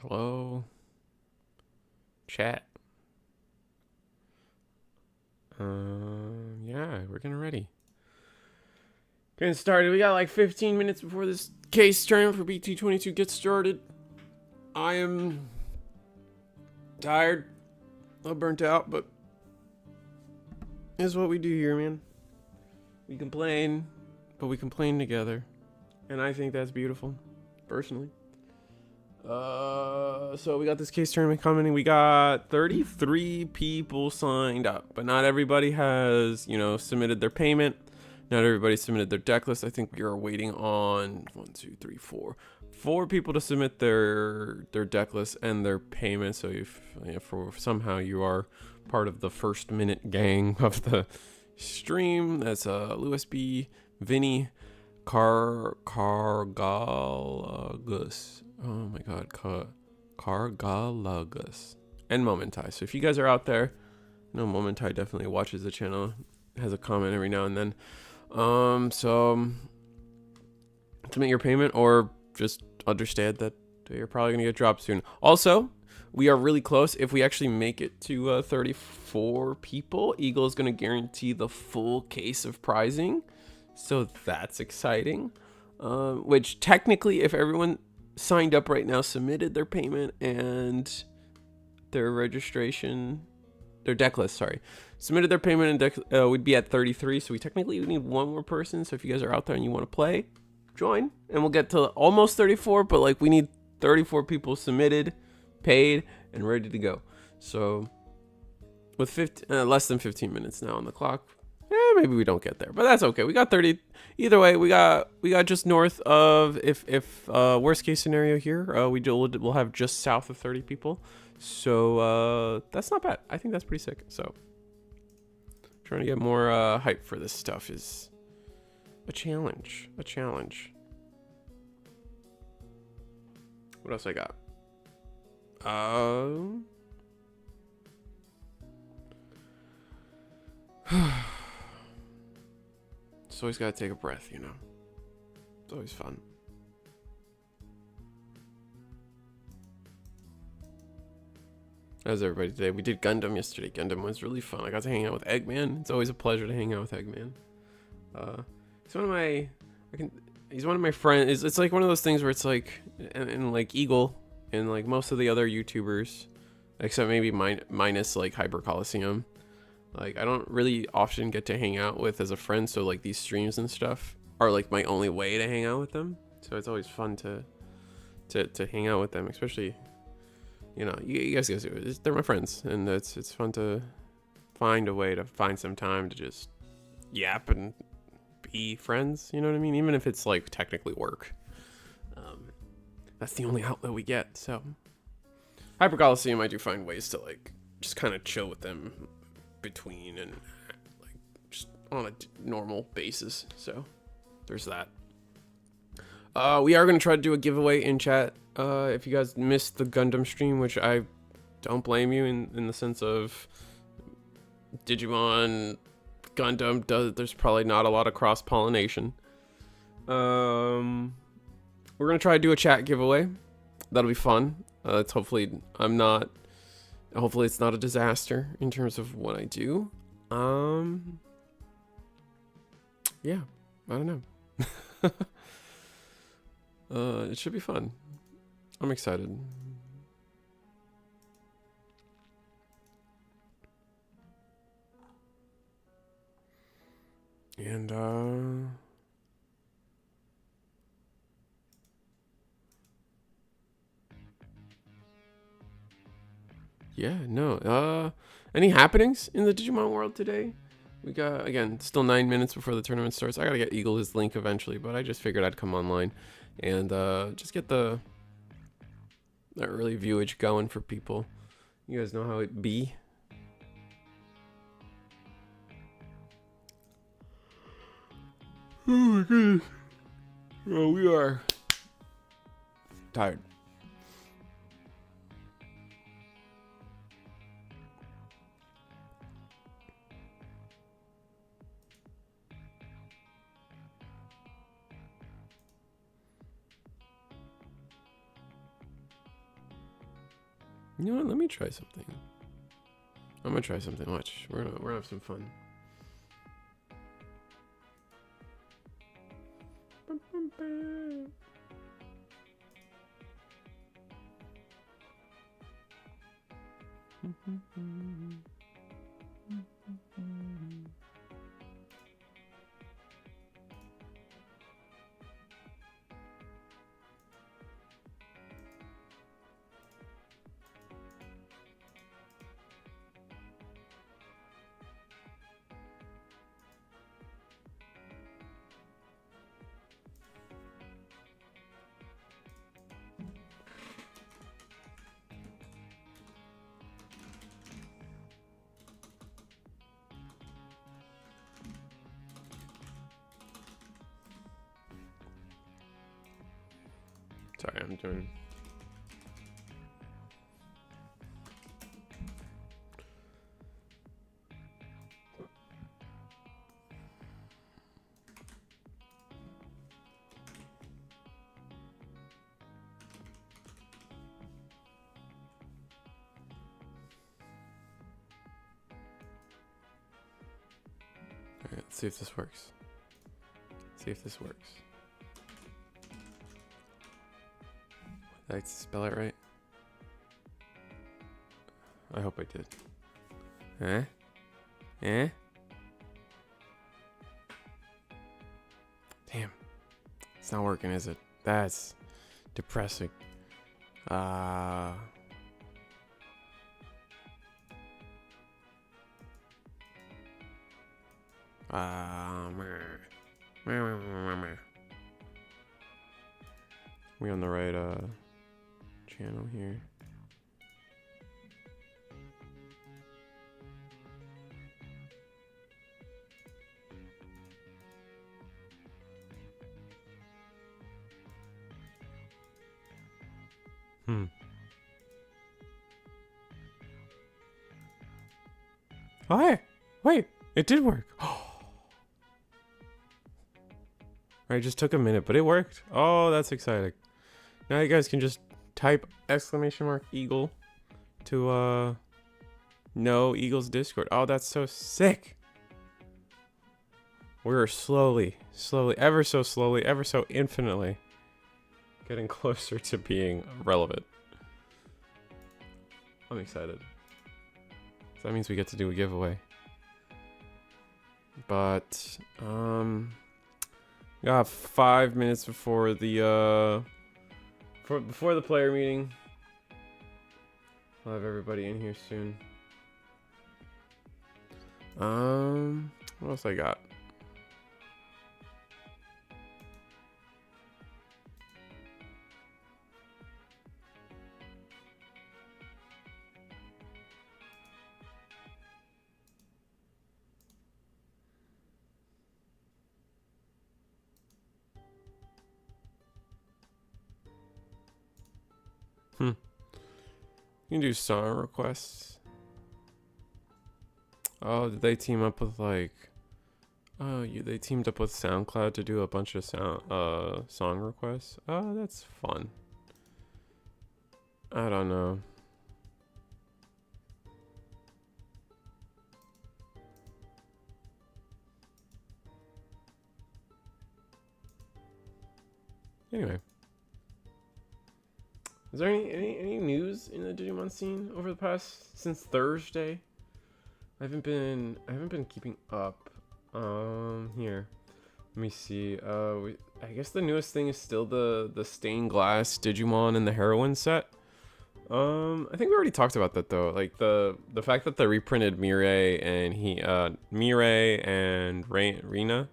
Hello, chat. Yeah, we're getting ready. Getting started. We got like 15 minutes before this case turn for BT22 gets started. I am tired, a little burnt out, but it's what we do here, man. We complain, but we complain together, and I think that's beautiful, personally. So we got this case tournament coming. We got 33 people signed up, but not everybody has, submitted their payment. Not everybody submitted their deck list. I think we are waiting on 4 people to submit their deck list and their payment. So if somehow you are part of the first minute gang of the stream, that's Louis B, Vinny, Cargalagus. Oh my god, Cargalagus. And Momentai. So if you guys are out there, I know Momentai definitely watches the channel, has a comment every now and then. So submit your payment or just understand that you're probably gonna get dropped soon. Also, we are really close. If we actually make it to 34 people, Eagle is gonna guarantee the full case of prizing. So that's exciting. Which technically, if everyone signed up right now, submitted their payment and their registration, their deck list, submitted their payment and deck, would be at 33. So we technically need one more person. So if you guys are out there and you want to play, join, and we'll get to almost 34. But like, we need 34 people submitted, paid, and ready to go. So with less than 15 minutes now on the clock, maybe we don't get there, but that's okay. We got 30. Either way, we got just north of, if worst case scenario here, we'll have just south of 30 people. So that's not bad. I think that's pretty sick. So trying to get more hype for this stuff is a challenge. What else I got? It's always got to take a breath, It's always fun. How's everybody today? We did Gundam yesterday. Gundam was really fun. I got to hang out with Eggman. It's always a pleasure to hang out with Eggman. He's one of my friends. It's like one of those things where it's like, and like Eagle and like most of the other YouTubers, except maybe minus like Hyper Coliseum. Like, I don't really often get to hang out with as a friend, so like these streams and stuff are like my only way to hang out with them. So it's always fun to hang out with them, especially, you guys they're my friends, and it's fun to find a way to find some time to just yap and be friends. You know what I mean? Even if it's like technically work, that's the only outlet we get. So Hyper Coliseum, I do find ways to like just kind of chill with them between and like just on a normal basis. So there's that. We are going to try to do a giveaway in chat. If you guys missed the Gundam stream, which I don't blame you in the sense of Digimon, Gundam, there's probably not a lot of cross-pollination. We're going to try to do a chat giveaway. That'll be fun. It's hopefully it's not a disaster in terms of what I do. Yeah, I don't know. It should be fun. I'm excited. And yeah, no. Any happenings in the Digimon world today? We got, again, still 9 minutes before the tournament starts. I gotta get Eagle his link eventually, but I just figured I'd come online and just get that early viewage going for people. You guys know how it be. Oh my goodness. Oh, we are tired. You know what? Let me try something. I'm gonna try something. Watch. We're gonna have some fun. Sorry, I'm doing. All right, let's see if this works. See if this works. Did I spell it right? I hope I did. Eh? Eh? Damn. It's not working, is it? That's depressing. We on the right channel here. Oh, hey, wait, it did work. Alright, just took a minute, but it worked. Oh, that's exciting. Now you guys can just type !Eagle to no Eagle's Discord. Oh, that's so sick. We're slowly, ever so infinitely getting closer to being relevant. I'm excited. So that means we get to do a giveaway. But got 5 minutes before the before the player meeting. I'll have everybody in here soon. What else I got? You can do song requests. Oh, did they team up with like? Oh, they teamed up with SoundCloud to do a bunch of song requests. Oh, that's fun. I don't know. Anyway. Is there any news in the Digimon scene over the past since Thursday? I haven't been keeping up. Here, let me see. I guess the newest thing is still the stained glass Digimon and the heroine set. I think we already talked about that though. Like the fact that they reprinted Mirai and Rina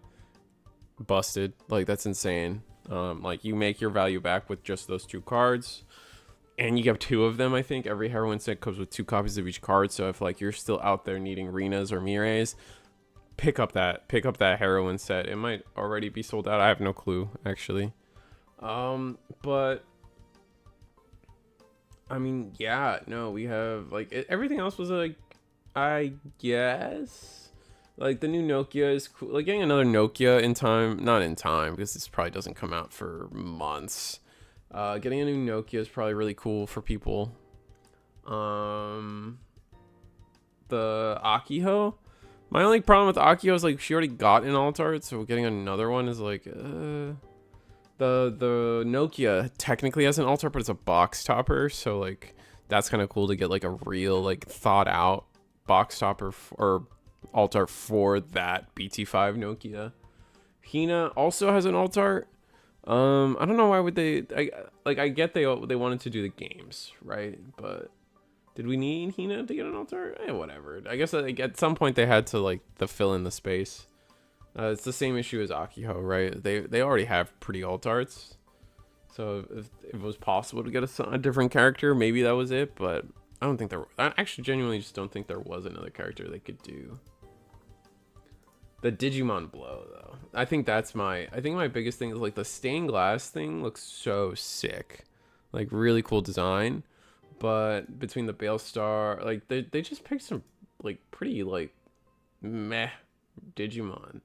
busted. Like that's insane. Like you make your value back with just those 2 cards. And you have 2 of them, I think. Every heroine set comes with 2 copies of each card. So if like you're still out there needing Rinas or Mirais, pick up that heroine set. It might already be sold out. I have no clue, actually. But I mean, yeah, no, we have like everything else was like, I guess, like the new Nokia is cool. Like getting another Nokia in time, not in time because this probably doesn't come out for months. Getting a new Nokia is probably really cool for people. The Akiho. My only problem with Akiho is like she already got an alt art, so getting another one is like the Nokia technically has an alt art, but it's a box topper, so like that's kind of cool to get like a real like thought out box topper or alt art for that BT5 Nokia. Hina also has an alt art. I don't know why would they. I get they wanted to do the games, right? But did we need Hina to get an alt art? Whatever. I guess like, at some point they had to like fill in the space. It's the same issue as Akiho, right? They already have pretty alt arts, so if it was possible to get a different character, maybe that was it. But I don't think there. I actually genuinely just don't think there was another character they could do. The Digimon blow though, I think my biggest thing is like the stained glass thing looks so sick, like really cool design. But between the Bailstar, like they just picked some like pretty like meh Digimon,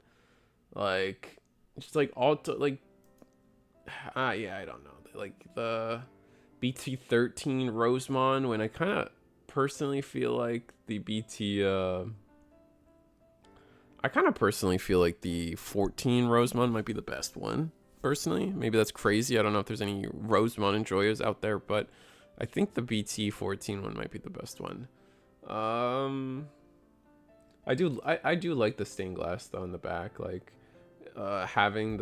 like just like like yeah, I don't know, like the BT13 Rosemon, when I kind of personally feel like the I kind of personally feel like the 14 Rosemon might be the best one, personally. Maybe that's crazy. I don't know if there's any Rosemon enjoyers out there, but I think the BT14 one might be the best one. I do like the stained glass though in the back, like having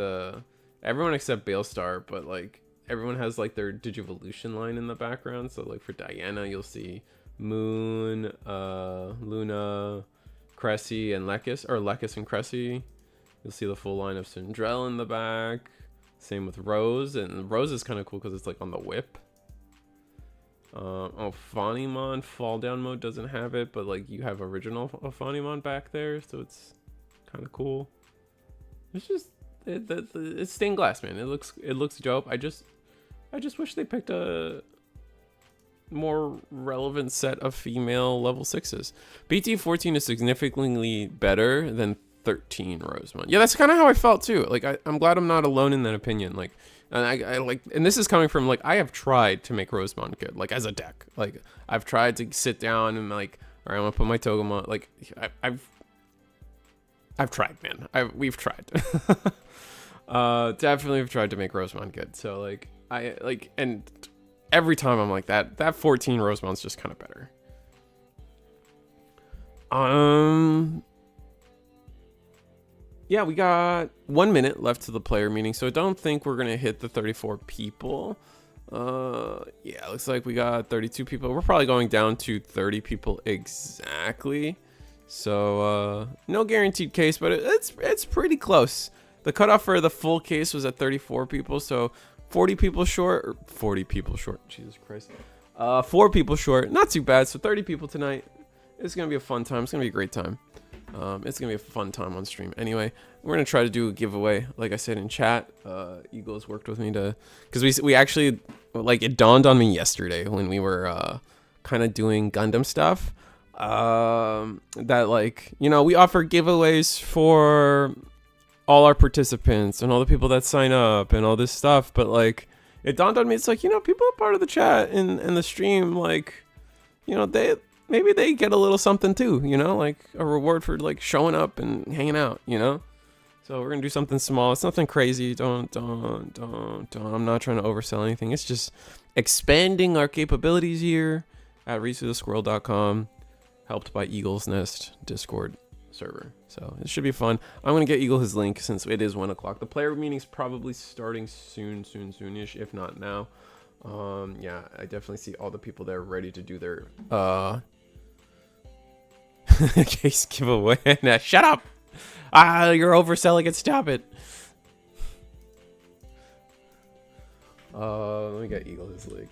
everyone except Bailstar, but like everyone has like their Digivolution line in the background. So like for Diana, you'll see Moon, Luna, Cressy, and Lekis, or Lekis and Cressy. You'll see the full line of Sindrell in the back. Same with Rose, and Rose is kind of cool because it's like on the whip. Fonimon fall down mode doesn't have it, but like you have original Fonimon back there, so it's kind of cool. It's just it's stained glass, man. It looks dope. I just wish they picked a more relevant set of female level 6s. BT14 is significantly better than 13 Rosemon. Yeah, that's kind of how I felt too. Like I'm glad I'm not alone in that opinion. Like, and I like, and this is coming from like I have tried to make Rosemon good, like as a deck. Like I've tried to sit down and like, all right, I'm gonna put my Togemon. Like I've tried, man. We've tried. Definitely have tried to make Rosemon good. So like and every time I'm like that 14 Rosemon's just kind of better. Yeah, we got 1 minute left to the player meeting, so I don't think we're gonna hit the 34 people. Yeah, looks like we got 32 people. We're probably going down to 30 people exactly. So no guaranteed case, but it's pretty close. The cutoff for the full case was at 34 people, so 40 people short, or 40 people short, Jesus Christ. 4 people short, not too bad. So 30 people tonight. It's gonna be a fun time. It's gonna be a great time. It's gonna be a fun time on stream. Anyway, we're gonna try to do a giveaway, like I said in chat. Eagles worked with me because we actually, like, it dawned on me yesterday when we were kind of doing Gundam stuff, that, like, you know, we offer giveaways for all our participants and all the people that sign up and all this stuff, but like it dawned on me, it's like, you know, people are part of the chat and the stream, like, you know, maybe they get a little something too, you know, like a reward for like showing up and hanging out, you know. So we're gonna do something small. It's nothing crazy. Don't. I'm not trying to oversell anything. It's just expanding our capabilities here at reesetheSquirrel.com, helped by Eagle's Nest Discord server. So it should be fun. I'm gonna get Eagle his link since it is 1 o'clock. The player meeting's probably starting soonish, if not now. Yeah, I definitely see all the people there ready to do their case giveaway. Nah, shut up! You're overselling it. Stop it. Let me get Eagle his link.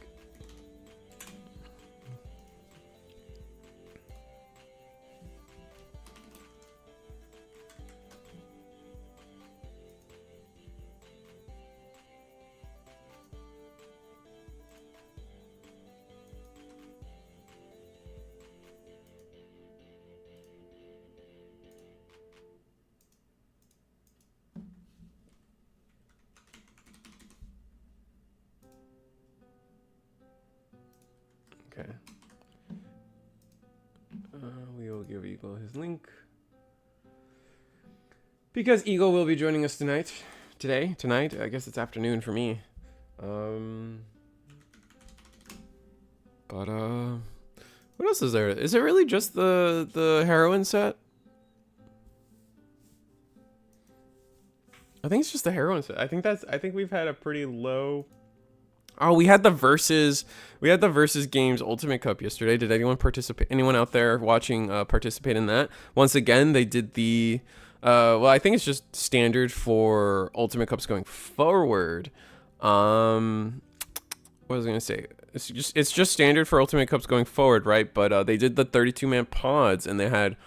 Okay. give Eagle his link. Because Eagle will be joining us tonight. Tonight? I guess it's afternoon for me. But what else is there? Is it really just the heroine set? I think it's just the heroine set. I think we've had a pretty low. Oh, we had the versus games Ultimate Cup yesterday. Did anyone participate? Anyone out there watching participate in that? Once again, they did the well, I think it's just standard for Ultimate Cups going forward. What was I gonna say? It's just standard for Ultimate Cups going forward, right? But they did the 32-man pods, and they had,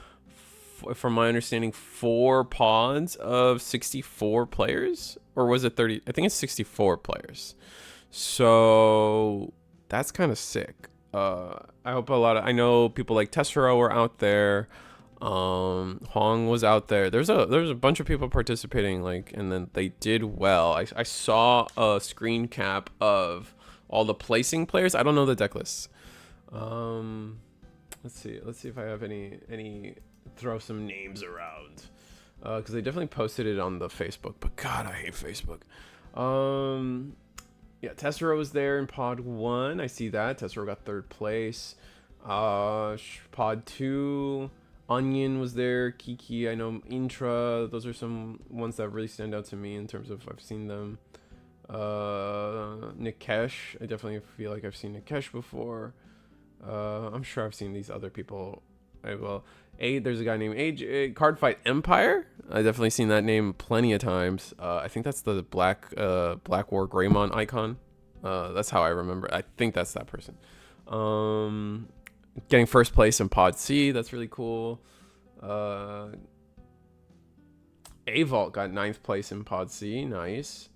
from my understanding, 4 pods of 64 players, or was it 30? I think it's 64 players. So that's kind of sick. I hope I know people like Tessero were out there. Hong was out there. There's a bunch of people participating, like, and then they did well. I saw a screen cap of all the placing players. I don't know the deck lists. Let's see if I have any throw some names around, because they definitely posted it on the Facebook, but God, I hate Facebook. Yeah, Tessero was there in pod 1. I see that Tessero got 3rd place. Pod 2, Onion was there. Kiki, I know. Intra, those are some ones that really stand out to me in terms of I've seen them. Nikesh, I definitely feel like I've seen Nikesh before. I'm sure I've seen these other people. There's a guy named AJ. Cardfight Empire, I definitely seen that name plenty of times. I think that's the Black War Greymon icon. That's how I remember. I think that's that person. Getting 1st place in Pod C, that's really cool. Avault got 9th place in Pod C, nice.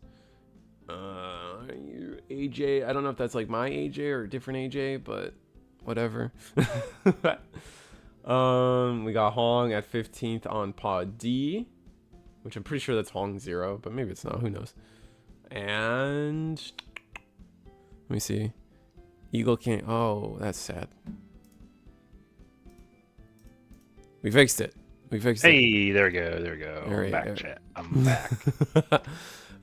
AJ, I don't know if that's like my AJ or a different AJ, but whatever. We got Hong at 15th on Pod D, which I'm pretty sure that's Hong 0, but maybe it's not, who knows. And let me see. Eagle can't. Oh, that's sad. We fixed it. Hey, there we go. I'm back, chat. I'm back.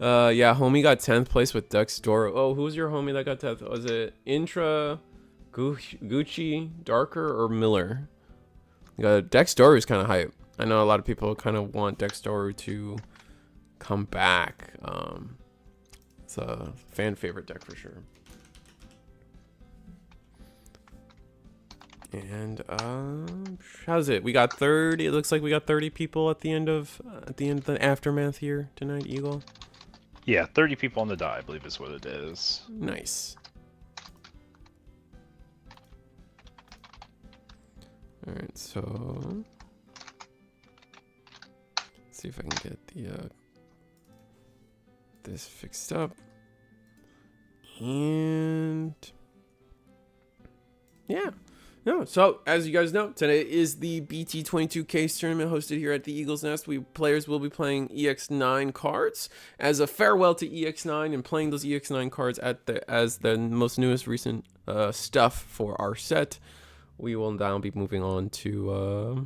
Yeah, homie got 10th place with Dexdoro. Oh, who was your homie that got 10th? Was it Intra, Gucci, Darker, or Miller? Dexdoro is kind of hype. I know a lot of people kind of want Dexdoro to come back. It's a fan favorite deck for sure. And how's it? We got 30. It looks like we got 30 people at the end of the aftermath here tonight, Eagle. Yeah, 30 people on the die, I believe is what it is. Nice. All right, so let's see if I can get the this fixed up. And yeah. No, so as you guys know, today is the BT22 case tournament hosted here at the Eagle's Nest. Players will be playing EX9 cards as a farewell to EX9 and playing those EX9 cards as the most newest recent stuff for our set. We will now be moving on to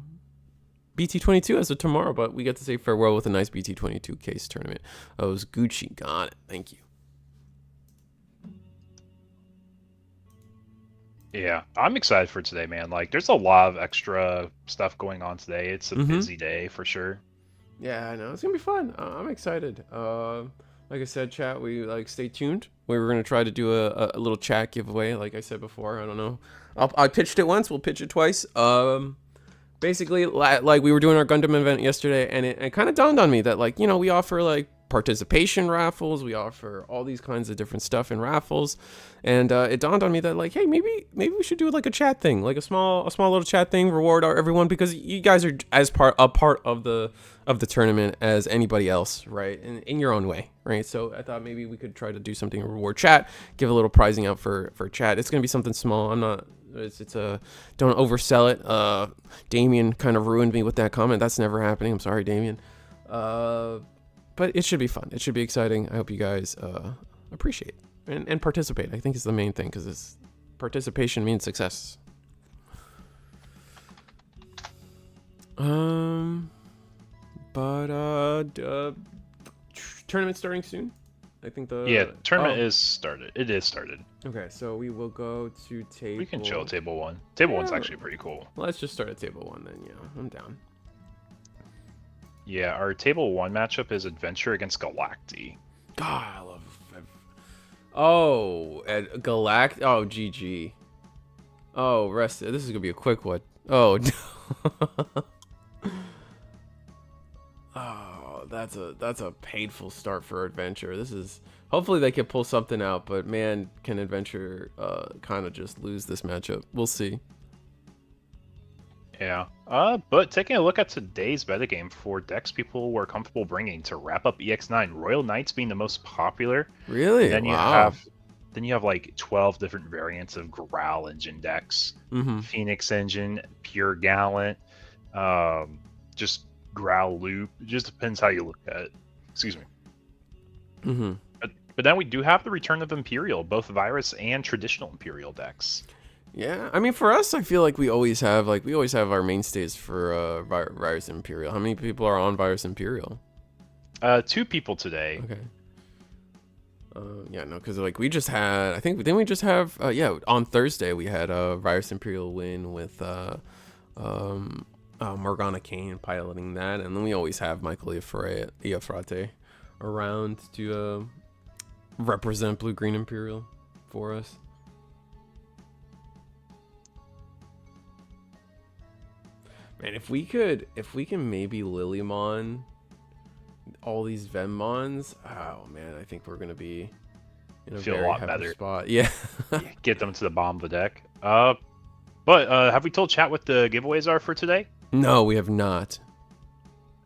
BT22 as of tomorrow, but we get to say farewell with a nice BT22 case tournament. Oh, it was Gucci. Got it. Thank you. Yeah, I'm excited for today, man. Like, there's a lot of extra stuff going on today. It's a busy day for sure. Yeah, I know. It's going to be fun. I'm excited. Like I said, chat, stay tuned. We were going to try to do a little chat giveaway, like I said before. I don't know. I pitched it once. We'll pitch it twice. Basically, like we were doing our Gundam event yesterday, and it kind of dawned on me that, like, you know, we offer, like, participation raffles. We offer all these kinds of different stuff in raffles. And it dawned on me that, like, hey, maybe we should do like a chat thing, like a small little chat thing, reward everyone, because you guys are a part of the tournament as anybody else, right? In your own way, right? So I thought maybe we could try to do something to reward chat, give a little prizing out for chat. It's gonna be something small. I'm not. It's a don't oversell it. Damien kind of ruined me with that comment. That's never happening. I'm sorry, Damien. But it should be fun. It should be exciting. I hope you guys appreciate and participate. I think is the main thing, because participation means success. But tournament starting soon. I think Yeah, the tournament is started. It is started. Okay, so we will go to table. We can chill table 1. Table 1's Yeah, actually pretty cool. let's just start at table 1 then. Yeah, I'm down. Yeah, our table 1 matchup is Adventure against Galacti. God, I love. Oh, at Galact. Oh, GG. Oh, rest. This is gonna be a quick one. Oh, oh, that's a painful start for Adventure. This is hopefully they can pull something out, but man, can Adventure kind of just lose this matchup? We'll see. Yeah. But taking a look at today's metagame for decks people were comfortable bringing to wrap up EX9, Royal Knights being the most popular. Really? And then Wow. you have like 12 different variants of Growl engine decks. Mm-hmm. Phoenix engine, Pure Gallant, just Growl Loop. It just depends how you look at it. Excuse me. Mm-hmm. But then we do have the return of Imperial, both Virus and traditional Imperial decks. Yeah, I mean, for us, I feel like we always have our mainstays for Virus Imperial. How many people are on Virus Imperial? 2 people today. Okay. Yeah, no, because like we just had, I think, didn't we just have? Yeah, on Thursday we had a Virus Imperial win with Morgana Kane piloting that, and then we always have Michael Iafrate around to represent Blue Green Imperial for us. Man, if we can maybe Lilymon all these Venmons, oh man, I think we're gonna be in a Feel very a lot happy better. spot. Yeah. Get them to the bottom of the deck. But have we told chat what the giveaways are for today? No, we have not.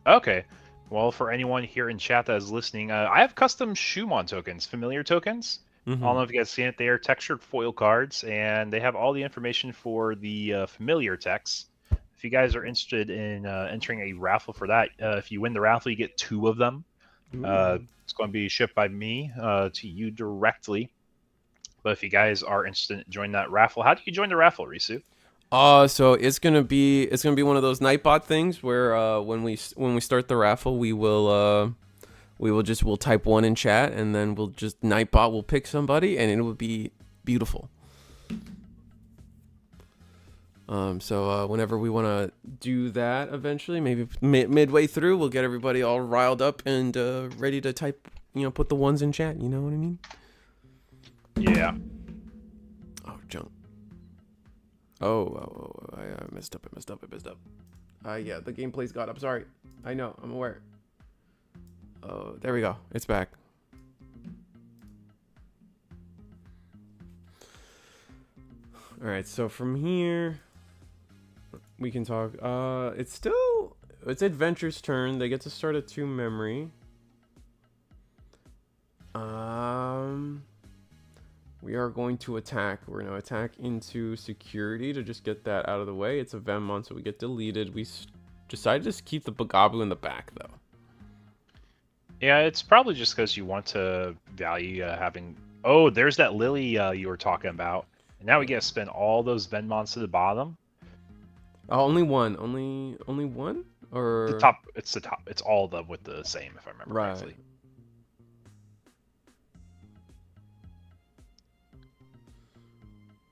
Okay. Well, for anyone here in chat that is listening, I have custom Shumon tokens, familiar tokens. Mm-hmm. I don't know if you guys seen it. They are textured foil cards, and they have all the information for the familiar techs. If you guys are interested in entering a raffle for that, if you win the raffle, you get 2 of them. It's going to be shipped by me to you directly. But if you guys are interested in joining that raffle, how do you join the raffle, Risu? So it's gonna be one of those Nightbot things where when we start the raffle, we'll type 1 in chat, and then we'll just Nightbot will pick somebody, and it will be beautiful. So whenever we want to do that, eventually, maybe midway through, we'll get everybody all riled up and ready to type, put the 1s in chat. You know what I mean? Yeah. Oh, junk. Oh, I messed up. Yeah, the gameplay's got up. Sorry. I know. I'm aware. Oh, there we go. It's back. All right. So from here, we can talk. It's Adventure's turn. They get to start a 2 memory. We are going to attack. We're going to attack into security to just get that out of the way. It's a Venmon, so we get deleted. We decided to just keep the Bagabu in the back, though. Yeah, it's probably just because you want to value having... Oh, there's that Lily you were talking about. And now we get to spin all those Venmons to the bottom. Only one. Only one? Or... The top. It's the top. It's all of them with the same, if I remember correctly.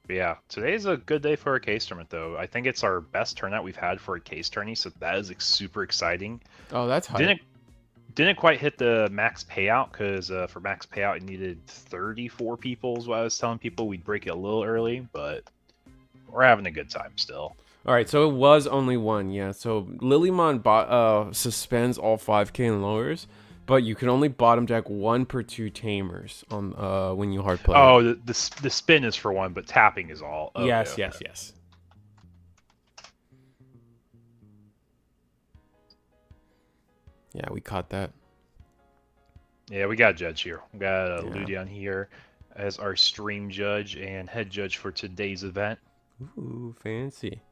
But yeah, today's a good day for a case tournament, though. I think it's our best turnout we've had for a case tourney, so that is super exciting. Oh, that's hype. Didn't quite hit the max payout, because for max payout it needed 34 people is what I was telling people. We'd break it a little early, but we're having a good time still. All right, so it was only 1, yeah. So Lilymon suspends all 5k and lowers, but you can only bottom deck 1 per 2 tamers on when you hard play. Oh, the spin is for 1, but tapping is all. Okay, yes, okay. yes. Yeah, we caught that. Yeah, we got a judge here. We got Ludion here as our stream judge and head judge for today's event. Ooh, fancy.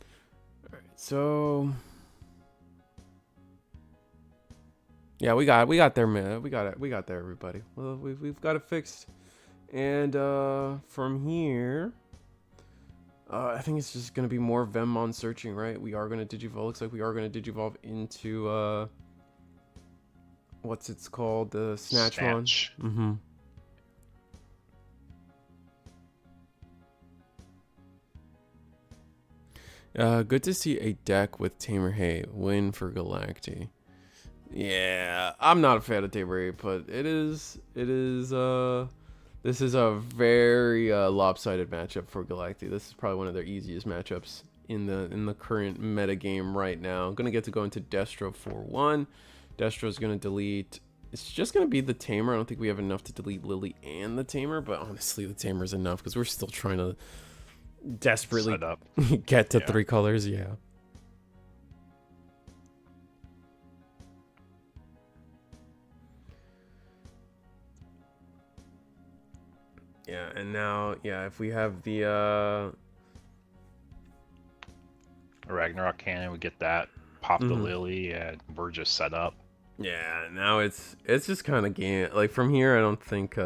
All right, so yeah, we got there, man. We got there, everybody. Well, we've got it fixed, and from here, I think it's just gonna be more Venmon searching, right? We are gonna digivolve. Looks like we are gonna digivolve into what's it's called, the Snatchmon. Snatch. Mm-hmm. Good to see a deck with Tamer Hay win for Galacti. Yeah, I'm not a fan of Tamer Hay, but this is a very lopsided matchup for Galacti. This is probably one of their easiest matchups in the current meta game right now. I'm gonna get to go into Destro 4-1. Destro's gonna delete. It's just gonna be the Tamer. I don't think we have enough to delete Lily and the Tamer, but honestly, the Tamer's enough because we're still trying to desperately get to 3 colors. Yeah. Yeah, and now, yeah, if we have the Ragnarok cannon, we get that. Pop the Lily, and we're just set up. Yeah, now it's just kind of game. Like from here, I don't think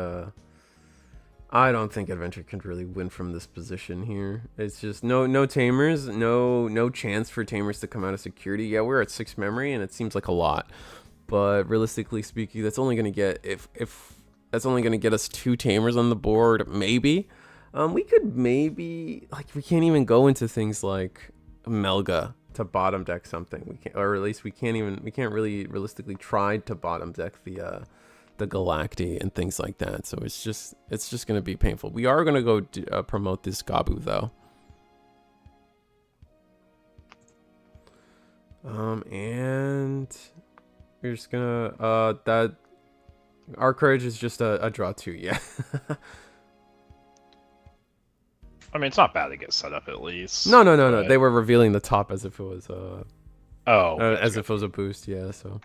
Adventure can really win from this position here. It's just no Tamers, no chance for Tamers to come out of security. Yeah, we're at 6 memory, and it seems like a lot, but realistically speaking, that's only gonna get if that's only gonna get us 2 Tamers on the board. Maybe, we could maybe like we can't even go into things like Melga to bottom deck something. We can't, or at least we can't really realistically try to bottom deck the Galacti and things like that. So it's just gonna be painful. We are gonna go promote this Gabu though. And we're just gonna that our courage is just a draw 2. Yeah. I mean, it's not bad to get set up at least. No. They were revealing the top as if it was as if it was a boost. Yeah. So.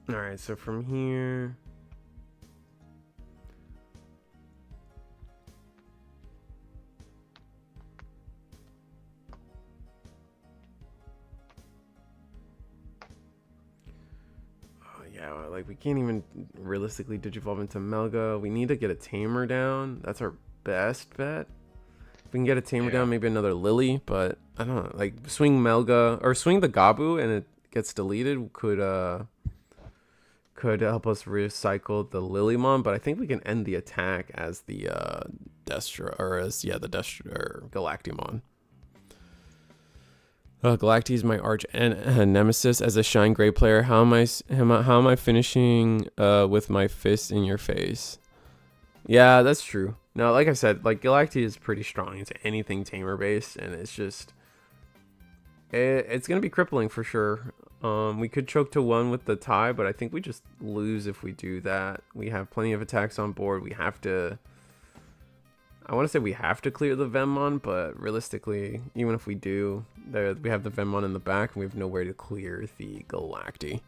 All right. So from here. Like we can't even realistically digivolve into Melga. We need to get a Tamer down. That's our best bet. If we can get a Tamer down, maybe another Lily, but I don't know. Like swing Melga or swing the Gabu and it gets deleted could help us recycle the Lilymon, but I think we can end the attack as the Destra the Destra or Galactimon. Galacti is my arch nemesis as a Shine Gray player. How am I finishing with my fist in your face? Yeah, that's true. No, like I said, like Galacti is pretty strong into anything Tamer based, and it's just it's gonna be crippling for sure. We could choke to 1 with the tie, but I think we just lose if we do that. We have plenty of attacks on board. We have to. I want to say we have to clear the Venmon, but realistically, even if we do, we have the Venmon in the back, and we have nowhere to clear the Galacti.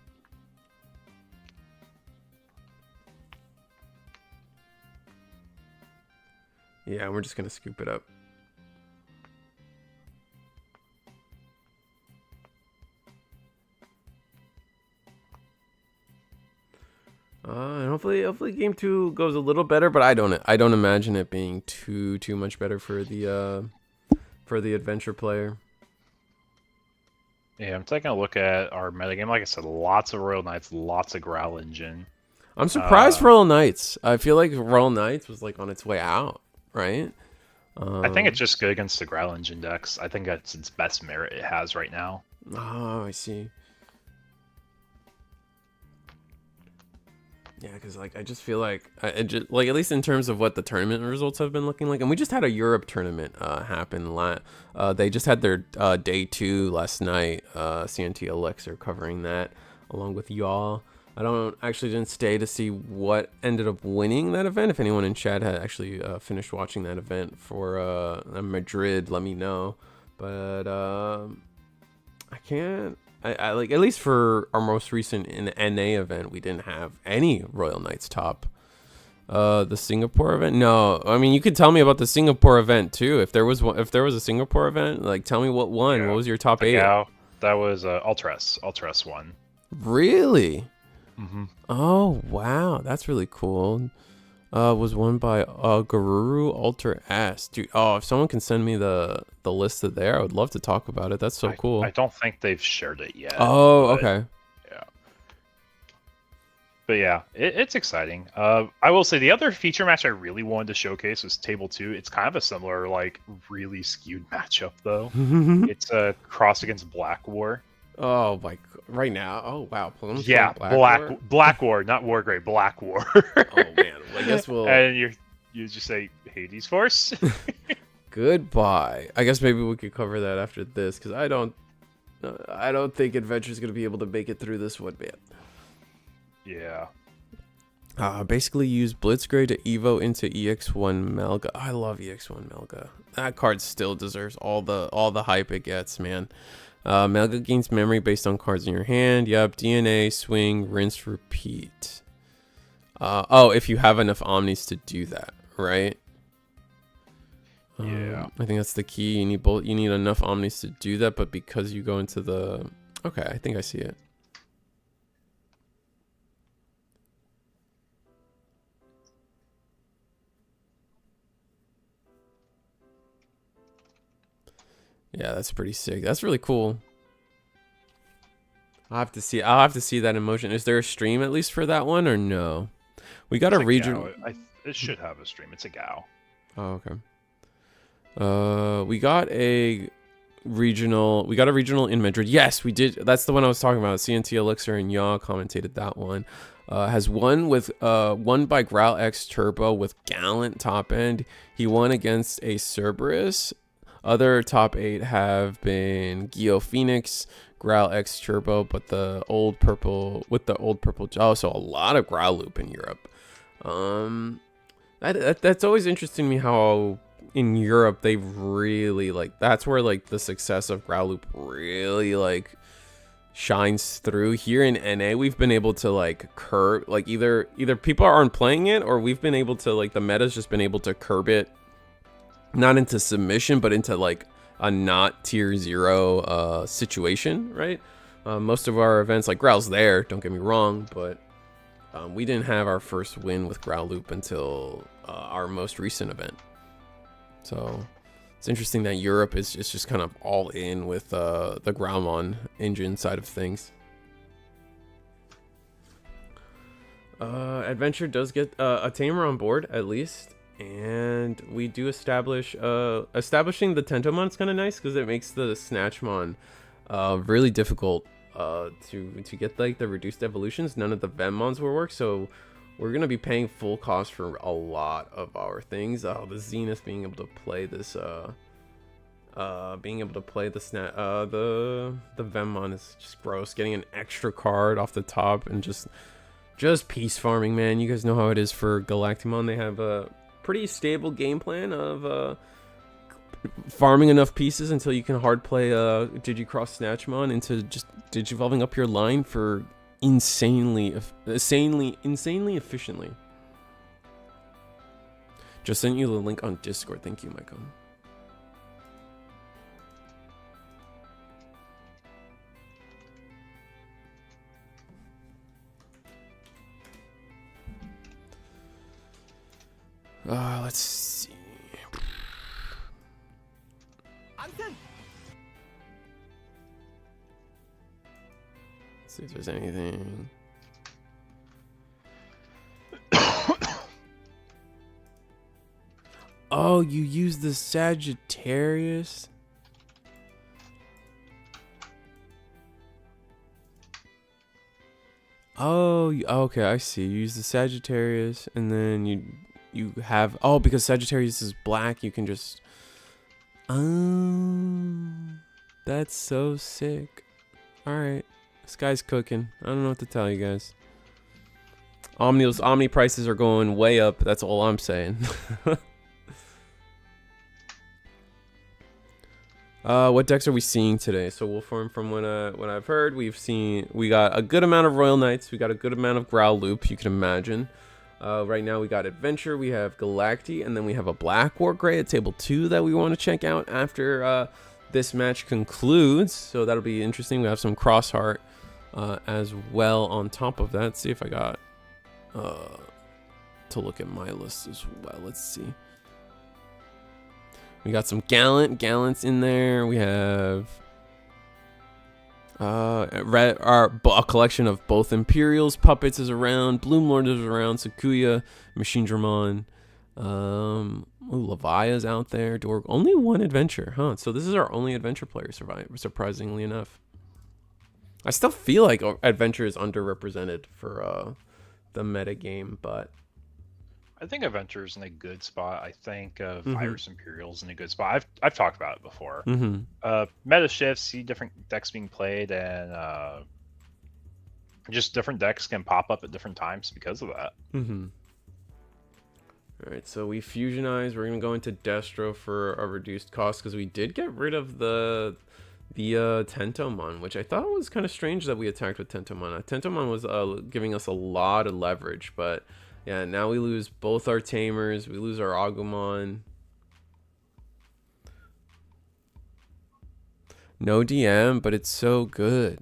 Yeah, we're just going to scoop it up. And hopefully game 2 goes a little better, but I don't imagine it being too much better for the adventure player. Yeah, I'm taking a look at our metagame. Like I said, lots of Royal Knights, lots of Growl Engine. I'm surprised Royal Knights. I feel like Royal Knights was like on its way out, right? I think it's just good against the Growl Engine decks. I think that's its best merit it has right now. Oh, I see. Yeah, because like I just feel like like at least in terms of what the tournament results have been looking like, and we just had a Europe tournament happen. They just had their day 2 last night. CNT Elixir covering that along with y'all. I didn't stay to see what ended up winning that event. If anyone in chat had actually finished watching that event for Madrid, let me know. But I can't. I like, at least for our most recent NA event, we didn't have any Royal Knights top. The Singapore event? No, I mean you could tell me about the Singapore event too. If there was one, if there was a Singapore event, like tell me what won. Yeah. What was your top The 8? Gao, that was Ultras one. Really? Mm-hmm. Oh wow, that's really cool. Was won by Garuru Alter S. Dude, oh, if someone can send me the list of there, I would love to talk about it. That's so cool. I don't think they've shared it yet. Oh, okay. Yeah. But yeah, it's exciting. I will say the other feature match I really wanted to showcase was Table 2. It's kind of a similar, like, really skewed matchup, though. It's a cross against Black War. Oh, like right now? Oh, wow. Yeah, Black War, not War Great, Black War. Oh, man. Well, I guess we'll... And you just say, Hades Force? Goodbye. I guess maybe we could cover that after this, because I don't think Adventure's going to be able to make it through this one, man. Yeah. Basically use Blitzgrade to Evo into EX1 Melga. I love EX1 Melga. That card still deserves all the hype it gets, man. Melga gains memory based on cards in your hand. Yep, DNA, swing, rinse, repeat. Oh, if you have enough Omnis to do that, right? Yeah. I think that's the key. You need enough Omnis to do that, but because you go into the... Okay, I think I see it. Yeah, that's pretty sick. That's really cool. I'll have to see that in motion. Is there a stream at least for that one or no? We got a regional. It should have a stream. It's a Gao. Oh, okay. We got a regional. We got a regional in Madrid. Yes, we did. That's the one I was talking about. CNT Elixir and Yaw commentated that one. Has won by Growl X Turbo with Gallant top end. He won against a Cerberus. Other top 8 have been Geo Phoenix, Growl X Turbo, but the old purple jaw. So a lot of Growl Loop in Europe. That's always interesting to me how in Europe they really like. That's where like the success of Growl Loop really like shines through. Here in NA, we've been able to like curb like either people aren't playing it or we've been able to like the meta's just been able to curb it. Not into submission, but into like a not tier 0 situation, right? Most of our events, like Growl's there, don't get me wrong, but we didn't have our first win with Growl Loop until our most recent event. So it's interesting that Europe is just kind of all in with the Growlmon engine side of things. Adventure does get a tamer on board at least. And we do establishing the Tentomon is kind of nice because it makes the Snatchmon really difficult to get like the reduced evolutions. None of the Venmons will work, so we're gonna be paying full cost for a lot of our things. Oh, the Zenith being able to play this the Venmon is just gross. Getting an extra card off the top and just piece farming, man. You guys know how it is for Galactimon. They have a pretty stable game plan of farming enough pieces until you can hard play Digicross Snatchmon into just digivolving up your line for insanely efficiently. Just sent you the link on Discord. Thank you, Michael. Let's see. Let's see if there's anything. Oh, you use the Sagittarius? Oh, okay, I see. You use the Sagittarius, and then you have... Oh, because Sagittarius is black, you can just... That's so sick. Alright. This guy's cooking. I don't know what to tell you guys. Omni prices are going way up. That's all I'm saying. What decks are we seeing today? So Wolfform, from what I've heard, we got a good amount of Royal Knights. We got a good amount of Growl Loop, you can imagine. Right now we got Adventure, we have Galacti, and then we have a Black War Gray at table 2 that we want to check out after this match concludes. So that'll be interesting. We have some Cross Heart as well on top of that. Let's see if I got to look at my list as well. Let's see. We got some Gallants in there. We have a collection of both Imperials. Puppets is around. Bloomlord is around. Sakuya, Machine Dramon. Levia's out there. Only one Adventure, huh? So this is our only Adventure player, surprisingly enough. I still feel like Adventure is underrepresented for the meta game, but I think Adventure's in a good spot. I think Virus Imperial's in a good spot. I've talked about it before. Meta shifts, see different decks being played, and just different decks can pop up at different times because of that. All right, so we fusionize. We're gonna go into Destro for a reduced cost because we did get rid of the Tentomon, which I thought was kind of strange that we attacked with Tentomon. Tentomon was giving us a lot of leverage, but yeah, now we lose both our Tamers. We lose our Agumon. No DM, but it's so good.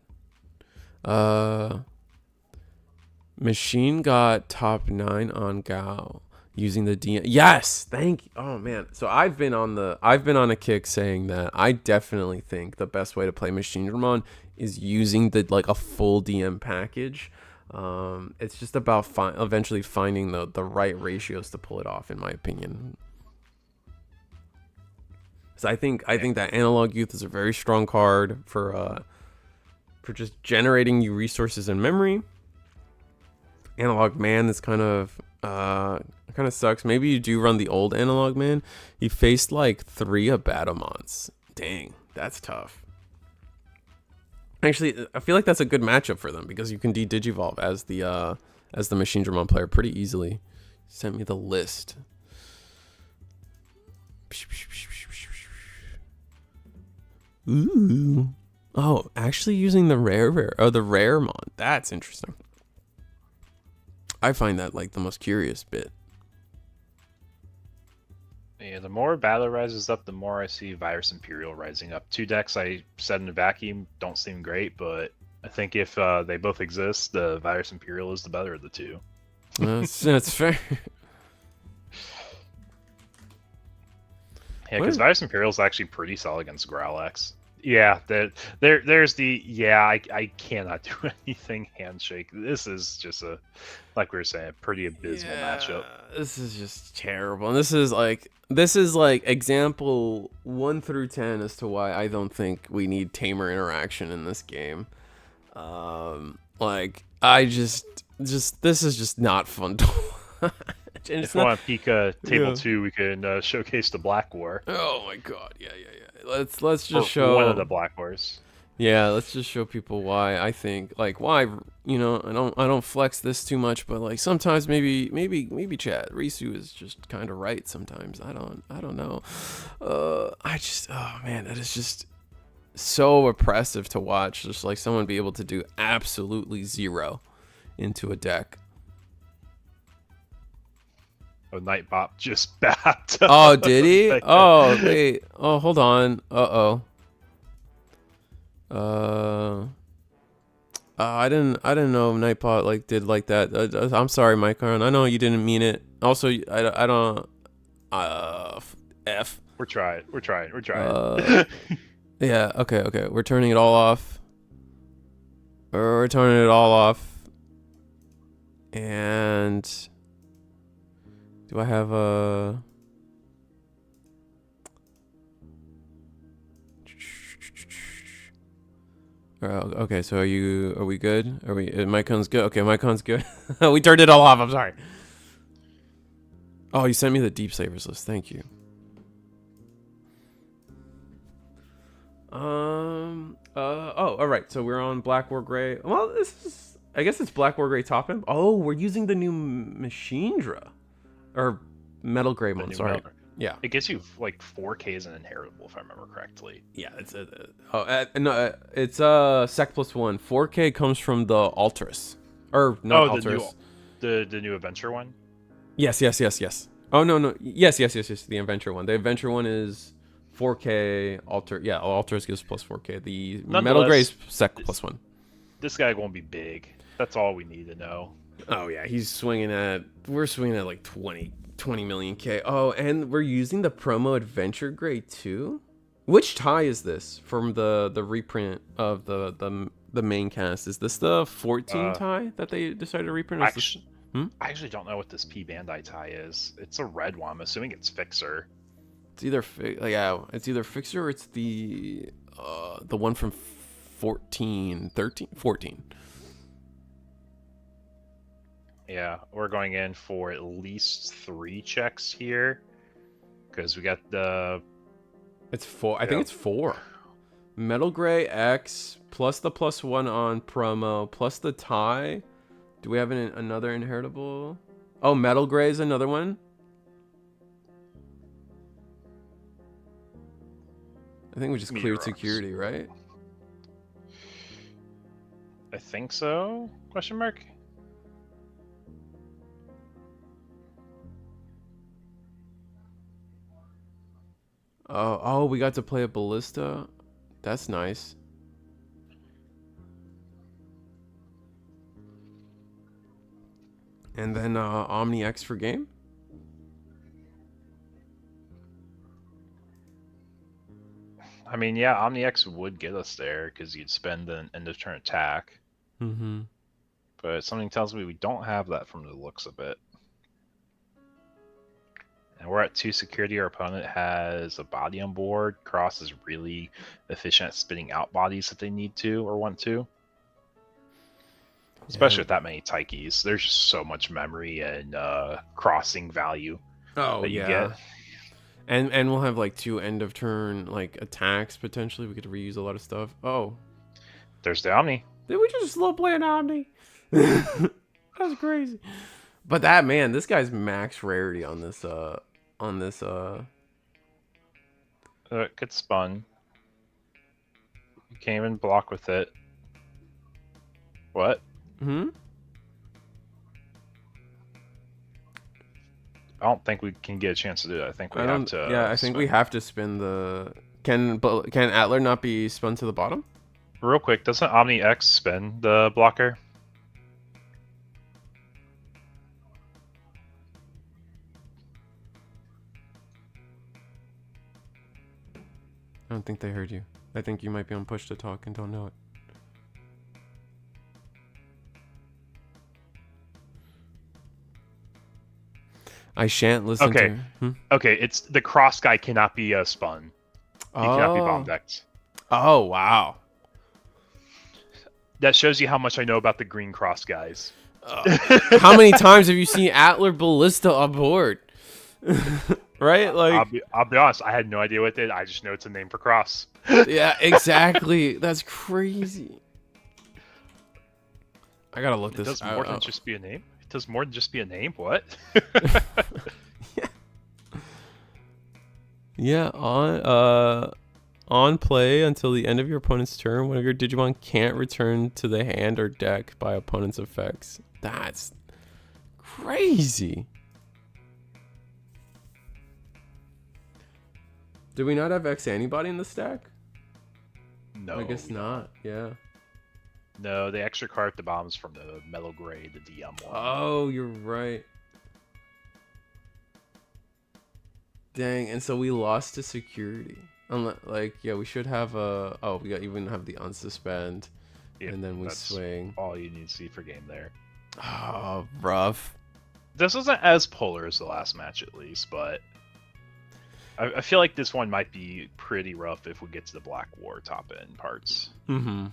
Machine got top 9 on Gao using the DM. Yes, thank you. Oh man, so I've been on a kick saying that I definitely think the best way to play Machine Dramon is using a full DM package. It's just about eventually finding the right ratios to pull it off, in my opinion. So I think that Analog Youth is a very strong card for just generating you resources and memory. Analog Man is kind of sucks. Maybe you do run the old Analog Man. He faced like 3 Abatamons. Dang, that's tough. Actually, I feel like that's a good matchup for them because you can de-digivolve as the Machine Dramon player pretty easily. Sent me the list. Ooh. Oh, actually using the rare mon. That's interesting. I find that like the most curious bit. Yeah, the more Battle rises up, the more I see Virus Imperial rising up. 2 decks I said in a vacuum don't seem great, but I think if they both exist, the Virus Imperial is the better of the 2. That's fair. Yeah, because Virus Imperial is actually pretty solid against Growlix. Yeah, there's the I cannot do anything handshake. This is just like we were saying, a pretty abysmal matchup. This is just terrible. And this is like example 1 through 10 as to why I don't think we need tamer interaction in this game. Like I just this is just not fun to watch. If we want to peek table 2, we can showcase the Black War. Oh my god, yeah. Let's just show one of the Black Wars. Yeah, let's just show people why I think why I don't flex this too much, but like sometimes maybe Chad Risu is just kind of right sometimes. I don't know. Oh man, that is just so oppressive to watch. Just like someone be able to do absolutely 0 into a deck. Oh, Nightbot just backed. Oh, did he? Oh, wait. Oh, hold on. I didn't know Nightbot did like that. I'm sorry, Micron. I know you didn't mean it. Also, I don't. F. We're trying. Yeah. Okay. We're turning it all off. We're turning it all off. And do I have a? Okay, so are we good? Mycon's good? Okay, Mycon's good. We turned it all off, I'm sorry. Oh, you sent me the Deep Savers list, thank you. Alright, so we're on Black War Gray. Well, I guess it's Black War Gray top end. Oh, we're using the new Machinedra. Or Metal Greymon, sorry. Yeah. It gives you like 4K as an inheritable, if I remember correctly. Yeah, it's Sec +1. 4K comes from the Altris. Or not Altris. The new Adventure one? Yes, yes, yes, yes. Oh no, no. Yes, yes, yes, yes. The adventure one. The adventure one is 4K. Alter. Yeah, Alters gives plus 4K. The Metal Gray Nonetheless, is sec this, plus one. this guy won't be big. That's all we need to know. Oh yeah, he's swinging at. We're swinging at like 20 million K. Oh, and we're using the promo Adventure Gray too. Which tie is this from the reprint of the main cast? Is this the 14 Uh, tie that they decided to reprint? Or is this, actually, I actually don't know what this P Bandai tie is. It's a red one. I'm assuming it's Fixer. It's either yeah, it's either Fixer or it's the one from 14, 13, 14. Yeah, we're going in for at least 3 checks here because we got the. It's 4. I think it's 4. Metal Gray X plus the +1 on promo plus the tie. Do we have another inheritable? Oh, Metal Gray is another one. I think we just cleared security, right? I think so? Question mark. Oh, we got to play a ballista. That's nice. And then Omni X for game. I mean, yeah, OmniX would get us there because you'd spend an end of turn attack. Mm-hmm. But something tells me we don't have that from the looks of it. And we're at 2 security. Our opponent has a body on board. Cross is really efficient at spitting out bodies if they need to or want to. Especially with that many Taikis. There's just so much memory and crossing value that you get. And we'll have like 2 end of turn like attacks potentially. We could reuse a lot of stuff. Oh, there's the Omni. Did we just love playing Omni? That's crazy. But that man, this guy's max rarity on this It gets spun. You can't even block with it. What? Hmm? I don't think we can get a chance to do that. I think we have to. Yeah, I think we have to spin the. Can Atler not be spun to the bottom? Real quick, doesn't Omni X spin the blocker? I don't think they heard you. I think you might be on push to talk and don't know it. I shan't listen to... Okay, it's the cross guy cannot be spun. He cannot be bomb decked. Oh, wow. That shows you how much I know about the green cross guys. How many times have you seen Atler Ballista on board? Right? Like, I'll be honest, I had no idea what it did. I just know it's a name for cross. Yeah, exactly. That's crazy. I gotta look this up. It does more than just be a name? It does more than just be a name? What? Yeah, on play until the end of your opponent's turn, one of your Digimon can't return to the hand or deck by opponent's effects. That's crazy. Do we not have X antibody in the stack? No. I guess not. Yeah. No, the extra card at the bottom is from the Metal Gray, the DM one. Oh, you're right. Dang, and so we lost to security. Like, yeah, we should have a... Oh, we even have the unsuspend. Yep, and then we swing. All you need to see for game there. Oh, rough. This isn't as polar as the last match, at least, but... I feel like this one might be pretty rough if we get to the Black War top-end parts. Mm-hmm.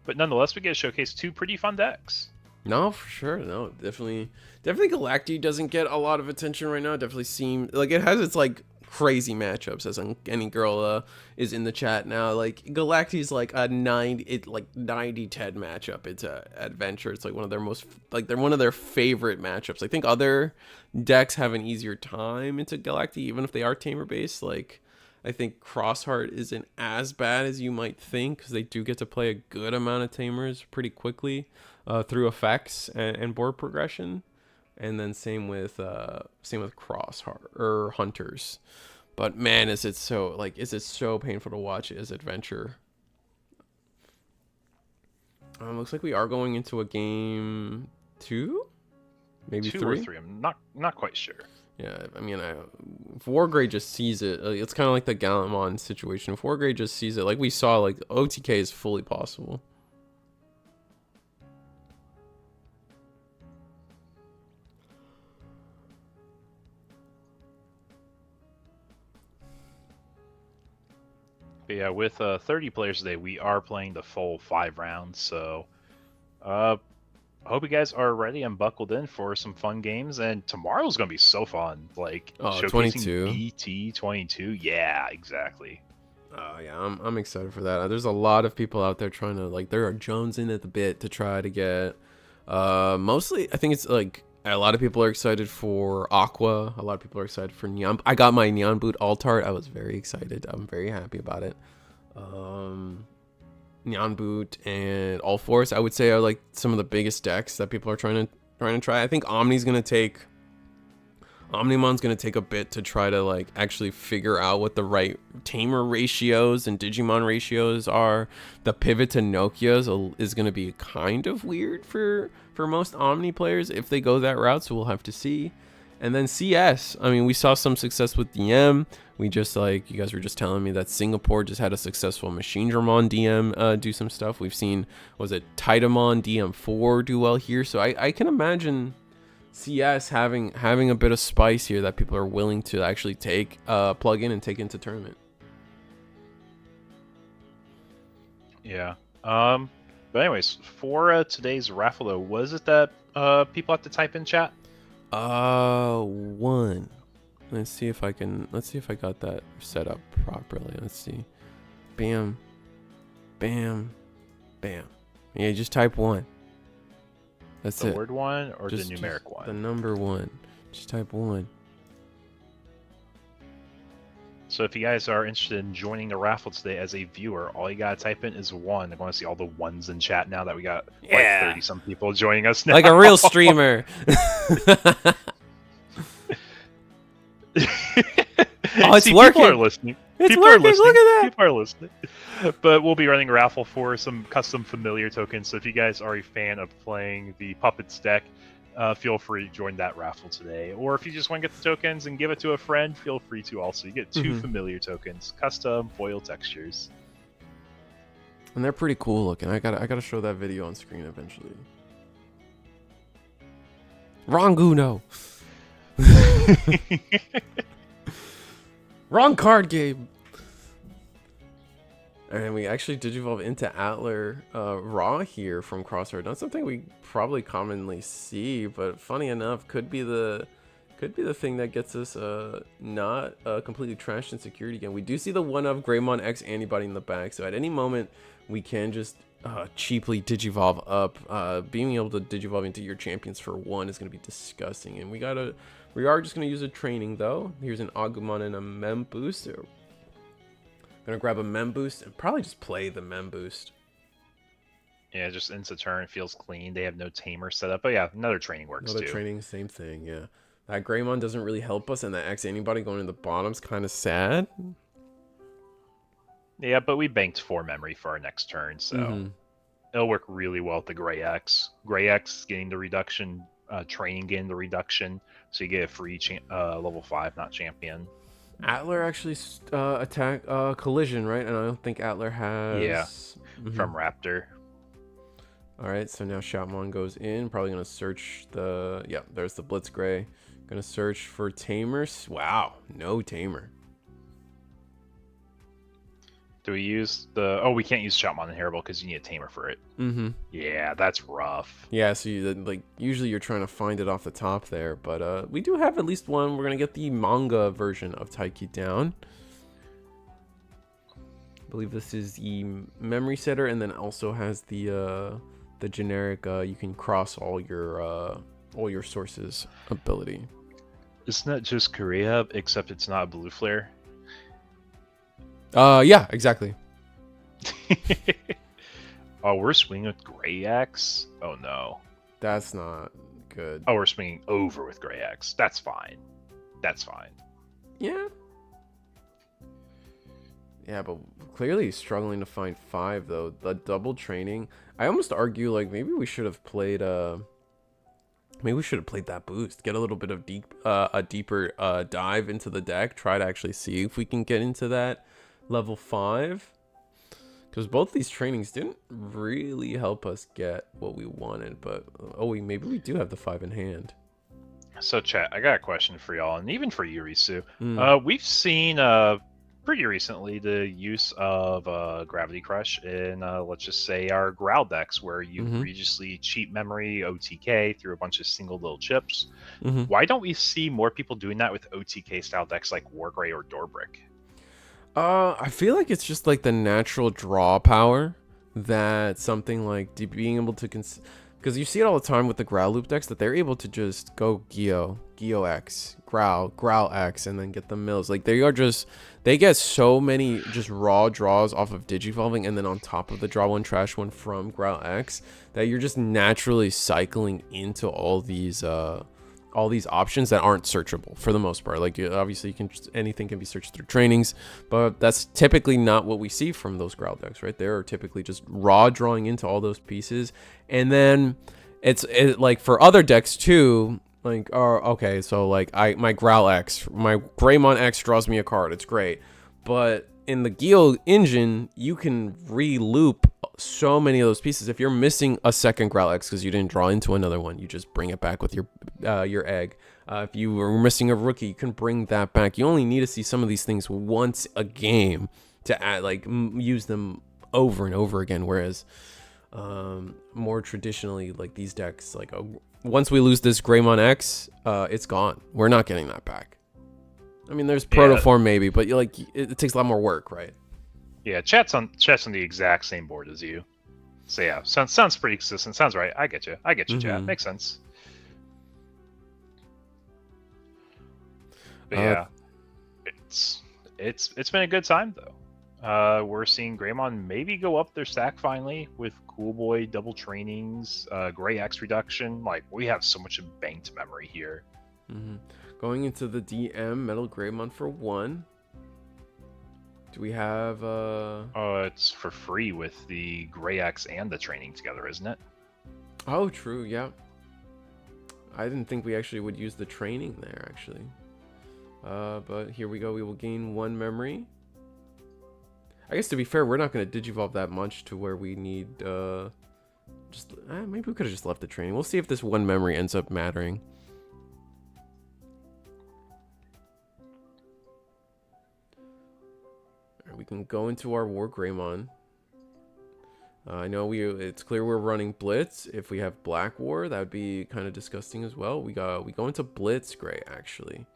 But nonetheless, we get to showcase 2 pretty fun decks. No, for sure. No, definitely Galacti doesn't get a lot of attention right now. Definitely seem like it has its like crazy matchups, as any girl is in the chat now. Like Galacti's like a 90-10 matchup. It's a adventure. It's like one of their most they're one of their favorite matchups. I think other decks have an easier time into Galacti, even if they are tamer based. Like I think Crossheart isn't as bad as you might think because they do get to play a good amount of tamers pretty quickly. through effects and board progression, and then same with cross or hunters. But man, is it so painful to watch as adventure. Looks like we are going into a game 2, maybe 2 3. or 3. I'm not quite sure. Yeah, I mean, if Wargrade just sees it, it's kind of like the Gundam situation. If Wargrade just sees it, like we saw, like OTK is fully possible. But yeah, with 30 players today, we are playing the full 5 rounds. So, I hope you guys are ready and buckled in for some fun games. And tomorrow's gonna be so fun, like showcasing 22. BT22. Yeah, exactly. Oh yeah, I'm excited for that. There's a lot of people out there trying to there are jonesing at the bit to try to get. Mostly, I think it's like a lot of people are excited for Aqua. A lot of people are excited for Neon. I got my Neon Boot Altart. I was very excited. I'm very happy about it. Neon Boot and All Force, I would say, are like some of the biggest decks that people are trying to try. I think Omnimon's gonna take a bit to try to like actually figure out what the right tamer ratios and Digimon ratios are. The pivot to Nokia's is gonna be kind of weird for most Omni players if they go that route, so we'll have to see. And then CS, I mean, we saw some success with DM. We just, like, you guys were just telling me that Singapore just had a successful Machine Dramon DM do some stuff. We've seen, was it Titamon DM4 do well here? So I can imagine CS having a bit of spice here that people are willing to actually take, plug in and take into tournament. Yeah. But anyways, for today's raffle, though, what is it that people have to type in chat? One. Let's see if I got that set up properly. Let's see. Bam. Bam. Bam. Yeah, just type 1. That's it. The word 1 or just, the numeric 1? The number 1. Just type 1. So if you guys are interested in joining the raffle today as a viewer, all you gotta type in is 1. I'm going to see all the 1s in chat now that we got like 30 some people joining us now. Like a real streamer. Oh, it's working. People are listening. It's working. Look at that. People are listening. But we'll be running a raffle for some custom familiar tokens. So if you guys are a fan of playing the Puppets deck, feel free to join that raffle today. Or if you just want to get the tokens and give it to a friend, feel free to also. You get 2 familiar tokens, custom foil textures. And they're pretty cool looking. I gotta show that video on screen eventually. Ranguno. Wrong card game. And we actually digivolve into Atler Raw here from Crosshair. Not something we probably commonly see, but funny enough, could be the thing that gets us not completely trashed in security again. We do see the one of Greymon X antibody in the back, so at any moment we can just cheaply digivolve up. Being able to digivolve into your champions for 1 is going to be disgusting, and we are just going to use a training though. Here's an Agumon and a Mem boost. So gonna grab a Mem boost and probably just play the Mem boost. Yeah, just into turn, feels clean. They have no tamer set up, but yeah, another training works too. Another training, same thing. Yeah, that Greymon doesn't really help us, and that X antibody going to the bottom's kind of sad. Yeah, but we banked 4 memory for our next turn, so it'll work really well with the Gray X. Gray X getting the reduction, training getting the reduction, so you get a free level 5, not champion. Atler actually attack collision, right? And I don't think Atler has. Yeah, from Raptor. All right, so now Shoutmon goes in. Probably gonna search the. Yeah, there's the Blitz Gray. Gonna search for tamers. Wow, no tamer. Do we use the... Oh, we can't use Shoutmon Inheritable because you need a tamer for it. Yeah, that's rough. Yeah, so you, usually you're trying to find it off the top there, but we do have at least one. We're going to get the manga version of Taiki down. I believe this is the memory setter, and then also has the generic you can cross all your sources ability. Isn't that just Korea, except it's not a blue flare? Yeah, exactly. Oh, we're swinging with Gray X? Oh, no. That's not good. Oh, we're swinging over with Gray X. That's fine. That's fine. Yeah. Yeah, but clearly struggling to find 5 though. The double training. I almost argue like maybe we should have played that boost. Get a little bit of a deeper dive into the deck. Try to actually see if we can get into that level 5. Because both these trainings didn't really help us get what we wanted, but maybe we do have the 5 in hand. So, chat, I got a question for y'all, and even for you, Risu. We've seen pretty recently the use of Gravity Crush in, let's just say, our Growl decks, where you egregiously cheat memory OTK through a bunch of single little chips. Why don't we see more people doing that with OTK style decks like Wargray or Dorbrick? I feel like it's just like the natural draw power that something like being able to because you see it all the time with the Growl loop decks that they're able to just go Geo X, Growl X, and then get the mills. Like they get so many just raw draws off of Digivolving, and then on top of the draw one, trash one from Growl X, that you're just naturally cycling into all these options that aren't searchable for the most part. Like obviously anything can be searched through trainings, but that's typically not what we see from those Growl decks, right? They're typically just raw drawing into all those pieces, and then it's like for other decks too. Like, okay, so like my Growl X, my Greymon X draws me a card. It's great, but in the Geo engine, you can re-loop so many of those pieces. If you're missing a second Growl X because you didn't draw into another one, you just bring it back with your egg. If you were missing a rookie, you can bring that back. You only need to see some of these things once a game to use them over and over again. Whereas more traditionally, like these decks, like once we lose this Greymon X, it's gone. We're not getting that back. I mean, there's protoform maybe, but it takes a lot more work, right? Yeah, chat's on the exact same board as you. So yeah, sounds pretty consistent. Sounds right. I get you, chat. Makes sense. But yeah, it's been a good time though. We're seeing Greymon maybe go up their stack finally with Cool Boy double trainings, Gray X reduction. Like, we have so much banked memory here. Going into the DM, Metal Greymon for 1. Do we have it's for free with the Gray X and the training together, isn't it? Oh, true, yeah. I didn't think we actually would use the training there, actually. But here we go. We will gain 1 memory. I guess to be fair, we're not going to digivolve that much to where we need maybe we could have just left the training. We'll see if this 1 memory ends up mattering. We can go into our War Greymon. I know it's clear we're running Blitz. If we have Black War, that would be kind of disgusting as well. We go into Blitz Gray actually.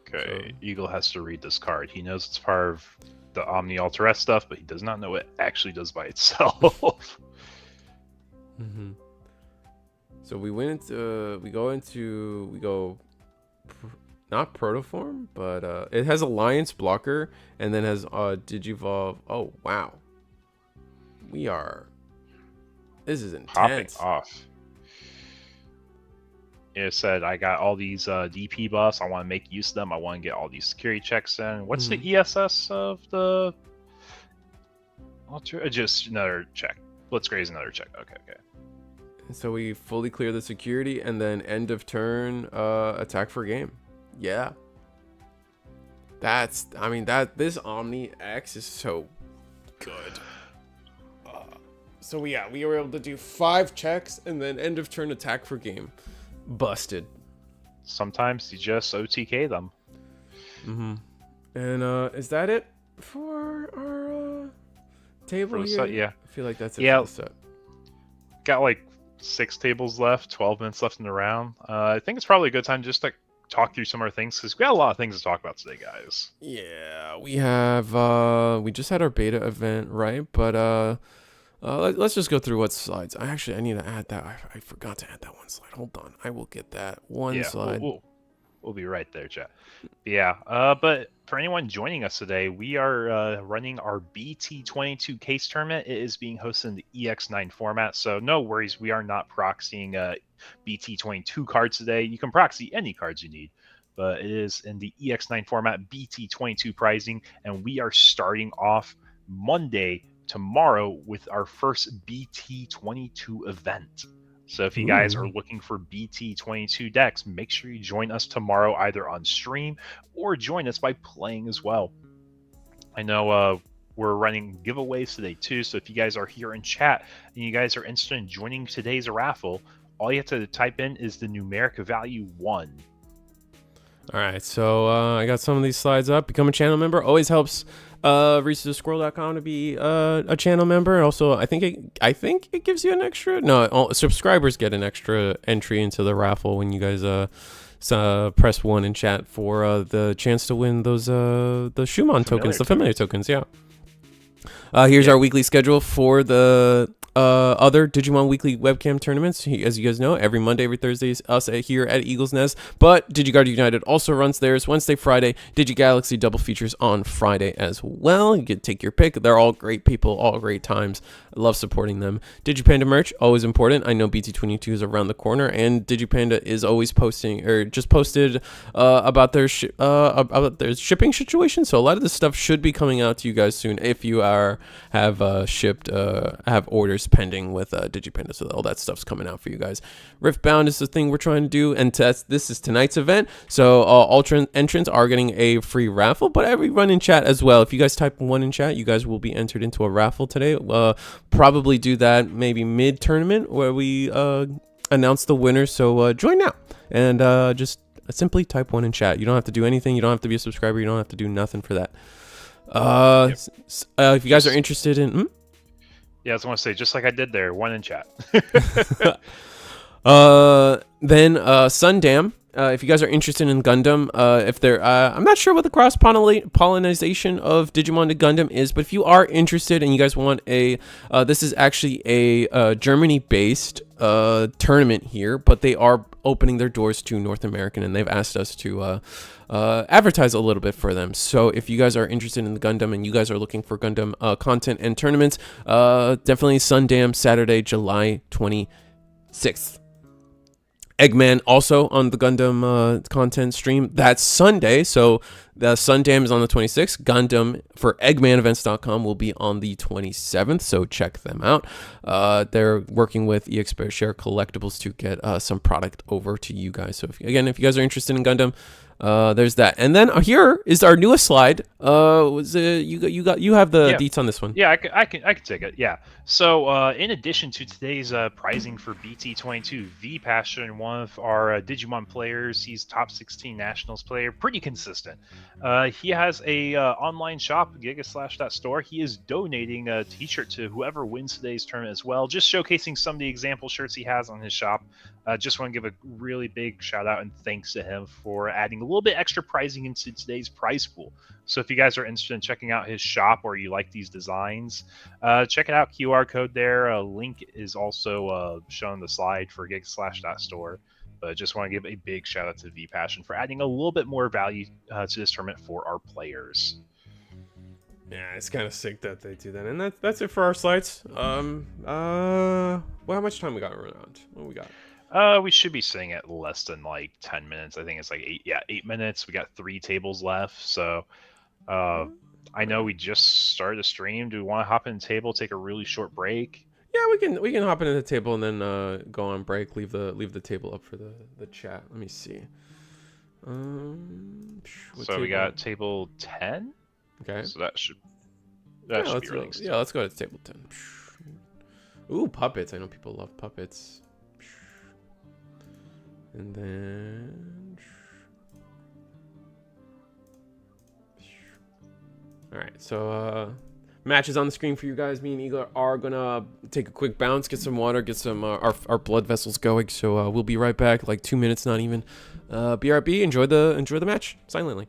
Okay, so Eagle has to read this card. He knows it's part of the Omni Alteress stuff, but he does not know what it actually does by itself. So we go not protoform, but it has Alliance blocker and then has Digivolve. Oh wow, this is intense. Popping off. It said I got all these DP buffs. I want to make use of them. I want to get all these security checks in. What's the ESS of the just another check. Blitzcrank is another check. Okay. So we fully clear the security and then end of turn attack for game. Yeah. This Omni X is so good. So we were able to do 5 checks and then end of turn attack for game. Busted. Sometimes you just OTK them. And is that it for our table here? Set, yeah. I feel like that's it for the set. Got like 6 tables left, 12 minutes left in the round. I think it's probably a good time just to talk through some of our things because we got a lot of things to talk about today, guys. Yeah, we have we just had our beta event, right? But let's just go through what slides. I need to add that. I forgot to add that one slide. Hold on, I will get that one slide. We'll We'll be right there, chat. Yeah, but for anyone joining us today, we are running our BT22 case tournament. It is being hosted in the EX9 format, so no worries. We are not proxying BT22 cards today. You can proxy any cards you need, but it is in the EX9 format, BT22 pricing, and we are starting off Monday, tomorrow, with our first BT22 event. So if you guys are looking for BT22 decks, make sure you join us tomorrow either on stream or join us by playing as well. I know we're running giveaways today too, so if you guys are here in chat and you guys are interested in joining today's raffle, all you have to type in is the numeric value 1. All right, so I got some of these slides up. Become a channel member. Always helps reachthesquirrel.com to be a channel member. Also, I think it gives you an extra. No, all, subscribers get an extra entry into the raffle when you guys press 1 in chat for the chance to win those the Shumon tokens, the familiar tokens. Yeah. Here's our weekly schedule for the other Digimon weekly webcam tournaments. As you guys know, every Monday, every Thursday is us here at Eagle's Nest. But DigiGuard United also runs theirs Wednesday, Friday. DigiGalaxy double features on Friday as well. You can take your pick. They're all great people, all great times. I love supporting them. DigiPanda merch, always important. I know BT22 is around the corner, and DigiPanda is always posting, or just posted about their shipping situation. So a lot of this stuff should be coming out to you guys soon if you have orders pending with DigiPanda. So all that stuff's coming out for you guys. Riftbound is the thing we're trying to do, and this is tonight's event. So all entrants are getting a free raffle, but everyone in chat as well. If you guys type 1 in chat, you guys will be entered into a raffle today. Probably do that maybe mid-tournament where we announce the winner. So join now and just simply type 1 in chat. You don't have to do anything. You don't have to be a subscriber. You don't have to do nothing for that. If you guys are interested in... Yeah, I was going to say, just like I did there, 1 in chat. Then Sundam. If you guys are interested in Gundam, if they're, I'm not sure what the cross pollination of Digimon to Gundam is, but if you are interested and you guys want this is actually a Germany-based tournament here, but they are opening their doors to North American, and they've asked us to advertise a little bit for them. So if you guys are interested in the Gundam and you guys are looking for Gundam content and tournaments, definitely Sundam, Saturday, July 26th. Eggman also on the Gundam content stream. That's Sunday, so the Sundam is on the 26th. Gundam for eggmanevents.com will be on the 27th, so check them out. They're working with EXPairShare Collectibles to get some product over to you guys. So if you guys are interested in Gundam, there's that. And then here is our newest slide. You have the deets on this one. Yeah, I can take it. Yeah. So in addition to today's prizing for BT22, VPassion, one of our Digimon players, he's top 16 nationals player, pretty consistent. He has a online shop, gigaslash.store. He is donating a t-shirt to whoever wins today's tournament as well, just showcasing some of the example shirts he has on his shop. Just want to give a really big shout out and thanks to him for adding a little bit extra prizing into today's prize pool. So if you guys are interested in checking out his shop or you like these designs, check it out. QR code there. A link is also shown on the slide for gigaslash.store. But just want to give a big shout out to VPassion for adding a little bit more value to this tournament for our players. Yeah, it's kind of sick that they do that. And that's it for our slides. Well, how much time we got around? What do we got? We should be sitting at less than like 10 minutes. I think it's like 8 minutes. We got 3 tables left. So I know we just started the stream. Do we want to hop in the table, take a really short break? Yeah, we can hop into the table and then go on break. Leave the table up for the chat. Let me see. So we got table 10. Okay. So that should be released. Yeah, let's go to table 10. Ooh, puppets. I know people love puppets. And then... Alright, so match is on the screen for you guys. Me and Eagle are gonna take a quick bounce, get some water, get some our blood vessels going. So we'll be right back, like 2 minutes, not even. BRB, enjoy the match silently.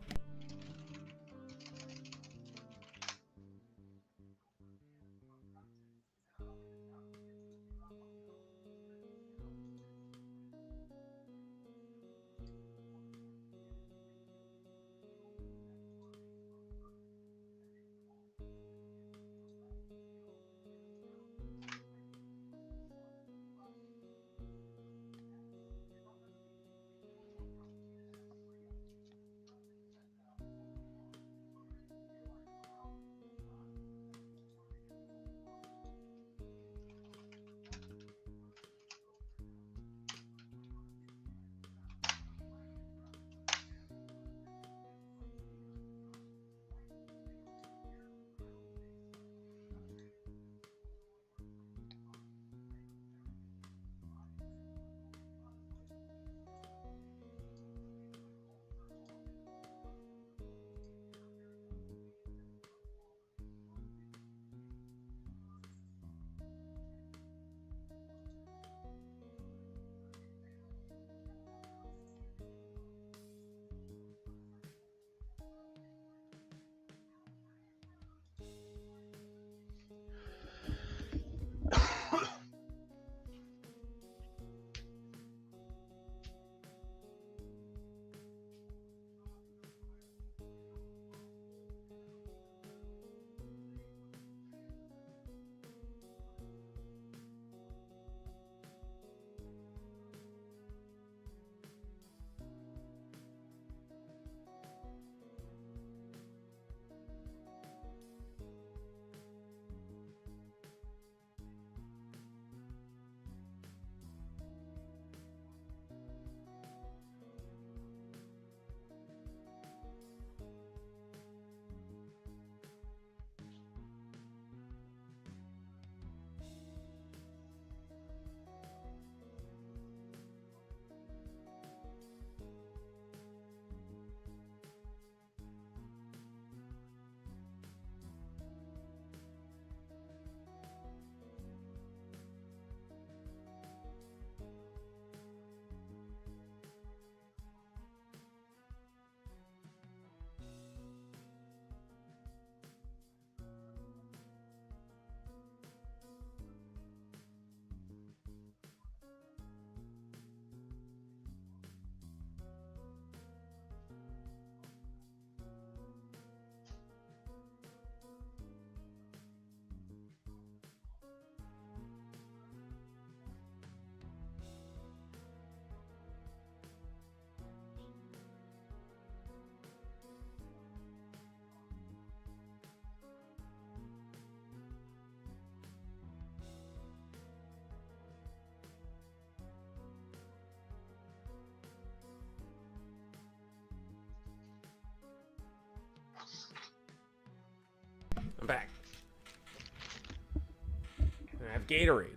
Gatorade.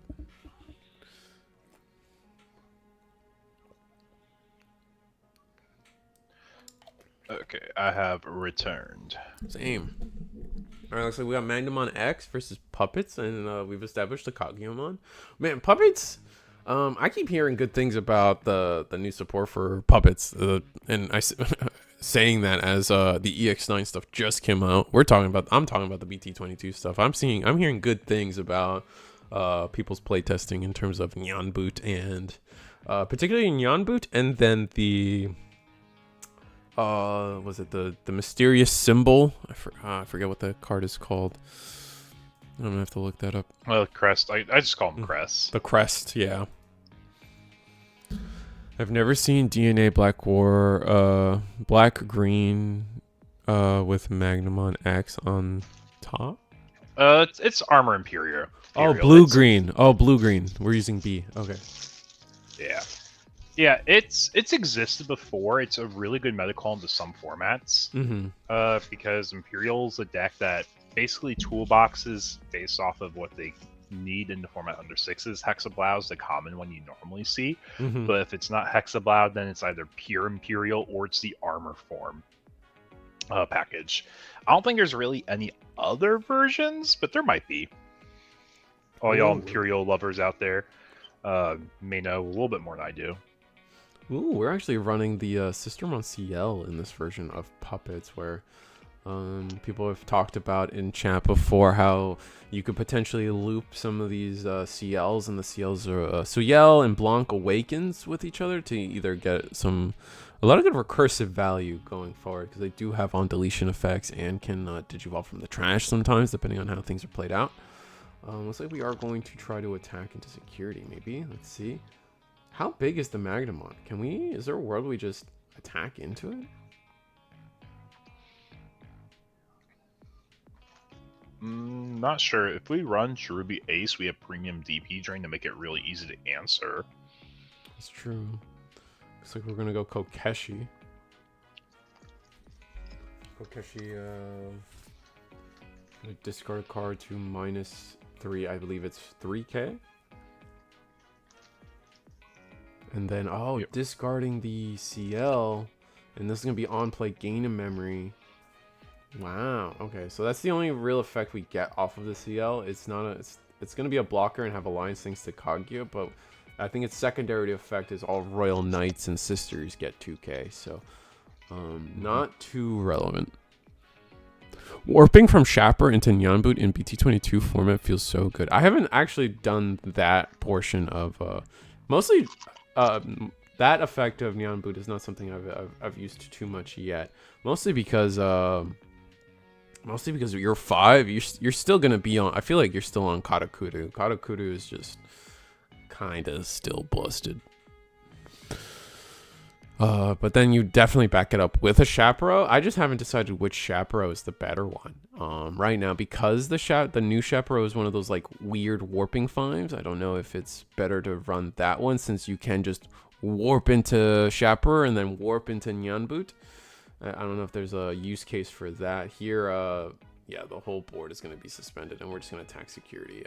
Okay, I have returned. Same. All right, looks like we got Magnamon X versus Puppets, and we've established the Kageyamon. Man, Puppets. I keep hearing good things about the new support for Puppets, and saying that as the EX09 stuff just came out. I'm talking about the BT22 stuff. I'm hearing good things about people's playtesting in terms of Nyan Boot and particularly Nyan Boot, and then the was it the mysterious symbol? I forget what that card is called. I'm gonna have to look that up. Well, crest. I just call them crests. The crest, yeah. I've never seen DNA Black War, black green, with Magnamon X on top. It's Armor Imperial. Oh, blue green. Oh, blue green. We're using B. Okay. Yeah. Yeah, it's existed before. It's a really good meta call into some formats. Because Imperial's a deck that basically toolboxes based off of what they need in the format under 6s. Hexablau is the common one you normally see. But if it's not Hexablau, then it's either pure Imperial or it's the armor form package. I don't think there's really any other versions, but there might be. All y'all Imperial lovers out there may know a little bit more than I do. Ooh, we're actually running the Sistermon CL in this version of Puppets, where people have talked about in chat before how you could potentially loop some of these CLs, and the CLs are Suyel and Blanc Awakens with each other to either get a lot of good recursive value going forward, because they do have on deletion effects and can digivolve from the trash sometimes, depending on how things are played out. Looks like we are going to try to attack into security, maybe. Let's see. How big is the Magnamon? Is there a world we just attack into it? Not sure. If we run Cherubi Ace, we have premium DP drain to make it really easy to answer. That's true. Looks like we're gonna go Kokeshi. Discard a card to -3. I believe it's 3K. And then, discarding the CL, and this is going to be on play, gain a memory. Wow. Okay, so that's the only real effect we get off of the CL. It's going to be a blocker and have alliance thanks to Kaguya, but I think its secondary effect is all Royal Knights and Sisters get 2K, so not too relevant. Warping from Shapper into Nyan Boot in BT22 format feels so good. I haven't actually done that portion of mostly. That effect of Nyan Boot is not something I've used too much yet. Mostly because you're 5, you're still gonna be on. I feel like you're still on Katakuru. Katakuru is just kind of still busted. But then you definitely back it up with a Chaparral. I just haven't decided which Chaparral is the better one right now, because the new Chaparral is one of those like weird warping 5s. I don't know if it's better to run that one, since you can just warp into Chaparral and then warp into Nyan Boot. I don't know if there's a use case for that here. Yeah, the whole board is going to be suspended, and we're just going to attack security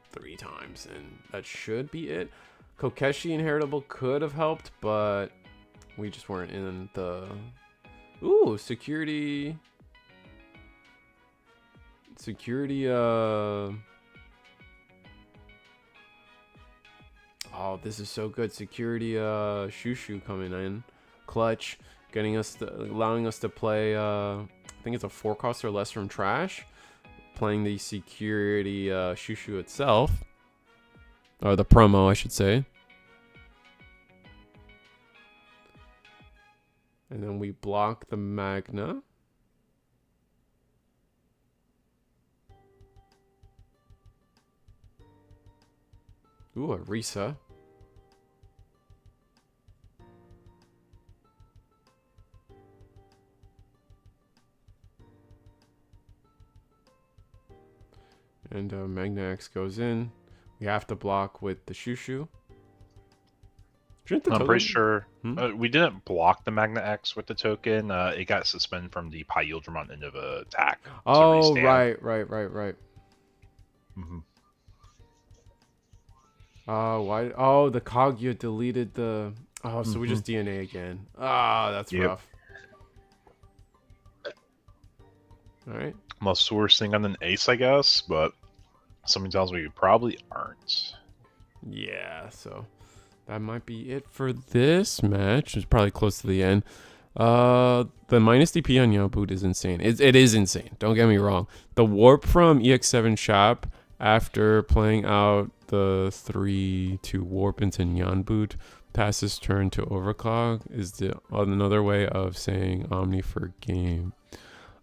3 times, and that should be it. Kokeshi Inheritable could have helped, but we just weren't in the... Ooh, security... Oh, this is so good. Security, Shushu coming in. Clutch. Allowing us to play, I think it's a 4 cost or less from trash. Playing the security, Shushu itself. Or the promo, I should say. And then we block the Magna. Ooh, a Risa. And Magna X goes in. We have to block with the Shushu. I'm pretty sure we didn't block the Magna X with the token. It got suspended from the Pyildramon end of attack. Oh, right. Mm-hmm. Why? Oh, the Kaguya deleted the. Oh, so we Mm-hmm. just DNA again. Ah, that's Yep. rough. All right. Most sourcing on an ace, I guess, but something tells me we probably aren't. Yeah. So that might be it for this match. It's probably close to the end. The minus DP on Yamboot is insane. It is insane. Don't get me wrong. The warp from EX7 shop after playing out the 3-2 warp into Nyanboot past his turn to overclock is the another way of saying Omni for game.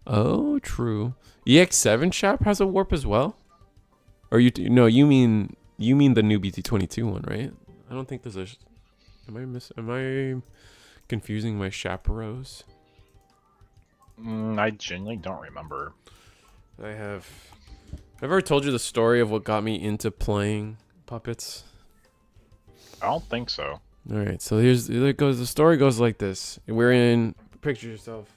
Oh, true. EX7 shop has a warp as well? Or you mean the new BT22 one, right? I don't think there's a am I confusing my chaperones? I genuinely don't remember. I've ever told you the story of what got me into playing puppets? I don't think so. All right, so there it goes. The story goes like this. We're in. Picture yourself.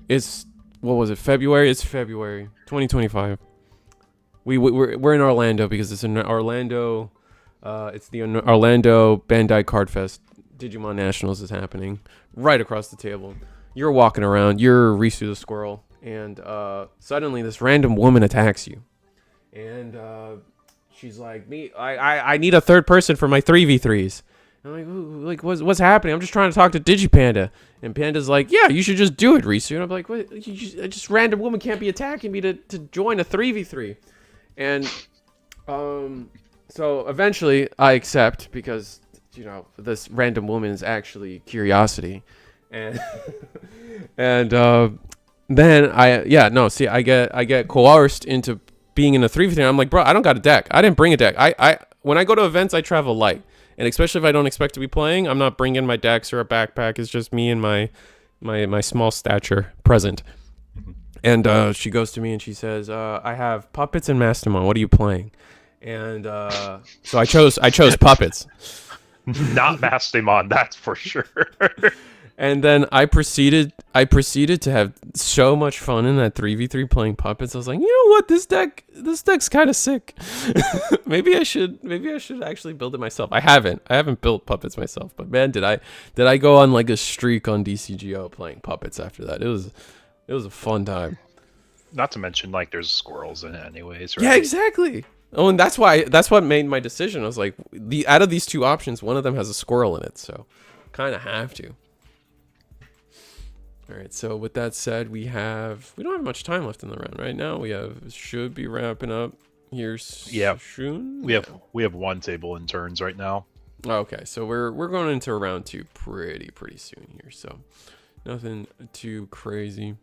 It's what was it? February. It's February 2025. We're in Orlando because it's in Orlando. It's the Orlando Bandai Card Fest. Digimon Nationals is happening right across the table. You're walking around. You're Risu the squirrel, and suddenly this random woman attacks you, and she's like, "Me, I need a third person for my 3v3s." I'm like, "Ooh, like what's happening? I'm just trying to talk to Digipanda." And Panda's like, "Yeah, you should just do it, Risu." And I'm like, "What? Just random woman can't be attacking me to join a 3v3." And so eventually I accept because this random woman is actually curiosity, and and then I get coerced into being in a 3v3. I'm like, bro, I don't got a deck. I didn't bring a deck. I when I go to events, I travel light, and especially if I don't expect to be playing, I'm not bringing my decks or a backpack. It's just me and my small stature present. And she goes to me and she says, "I have puppets and Mastamon. What are you playing?" And so I chose puppets. Not Mastamon, that's for sure. And then I proceeded to have so much fun in that 3v3 playing puppets. I was like, you know what, this deck's kind of sick. maybe I should actually build it myself. I haven't built puppets myself, but man, did I go on like a streak on DCGO playing puppets after that. It was a fun time. Not to mention, like, there's squirrels in it anyways, right? Yeah, exactly. Oh, and that's what made my decision. I was like, out of these two options, one of them has a squirrel in it, so kind of have to. All right. So with that said, we don't have much time left in the round right now. Should be wrapping up here soon. We have one table in turns right now. Okay, so we're going into round 2 pretty soon here. So nothing too crazy.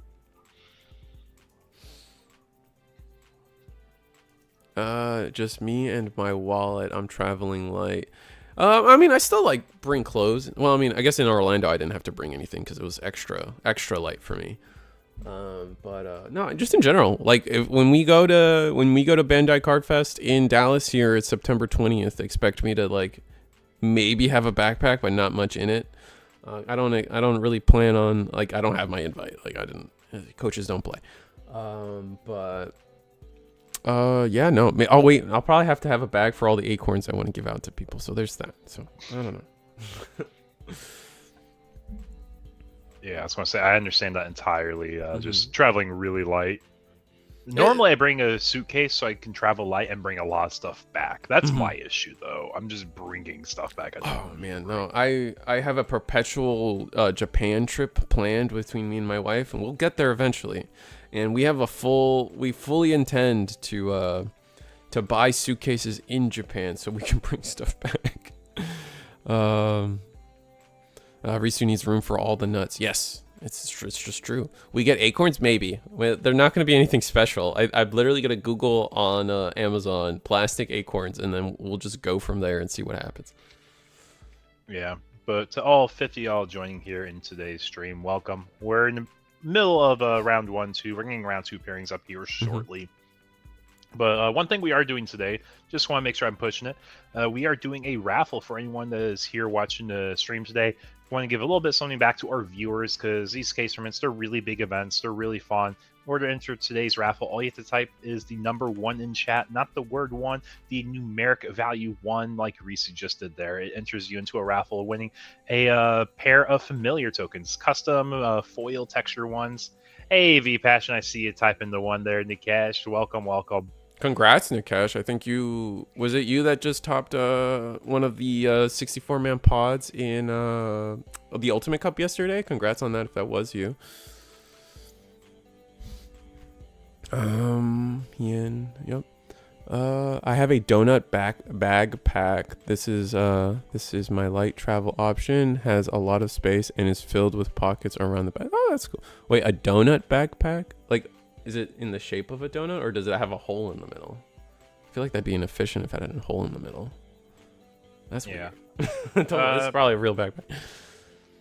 Just me and my wallet. I'm traveling light. I mean, I still like bring clothes. Well, I mean, I guess in Orlando I didn't have to bring anything because it was extra light for me. But no, just in general, like when we go to Bandai Card Fest in Dallas here, it's September 20th. Expect me to like maybe have a backpack, but not much in it. I don't really plan on like I don't have my invite. Like I didn't. Coaches don't play. But. Yeah, no. I'll wait. I'll probably have to have a bag for all the acorns I want to give out to people. So there's that. So I don't know. Yeah, I was gonna say I understand that entirely. Just traveling really light. Normally, I bring a suitcase so I can travel light and bring a lot of stuff back. That's my issue, though. I'm just bringing stuff back. Oh man, no. I have a perpetual Japan trip planned between me and my wife, and we'll get there eventually. And we fully intend to buy suitcases in Japan so we can bring stuff back. Risu needs room for all the nuts. Yes, it's just true. We get acorns, maybe. They're not going to be anything special. I'm literally going to Google on Amazon plastic acorns, and then we'll just go from there and see what happens. Yeah, but to all 50 y'all joining here in today's stream, welcome. We're in the middle of round 1-2. We're getting round 2 pairings up here shortly. But one thing we are doing today, just want to make sure I'm pushing it. We are doing a raffle for anyone that is here watching the stream today. want to give a little bit something back to our viewers because these case tournaments, they're really big events. They're really fun. In order to enter today's raffle, all you have to type is the number 1 in chat, not the word 1, the numeric value 1, like Reese just did there. It enters you into a raffle, winning a pair of familiar tokens, custom foil texture ones. Hey, V Passion, I see you typing the 1 there, Nikesh. Welcome, welcome. Congrats, Nikesh. I think was it you that just topped one of the 64-man pods in the Ultimate Cup yesterday? Congrats on that if that was you. Ian, yep. I have a donut bag pack. This is my light travel option. Has a lot of space and is filled with pockets around the back. Oh, that's cool. Wait, a donut backpack? Like, is it in the shape of a donut or does it have a hole in the middle? I feel like that'd be inefficient if it had a hole in the middle. That's weird. It's probably a real backpack.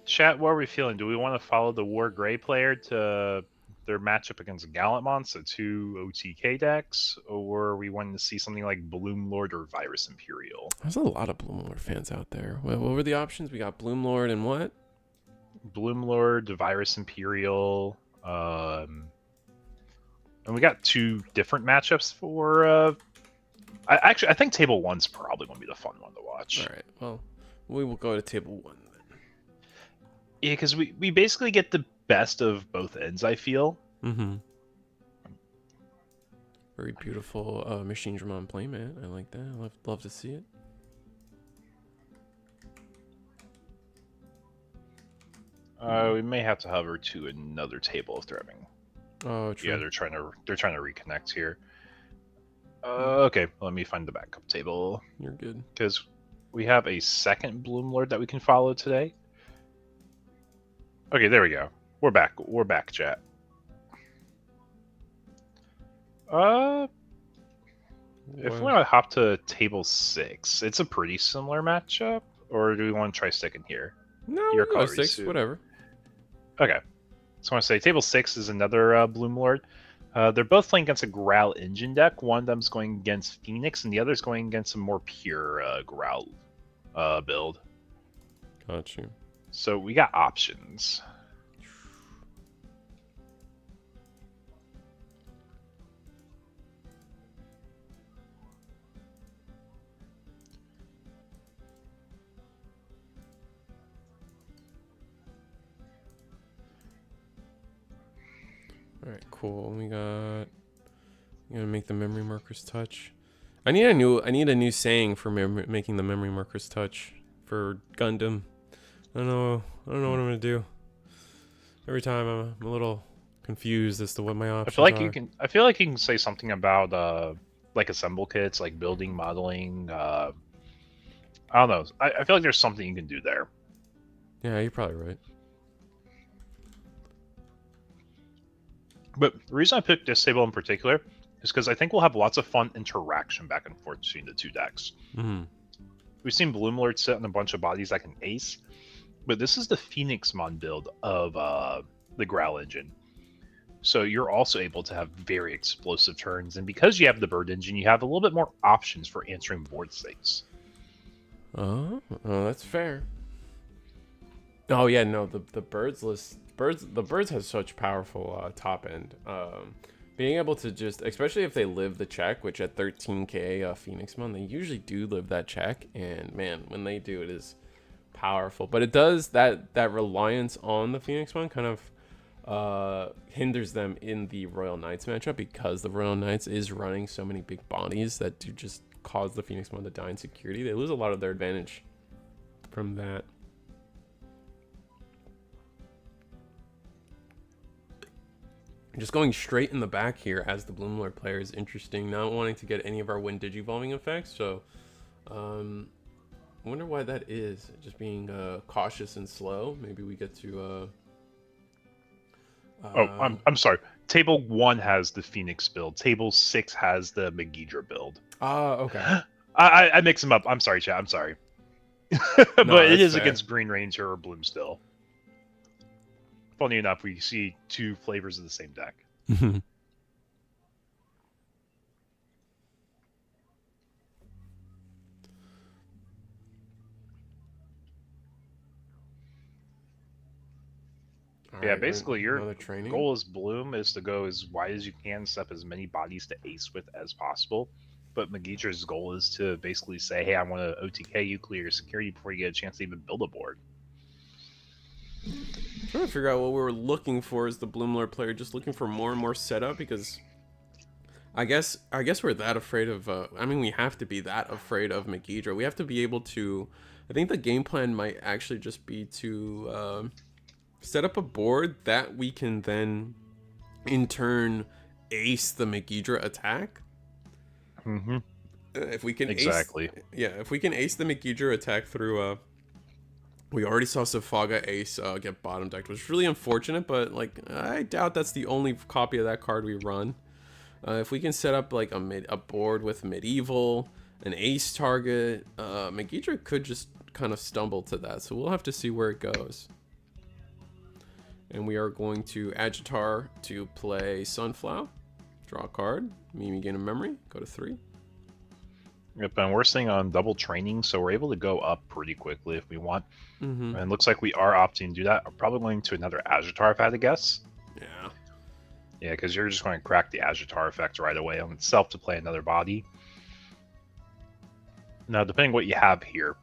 Chat, what are we feeling? Do we want to follow the War Gray player to their matchup against Gallantmon, so 2 OTK decks, or we wanting to see something like Bloomlord or Virus Imperial? There's a lot of Bloomlord fans out there. What were the options? We got Bloomlord and what? Bloomlord, Virus Imperial, and we got 2 different matchups for. I think Table 1's probably going to be the fun one to watch. All right, well, we will go to Table 1 then. Yeah, because we basically get the best of both ends, I feel. Mm-hmm. Very beautiful Machine Dramon playmat. I like that. I'd love to see it. We may have to hover to another table if they're having. Oh, true. Yeah, they're trying to reconnect here. Okay, let me find the backup table. You're good. Because we have a second Bloomlord that we can follow today. Okay, there we go. We're back. We're back, chat. If we want to hop to table 6, it's a pretty similar matchup, or do we want to try sticking here? No, your call 6, whatever. Okay. So I want to say table 6 is another Bloomlord. They're both playing against a Growl engine deck. One of them's going against Phoenix, and the other's going against a more pure Growl build. Got you. So we got options. All right, cool. We got. I'm gonna make the memory markers touch. I need a new saying for making the memory markers touch for Gundam. I don't know what I'm gonna do. Every time I'm a little confused as to what my options are. I feel like you can say something about like assemble kits, like building, modeling. I don't know. I feel like there's something you can do there. Yeah, you're probably right. But the reason I picked this table in particular is because I think we'll have lots of fun interaction back and forth between the 2 decks. Mm-hmm. We've seen Bloomlord sit on a bunch of bodies that can ace, but this is the Phoenixmon build of the Growl engine. So you're also able to have very explosive turns, and because you have the Bird engine, you have a little bit more options for answering board states. Oh, that's fair. Oh yeah, no, the birds list. The birds has such powerful top end. Being able to just, especially if they live the check, which at 13k Phoenixmon, they usually do live that check, and man, when they do, it is powerful. But it does that reliance on the Phoenixmon kind of hinders them in the Royal Knights matchup, because the Royal Knights is running so many big bodies that do just cause the Phoenixmon to die in security. They lose a lot of their advantage from that. Just going straight in the back here as the Bloomlord player is interesting. Not wanting to get any of our Wind Digivolving effects, so I wonder why that is. Just being cautious and slow. Maybe we get to. I'm sorry. Table 1 has the Phoenix build. Table 6 has the Megidra build. Okay. I mix them up. I'm sorry, chat. I'm sorry. But No, it is fair. against Green Ranger or Bloom still. Funny enough, we see 2 flavors of the same deck. Yeah, basically your another training. goal as Bloom is to go as wide as you can, set up as many bodies to ace with as possible. But Magidra's goal is to basically say, hey, I want to OTK you, clear your security before you get a chance to even build a board. I'm trying to figure out what we were looking for as the Bloomlord player, just looking for more and more setup, because I guess we're that afraid of, I mean, we have to be that afraid of Megidra. We have to be able to, I think the game plan might actually just be to set up a board that we can then, in turn, ace the Megidra attack. Mm-hmm. If we can exactly. if we can ace the Megidra attack through, we already saw Safaga ace get bottom decked, which is really unfortunate, but like I doubt that's the only copy of that card we run. If we can set up like a board with medieval, an ace target, Megidra could just kind of stumble to that, so we'll have to see where it goes. And we are going to Agitar to play Sunflower. Draw a card. Mimi gain a memory. Go to 3. Yep, and we're sitting on double training, so we're able to go up pretty quickly if we want. Mm-hmm. And it looks like we are opting to do that. I'm probably going to another Agitar if I had to guess. Yeah. Yeah, because you're just going to crack the Agitar effect right away on itself to play another body. Now, depending what you have here,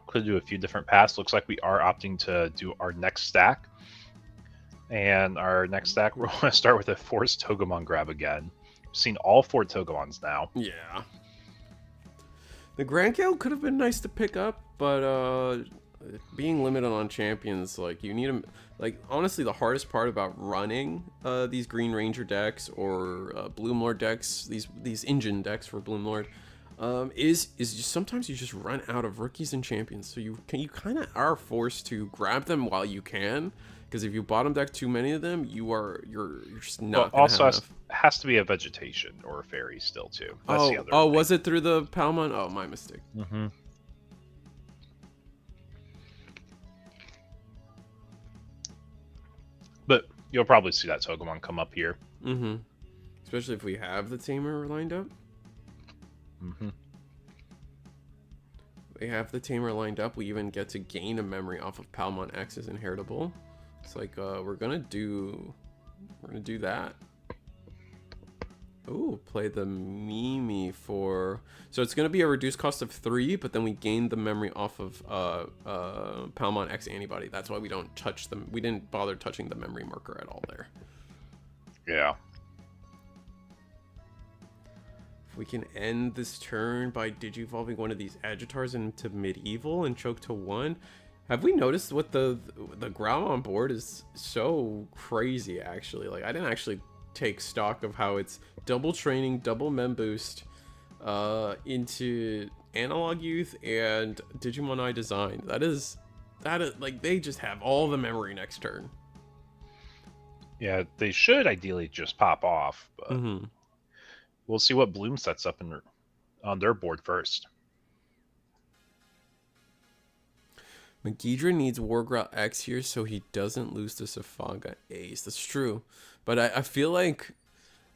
could do a few different paths. Looks like we are opting to do our next stack. And our next stack, we're going to start with a forced Togemon grab again. We've seen all 4 Togemons now. Yeah. The Grand Gale could have been nice to pick up, but being limited on champions, like you need them. Like honestly, the hardest part about running these Green Ranger decks or Bloomlord decks, these engine decks for Bloomlord, is just sometimes you just run out of rookies and champions. So you kind of are forced to grab them while you can. Because if you bottom deck too many of them, you're just not. Well, also has to be a vegetation or a fairy still too. That's the other thing. Was it through the Palmon? Oh, my mistake. Mm-hmm. But you'll probably see that Togemon come up here. Mm-hmm. Especially if we have the Tamer lined up. Mm-hmm. We have the Tamer lined up. We even get to gain a memory off of Palmon X as inheritable. It's like we're gonna do that. Ooh, play the Mimi for, so it's gonna be a reduced cost of 3, but then we gain the memory off of Palmon X antibody. That's why we don't touch them. We didn't bother touching the memory marker at all there. Yeah. If we can end this turn by digivolving one of these Agitars into medieval and choke to 1. Have we noticed what the ground on board is so crazy, actually? Like, I didn't actually take stock of how it's double training, double mem boost into Analog Youth and Digimon I Design. That is like, they just have all the memory next turn. Yeah, they should ideally just pop off, but we'll see what Bloom sets up on their board first. Megidra needs Wargrowl X here so he doesn't lose to Safaga Ace. That's true, but I feel like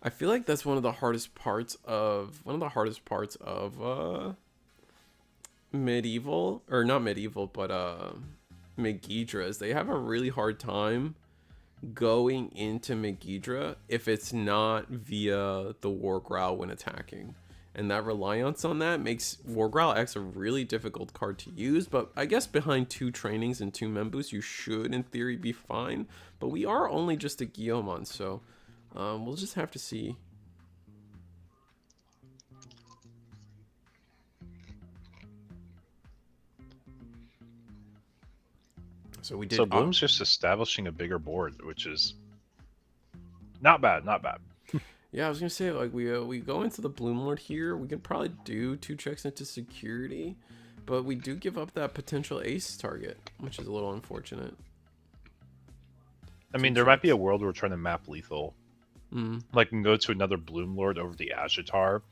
that's one of the hardest parts of medieval, or not medieval, but Megidra, is they have a really hard time going into Megidra if it's not via the Wargrowl when attacking. And that reliance on that makes Wargrowl X a really difficult card to use. But I guess behind 2 trainings and 2 memboosts, you should, in theory, be fine. But we are only just a Guillaumon, so we'll just have to see. So we did. So Bloom's just establishing a bigger board, which is not bad, not bad. Yeah, I was gonna say, like, we go into the Bloomlord here. We could probably do 2 checks into security, but we do give up that potential ace target, which is a little unfortunate. I mean, there might be a world where we're trying to map lethal. Like, and go to another Bloomlord over the Agitar,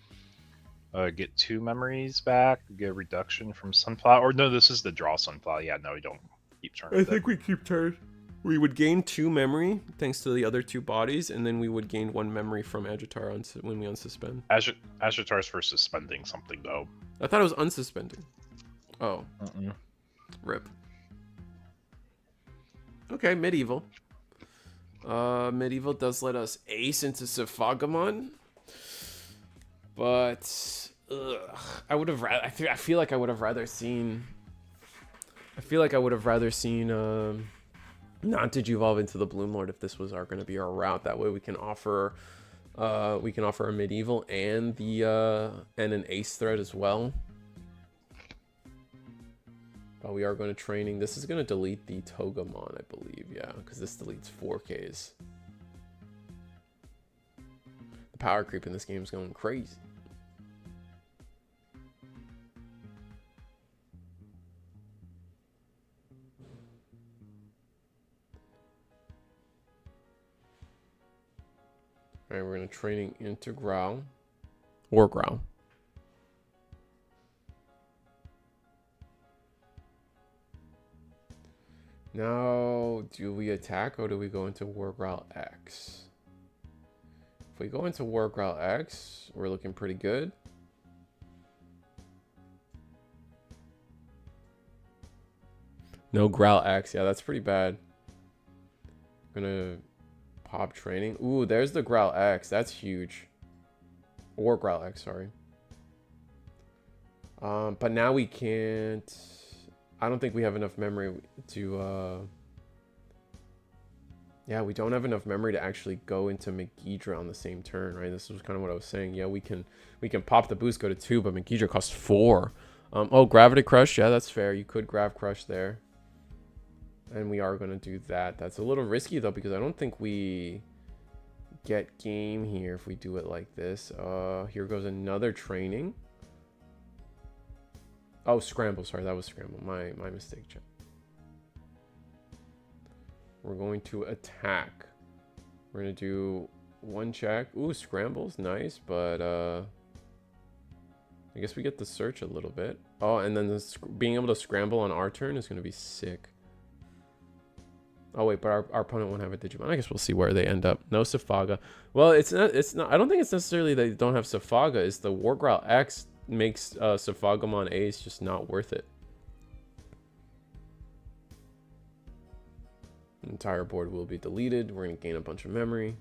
get 2 memories back, get a reduction from Sunflower. Or no, this is the draw Sunflower. Yeah, no, we don't keep turn. I think we keep turn. We would gain 2 memory thanks to the other 2 bodies, and then we would gain 1 memory from Agitar when we unsuspend. Agitar's for suspending something, though. I thought it was unsuspending. Oh. RIP. Okay, medieval. Medieval does let us ace into Sephagamon, but I would have. I feel like I would have rather seen. I feel like I would have rather seen not Digivolve into the Bloom Lord if this was going to be our route. That way we can offer a medieval and the and an ace threat as well. But we are going to training. This is going to delete the Togemon, I believe. Yeah, because this deletes 4Ks. The power creep in this game is going crazy. All right, we're going to training into Growl or Growl. Now, do we attack or do we go into War Growl X? If we go into War Growl X, we're looking pretty good. No Growl X. Yeah, that's pretty bad. I'm gonna pop training. Ooh, there's the Growl X. That's huge. Or Growl X, sorry. But now we can't... I don't think we have enough memory to, yeah, we don't have enough memory to actually go into Megidra on the same turn, right? This was kind of what I was saying. Yeah, we can pop the boost, go to 2, but Megidra costs 4. Oh, Gravity Crush. Yeah, that's fair. You could Grav Crush there. And we are going to do that. That's a little risky, though, because I don't think we get game here if we do it like this. Here goes another training. Oh, Scramble. Sorry, that was Scramble. My mistake, chat. We're going to attack. We're going to do 1 check. Ooh, Scramble's nice, but I guess we get the search a little bit. Oh, and then being able to scramble on our turn is going to be sick. Oh wait, but our opponent won't have a Digimon. I guess we'll see where they end up. No Sephaga. Well, it's not. I don't think it's necessarily they don't have Sephaga. It's the War Growl X makes Sephagamon Ace just not worth it. The entire board will be deleted. We're going to gain a bunch of memory.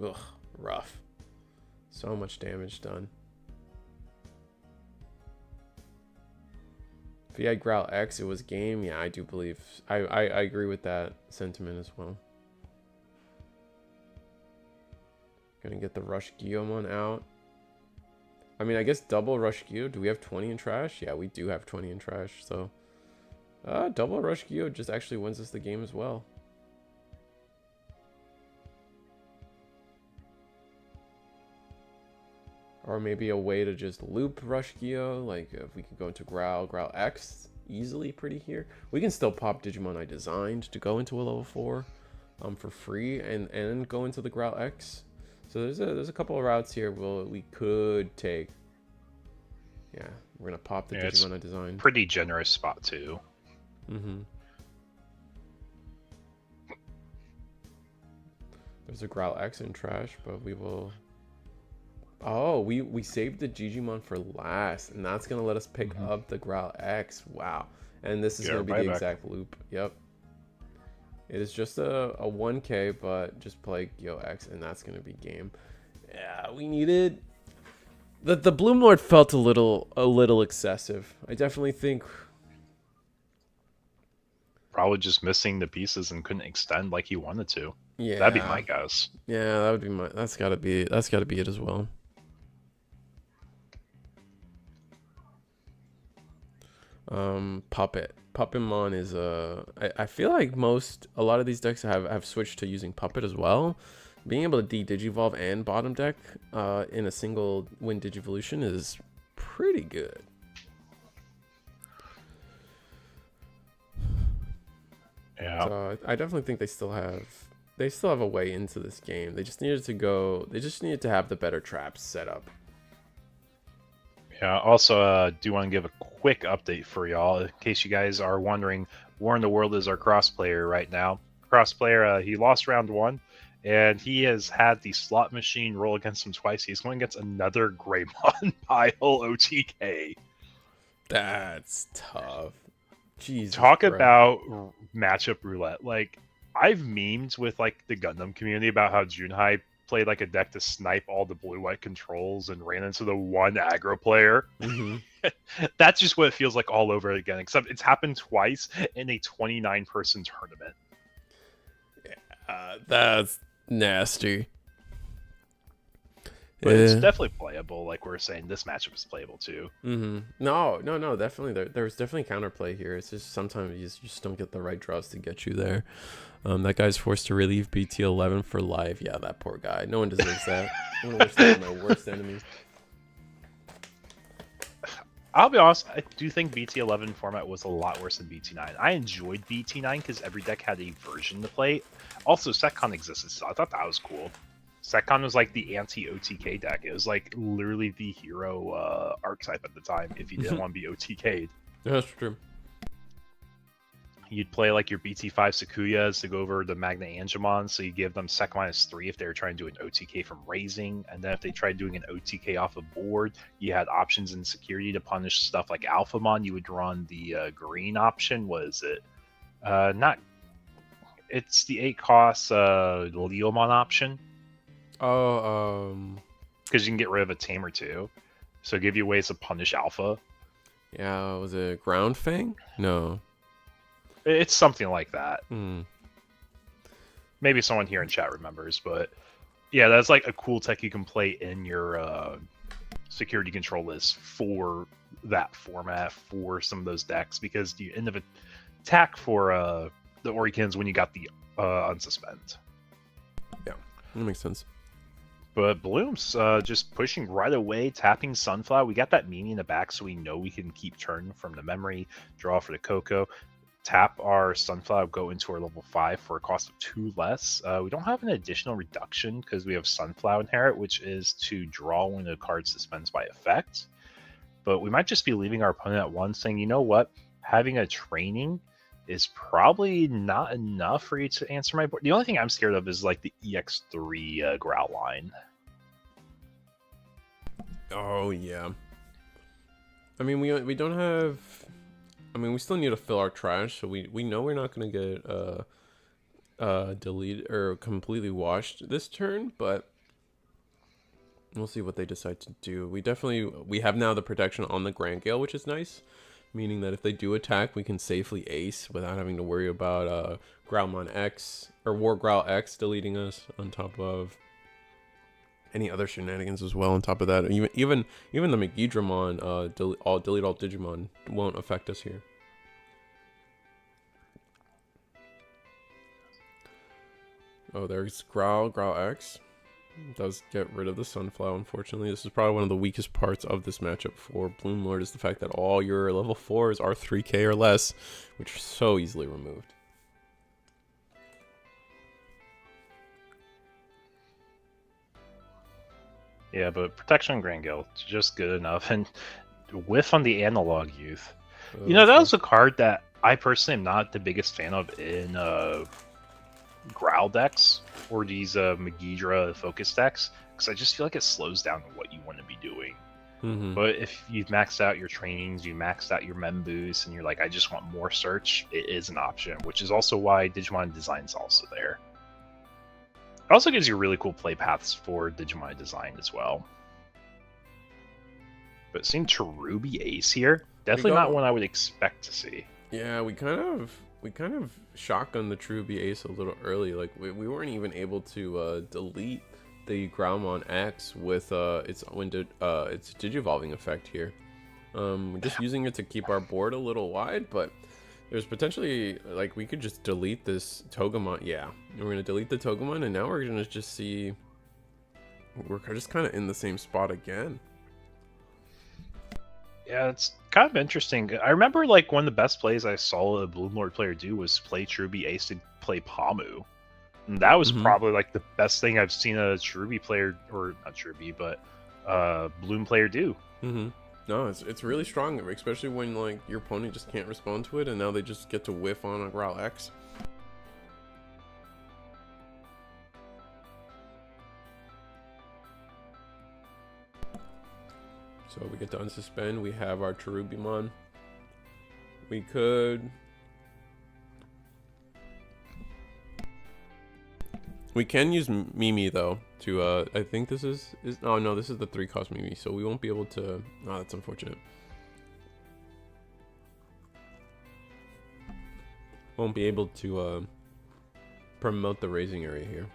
Ugh, rough. So much damage done. If he had Growl X, it was game. Yeah, I do believe. I agree with that sentiment as well. Gonna get the Rush Guillemon out. I mean, I guess double Rush Gyo. Do we have 20 in trash? Yeah, we do have 20 in trash. So, double Rush Gyo just actually wins us the game as well. Or maybe a way to just loop Rush Gyo. Like, if we could go into Growl X easily pretty here. We can still pop Digimon I designed to go into a level 4 for free and go into the Growl X. So there's a couple of routes here we could take. Yeah, we're gonna pop the Digimon I designed. Pretty generous spot too. Mm-hmm. There's a Growl X in trash, but we will. Oh, we saved the Digimon for last, and that's gonna let us pick up the Growl X. Wow, and this is gonna be the exact loop. Yep. It is just a 1K, but just play Gyo X, and that's going to be game. Yeah, we needed... The Bloom Lord felt a little excessive. I definitely think... Probably just missing the pieces and couldn't extend like he wanted to. Yeah. That'd be my guess. Yeah, that would be my... That's got to be it as well. Puppetmon is I feel like a lot of these decks have switched to using Puppet as well. Being able to de-Digivolve and bottom deck in a single win Digivolution is pretty good. Yeah. So I definitely think they still have a way into this game. They just needed to have the better traps set up. Yeah, also, do want to give a quick update for y'all, in case you guys are wondering. War in the World is our cross player right now. Cross player, he lost round 1, and he has had the slot machine roll against him twice. He's going against another Greymon pile OTK. That's tough. Jesus Talk Christ. about matchup roulette. Like, I've memed with like the Gundam community about how Junhai played like a deck to snipe all the blue-white controls and ran into the one aggro player. That's just what it feels like all over again, except it's happened twice in a 29-person tournament. That's nasty. But it's definitely playable. Like we were saying, this matchup is playable too. No, definitely. There's definitely counterplay here. It's just sometimes you just don't get the right draws to get you there. That guy's forced to relieve BT11 for life. Yeah, that poor guy. No one deserves that. I want to wish that on my worst enemy. I'll be honest, I do think BT11 format was a lot worse than BT9. I enjoyed BT9 because every deck had a version to play. Also, SecCon existed, so I thought that was cool. SecCon was like the anti-OTK deck. It was like literally the hero archetype at the time if you didn't want to be OTK'd. That's true. You'd play like your BT5 Sakuyas to go over the Magna Angemon, so you give them sec -3 if they were trying to do an OTK from raising, and then if they tried doing an OTK off a board, you had options in security to punish stuff like Alphamon. You would run the green option. What is it? It's the 8 cost Leomon option. Oh, because you can get rid of a Tamer too, so give you ways to punish Alpha. Yeah, was it Ground Fang? No. It's something like that. Hmm. Maybe someone here in chat remembers, but yeah, that's like a cool tech you can play in your security control list for that format for some of those decks, because you end up attack for the Orikins when you got the unsuspend. Yeah, that makes sense. But Bloom's just pushing right away, tapping Sunflower. We got that meanie in the back, so we know we can keep turn from the memory, draw for the Coco, tap our Sunflower, go into our level 5 for a cost of 2 less. We don't have an additional reduction because we have Sunflower Inherit, which is to draw when the card suspends by effect. But we might just be leaving our opponent at 1, saying, you know what, having a training is probably not enough for you to answer my board. The only thing I'm scared of is like the EX3 Growl line. Oh yeah. I mean, we don't have. I mean, we still need to fill our trash, so we know we're not gonna get deleted or completely washed this turn, but we'll see what they decide to do. We have now the protection on the Grand Gale, which is nice, meaning that if they do attack, we can safely ace without having to worry about Growlmon X or War Growl X deleting us on top of any other shenanigans as well. On top of that, even the Megidramon delete all Digimon won't affect us here. Oh, there's Growl X. Does get rid of the Sunflower, unfortunately. This is probably one of the weakest parts of this matchup for Bloom Lord, is the fact that all your level 4s are 3k or less, which are so easily removed. Yeah, but Protection on Grand Gale is just good enough. And whiff on the Analog Youth. You know, that was a card that I personally am not the biggest fan of in Growl decks or these Megidra focus decks, because I just feel like it slows down what you want to be doing. But if you've maxed out your trainings, you maxed out your mem boost, and you're like, I just want more search, it is an option, which is also why Digimon Design's also there. It also gives you really cool play paths for Digimon Design as well. But seeing Cherubi Ace here, definitely not one I would expect to see. Yeah, we kind of shotgunned the Cherubi Ace a little early. Like we weren't even able to delete the Growlmon X with its Digivolving effect here. We're just using it to keep our board a little wide, but there's potentially, like, we could just delete this Togemon. Yeah, we're gonna delete the Togemon, and now we're gonna just see. We're just kind of in the same spot again. Yeah, it's kind of interesting. I remember, like, one of the best plays I saw a Bloom Lord player do was play Cherubi Ace to play Pamu. And that was probably, like, the best thing I've seen a Cherubi player, or not Cherubi, but Bloom player do. No, it's really strong, especially when, like, your opponent just can't respond to it, and now they just get to whiff on a Growl X. So we get to unsuspend. We have our Cherubimon. We could... We can use Mimi though to I think this is oh no, this is the 3-cost Mimi, so we won't be able to. Oh, that's unfortunate. Won't be able to promote the raising area here.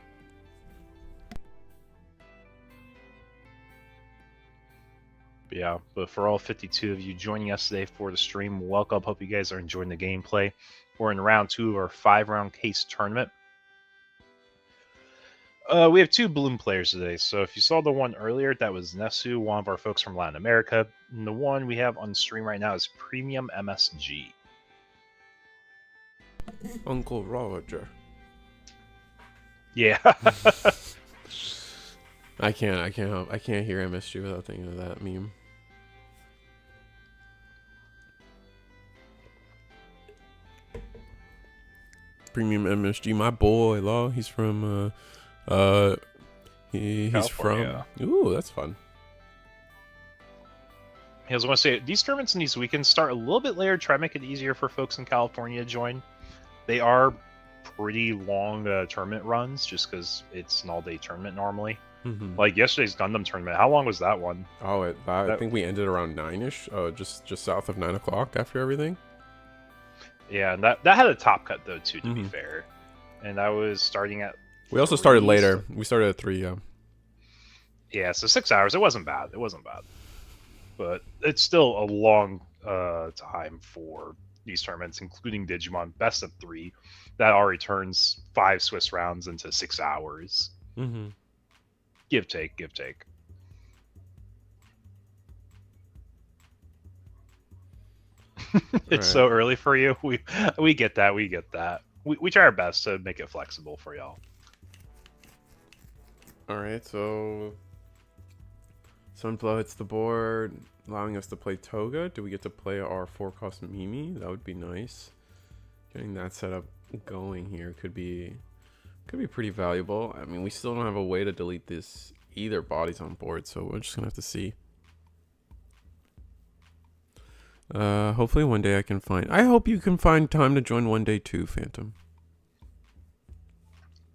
Yeah, but for all 52 of you joining us today for the stream, welcome. Hope you guys are enjoying the gameplay. We're in round 2 of our 5-round case tournament. We have 2 Bloom players today, so if you saw the one earlier, that was Nesu, one of our folks from Latin America. And the one we have on stream right now is Premium MSG. Uncle Roger. Yeah. I can't hear MSG without thinking of that meme. Premium MSG, my boy, Law. He's from he's California. from. Ooh, that's fun. I was going to say, these tournaments and these weekends start a little bit later, try to make it easier for folks in California to join. They are pretty long tournament runs, just because it's an all-day tournament normally. Mm-hmm. Like yesterday's Gundam tournament, how long was that one? Oh, I think we ended around 9-ish, just south of 9 o'clock after everything. Yeah, and that had a top cut though too, to be fair. And I was starting at. We also started later. We started at 3. Yeah. Yeah, so 6 hours. It wasn't bad. But it's still a long time for these tournaments, including Digimon best of 3. That already turns 5 Swiss rounds into 6 hours. Mm-hmm. Give take. It's so early for you. We get that. We try our best to make it flexible for y'all. All right, so Sunflow hits the board, allowing us to play Toga. Do we get to play our 4-cost Mimi? That would be nice. Getting that setup going here could be pretty valuable. I mean, we still don't have a way to delete this either bodies on board, so we're just gonna have to see. Hopefully one day I hope you can find time to join one day too, Phantom.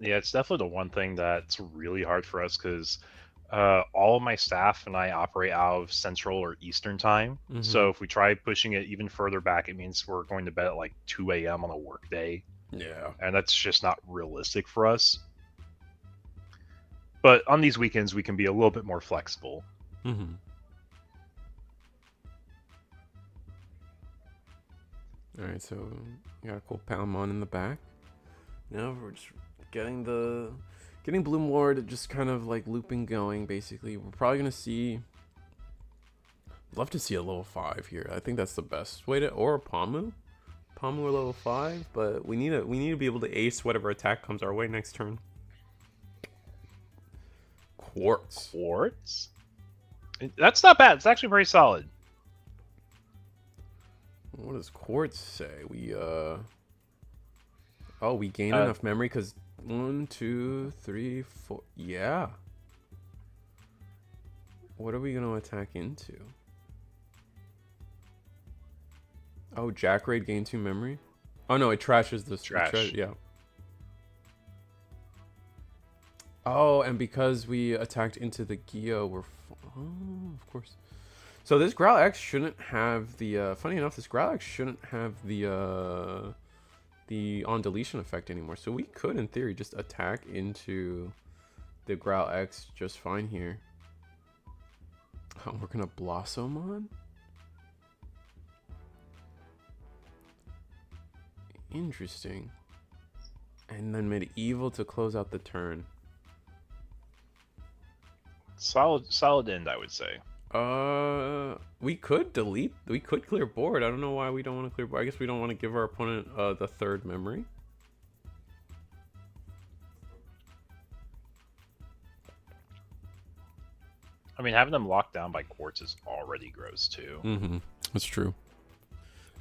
Yeah, it's definitely the one thing that's really hard for us because all of my staff and I operate out of Central or Eastern time. Mm-hmm. So if we try pushing it even further back, it means we're going to bed at like 2 a.m. on a work day. Yeah. And that's just not realistic for us. But on these weekends, we can be a little bit more flexible. Mm-hmm. All right, so we got a cool Palmon in the back. Now we're just getting Bloom Ward just kind of like looping going. Basically, we're probably gonna see. Love to see a level 5 here. I think that's the best way to, or a Pamu or level 5. But we need to be able to ace whatever attack comes our way next turn. Quartz. That's not bad. It's actually pretty solid. What does Quartz say? We we gain enough memory because 1, 2, 3, 4. Yeah. What are we gonna attack into? Oh, Jack Raid gain 2 memory. Oh no, it trashes the trash. Yeah. Oh, and because we attacked into the Gyo, we're of course. So this Growl X shouldn't have the funny enough, this Growl X shouldn't have the on deletion effect anymore. So we could in theory just attack into the Growl X just fine here. Oh, we're gonna Blossom on? Interesting. And then Medieval to close out the turn. Solid end, I would say. We could clear board. I don't know why we don't want to clear board. I guess we don't want to give our opponent the 3rd memory. I mean, having them locked down by Quartz is already gross too. Mm-hmm. That's true.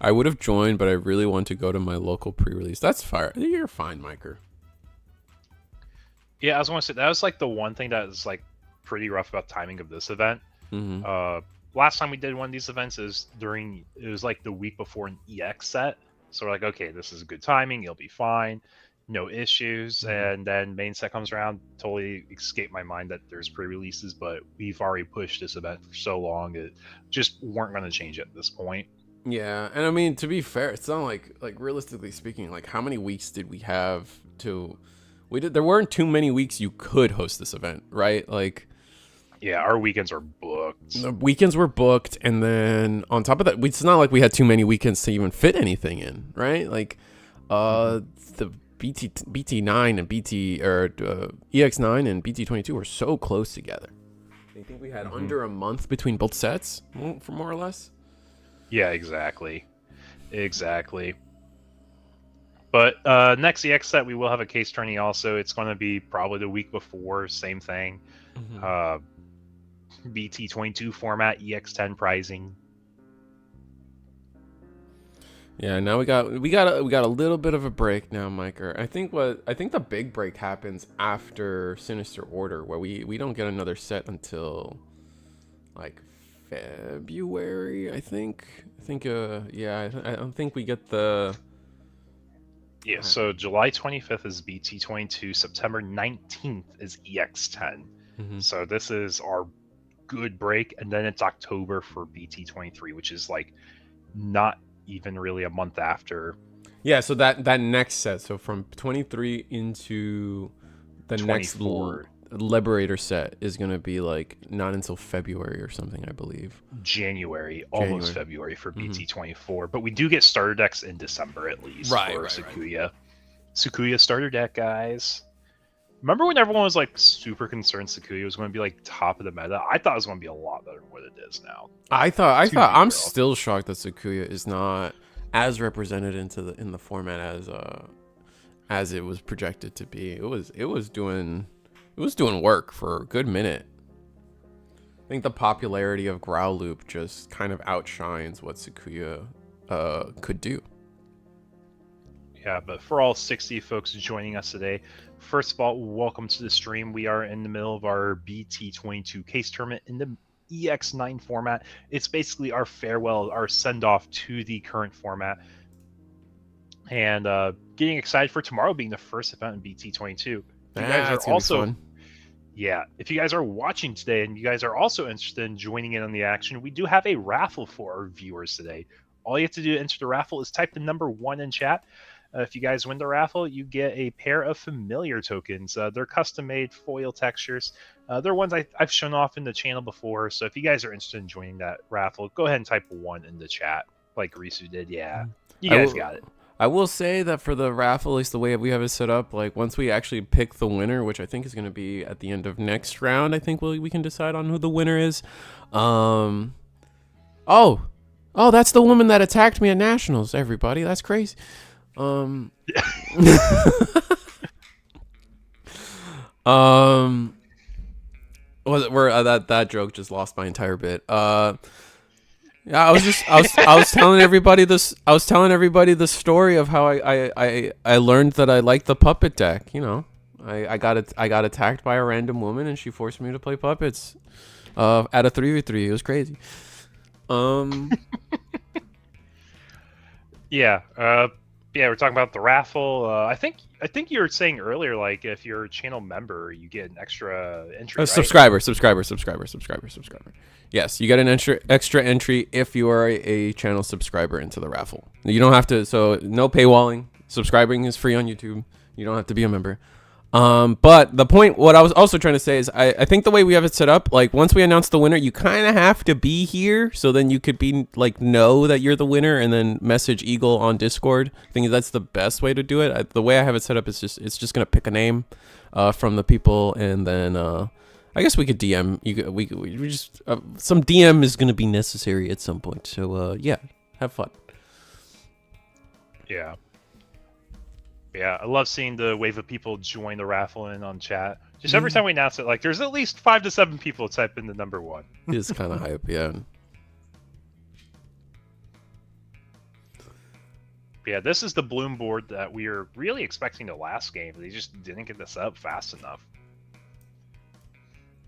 I would have joined, but I really want to go to my local pre-release. That's fire. You're fine, Miker. Yeah, I was going to say that was like the one thing that was like pretty rough about timing of this event. Mm-hmm. last time we did one of these events is it was like the week before an EX set. So we're like, okay, this is good timing. You'll be fine. No issues. And then main set comes around, totally escaped my mind that there's pre-releases, but we've already pushed this event for so long, it just weren't going to change at this point. Yeah, and I mean, to be fair, it's not like realistically speaking, like how many weeks did we have to? There weren't too many weeks you could host this event, right? Like, yeah, our weekends are booked. The weekends were booked, and then on top of that, it's not like we had too many weekends to even fit anything in, right? Like, the BT9 and EX9 and BT22 were so close together. I think we had under a month between both sets, for more or less. Yeah, exactly. But next EX set, we will have a case tourney also. It's going to be probably the week before, same thing. BT22 format, EX10 pricing. Yeah, now we got a little bit of a break now, Miker. I think the big break happens after Sinister Order, where we don't get another set until like February, I think. Yeah, I don't think we get the. Yeah, so July 25th is BT22, September 19th is EX10. So this is our good break, and then it's October for BT23, which is like not even really a month after. Yeah, so that next set, so from 23 into the 24. next Liberator set is going to be like not until February or something, I believe. January. Almost February for BT24. But we do get starter decks in December at least for Sakuya. Right. Sakuya starter deck, guys. Remember when everyone was like super concerned Sakuya was going to be like top of the meta? I thought it was going to be a lot better than what it is now. I'm still shocked that Sakuya is not as represented in the format as it was projected to be. It was doing work for a good minute. I think the popularity of Growloop just kind of outshines what Sakuya could do. Yeah, but for all 60 folks joining us today, first of all, welcome to the stream. We are in the middle of our BT22 case tournament in the EX9 format. It's basically our farewell, our send-off to the current format. And getting excited for tomorrow being the first event in BT22. You guys are also fun. Yeah, if you guys are watching today and you guys are also interested in joining in on the action, we do have a raffle for our viewers today. All you have to do to enter the raffle is type the number 1 in chat. If you guys win the raffle, you get a pair of familiar tokens. They're custom-made foil textures. They're ones I've shown off in the channel before, so if you guys are interested in joining that raffle, go ahead and type 1 in the chat, like Risu did. Yeah, you guys got it. I will say that for the raffle, at least the way we have it set up, like once we actually pick the winner, which I think is going to be at the end of next round, I think we can decide on who the winner is. Oh, that's the woman that attacked me at Nationals, everybody. That's crazy. That joke just lost my entire bit. Yeah, I was telling everybody this. I was telling everybody the story of how I learned that I like the puppet deck. You know, I got attacked by a random woman and she forced me to play puppets at a 3v3. It was crazy. Yeah. Yeah, we're talking about the raffle. I think you were saying earlier, like if you're a channel member, you get an extra entry. Right? Subscriber. Yes, you get an extra entry if you are a channel subscriber into the raffle. You don't have to. So no paywalling. Subscribing is free on YouTube. You don't have to be a member. But the point, what I was also trying to say is I think the way we have it set up, like once we announce the winner, you kind of have to be here. So then you could be like, know that you're the winner and then message Eagle on Discord. I think that's the best way to do it. The way I have it set up is it's just going to pick a name, from the people. And then, I guess we could DM we just, some DM is going to be necessary at some point. So, yeah, have fun. Yeah. Yeah, I love seeing the wave of people join the raffle in on chat. Just every time we announce it, like there's at least 5 to 7 people type in the number 1. It's kind of hype, yeah. Yeah, this is the Bloom board that we were really expecting the last game. They just didn't get this up fast enough.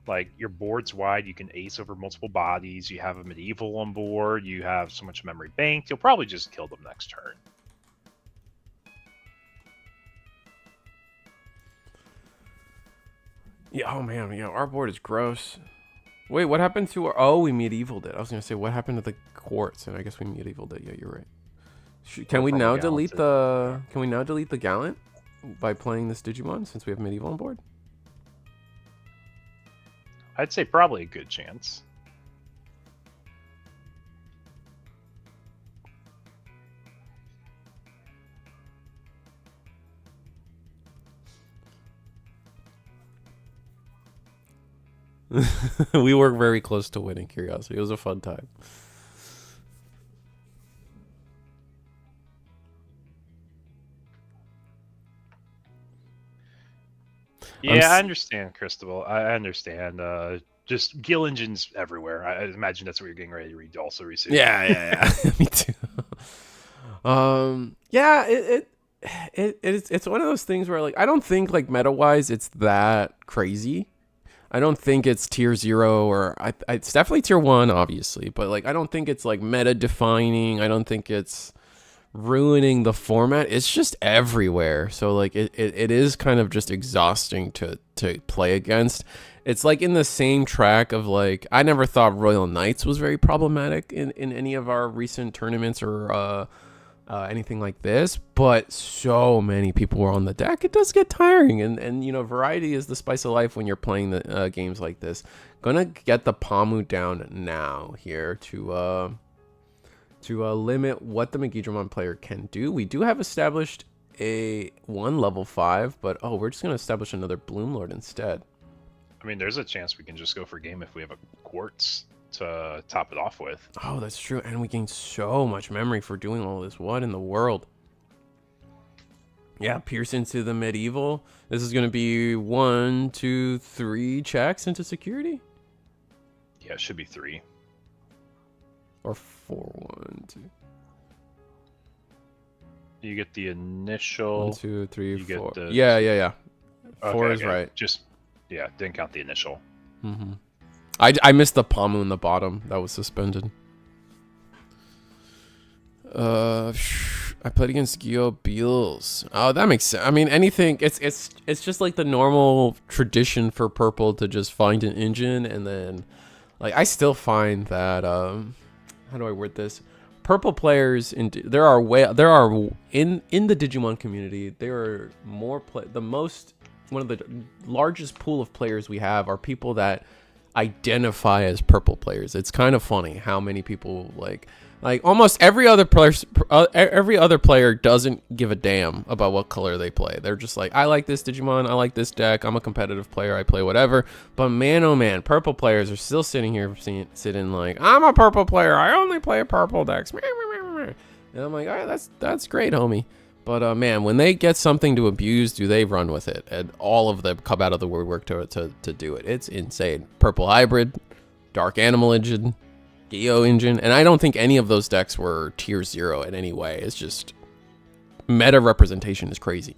Like, your board's wide, you can ace over multiple bodies, you have a medieval on board, you have so much memory banked, you'll probably just kill them next turn. Yeah, oh man, yeah, our board is gross. Wait, what happened to our... Oh, we medievaled it. I was going to say, what happened to the quartz? And I guess we medievaled it. Yeah, you're right. Can we now delete the... Can we now delete the gallant by playing this Digimon since we have medieval on board? I'd say probably a good chance. We were very close to winning Curiosity. It was a fun time. Yeah, I understand, Cristobal. I understand. Just Gil engines everywhere. I imagine that's what you're getting ready to also receive. Yeah. Me too. Yeah, it's one of those things where, like, I don't think, like, meta wise it's that crazy. I don't think it's tier 0 or it's definitely tier 1, obviously, but, like, I don't think it's, like, meta defining. I don't think it's ruining the format. It's just everywhere. So, like, it is kind of just exhausting to play against. It's like in the same track of, like, I never thought Royal Knights was very problematic in any of our recent tournaments or anything like this, but so many people were on the deck. It does get tiring, and you know, variety is the spice of life when you're playing the games like this. Gonna get the Pamu down now here to limit what the Megidramon player can do. We do have established one level 5, but we're just gonna establish another Bloom Lord instead. I mean, there's a chance we can just go for game if we have a quartz to top it off with. Oh, that's true. And we gain so much memory for doing all this. What in the world? Yeah, pierce into the medieval. This is going to be 1, 2, 3 checks into security. Yeah, it should be 3. Or 4, 1, 2. You get the initial. 1, 2, 3, you 4. Get the... Yeah. 4 okay, is right. Just, yeah, didn't count the initial. Mm-hmm. I missed the Pamu in the bottom. That was suspended. I played against Gio Beals. Oh, that makes sense. I mean, anything. It's just like the normal tradition for purple to just find an engine, and then, like, I still find that how do I word this? Purple players in the Digimon community, there are more one of the largest pool of players we have are people that identify as purple players. It's kind of funny how many people like almost every other player doesn't give a damn about what color they play. They're just like, I like this Digimon, I like this deck, I'm a competitive player, I play whatever. But man, oh man, purple players are still sitting here sitting like, I'm a purple player, I only play purple decks. And I'm like, all right, that's great, homie. But man, when they get something to abuse, do they run with it? And all of them come out of the woodwork to do it. It's insane. Purple Hybrid, Dark Animal Engine, Geo Engine, and I don't think any of those decks were tier 0 in any way. It's just meta representation is crazy.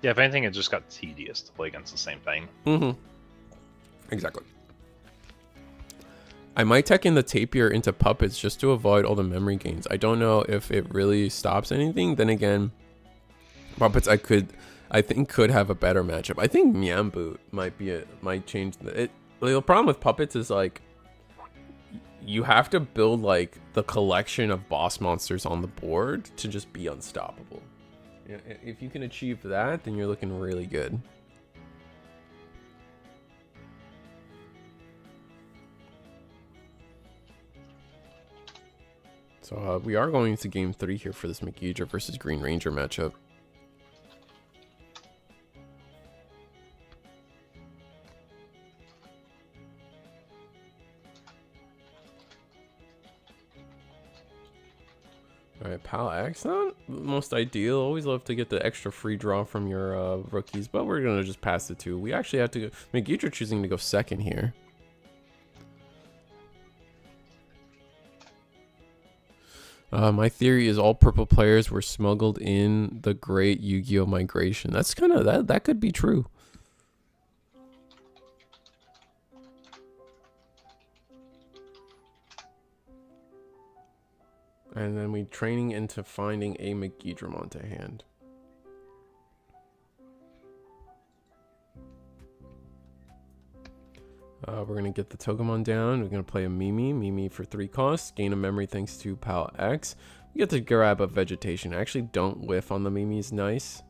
Yeah, if anything, it just got tedious to play against the same thing. Mm-hmm. Exactly. I might tech in the Tapir into Puppets just to avoid all the memory gains. I don't know if it really stops anything. Then again, Puppets I think could have a better matchup. I think Miambu might change the problem with Puppets is, like, you have to build, like, the collection of boss monsters on the board to just be unstoppable. If you can achieve that, then you're looking really good. So we are going to game 3 here for this Megidra versus Green Ranger matchup. Alright, Pal X, not most ideal. Always love to get the extra free draw from your rookies, but we're going to just pass the 2. We actually have to go... Megidra choosing to go second here. My theory is all purple players were smuggled in the great Yu-Gi-Oh! Migration. That's kind of... That could be true. And then we training into finding a Megidramon to hand. We're going to get the Togemon down. We're going to play a Mimi for 3 costs. Gain a memory thanks to Pal X. We get to grab a Vegetation. I actually don't whiff on the Mimi's nice.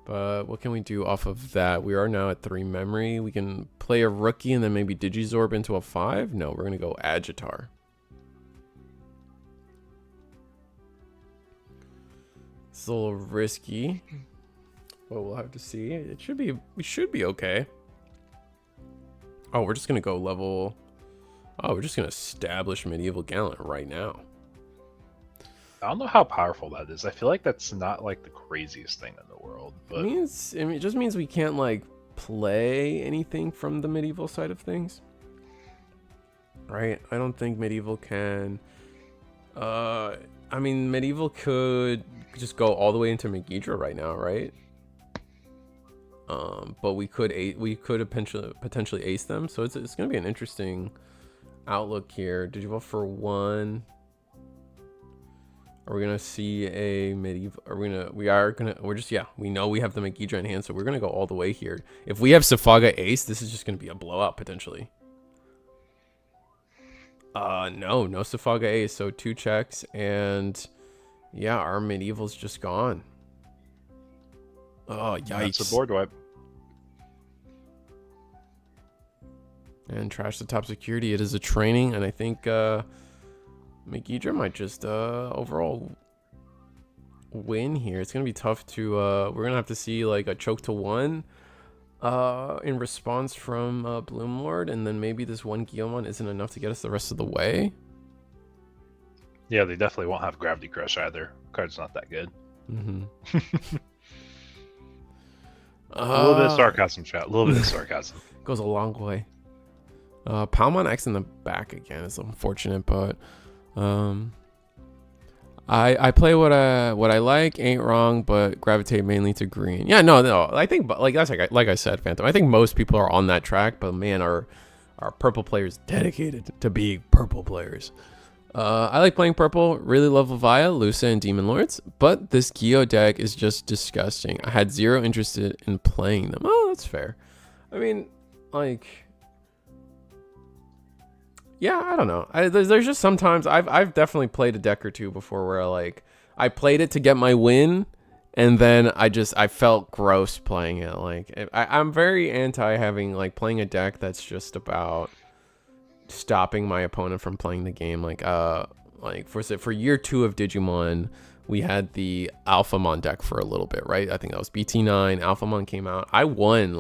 But what can we do off of that? We are now at 3 memory. We can play a Rookie and then maybe Digizorb into a 5. No, we're going to go Agitar. It's a little risky. But we'll have to see. It should be, we should be okay. Oh, we're just going to go level... Oh, we're just going to establish Medieval Gallant right now. I don't know how powerful that is. I feel like that's not like the craziest thing in the world. But It just means we can't like play anything from the medieval side of things. Right? I don't think medieval can... I mean, medieval could just go all the way into Megidra right now, right? But we could potentially ace them, so it's gonna be an interesting outlook here. Digivolve for 1. Are we gonna see a medieval? We know we have the Megidra in hand, so we're gonna go all the way here. If we have Safaga ace, this is just gonna be a blowout potentially. No Safaga ace, so 2 checks, and yeah, our medieval's just gone. Oh, yikes. That's a board wipe. And trash the top security. It is a training, and I think Megidra might just overall win here. It's gonna be tough to we're gonna have to see like a choke to 1 in response from Bloomlord, and then maybe this 1 Guilmon isn't enough to get us the rest of the way. Yeah, they definitely won't have Gravity Crush either. Card's not that good. A little bit of sarcasm, chat. A little bit of sarcasm. Goes a long way. Palmon X in the back again is unfortunate, but I play what I like, ain't wrong, but gravitate mainly to green. Yeah, no. I think like I said, Phantom. I think most people are on that track, but man, our purple players dedicated to being purple players. I like playing purple. Really love Leviathan, Lucia, and Demon Lords, but this Geo deck is just disgusting. I had 0 interest in playing them. Oh, that's fair. I mean, like, yeah, I don't know. There's just sometimes I've definitely played a deck or two before where like I played it to get my win, and then I felt gross playing it. Like I'm very anti having like playing a deck that's just about stopping my opponent from playing the game. Like for year 2 of Digimon, we had the Alphamon deck for a little bit, right? I think that was BT9. Alphamon came out. I won.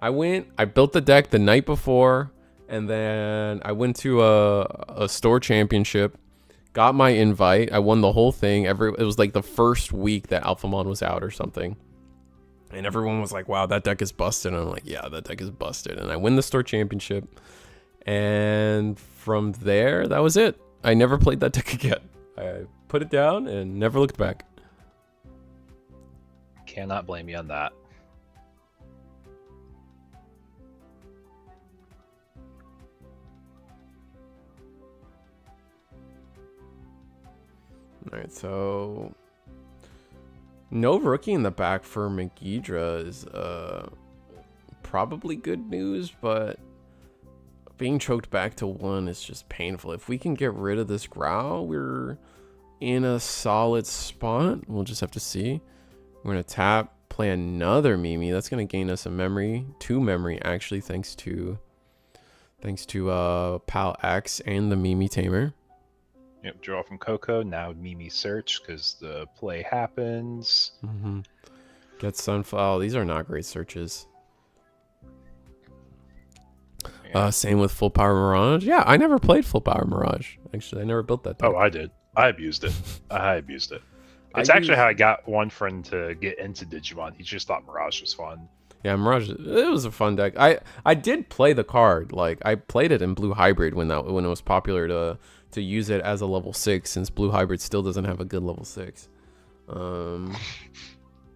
I built the deck the night before, and then I went to a store championship, got my invite. I won the whole thing. It was like the first week that Alphamon was out or something. And everyone was like, wow, that deck is busted. And I'm like, yeah, that deck is busted. And I win the store championship. And from there, that was it. I never played that deck again. I put it down and never looked back. Cannot blame you on that. All right, so no rookie in the back for Megidra is probably good news, but being choked back to 1 is just painful. If we can get rid of this Growl, we're in a solid spot. We'll just have to see. We're gonna tap, play another Mimi. That's gonna gain us a memory, 2 memory actually, thanks to Pal X and the Mimi Tamer. Yep, draw from Coco. Now Mimi search because the play happens. Get Sunflower. These are not great searches. Yeah. Same with Full Power Mirage. Yeah, I never played Full Power Mirage. Actually, I never built that deck. Oh, I did. I abused it. It's actually how I got one friend to get into Digimon. He just thought Mirage was fun. Yeah, Mirage. It was a fun deck. I did play the card. Like I played it in Blue Hybrid when it was popular to use it as a level 6, since Blue Hybrid still doesn't have a good level 6.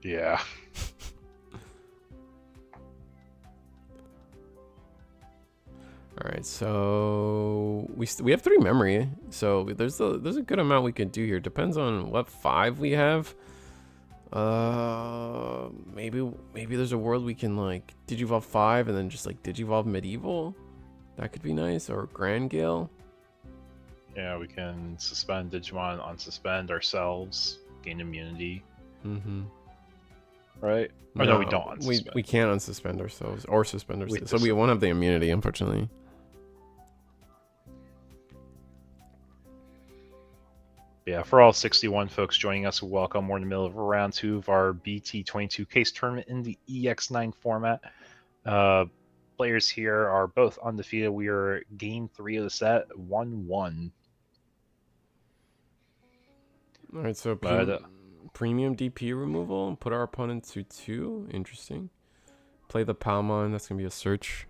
Yeah. All right, so we have 3 memory, so there's a good amount we can do here. Depends on what 5 we have. Maybe there's a world we can like Digivolve 5 and then just like Digivolve Medieval. That could be nice, or Grand Gale. Yeah, we can suspend Digimon, unsuspend ourselves, gain immunity. Mm-hmm. Right? Or no, we don't unsuspend. We can't unsuspend ourselves or suspend ourselves. So we won't have the immunity, unfortunately. Yeah, for all 61 folks joining us, welcome. We're in the middle of round 2 of our BT22 case tournament in the EX9 format. Players here are both undefeated. We are game 3 of the set, 1-1. All right, so premium DP removal, put our opponent to 2. Interesting. Play the Palmon. That's gonna be a search.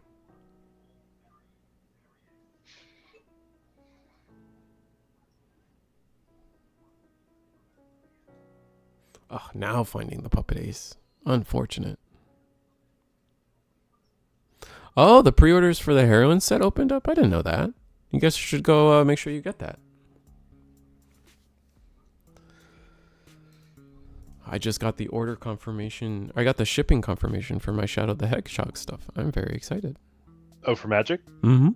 Oh, now finding the Puppet Ace. Unfortunate. Oh, the pre-orders for the Heroine set opened up? I didn't know that. You guys should go make sure you get that. I just got the order confirmation. I got the shipping confirmation for my Shadow the Hedgehog stuff. I'm very excited. Oh, for Magic? Mm-hmm.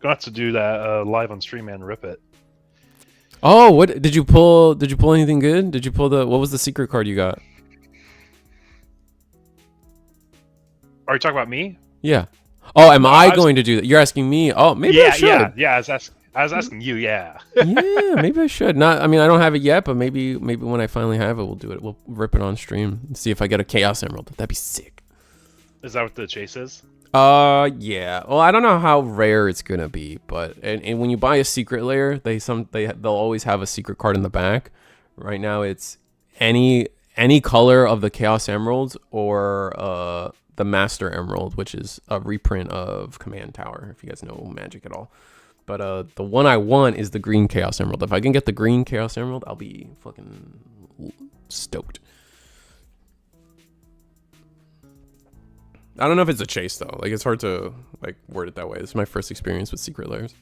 Got to do that live on stream and rip it. Oh, what did you pull? Did you pull anything good? Did you pull what was the secret card you got? Are you talking about me? Yeah. Oh, am I going to do that? You're asking me? Oh, maybe I should. Yeah. I was asking you. Yeah. Yeah, maybe I should. Not. I mean, I don't have it yet, but maybe when I finally have it, we'll do it. We'll rip it on stream and see if I get a Chaos Emerald. That'd be sick. Is that what the chase is? Yeah. Well, I don't know how rare it's gonna be, but and when you buy a secret layer, they'll always have a secret card in the back. Right now, it's any color of the Chaos Emeralds or the Master Emerald, which is a reprint of Command Tower. If you guys know Magic at all, but the one I want is the green Chaos Emerald. If I can get the green Chaos Emerald, I'll be fucking stoked. I don't know if it's a chase though. Like it's hard to like word it that way. This is my first experience with secret layers.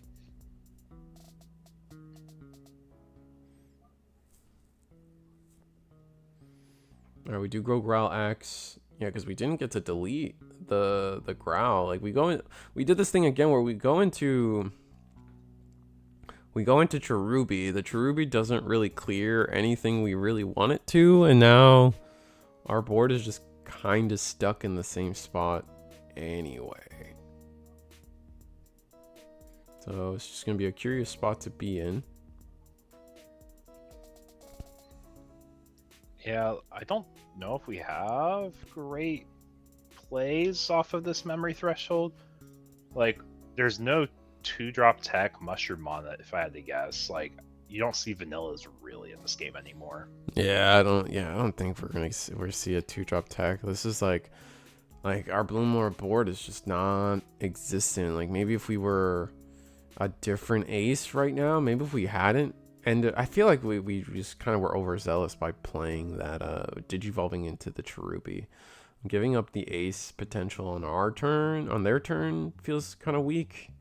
All right, we do grow Growl Axe. Yeah, because we didn't get to delete the Growl. Like we did this thing again where we go into Cherubi. The Cherubi doesn't really clear anything we really want it to, and now our board is just kind of stuck in the same spot anyway. So it's just gonna be a curious spot to be in. Yeah, I don't know if we have great plays off of this memory threshold. Like, there's no 2-drop tech Mushroom Mana, if I had to guess. Like, you don't see vanillas really in this game anymore. Yeah, I don't think we're gonna see a 2-drop tech. This is like our Bloomlore board is just non-existent. Like maybe if we were a different ace right now, maybe if we hadn't, and I feel like we just kind of were overzealous by playing that Digivolving into the Cherubi. Giving up the ace potential on their turn feels kind of weak,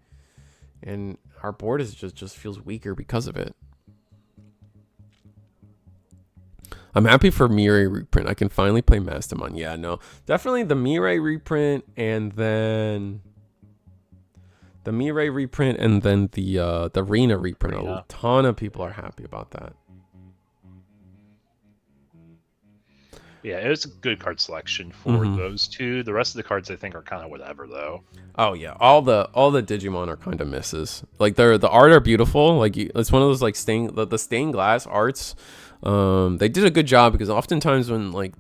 and our board is just feels weaker because of it. I'm happy for Mirai reprint. I can finally play Mastamon. Yeah, no, definitely the Mirai reprint, and then the Mirai reprint, and then the Rena reprint. A ton of people are happy about that. Yeah, it was a good card selection for those two. The rest of the cards, I think, are kind of whatever, though. Oh yeah, all the Digimon are kind of misses. Like the art are beautiful. Like it's one of those like the stained glass arts. They did a good job, because oftentimes when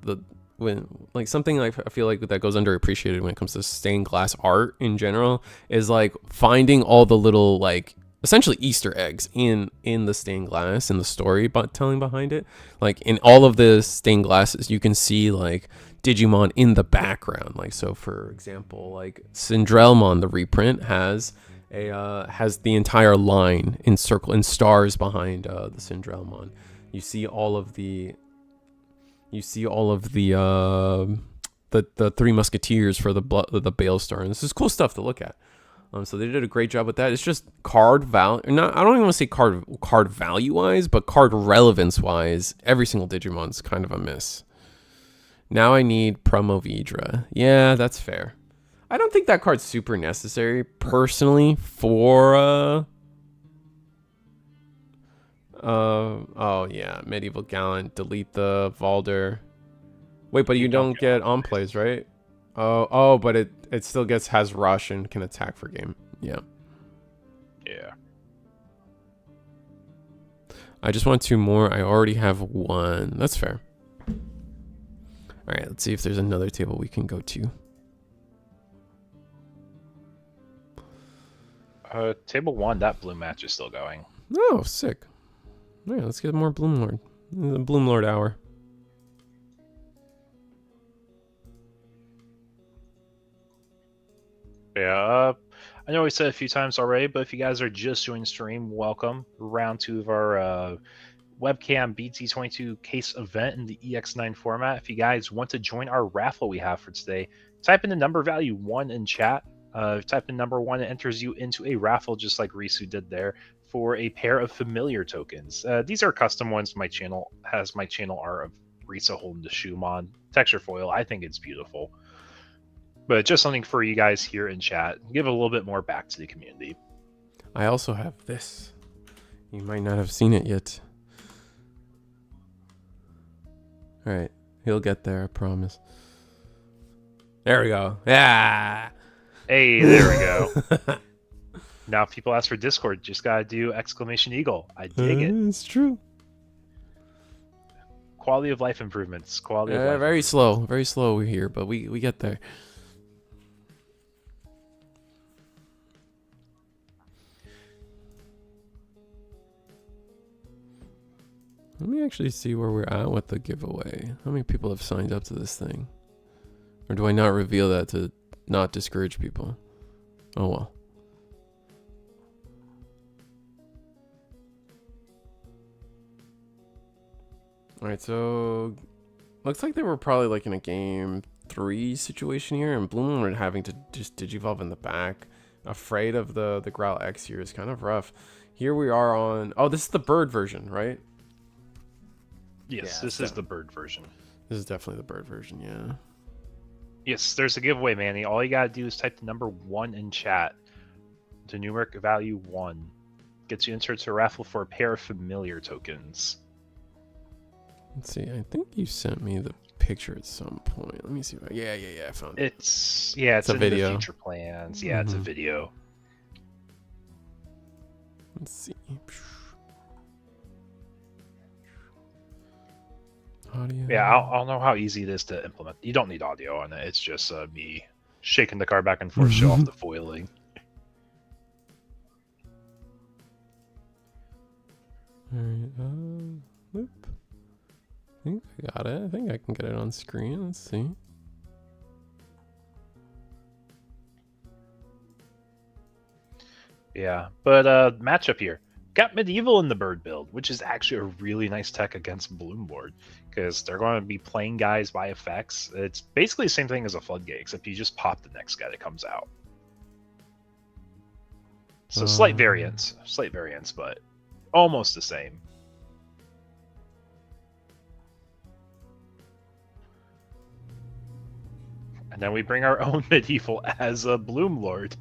something I feel like that goes underappreciated when it comes to stained glass art in general is like finding all the little like essentially Easter eggs in the stained glass and the story telling behind it. Like in all of the stained glasses, you can see like Digimon in the background. Like, so for example, like Syndrelmon, the reprint has the entire line in stars behind the Syndrelmon. You see all of the Three Musketeers for the Bale Star, and this is cool stuff to look at. So they did a great job with that. It's just card value, not, I don't even want to say card value wise, but card relevance wise, every single Digimon's kind of a miss. Now I need Promo Vidra. Yeah, that's fair. I don't think that card's super necessary personally for oh yeah, Medieval Gallant, delete the Valder. Wait, but you don't get on plays, right? Oh, but it still has rush and can attack for game. Yeah. Yeah. I just want 2 more. I already have 1. That's fair. All right, let's see if there's another table we can go to. Table 1, that Bloom match is still going. Oh, sick. All right, let's get more Bloom Lord. The Bloom Lord hour. Yeah, I know we said a few times already, but if you guys are just joining the stream, welcome. Round 2 of our webcam BT22 case event in the EX09 format. If you guys want to join our raffle we have for today, type in the number value 1 in chat. Type in number 1, it enters you into a raffle just like Risu did there for a pair of familiar tokens. These are custom ones. My channel has my channel art of Risa holding the Shumon texture foil. I think it's beautiful. But just something for you guys here in chat. Give a little bit more back to the community. I also have this. You might not have seen it yet. All right, he'll get there, I promise. There we go. Yeah. Hey, there we go. Now, if people ask for Discord, just gotta do exclamation eagle. I dig it. It's true. Quality of life improvements. Quality of life. Very slow. Very slow here, but we get there. Let me actually see where we're at with the giveaway. How many people have signed up to this thing? Or do I not reveal that to not discourage people? Oh well. Alright, so looks like they were probably like in a game 3 situation here, and Bloom were having to just digivolve in the back. Afraid of the Growl X here is kind of rough. Here we are on, oh, this is the bird version, right? Yes, Yeah, this is the bird version. This is definitely the bird version, yeah. Yes, there's a giveaway, Manny. All you gotta do is type the number 1 in chat. The numeric value 1 gets you entered to a raffle for a pair of familiar tokens. Let's see. I think you sent me the picture at some point. Let me see. Yeah. I found it. It's a in video. The future plans. Yeah, it's a video. Let's see. Audio. Yeah, I'll know how easy it is to implement. You don't need audio on it. It's just me shaking the card back and forth, show off the foiling. All right. Whoop. I think I got it. I think I can get it on screen. Let's see. Yeah, but matchup here. Got Medieval in the bird build, which is actually a really nice tech against Bloom board, because they're going to be playing guys by effects. It's basically the same thing as a Floodgate, except you just pop the next guy that comes out. So slight variance, but almost the same. And then we bring our own Medieval as a Bloom Lord.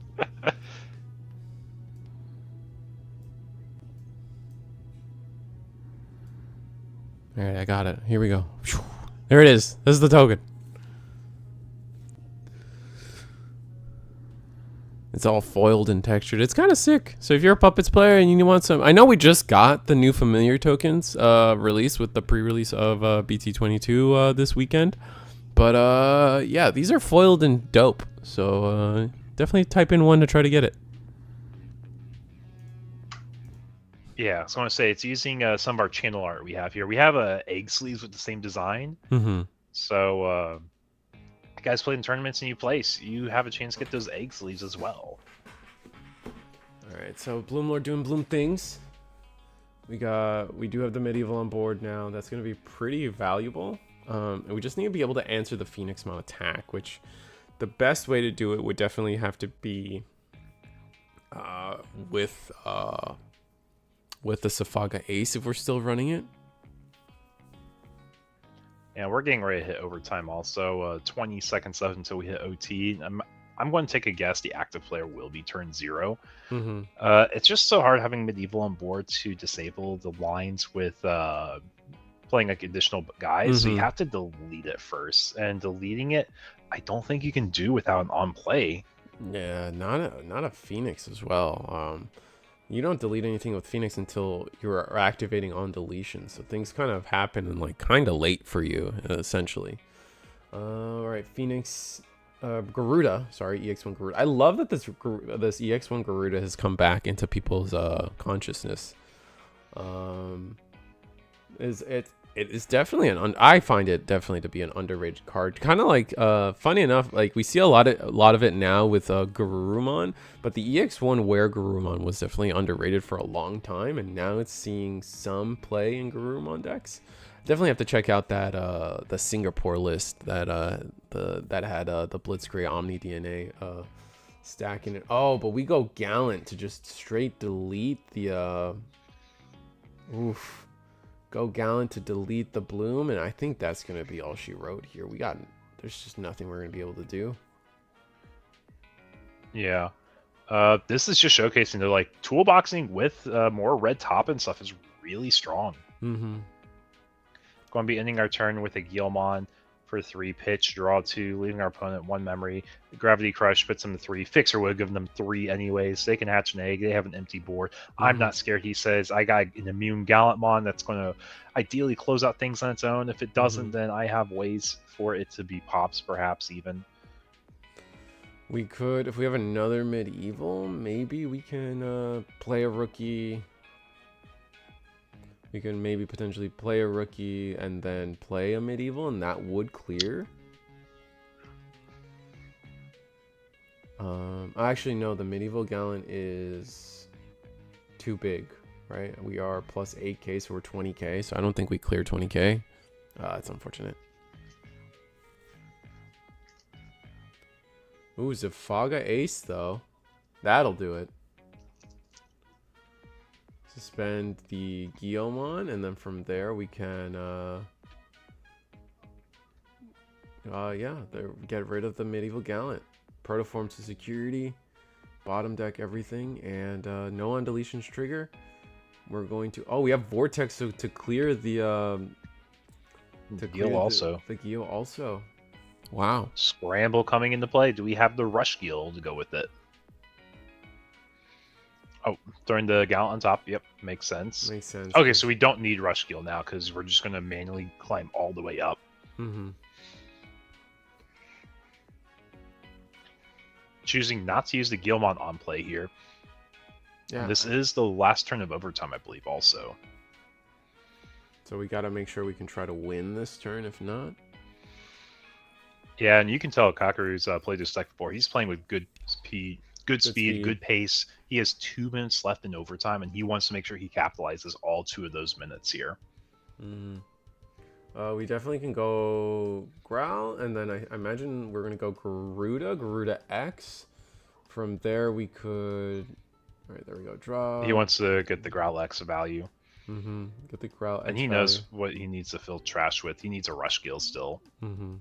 All right, I got it. Here we go. There it is. This is the token. It's all foiled and textured. It's kind of sick. So if you're a Puppets player and you want some, I know we just got the new familiar tokens released with the pre-release of BT22 this weekend. But yeah, these are foiled and dope. So definitely type in 1 to try to get it. Yeah, so I want to say it's using some of our channel art we have here. We have egg sleeves with the same design. Mm-hmm. So if you guys play in tournaments and you place, you have a chance to get those egg sleeves as well. All right, so Bloom Lord doing Bloom things. We do have the Medieval on board now. That's going to be pretty valuable. And we just need to be able to answer the Phoenix Mount attack, which the best way to do it would definitely have to be with the Safaga Ace if we're still running it. And we're getting ready to hit overtime also. 20 seconds left until we hit OT. I'm going to take a guess the active player will be turn 0. Mm-hmm. It's just so hard having Medieval on board to disable the lines with playing like additional guys. So you have to delete it first. And deleting it, I don't think you can do without an on play. Yeah, not a Phoenix as well. You don't delete anything with Phoenix until you're activating on deletion. So things kind of happen and like kind of late for you, essentially. All right, Phoenix, Garuda. Sorry, EX1 Garuda. I love that this EX1 Garuda has come back into people's consciousness. It is definitely I find it definitely to be an underrated card. Kind of like, funny enough, like we see a lot of it now with Garurumon, but the EX1 Wear Garurumon was definitely underrated for a long time, and now it's seeing some play in Garurumon decks. Definitely have to check out that the Singapore list that had the Blitzcrank Omni DNA stacking it. Oh, but we go Gallant to just straight delete the oof. Go Gallant to delete the Bloom, and I think that's going to be all she wrote here. There's just nothing we're going to be able to do. Yeah. This is just showcasing they're like toolboxing with more red top and stuff is really strong. Mm-hmm. Going to be ending our turn with a Guilmon for 3 pitch, draw 2, leaving our opponent 1 memory. The Gravity Crush puts them to 3. Fixer would give them 3 anyways. They can hatch an egg. They have an empty board. I'm not scared. He says, I got an immune Gallantmon that's going to ideally close out things on its own. If it doesn't, then I have ways for it to be pops, perhaps even. We could, if we have another Medieval, maybe we can play a rookie. We can maybe potentially play a rookie and then play a Medieval, and that would clear. Actually, no, the Medieval Gallant is too big, right? We are plus 8k, so we're 20k, so I don't think we clear 20k. It's unfortunate. Ooh, Zafaga Ace, though. That'll do it. Suspend the Guilmon, and then from there we can get rid of the Medieval Gallant. Protoform to security, bottom deck everything, and no on deletions trigger. We're going to we have Vortex to clear the Gil also. The Gil also. Wow. Scramble coming into play. Do we have the Rush Gil to go with it? Oh, throwing the Gallant on top. Yep, makes sense. Makes sense. Okay, so we don't need Rush Gil now because we're just going to manually climb all the way up. Mm-hmm. Choosing not to use the Guilmon on play here. Yeah. And this is the last turn of overtime, I believe, also. So we got to make sure we can try to win this turn, if not. Yeah, and you can tell Kakaru's played this deck before. He's playing with good speed, good pace. He has 2 minutes left in overtime, and he wants to make sure he capitalizes all 2 of those minutes here. Mm-hmm. We definitely can go Growl, and then I imagine we're going to go Garuda X. From there, we could... All right, there we go. Draw. He wants to get the Growl X value. Mm-hmm. Get the Growl X and he knows what he needs to fill trash with. He needs a Rush Gil still. Mm-hmm.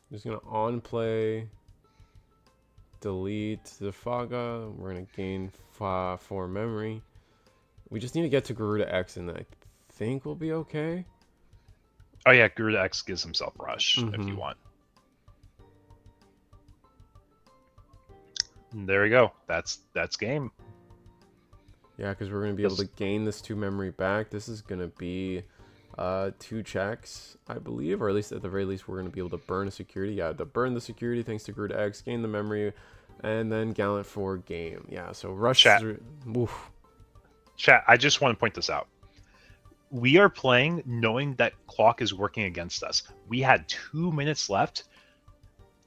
Just going to on-play, delete the Zafaga. We're going to gain 4 memory. We just need to get to Garuda X, and I think we'll be okay. Oh yeah, Garuda X gives himself Rush if you want. And there we go. That's game. Yeah, because we're going to be able to gain this 2 memory back. This is going to be 2 checks, I believe, or at least at the very least we're going to be able to burn a security. Yeah, to burn the security thanks to Garuda X, gain the memory, and then Gallant for game. Yeah, so rush through. Oof. Chat, I just want to point this out. We are playing knowing that clock is working against us. We had 2 minutes left.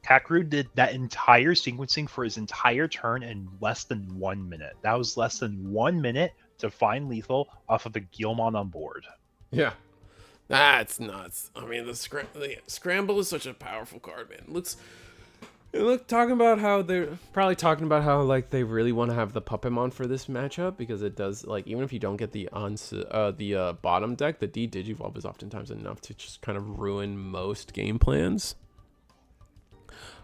Kakaru did that entire sequencing for his entire turn in less than 1 minute. That was less than 1 minute to find lethal off of a Guilmon on board. Yeah. That's nuts. I mean, the Scramble is such a powerful card, man. Look, talking about how they're probably talking about how like they really want to have the Puppetmon for this matchup because it does like even if you don't get the bottom deck, the D Digivolve is oftentimes enough to just kind of ruin most game plans.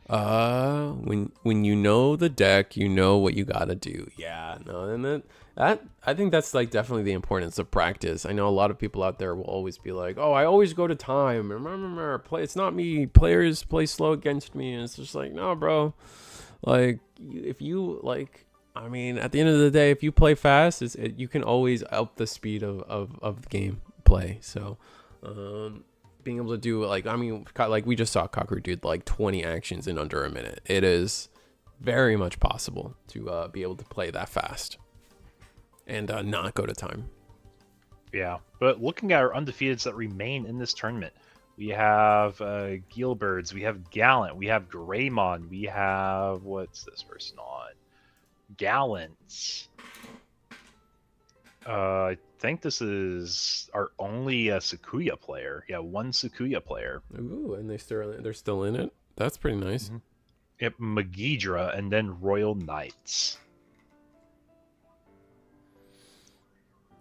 When you know the deck, you know what you gotta do. Yeah, no, and that I think that's like definitely the importance of practice. I know a lot of people out there will always be like, "Oh, I always go to time. Remember, play. It's not me. Players play slow against me." And it's just like, no, bro. Like, if you like, I mean, at the end of the day, if you play fast, you can always up the speed of the game play. So, being able to do like, I mean, like we just saw Kakeru do like 20 actions in under a minute. It is very much possible to be able to play that fast and not go to time. Yeah, but looking at our undefeateds that remain in this tournament, we have Gilbirds, we have Gallant, we have Greymon, we have, what's this person on? Gallants. I think this is our only Sakuya player. Yeah, one Sakuya player. Ooh, and they're still in it. That's pretty nice. Mm-hmm. Yep, Magidra, and then Royal Knights.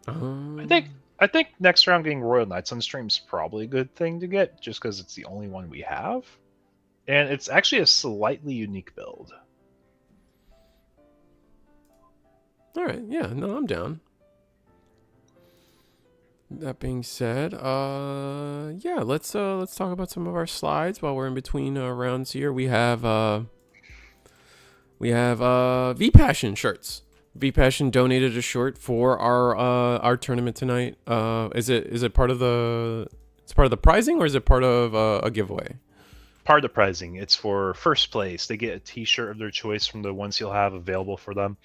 I think next round getting Royal Knights on stream is probably a good thing to get, just because it's the only one we have, and it's actually a slightly unique build. All right, yeah, no, I'm down. That being said, yeah, let's talk about some of our slides while we're in between rounds here. We have V Passion shirts. V Passion donated a shirt for our tournament tonight. Is it part of the prizing, or is it part of a giveaway? Part of the prizing. It's for first place. They get a T-shirt of their choice from the ones you'll have available for them.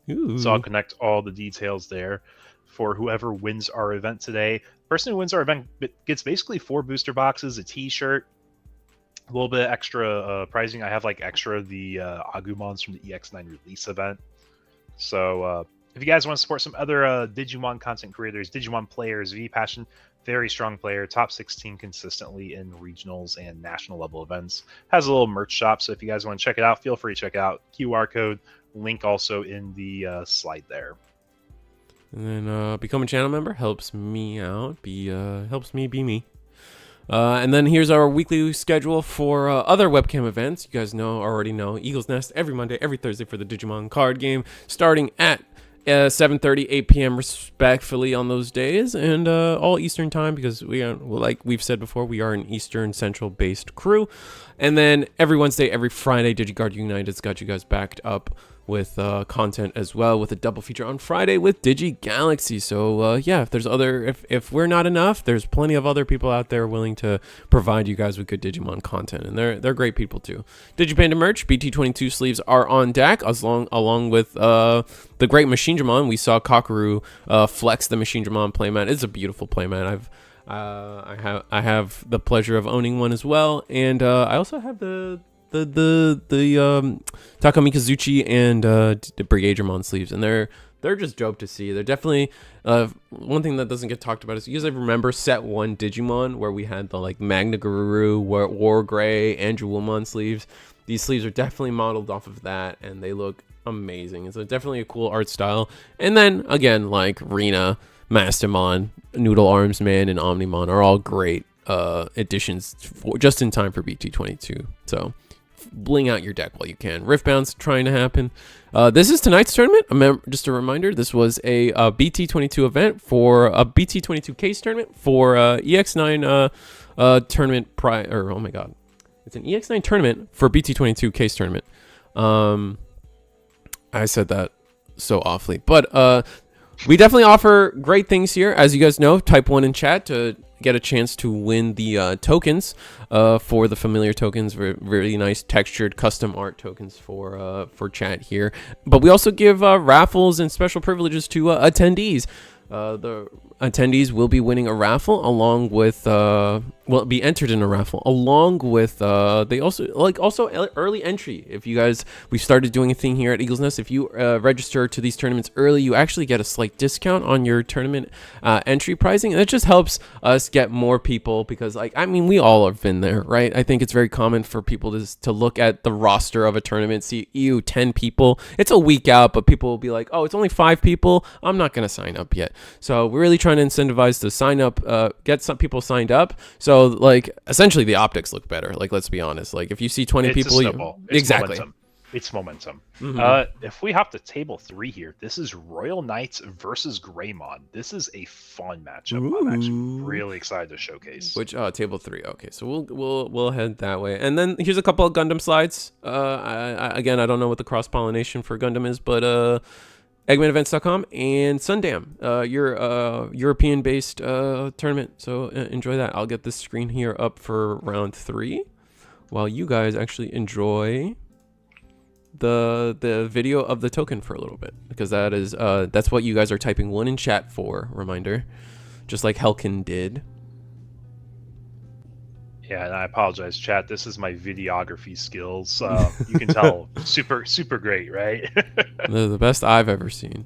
Ooh. So I'll connect all the details there for whoever wins our event today. The person who wins our event gets basically 4 booster boxes, a T-shirt, a little bit extra prizing. I have like extra the Agumons from the EX09 release event. So if you guys want to support some other Digimon content creators, Digimon players, V Passion, very strong player, top 16 consistently in regionals and national level events. Has a little merch shop, so if you guys want to check it out, feel free to check it out. QR code, link also in the slide there. And then become a channel member helps me out. Helps me be me. And then here's our weekly schedule for other webcam events. You guys already know Eagle's Nest every Monday, every Thursday for the Digimon card game, starting at 7:30, 8 p.m. respectfully on those days, and all Eastern time because we are, like we've said before, we are an Eastern Central based crew. And then every Wednesday, every Friday, DigiGuard United's got you guys backed up with content as well, with a double feature on Friday with Digi Galaxy. So yeah, if we're not enough, there's plenty of other people out there willing to provide you guys with good Digimon content, and they're great people too. Digipanda merch, BT22 sleeves are on deck, along with the great Machine Dramon. We saw Kakeru flex the Machine Dramon playmat. It's a beautiful playmat. I have the pleasure of owning one as well, and I also have the Takamikazuchi and the Brigadramon sleeves, and they're just dope to see. They're definitely one thing that doesn't get talked about is you guys remember set 1 Digimon where we had the like Magna Guru, War Gray, Andrew Woolmon sleeves. These sleeves are definitely modeled off of that, and they look amazing. It's definitely a cool art style. And then again, like Rina, Mastamon, Noodle Arms Man, and Omnimon are all great additions just in time for BT22. So bling out your deck while you can. Riftbound's trying to happen. This is tonight's tournament. Just a reminder, this was a BT22 event for a BT22 case tournament for EX9 tournament. Oh my god, it's an EX9 tournament for BT22 case tournament. I said that so awfully, but we definitely offer great things here. As you guys know, type 1 in chat to get a chance to win the tokens for the familiar tokens, really nice textured custom art tokens for chat here. But we also give raffles and special privileges to attendees. The attendees will be winning a raffle along with will be entered in a raffle along with they also early entry. If you guys, we started doing a thing here at Eagles Nest. If you register to these tournaments early, you actually get a slight discount on your tournament entry pricing, and it just helps us get more people, because like, I mean, we all have been there, right? I think it's very common for people to look at the roster of a tournament, see 10 people, it's a week out, but people will be like, oh, it's only 5 people, I'm not gonna sign up yet. So we're really trying to incentivize to sign up, get some people signed up. So like, essentially the optics look better. Like, let's be honest. Like, if you see 20 people, exactly. It's momentum. Mm-hmm. If we hop to table 3 here, this is Royal Knights versus Greymon. This is a fun matchup. Ooh. I'm actually really excited to showcase. Which table 3? Okay, so we'll head that way. And then here's a couple of Gundam slides. Again, I don't know what the cross pollination for Gundam is, but EggmanEvents.com and Sundam, your European-based tournament. So enjoy that. I'll get this screen here up for round 3, while you guys actually enjoy the video of the token for a little bit, because that is that's what you guys are typing 1 in chat for. Reminder, just like Helkin did. Yeah, and I apologize, chat. This is my videography skills. You can tell, super great, right? The best I've ever seen.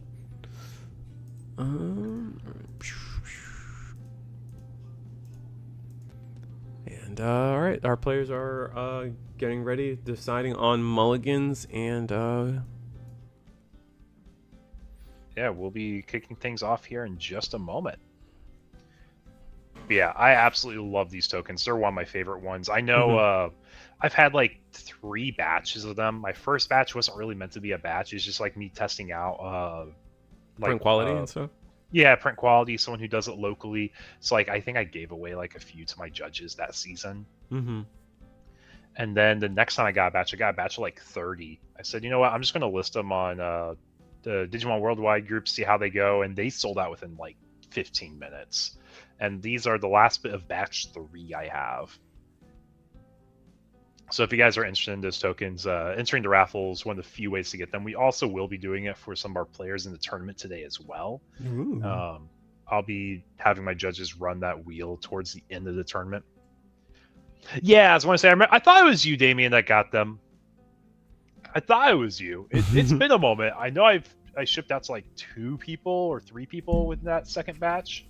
And all right, our players are getting ready, deciding on mulligans, and yeah, we'll be kicking things off here in just a moment. But yeah, I absolutely love these tokens. They're one of my favorite ones. I know I've had like 3 batches of them. My first batch wasn't really meant to be a batch. It's just like me testing out print quality and stuff. Yeah, print quality, someone who does it locally. So like, I think I gave away like a few to my judges that season. And then the next time I got a batch of like 30. I said, you know what, I'm just going to list them on the Digimon Worldwide group, see how they go. And they sold out within like 15 minutes. And these are the last bit of batch 3 I have. So if you guys are interested in those tokens, entering the raffles, one of the few ways to get them. We also will be doing it for some of our players in the tournament today as well. I'll be having my judges run that wheel towards the end of the tournament. Yeah, I was going to say, I thought it was you, Damien, that got them. I thought it was you. It's been a moment. I know I shipped out to like 2 people or 3 people with that second batch.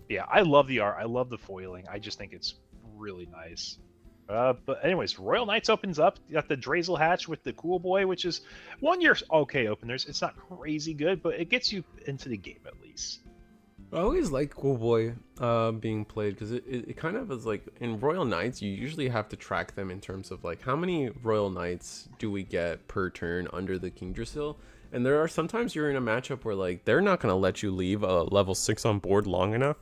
Yeah, I love the art. I love the foiling. I just think it's really nice. But anyways, Royal Knights opens up. You got the Drazel hatch with the Cool Boy, which is 1 year okay openers. It's not crazy good, but it gets you into the game at least. I always like Cool Boy being played, because it kind of is like, in Royal Knights, you usually have to track them in terms of like, how many Royal Knights do we get per turn under the Kingdrasil? And there are sometimes you're in a matchup where like, they're not going to let you leave a level 6 on board long enough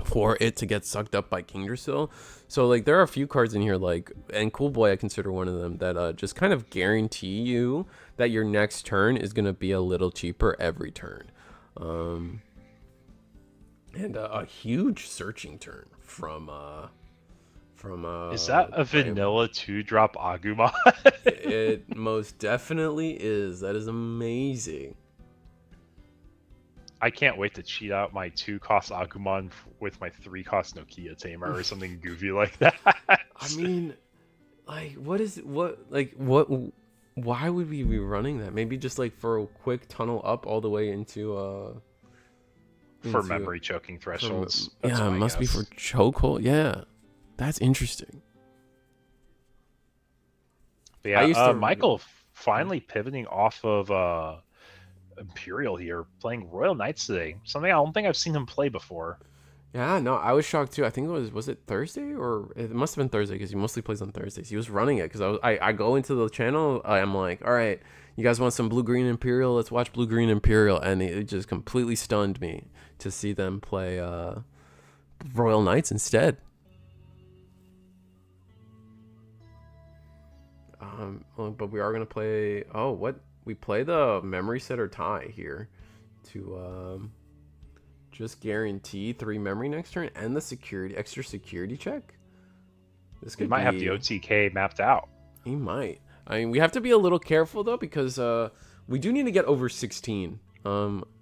for it to get sucked up by Kingdrasil. So like, there are a few cards in here, like, and Cool Boy I consider one of them, that just kind of guarantee you that your next turn is going to be a little cheaper every turn. And a huge searching turn from is that a vanilla 2-drop Agumon? It most definitely is. That is amazing. I can't wait to cheat out my 2-cost Agumon with my 3-cost Nokia Tamer or something goofy like that. I mean, like, why would we be running that? Maybe just like for a quick tunnel up all the way into for memory choking thresholds. Yeah, it must be for chokehold. Yeah, that's interesting. But yeah, Michael finally pivoting off of Imperial here, playing Royal Knights today. Something I don't think I've seen him play before. Yeah, no, I was shocked too. I think was it Thursday, or it must have been Thursday, because he mostly plays on Thursdays. He was running it because I go into the channel. I'm like, all right, you guys want some Blue Green Imperial? Let's watch Blue Green Imperial, and it just completely stunned me to see them play Royal Knights instead. But we are gonna play. Oh, what we play the memory set or tie here to just guarantee 3 memory next turn and the extra security check. This could might have the OTK mapped out. He might. I mean, we have to be a little careful though, because we do need to get over 16.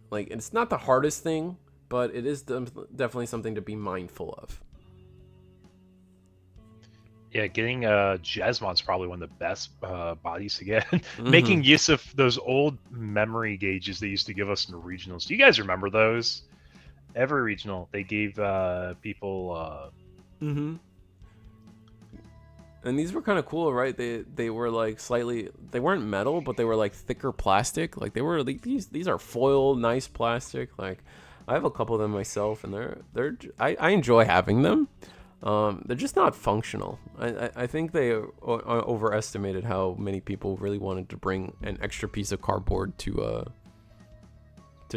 like, it's not the hardest thing, but it is definitely something to be mindful of. Yeah, getting Jesmon's probably one of the best bodies to get. Making use of those old memory gauges they used to give us in the regionals. Do you guys remember those? Every regional, they gave people... And these were kind of cool, right? They were like slightly, they weren't metal, but they were like thicker plastic. Like they were like these are foil, nice plastic. Like I have a couple of them myself, and I enjoy having them. They're just not functional. I think they overestimated how many people really wanted to bring an extra piece of cardboard to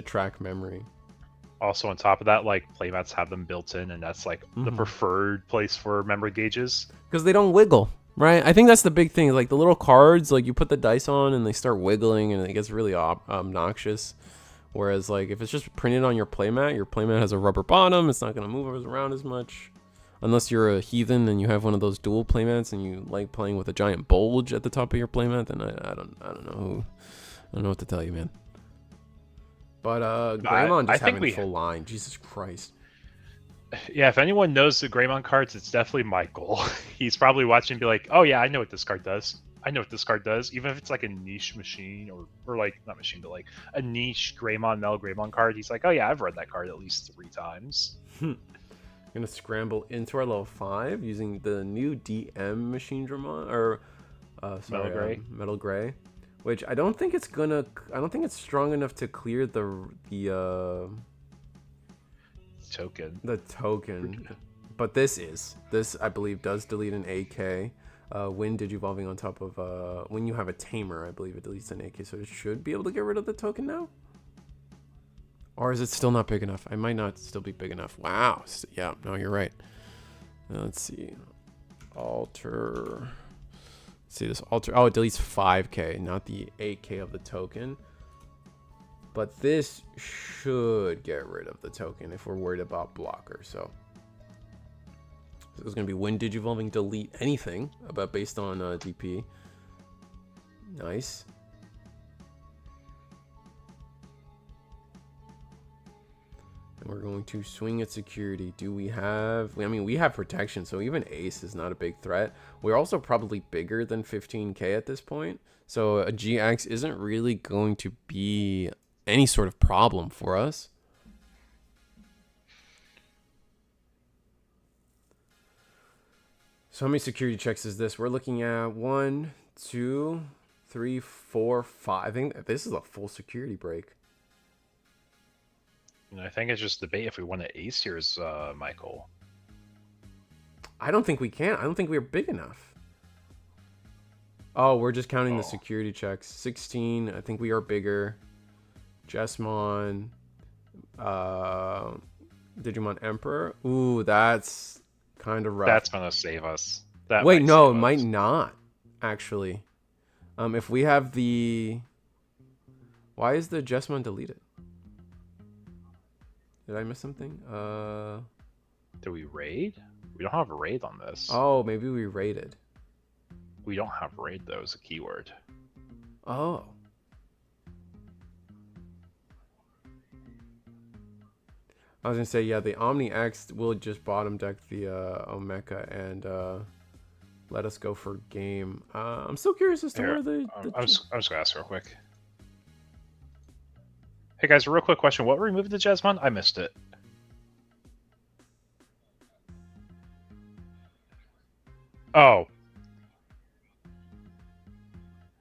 track memory. Also, on top of that, like playmats have them built in, and that's like the preferred place for memory gauges because they don't wiggle, right? I think that's the big thing. Like the little cards, like you put the dice on and they start wiggling, and it gets really obnoxious. Whereas like if it's just printed on your playmat has a rubber bottom. It's not gonna move around as much, unless you're a heathen and you have one of those dual playmats and you like playing with a giant bulge at the top of your playmat. Then I don't know what to tell you, man. But Greymon just having full line. Jesus Christ. Yeah, if anyone knows the Greymon cards, it's definitely Michael. He's probably watching and be like, oh yeah, I know what this card does. I know what this card does. Even if it's like a niche machine or like, not machine, but like a niche Metal Greymon card, he's like, oh yeah, I've read that card at least 3 times. Gonna scramble into our level 5 using the new DM machine Dramon, or Metal Gray. Which I don't think it's strong enough to clear the token. But this I believe does delete an AK. When digivolving on top of when you have a tamer, I believe it deletes an AK, so it should be able to get rid of the token now. Or is it still not big enough? I might not still be big enough. Wow. Yeah, no, you're right. Let's see. Alter. See this alter. Oh, it deletes 5k, not the 8k of the token. But this should get rid of the token if we're worried about blocker. So it's going to be when digivolving delete anything about based on DP. Nice. And we're going to swing at security. Do we have... I mean, we have protection, so even ace is not a big threat. We're also probably bigger than 15k at this point. So a GX isn't really going to be any sort of problem for us. So how many security checks is this? We're looking at 1, 2, 3, 4, 5. I think this is a full security break. And I think it's just debate if we want to ace here as Michael. I don't think we can. I don't think we're big enough. Oh, we're just counting the security checks. 16. I think we are bigger. Jesmon. Digimon Emperor. Ooh, that's kind of rough. That's going to save us. Wait, no, it might not, actually. If we have the... Why is the Jesmon deleted? Did I miss something? Did we raid? We don't have a raid on this. Oh, maybe we raided. We don't have raid, though, as a keyword. Oh. I was going to say, yeah, the Omni X will just bottom deck the Omeka and let us go for game. I'm still curious as to where the... I'm just going to ask real quick. Hey guys, a real quick question. What removed the Jesmon? I missed it. Oh.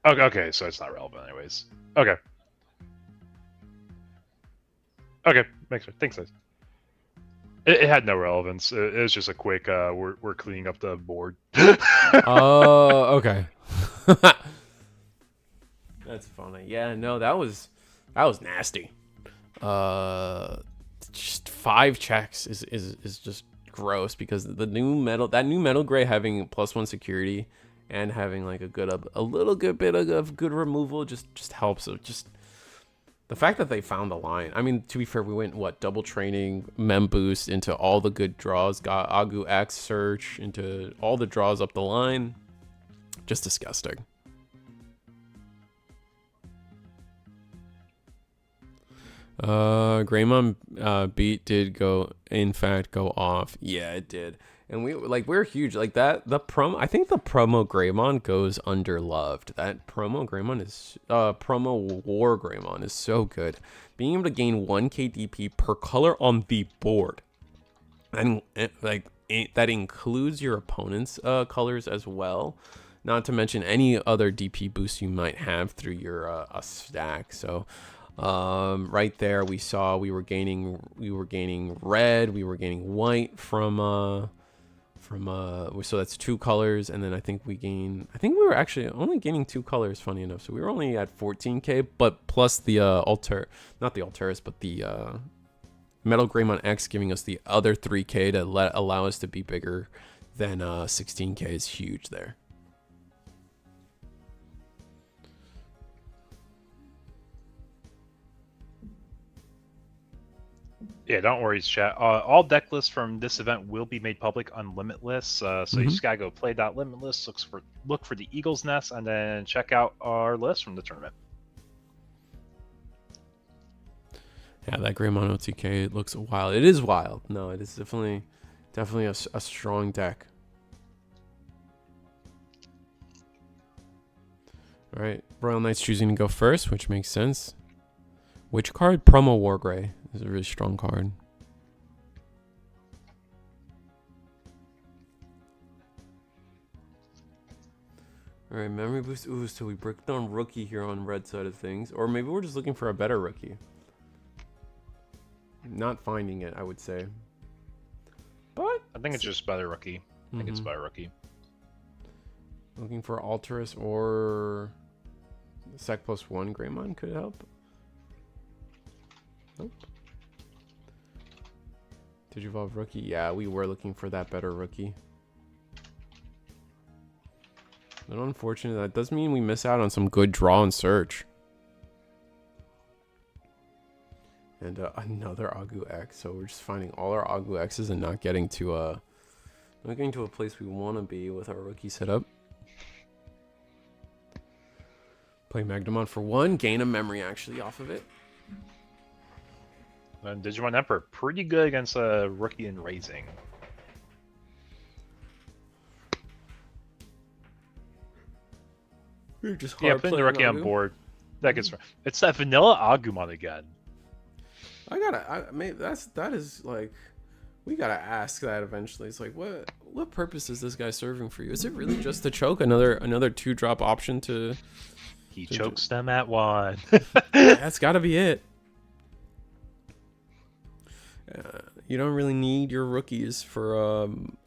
Okay, so it's not relevant anyways. Okay. Okay, makes sense. Thanks, guys. It had no relevance. It was just a quick, we're cleaning up the board. Oh, okay. That's funny. Yeah, no, that was nasty. Just 5 checks is just gross because the new metal gray having +1 security and having like a little good bit of good removal just helps. So just the fact that they found the line. I mean, to be fair, we went double training, mem boost into all the good draws, got Agu X search into all the draws up the line. Just disgusting. Greymon beat did go, in fact, go off. Yeah, it did. And we're huge. Like that, I think the promo Greymon goes underloved. That promo Greymon is, promo War Greymon is so good. Being able to gain 1k DP per color on the board. And that includes your opponent's colors as well. Not to mention any other DP boost you might have through your a stack. So right there we saw we were gaining red, we were gaining white from so that's 2 colors, and then I think we were actually only gaining 2 colors, funny enough. So we were only at 14k, but plus the not the Alteris, but the Metal Greymon X giving us the other 3k to allow us to be bigger than 16k is huge there. Yeah, don't worry, chat. All deck lists from this event will be made public on Limitless. So you just gotta go play.limitless, look for the Eagle's Nest, and then check out our list from the tournament. Yeah, that Greymon OTK looks wild. It is wild. No, it is definitely a strong deck. All right, Royal Knight's choosing to go first, which makes sense. Which card? Promo Wargrey. This is a really strong card. All right, memory boost. Ooh, so we bricked down rookie here on red side of things. Or maybe we're just looking for a better rookie. Not finding it, I would say. But I think it's just better rookie. I think it's better rookie. Looking for Alteris or Sec +1 Greymon could help. Nope. Digivolve rookie. Yeah, we were looking for that better rookie. But unfortunately, that does mean we miss out on some good draw and search. And another Agu X. So we're just finding all our Agu X's and not getting to a place we want to be with our rookie setup. Play Magnemon for 1, gain a memory actually off of it. And Digimon Emperor, pretty good against a rookie in Raising. We're just putting the rookie on board. That gets it's that vanilla Agumon again. That is like, we gotta ask that eventually. It's like, what purpose is this guy serving for you? Is it really just to choke? Another 2-drop option to. He chokes them at 1. That's gotta be it. You don't really need your rookies for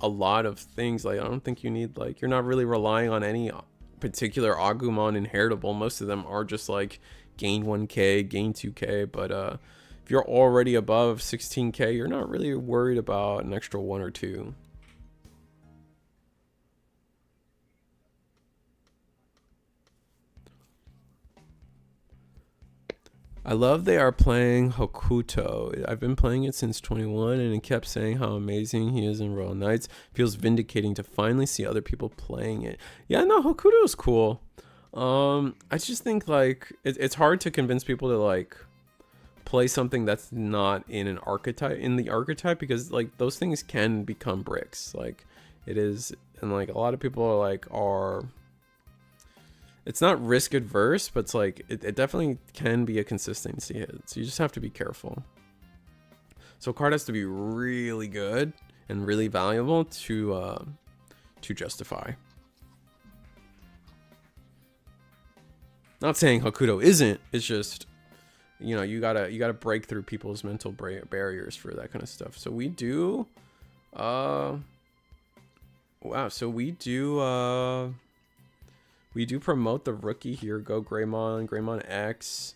a lot of things. Like, I don't think you need, like, you're not really relying on any particular Agumon inheritable. Most of them are just like gain 1k, gain 2k, but if you're already above 16k, you're not really worried about an extra 1 or 2. I love they are playing Hokuto. I've been playing it since 21, and it kept saying how amazing he is in Royal Knights. Feels vindicating to finally see other people playing it. Yeah, no, Hokuto is cool. I just think, like, it's hard to convince people to, like, play something that's not in the archetype, because, like, those things can become bricks. Like, it is, and, like, a lot of people are it's not risk adverse, but it's like it definitely can be a consistency hit. So you just have to be careful. So a card has to be really good and really valuable to justify. Not saying Hokuto isn't. It's just, you know, you gotta break through people's mental barriers for that kind of stuff. So we do. Wow. So we do. We do promote the rookie here. Go Greymon X.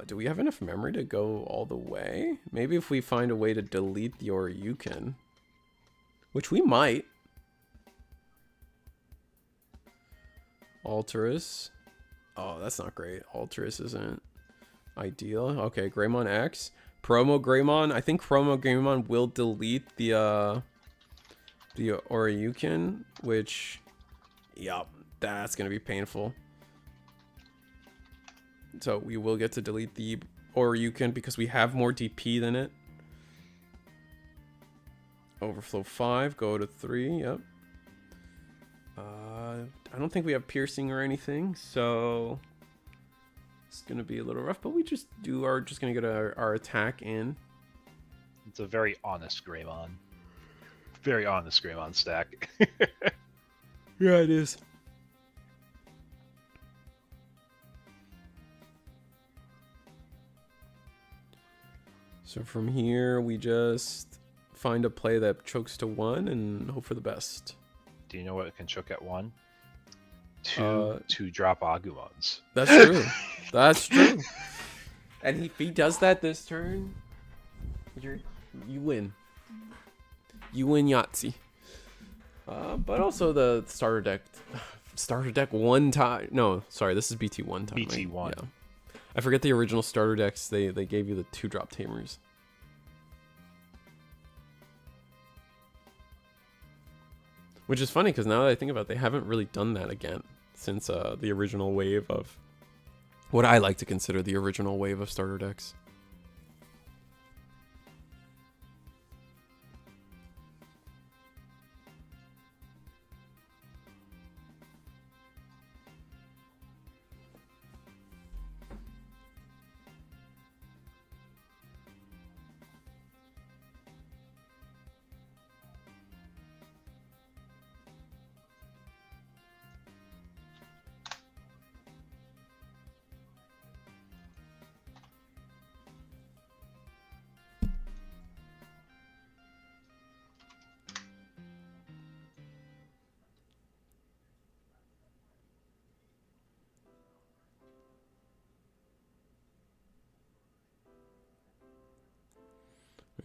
Do we have enough memory to go all the way? Maybe if we find a way to delete the Oryukin. Which we might. Alteris. Oh, that's not great. Alteris isn't ideal. Okay, Greymon X. Promo Greymon. I think Promo Greymon will delete the Oryukin, which, yup. That's going to be painful. So we will get to delete the or you can, because we have more DP than it. Overflow 5, go to 3, yep. I don't think we have piercing or anything, so it's gonna be a little rough, but we just gonna get our attack in. It's a very honest Greymon. Very honest Greymon stack. Yeah, it is. So from here, we just find a play that chokes to 1 and hope for the best. Do you know what it can choke at 1? Two drop Agumons. That's true. That's true. And if he does that this turn, you win. You win Yahtzee. But also the starter deck one time. No, sorry, this is BT one time. BT1. Right? Yeah. I forget the original starter decks. They gave you the 2-drop tamers. Which is funny because now that I think about it, they haven't really done that again since the original wave of what I like to consider the original wave of starter decks.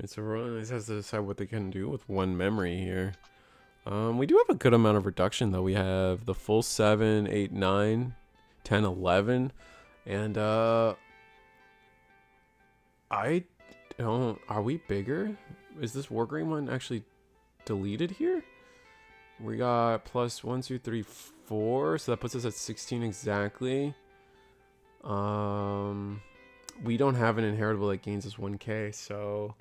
So Rowan has to decide what they can do with 1 memory here. We do have a good amount of reduction though. We have the full 7, 8, 9, 10, 11, and I don't. Are we bigger? Is this Wargreymon one actually deleted here? We got plus 1, 2, 3, 4, so that puts us at 16 exactly. We don't have an inheritable that gains us 1k, so.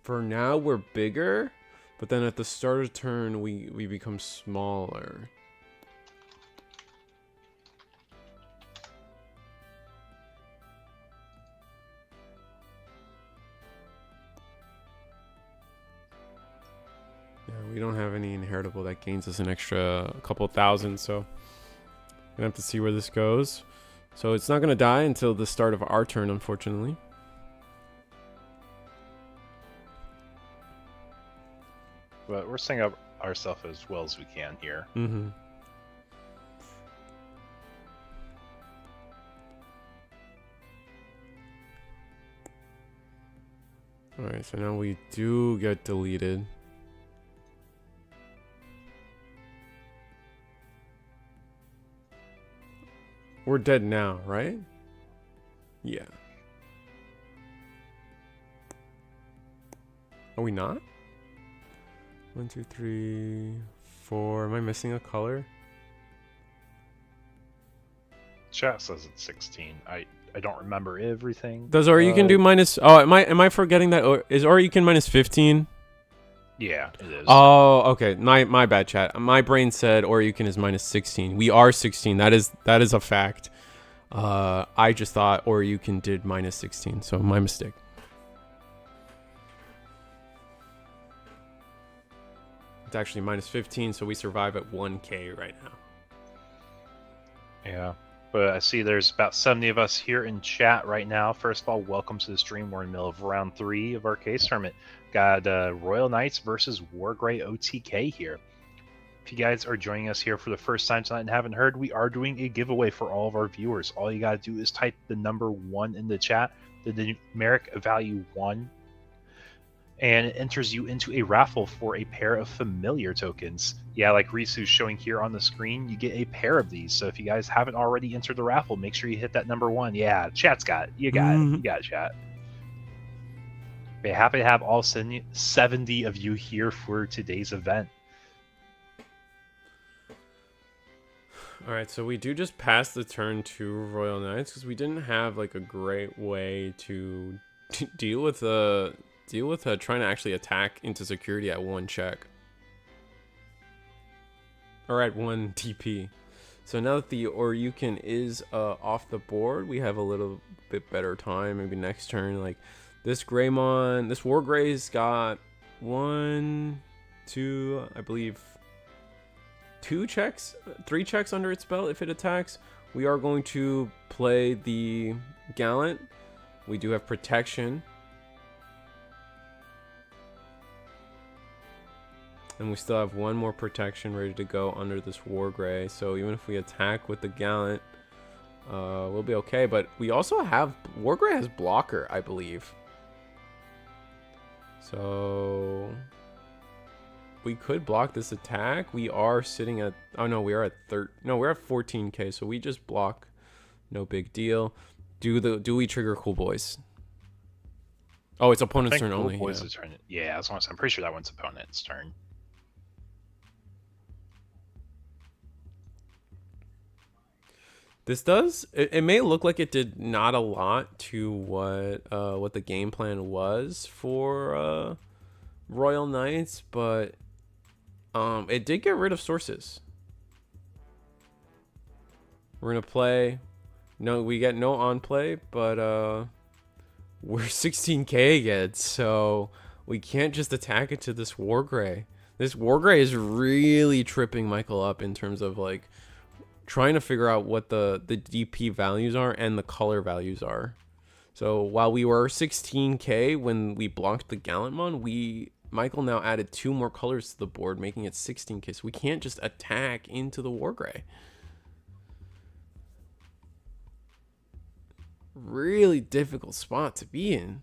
For now, we're bigger, but then at the start of turn, we become smaller. Yeah, we don't have any inheritable that gains us an extra couple thousand, so gonna have to see where this goes. So it's not gonna die until the start of our turn, unfortunately. But we're setting up ourselves as well as we can here. Mm-hmm. Alright, so now we do get deleted. We're dead now, right? Yeah. Are we not? 1, 2, 3, 4. Am I missing a color? Chat says it's 16. I don't remember everything. Does or you can do minus? Oh, am I forgetting that? Or is or you can minus 15? Yeah, it is. Oh, okay. My bad, chat. My brain said or you can is minus 16. We are 16. That is a fact. I just thought or you can did minus 16. So my mistake. It's actually minus 15, so we survive at 1k right now. Yeah, but I see there's about 70 of us here in chat right now. First of all, welcome to the stream. We're in the middle of round 3 of our case tournament. Got Royal Knights versus Wargrey OTK here. If you guys are joining us here for the first time tonight and haven't heard, we are doing a giveaway for all of our viewers. All you got to do is type the number 1 in the chat, the numeric value 1, and it enters you into a raffle for a pair of familiar tokens. Yeah, like Risu's showing here on the screen, you get a pair of these. So if you guys haven't already entered the raffle, make sure you hit that number 1. Yeah, chat's got it. You got it. You got it, chat. We're happy to have all 70 of you here for today's event. Alright, so we do just pass the turn to Royal Knights because we didn't have like a great way to deal with trying to actually attack into security at 1 check. Or at 1 TP. So now that the Oryukin is off the board, we have a little bit better time. Maybe next turn, like this Greymon, this Wargrey's got 1, 2, I believe 3 checks under its belt if it attacks. We are going to play the Gallant. We do have protection. And we still have 1 more protection ready to go under this Wargrey. So even if we attack with the Gallant, we'll be okay. But we also have... Wargrey has blocker, I believe. So... we could block this attack. We are sitting at... oh, no, we are at... no, we're at 14k. So we just block. No big deal. Do we trigger Cool Boys? Oh, it's opponent's turn only. Boys is turn. Yeah, as long as I'm pretty sure that one's opponent's turn. This does... it may look like it did not a lot to what the game plan was for Royal Knights, but it did get rid of sources. We're gonna play. No, we get no on play, but we're 16k again, so we can't just attack it to this Wargrey. This Wargrey is really tripping Michael up in terms of like trying to figure out what the DP values are and the color values are. So while we were 16k when we blocked the Gallantmon, Michael now added 2 more colors to the board, making it 16k. So we can't just attack into the Wargrey. Really difficult spot to be in.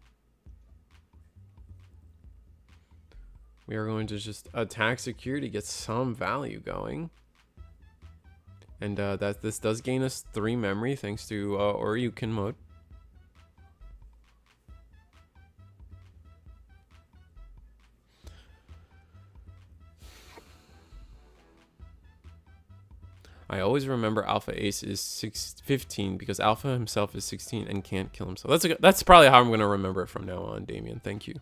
We are going to just attack security, get some value going. And this does gain us 3 memory thanks to Oryukin mode. I always remember Alpha Ace is 15 because Alpha himself is 16 and can't kill himself. That's probably how I'm going to remember it from now on, Damien. Thank you.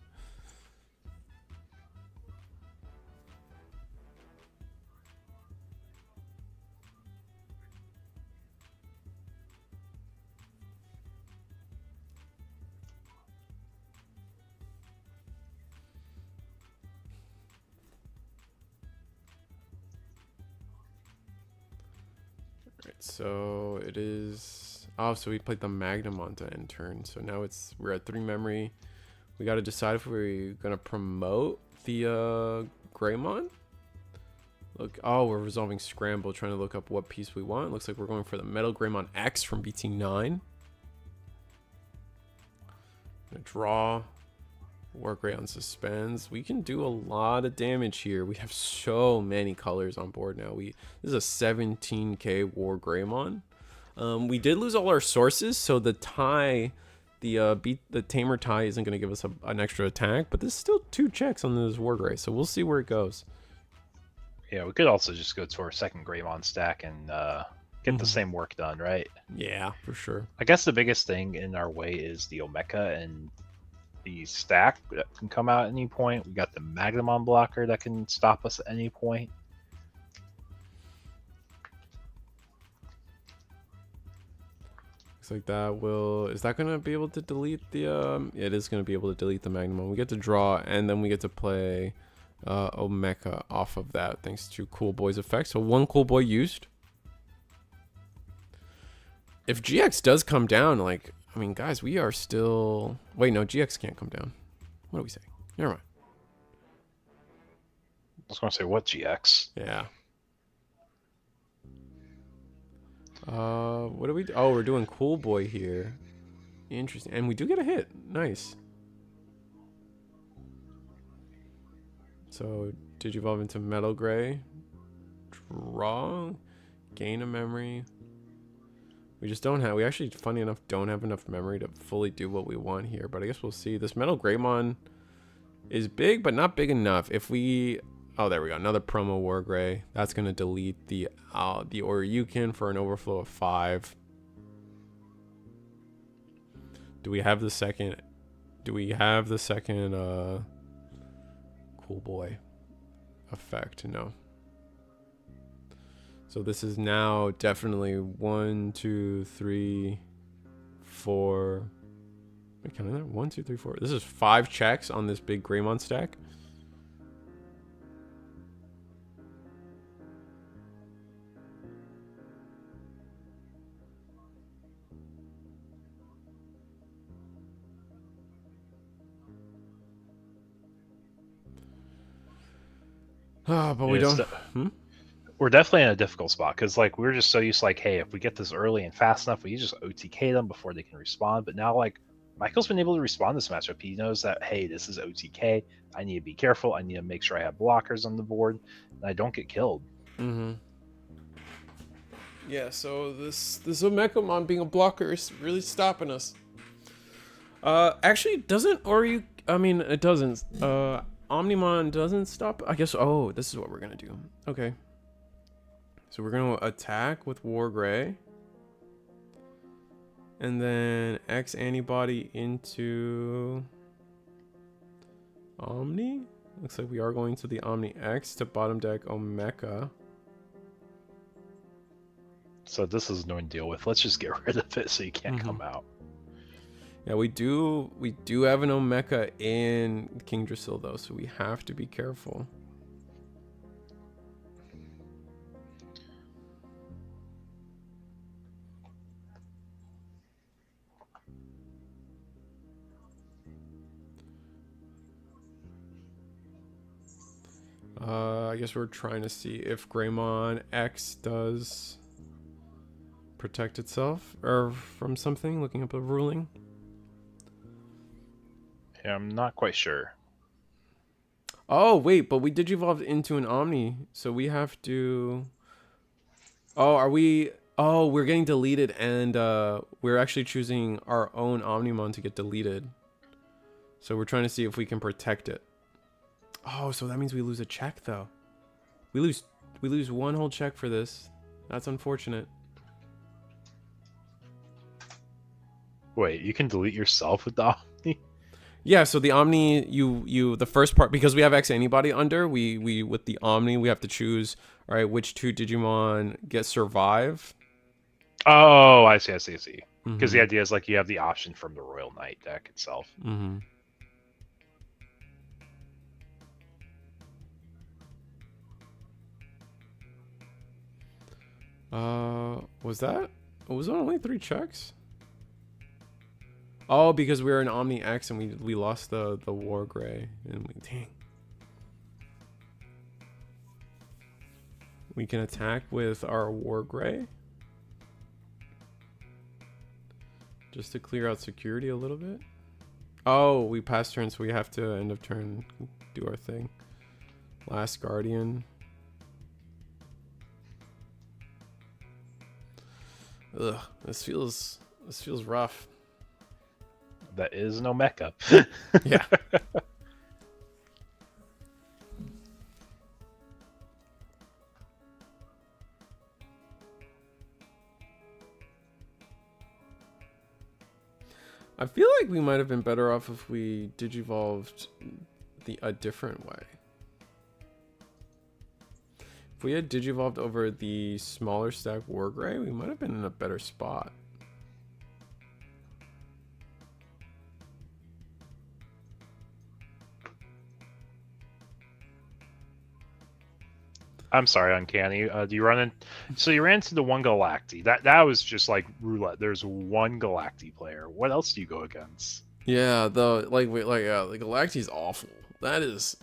So it is... oh, so we played the Magnamon to end turn. So now we're at 3 memory. We got to decide if we're going to promote the Greymon. Look, oh, we're resolving Scramble, trying to look up what piece we want. Looks like we're going for the Metal Greymon X from BT9. Gonna draw. Wargrey on Suspends. We can do a lot of damage here. We have so many colors on board now. This is a 17k War Greymon. We did lose all our sources, so the tie, the Tamer tie isn't going to give us an extra attack, but there's still 2 checks on this Wargrey, so we'll see where it goes. Yeah, we could also just go to our second Greymon stack and get the same work done, right? Yeah, for sure. I guess the biggest thing in our way is the Omeka and the stack that can come out at any point. We got the Magnamon blocker that can stop us at any point. Looks like that will... is that going to be able to delete the... it is going to be able to delete the Magnamon. We get to draw, and then we get to play Omeka off of that, thanks to Cool Boy's effect. So 1 Cool Boy used. If GX does come down, like... I mean, guys, we are still... wait, no, GX can't come down. What do we say? Never mind. I was going to say, what GX? Yeah. What do we do? Oh, we're doing Cool Boy here. Interesting. And we do get a hit. Nice. So, Digivolve into Metal Gray. Draw. Gain a memory. We just don't have... we actually, funny enough, don't have enough memory to fully do what we want here. But I guess we'll see. This Metal Greymon is big, but not big enough. If we Oh, there we go. Another promo War Gray. That's gonna delete the Oryukin for an overflow of 5. Do we have the second? Cool boy effect? No. So this is now definitely 1, 2, 3, 4. Wait, can I that? 1, 2, 3, 4. This is 5 checks on this big Greymon stack. But we don't. We're definitely in a difficult spot because like we're just so used to like, hey, if we get this early and fast enough, we just OTK them before they can respond. But now like Michael's been able to respond this matchup. He knows that, hey, this is OTK. I need to be careful. I need to make sure I have blockers on the board and I don't get killed. Mm-hmm. Yeah, so this Omekamon being a blocker is really stopping us. Actually, doesn't it doesn't. Omnimon doesn't stop. I guess. Oh, this is what we're gonna do. Okay. So we're gonna attack with War Gray, and then X antibody into Omni. Looks like we are going to the Omni X to bottom deck Omeka. So this is no one to deal with. Let's just get rid of it so you can't come out. Yeah, we do have an Omeka in King Drasil though, so we have to be careful. I guess we're trying to see if Greymon X does protect itself or from something, looking up a ruling. Yeah, I'm not quite sure. Oh, wait, but we digivolved into an Omni, so we have to... Oh, are we... Oh, we're getting deleted, and we're actually choosing our own Omnimon to get deleted. So we're trying to see if we can protect it. Oh, so that means we lose a check, though. We lose one whole check for this. That's unfortunate. Wait, you can delete yourself with the Omni? Yeah, so the Omni, the first part, because we have X antibody under, we with the Omni, we have to choose, all right, which 2 Digimon get survive. Oh, I see. Because the idea is like you have the option from the Royal Knight deck itself. Was that only 3 checks? Oh, because we were an Omni X and we lost the War Gray, and dang. We can attack with our War Gray just to clear out security a little bit. Oh, we passed turn, so we have to end of turn do our thing. Last Guardian. Ugh, this feels rough. That is no mecha. Yeah. I feel like we might have been better off if we digivolved a different way. If we had digivolved over the smaller stack War Gray, we might have been in a better spot. I'm sorry, Uncanny. Do you run in? So you ran into the one Galacti. That was just like roulette. There's one Galacti player. What else do you go against? Yeah, the Galacti's awful. That is,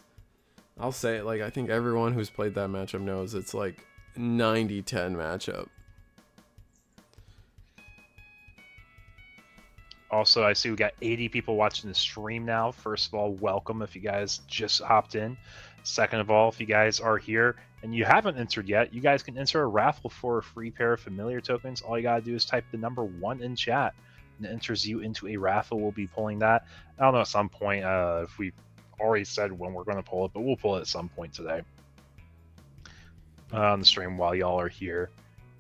I'll say it. Like, I think everyone who's played that matchup knows it's like 90-10 matchup. Also, I see we got 80 people watching the stream now. First of all, welcome if you guys just hopped in. Second of all, if you guys are here and you haven't entered yet, you guys can enter a raffle for a free pair of familiar tokens. All you gotta do is type the number 1 in chat, and it enters you into a raffle. We'll be pulling that. I don't know at some point if we already said when we're going to pull it, but we'll pull it at some point today. on the stream while y'all are here.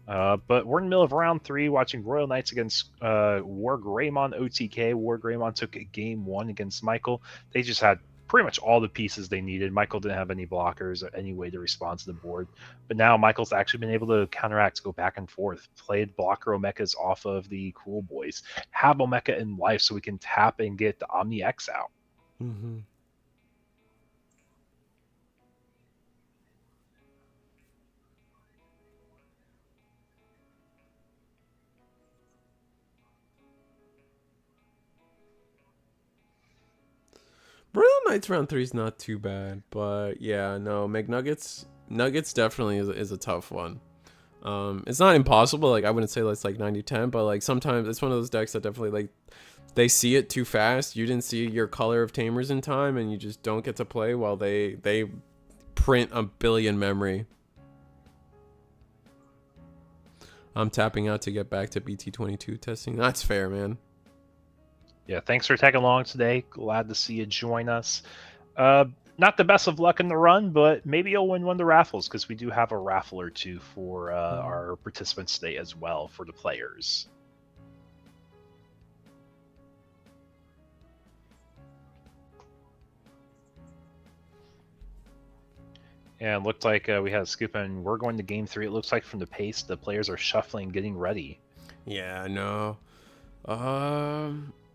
But we're in the middle of round 3, watching Royal Knights against War Greymon OTK. War Greymon took game 1 against Michael. They just had pretty much all the pieces they needed. Michael didn't have any blockers or any way to respond to the board. But now Michael's actually been able to counteract, go back and forth, played blocker Omechas off of the Cruel Boys, have Omecha in life so we can tap and get the Omni X out. Mm-hmm. Royal Knights round 3 is not too bad, but yeah, no, McNuggets definitely is a tough one. It's not impossible, like I wouldn't say it's like 90-10, but like sometimes it's one of those decks that definitely like they see it too fast. You didn't see your color of Tamers in time, and you just don't get to play while they print a billion memory. I'm tapping out to get back to BT22 testing. That's fair, man. Yeah, thanks for tagging along today. Glad to see you join us. Not the best of luck in the run, but maybe you'll win one of the raffles, because we do have a raffle or two for our participants today as well for the players. Yeah, it looked like we had a scoop, and we're going to game 3. It looks like from the pace, the players are shuffling, getting ready. Yeah, no.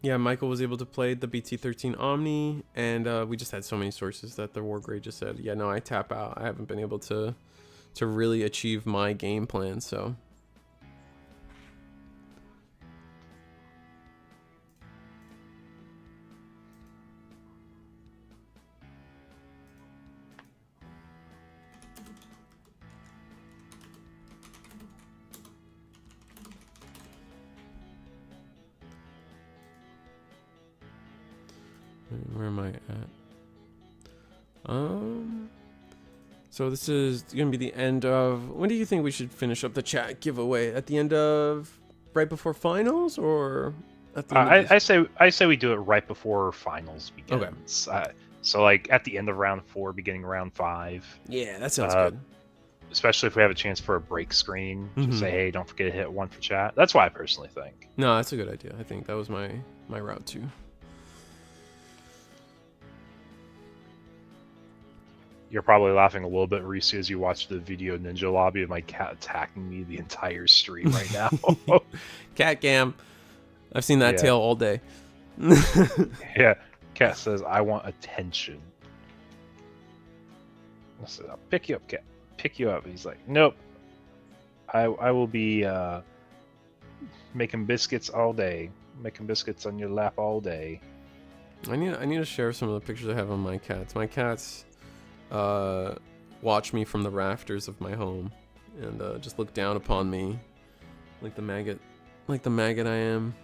Yeah, Michael was able to play the BT13 Omni, and we just had so many sources that the War Grey just said, yeah, no, I tap out. I haven't been able to really achieve my game plan, so. Where am I at? So this is gonna be the end of. When do you think we should finish up the chat giveaway? At the end of, right before finals, or at the end of I say we do it right before finals begins. Okay. So like at the end of round 4, beginning round 5. Yeah, that sounds good. Especially if we have a chance for a break screen to say, hey, don't forget to hit 1 for chat. That's what I personally think. No, that's a good idea. I think that was my route too. You're probably laughing a little bit, Reese, as you watch the video Ninja Lobby of my cat attacking me the entire stream right now. Cat cam. I've seen that tail all day. Yeah. Cat says, I want attention. I said, I'll pick you up, Cat. Pick you up. He's like, nope. I will be making biscuits all day. Making biscuits on your lap all day. I need to share some of the pictures I have on my cats. My cats watch me from the rafters of my home and just look down upon me like the maggot I am.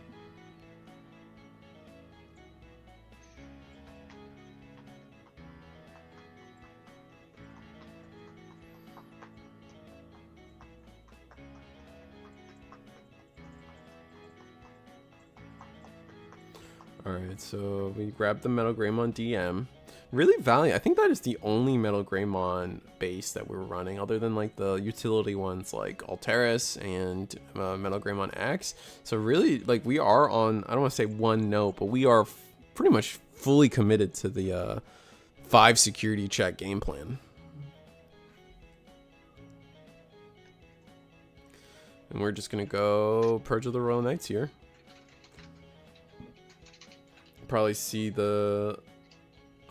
Alright, so we grabbed the Metal Greymon DM. Really valiant. I think that is the only Metal Greymon base that we're running, other than like the utility ones like Alteris and Metal Greymon X. So really, like, we are on, I don't want to say one note, but we are pretty much fully committed to the 5 security check game plan. And we're just going to go Purge of the Royal Knights here. Probably see the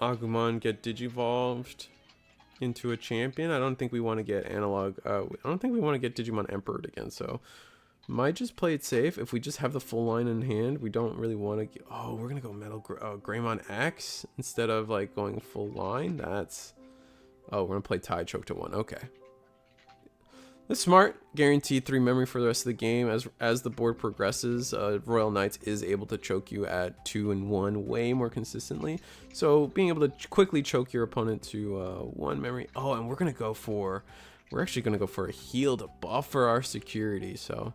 Agumon get digivolved into a champion. I don't think we want to get analog. I don't think we want to get Digimon Emperor again. So might just play it safe. If we just have the full line in hand, we don't really want to get, oh, we're gonna go Metal Greymon X instead of like going full line. That's, oh, we're gonna play Tide Choke to 1. Okay. That's smart. Guaranteed 3 memory for the rest of the game. As the board progresses, Royal Knights is able to choke you at 2 and 1 way more consistently. So being able to quickly choke your opponent to 1 memory. Oh, and we're actually gonna go for a heal to buffer our security. So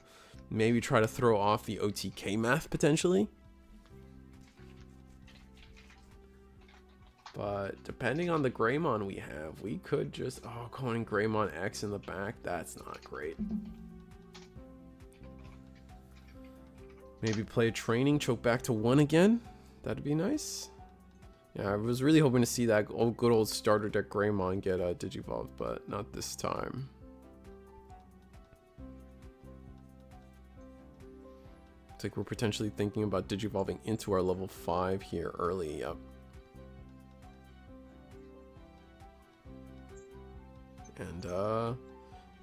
maybe try to throw off the OTK math potentially. But depending on the Greymon we have, we could just... Oh, going Greymon X in the back, that's not great. Maybe play a training, choke back to 1 again. That'd be nice. Yeah, I was really hoping to see that good old starter deck Greymon get Digivolved, but not this time. It's like we're potentially thinking about Digivolving into our level 5 here early. Yep. And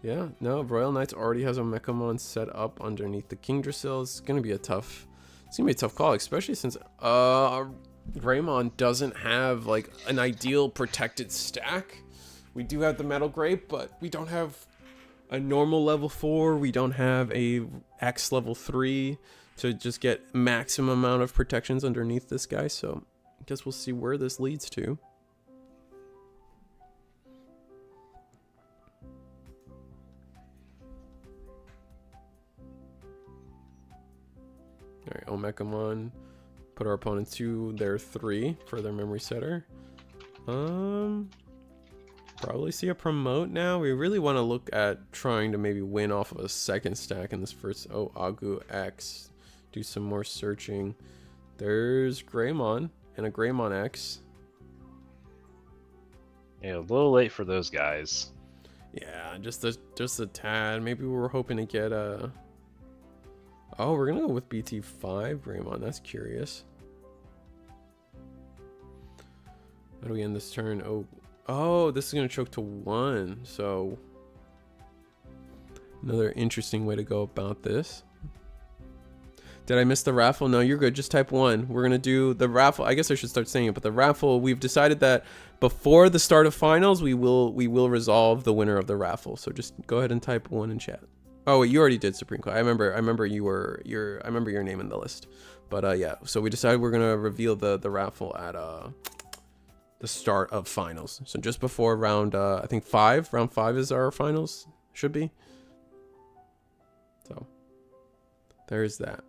yeah, no, Royal Knights already has a Mechamon set up underneath the Kingdrasil. It's gonna be a tough call, especially since Greymon doesn't have like an ideal protected stack. We do have the Metal Grape, but we don't have a normal level 4. We don't have a X level 3 to just get maximum amount of protections underneath this guy. So I guess we'll see where this leads to. Alright, Omekamon. Put our opponent to their 3 for their memory setter. Probably see a promote now. We really want to look at trying to maybe win off of a second stack in this first. Oh, Agu X. Do some more searching. There's Greymon and a Greymon X. Yeah, a little late for those guys. Yeah, just a tad. Maybe we were hoping to get a... Oh, we're gonna go with BT5 Greymon. That's curious. How do we end this turn? Oh, this is gonna choke to 1. So another interesting way to go about this. Did I miss the raffle? No, you're good. Just type 1. We're gonna do the raffle. I guess I should start saying it, but the raffle. We've decided that before the start of finals, we will resolve the winner of the raffle. So just go ahead and type 1 in chat. Oh, wait, you already did Supreme Court. I remember I remember your name in the list. But yeah, so we decided we're gonna reveal the raffle at the start of finals. So just before round I think 5. Round 5 is our finals. Should be. So there's that.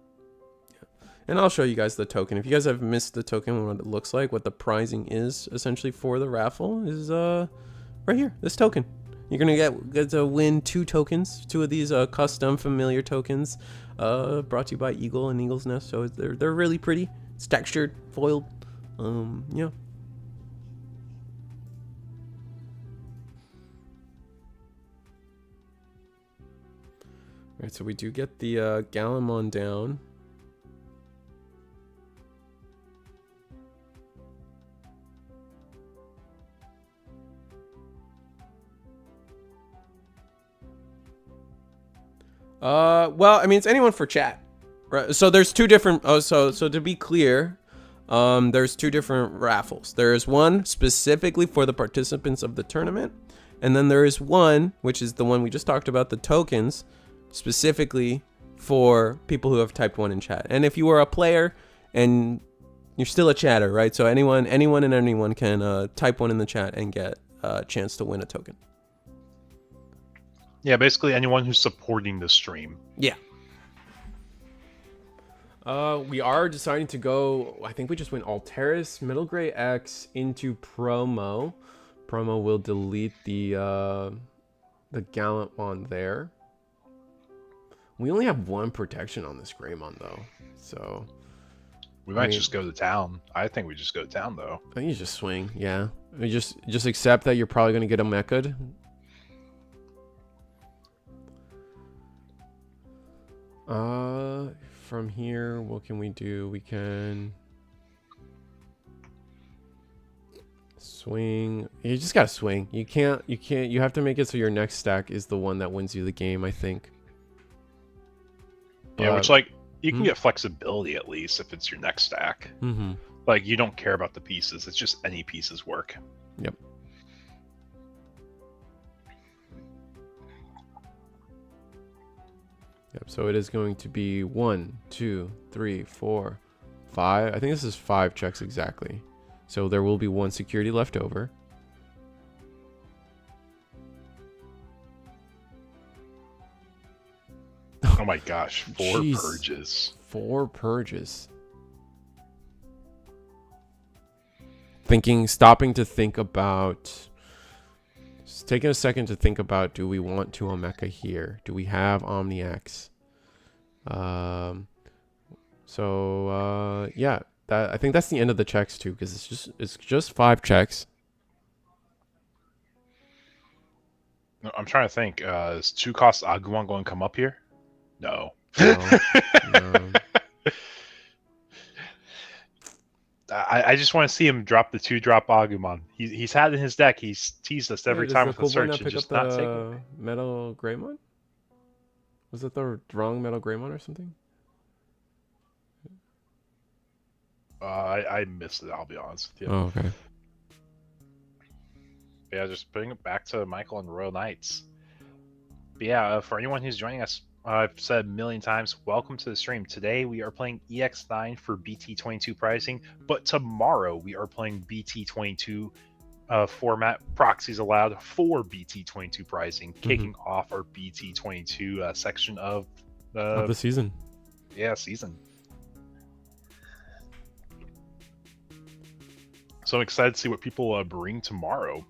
Yeah. And I'll show you guys the token. If you guys have missed the token, what it looks like, what the prizing is essentially for the raffle is right here, this token. You're gonna get to win 2 tokens, 2 of these custom familiar tokens, brought to you by Eagle and Eagle's Nest. So they're really pretty. It's textured, foiled. Yeah. All right, so we do get the Galamon down. Well, I mean, it's anyone for chat, right? So there's 2 different. Oh, so to be clear, there's 2 different raffles. There is one specifically for the participants of the tournament, and then there is one, which is the one we just talked about, the tokens, specifically for people who have typed 1 in chat. And if you are a player and you're still a chatter, right? So anyone and anyone can type 1 in the chat and get a chance to win a token. Yeah, basically anyone who's supporting the stream. Yeah. We are deciding to go, I think we just went Alteris, Middle Gray X into Promo. Promo will delete the Gallant one there. We only have 1 protection on this Greymon though, so... We might just go to town. I think we just go to town though. I think you just swing, yeah. You just accept that you're probably going to get a Mecha'd. From here, what can we do? We can swing. You just gotta swing. You have to make it so your next stack is the one that wins you the game, I think. Yeah, which, like, you can get flexibility at least if it's your next stack. Like, you don't care about the pieces. It's just any pieces work. Yep. Yep, so it is going to be 1, 2, 3, 4, 5. I think this is 5 checks exactly. So there will be 1 security left over. Oh my gosh, 4 purges. 4 purges. stopping to think about, just taking a second to think about, do we want to Omeka here? Do we have OmniX? Yeah, I think that's the end of the checks too, because it's just 5 checks. I'm trying to think. Is 2 cost Agumon going to come up here? No. No. No. I just want to see him drop the 2-drop Agumon. He's had it in his deck. He's teased us every time with a search and just not take it. Metal Greymon? Was it the wrong Metal Greymon or something? I missed it, I'll be honest with you. Oh, okay. Yeah, just putting it back to Michael and Royal Knights. But yeah, for anyone who's joining us, I've said a million times, welcome to the stream. Today we are playing EX09 for BT22 pricing, but tomorrow we are playing BT22 format, proxies allowed for BT22 pricing, kicking off our BT22 section of the season. Yeah, season. So I'm excited to see what people bring tomorrow.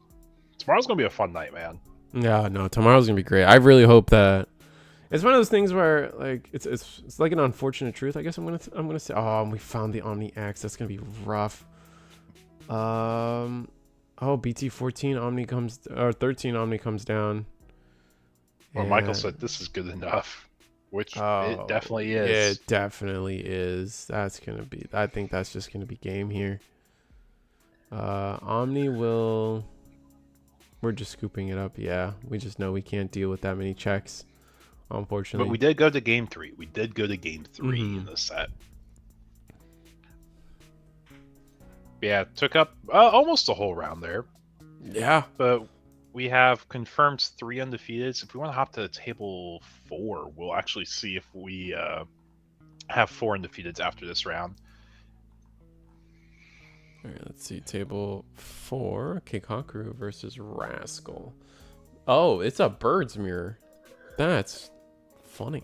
Tomorrow's gonna be a fun night, man. Yeah, no, tomorrow's gonna be great. I really hope that it's one of those things where like it's like an unfortunate truth. I guess I'm gonna say, oh, we found the Omni X. That's gonna be rough. Oh, BT14 Omni comes, or 13 Omni comes down. Well, Michael said this is good enough, which it definitely is. It definitely is. That's gonna be. I think that's just gonna be game here. Omni will. We're just scooping it up. Yeah, we just know we can't deal with that many checks, unfortunately. But we did go to game 3. We did go to game 3 in the set. Yeah, it took up almost a whole round there. Yeah. But we have confirmed 3 undefeateds. If we want to hop to table 4, we'll actually see if we have 4 undefeateds after this round. All right, let's see. Table 4, Kikaku versus Rascal. Oh, it's a bird's mirror. That's funny.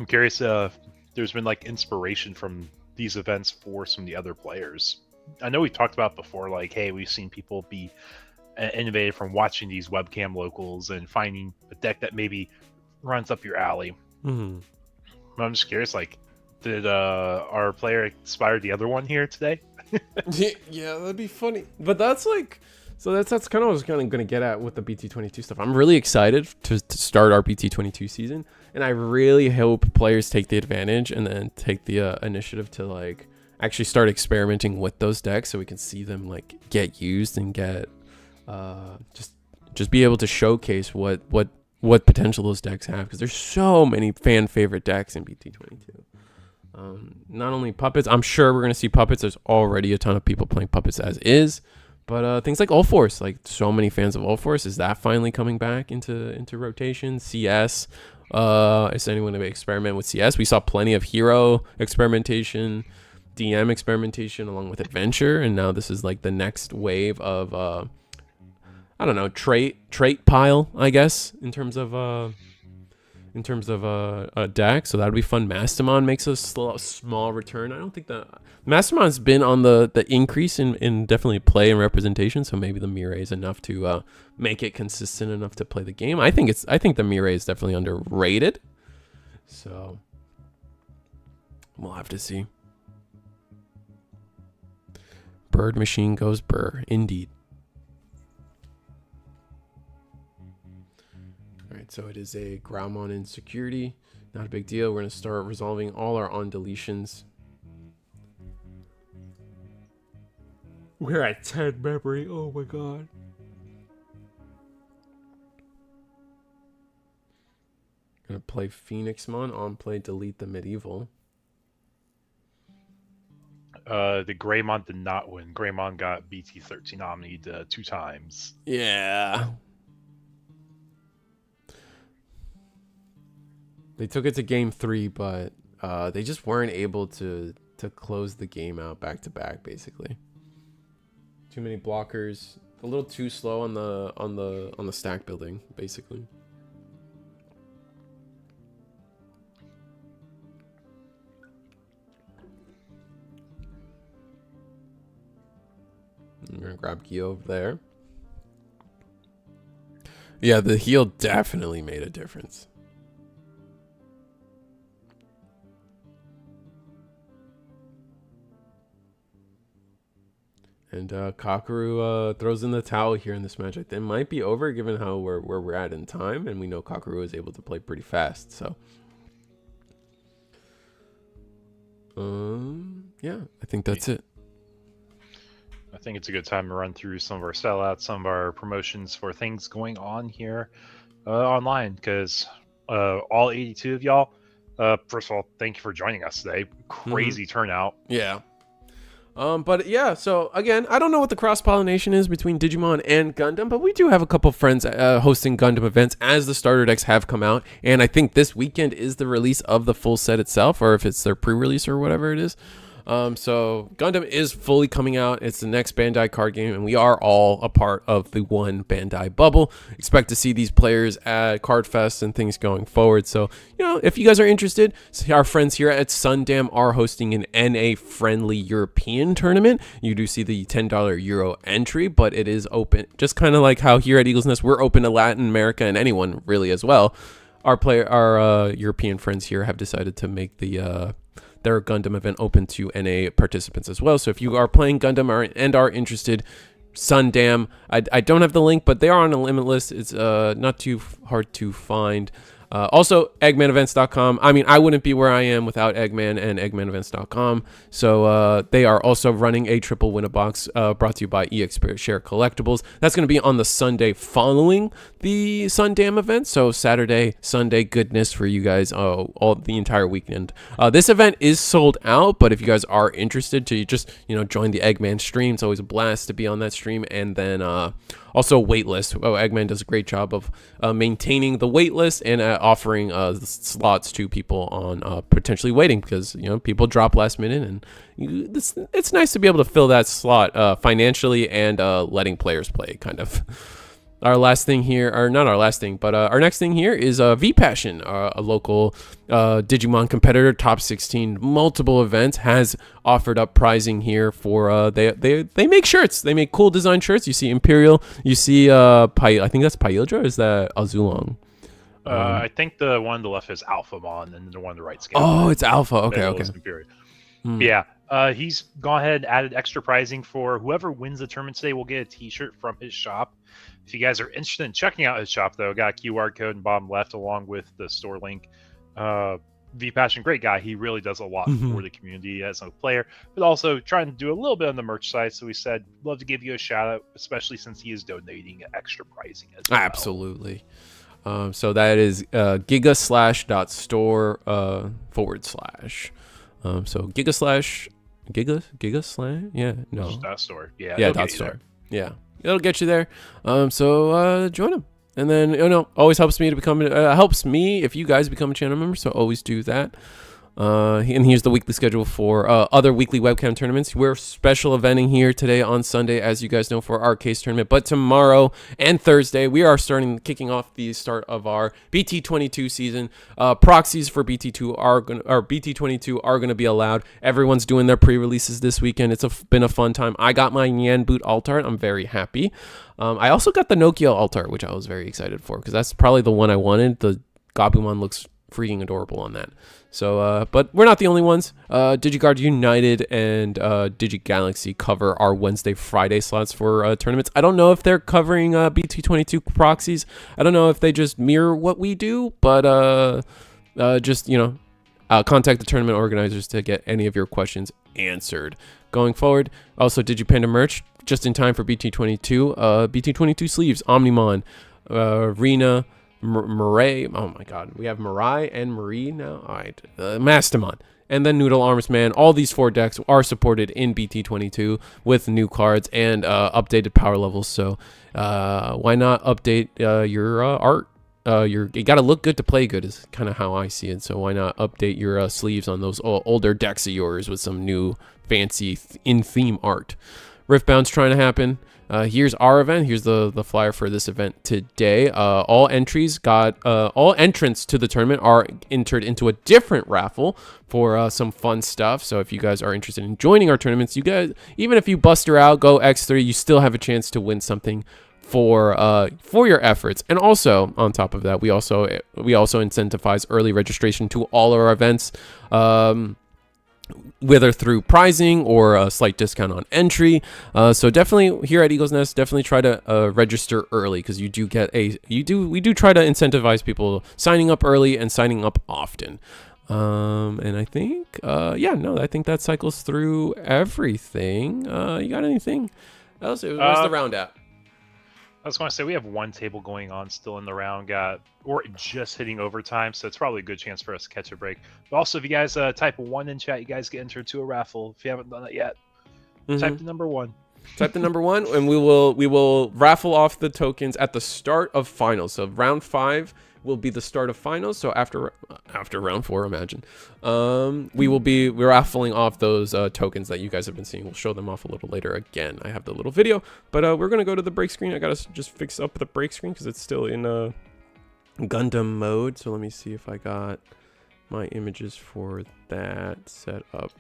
I'm curious if there's been like inspiration from these events for some of the other players. I know we talked about before, like, hey, we've seen people be innovative from watching these webcam locals and finding a deck that maybe runs up your alley. I'm just curious, like, did our player inspire the other one here today? Yeah, that'd be funny. But that's like, so that's kind of what I was kind of going to get at with the BT22 stuff. I'm really excited to start our BT22 season, and I really hope players take the advantage and then take the initiative to like actually start experimenting with those decks so we can see them like get used and get just be able to showcase what potential those decks have, because there's so many fan favorite decks in BT22. Not only puppets, I'm sure we're going to see puppets. There's already a ton of people playing puppets as is, but things like All Force, like so many fans of All Force, is that finally coming back into rotation? CS, is anyone to experiment with CS? We saw plenty of hero experimentation, DM experimentation, along with adventure, and now this is like the next wave of I don't know, trait pile, I guess, in terms of a deck. So that would be fun. Mastamon makes a small return. I don't think that Mastamon's been on the increase in definitely play and representation, so maybe the Mirai is enough to make it consistent enough to play the game. I think the Mirai is definitely underrated, so we'll have to see. Bird machine goes burr, indeed. Alright, so it is a Groundmon insecurity. Not a big deal. We're going to start resolving all our on deletions. We're at 10 memory. Oh my god. Gonna play Phoenixmon, on play delete the medieval. The Greymon did not win. Greymon got BT13 Omni'd 2 times. Yeah. They took it to game 3, but they just weren't able to close the game out back to back, basically. Too many blockers, a little too slow on the stack building, basically. I'm gonna grab Key over there. Yeah, the heal definitely made a difference. And Kakaru throws in the towel here in this match. It might be over given how where we're at in time, and we know Kakaru is able to play pretty fast. So, yeah, I think that's it. I think it's a good time to run through some of our sellouts, some of our promotions for things going on here online, because all 82 of y'all, first of all, thank you for joining us today. Crazy turnout. Yeah. But yeah, so again, I don't know what the cross-pollination is between Digimon and Gundam, but we do have a couple friends hosting Gundam events as the starter decks have come out, and I think this weekend is the release of the full set itself, or if it's their pre-release or whatever it is. So Gundam is fully coming out. It's the next Bandai card game, and we are all a part of the one Bandai bubble. Expect to see these players at Card Fest and things going forward. So, you know, if you guys are interested, our friends here at Sundam are hosting an NA-friendly European tournament. You do see the $10 Euro entry, but it is open. Just kind of like how here at Eagles Nest, we're open to Latin America and anyone really as well. Our European friends here have decided to make their Gundam event open to NA participants as well. So if you are playing Gundam and are interested, Sundam, I don't have the link, but they are on a limit list. It's not too hard to find. Also, eggmanevents.com. I mean, I wouldn't be where I am without Eggman and eggmanevents.com. So they are also running a triple win-a-box brought to you by EX Share Collectibles. That's going to be on the Sunday following the Sundam event. So Saturday, Sunday, goodness for you guys all the entire weekend. This event is sold out, but if you guys are interested to just, join the Eggman stream, it's always a blast to be on that stream. And then also waitlist. Eggman does a great job of maintaining the waitlist and offering slots to people on potentially waiting, because people drop last minute, and it's nice to be able to fill that slot financially and letting players play, kind of. Our last thing here, or not our last thing, but our next thing here is VPassion, a local Digimon competitor, top 16, multiple events, has offered up prizing here for they make shirts. They make cool design shirts. You see Imperial, you see I think that's Pyodra, or is that Azulong? I think the one on the left is Alphamon, and the one on the right is Oh, it's Alpha. Okay. Yeah, he's gone ahead and added extra pricing for whoever wins the tournament today will get a t-shirt from his shop. If you guys are interested in checking out his shop, though, got a QR code in bottom left along with the store link. VPassion, great guy. He really does a lot for the community as a player, but also trying to do a little bit on the merch side. So we said, love to give you a shout out, especially since he is donating extra pricing as well. Absolutely. So that is gigaslash.store / so gigaslash, yeah, no. Dot store. Yeah, dot store. Yeah. It'll get you there. So join them. And then, always helps me to become, helps me if you guys become a channel member. So always do that. And here's the weekly schedule for other weekly webcam tournaments. We're special eventing here today on Sunday, as you guys know, for our case tournament. But tomorrow and Thursday, we are kicking off the start of our BT22 season. PROXYS for BT22 are gonna be allowed. Everyone's doing their pre-releases this weekend. It's been a fun time. I got my Nyan Boot alt art. I'm very happy. I also got the Nokia alt art, which I was very excited for, because that's probably the one I wanted. The Gabumon looks freaking adorable on that. So, but we're not the only ones. DigiGuard United and DigiGalaxy cover our Wednesday, Friday slots for tournaments. I don't know if they're covering BT22 PROXYS. I don't know if they just mirror what we do, but just, contact the tournament organizers to get any of your questions answered. Going forward, also DigiPanda merch, just in time for BT22. BT22 sleeves, Omnimon, Rena, Mirai, oh my god, we have Mirai and Marie now. All right, Mastamon, and then Noodle Arms Man. All these 4 decks are supported in BT22 with new cards and updated power levels. So why not update your art? You gotta look good to play good is kind of how I see it. So why not update your sleeves on those older decks of yours with some new fancy in-theme art? Riftbound's trying to happen. Here's our event. Here's the flyer for this event today. All entrants to the tournament are entered into a different raffle for some fun stuff. So if you guys are interested in joining our tournaments, you guys, even if you buster out, go X3, you still have a chance to win something for your efforts. And also on top of that, we also incentivize early registration to all of our events. Whether through prizing or a slight discount on entry. So definitely here at Eagle's Nest, definitely try to register early, because we do try to incentivize people signing up early and signing up often. And I think, I think that cycles through everything. You got anything else? Where's the round at? I was going to say we have one table going on still in the round. We're just hitting overtime, so it's probably a good chance for us to catch a break. But also, if you guys type 1 in chat, you guys get entered to a raffle. If you haven't done it yet, type the number 1. Type the number 1, and we will raffle off the tokens at the start of finals. So round 5 will be the start of finals. So after round 4, imagine, we're raffling off those tokens that you guys have been seeing. We'll show them off a little later. Again, I have the little video, but we're gonna go to the break screen. I gotta just fix up the break screen because it's still in Gundam mode. So let me see if I got my images for that set up.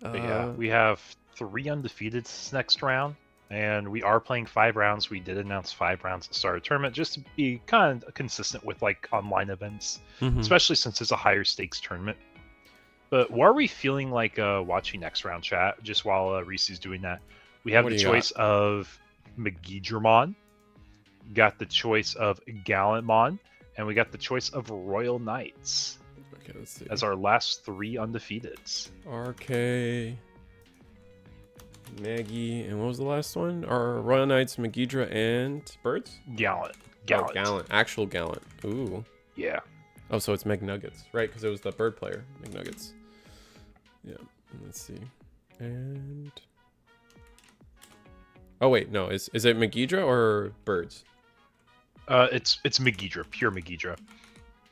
Yeah, we have 3 undefeated this next round. And we are playing 5 rounds. We did announce 5 rounds to start a tournament just to be kind of consistent with like online events, especially since it's a higher stakes tournament. But what are we feeling like watching next round, chat? Just while Reese is doing that, we have the choice of Megidramon, got the choice of Gallantmon, and we got the choice of Royal Knights. Okay, let's see. As our last 3 undefeateds. RK. Maggie, and what was the last one? Our Royal Knights, Megidra, and Birds? Gallant. Oh, Gallant. Actual Gallant. Ooh. Yeah. Oh, so it's McNuggets, right? Because it was the bird player, McNuggets. Yeah. Let's see. And... oh, wait. No. Is it Megidra or Birds? It's Megidra. Pure Megidra.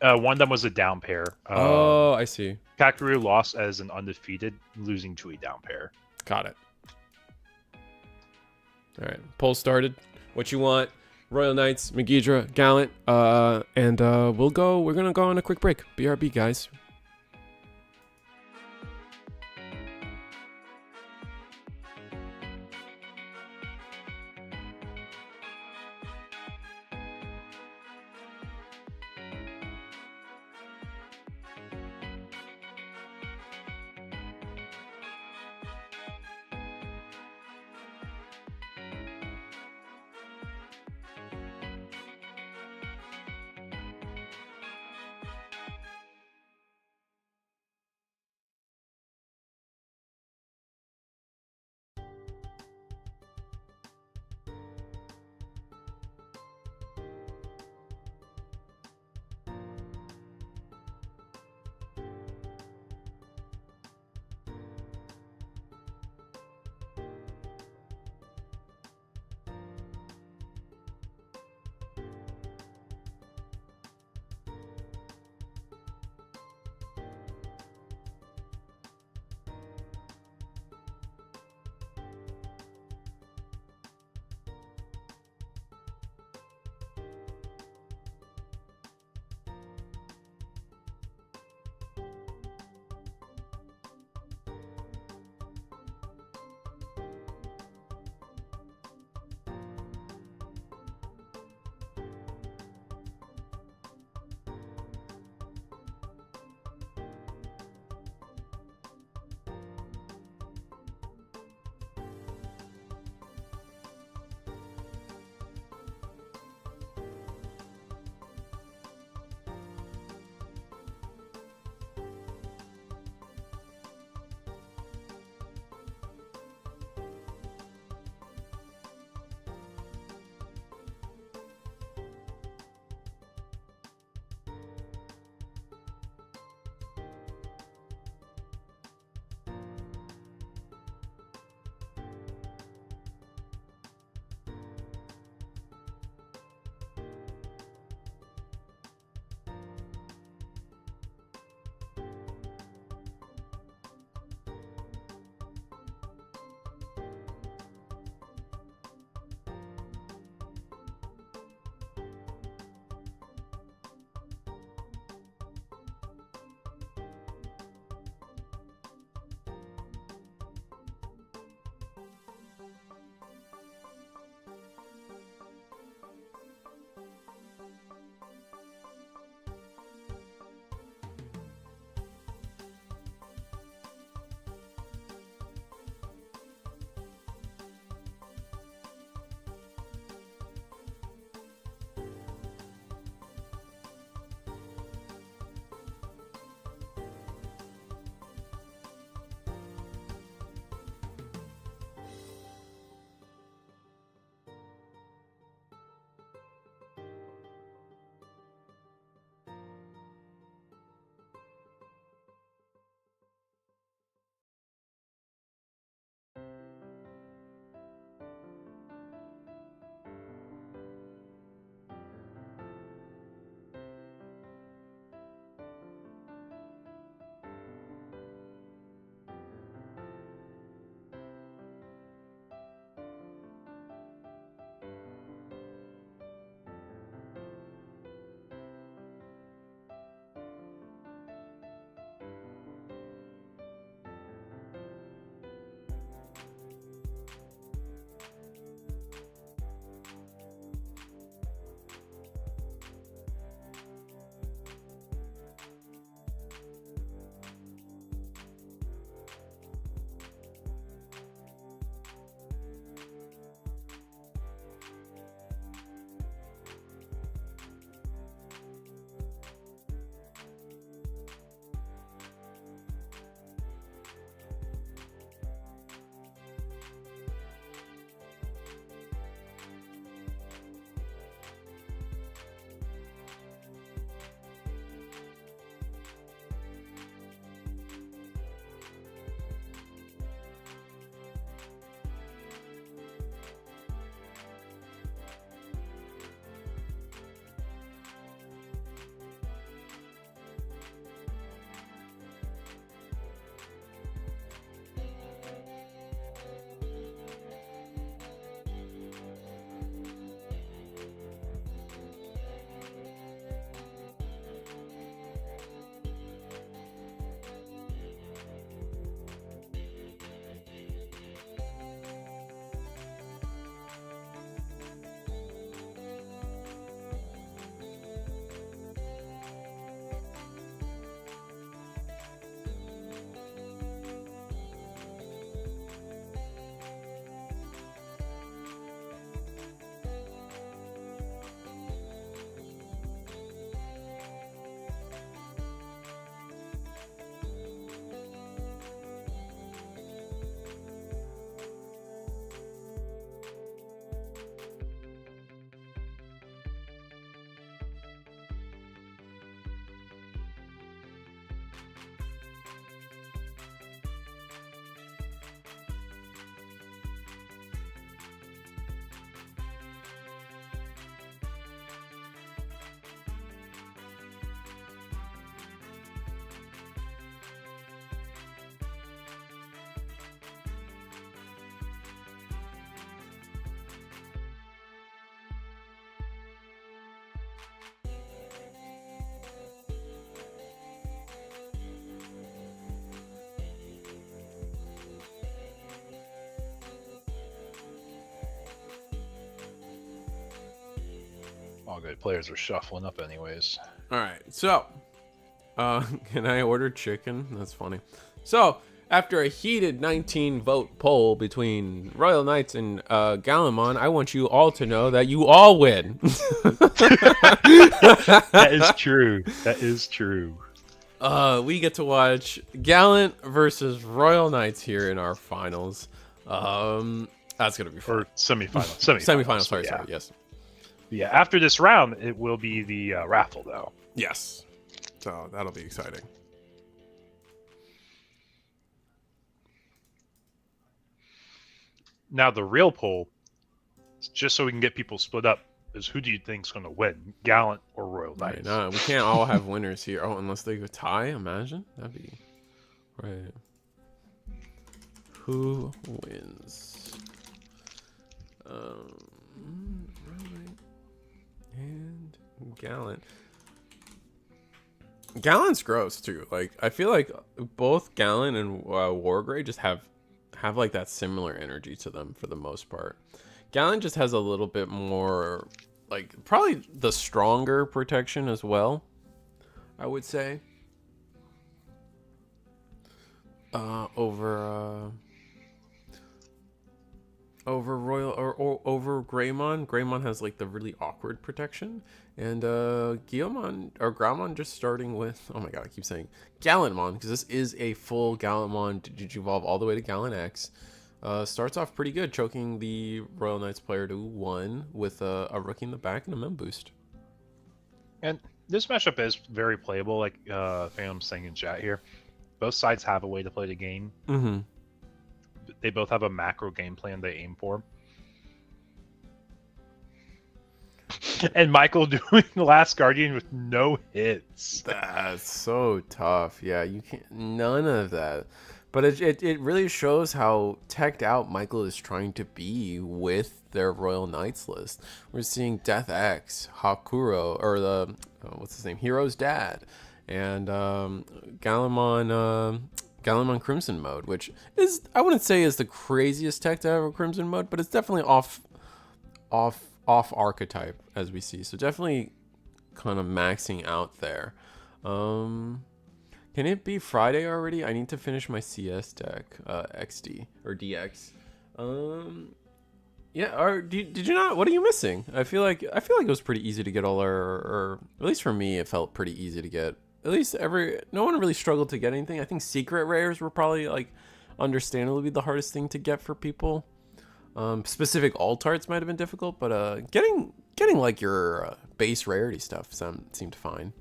One of them was a down pair. Oh, I see. Kakaru lost as an undefeated, losing to a down pair. Got it. All right, poll started. What you want? Royal Knights, Megidra, Gallant, and we're gonna go on a quick break. BRB, guys. All good players are shuffling up anyways. All right, so can I order chicken? That's funny. So after a heated 19-vote poll between Royal Knights and Gallimon, I want you all to know that you all win. That is true. That is true. We get to watch Gallant versus Royal Knights here in our finals. That's gonna be fun. Or semifinal. Semifinal. Sorry. Yes. Yeah. After this round, it will be the raffle, though. Yes. So that'll be exciting. Now the real poll, just so we can get people split up, is who do you think's going to win, Gallant or Royal Knights? Right, we can't all have winners here. Oh, unless they go tie. Imagine that'd be right. Who wins? And Gallant. Gallant's gross too. Like I feel like both Gallant and Wargrey just have like that similar energy to them for the most part. Gallant just has a little bit more, like probably the stronger protection as well, I would say. Over Royal or over Greymon. Greymon has like the really awkward protection, and Guillemon or Graumon just starting with, oh my god, I keep saying Gallantmon because this is a full Gallantmon Digivolve all the way to Gallant X. Starts off pretty good, choking the Royal Knights player to 1 with a rookie in the back and a mem boost. And this matchup is very playable, like Phantom's saying in chat here. Both sides have a way to play the game. Mm-hmm. They both have a macro game plan they aim for. And Michael doing the Last Guardian with no hits. That's so tough. Yeah, you can't. None of that. But it really shows how teched out Michael is trying to be with their Royal Knights list. We're seeing Death X, Hakuro, or the what's his name, Hero's dad, and Gallimon Crimson mode, which is, I wouldn't say is the craziest tech to have a Crimson mode, but it's definitely off archetype as we see. So definitely kind of maxing out there. Can it be Friday already? I need to finish my CS deck, XD or DX. Yeah. Or did you not? What are you missing? I feel like it was pretty easy to get all our, or at least for me, it felt pretty easy to get. At least no one really struggled to get anything. I think secret rares were probably like understandably the hardest thing to get for people. Specific alt arts might have been difficult, but getting like your base rarity stuff seemed fine.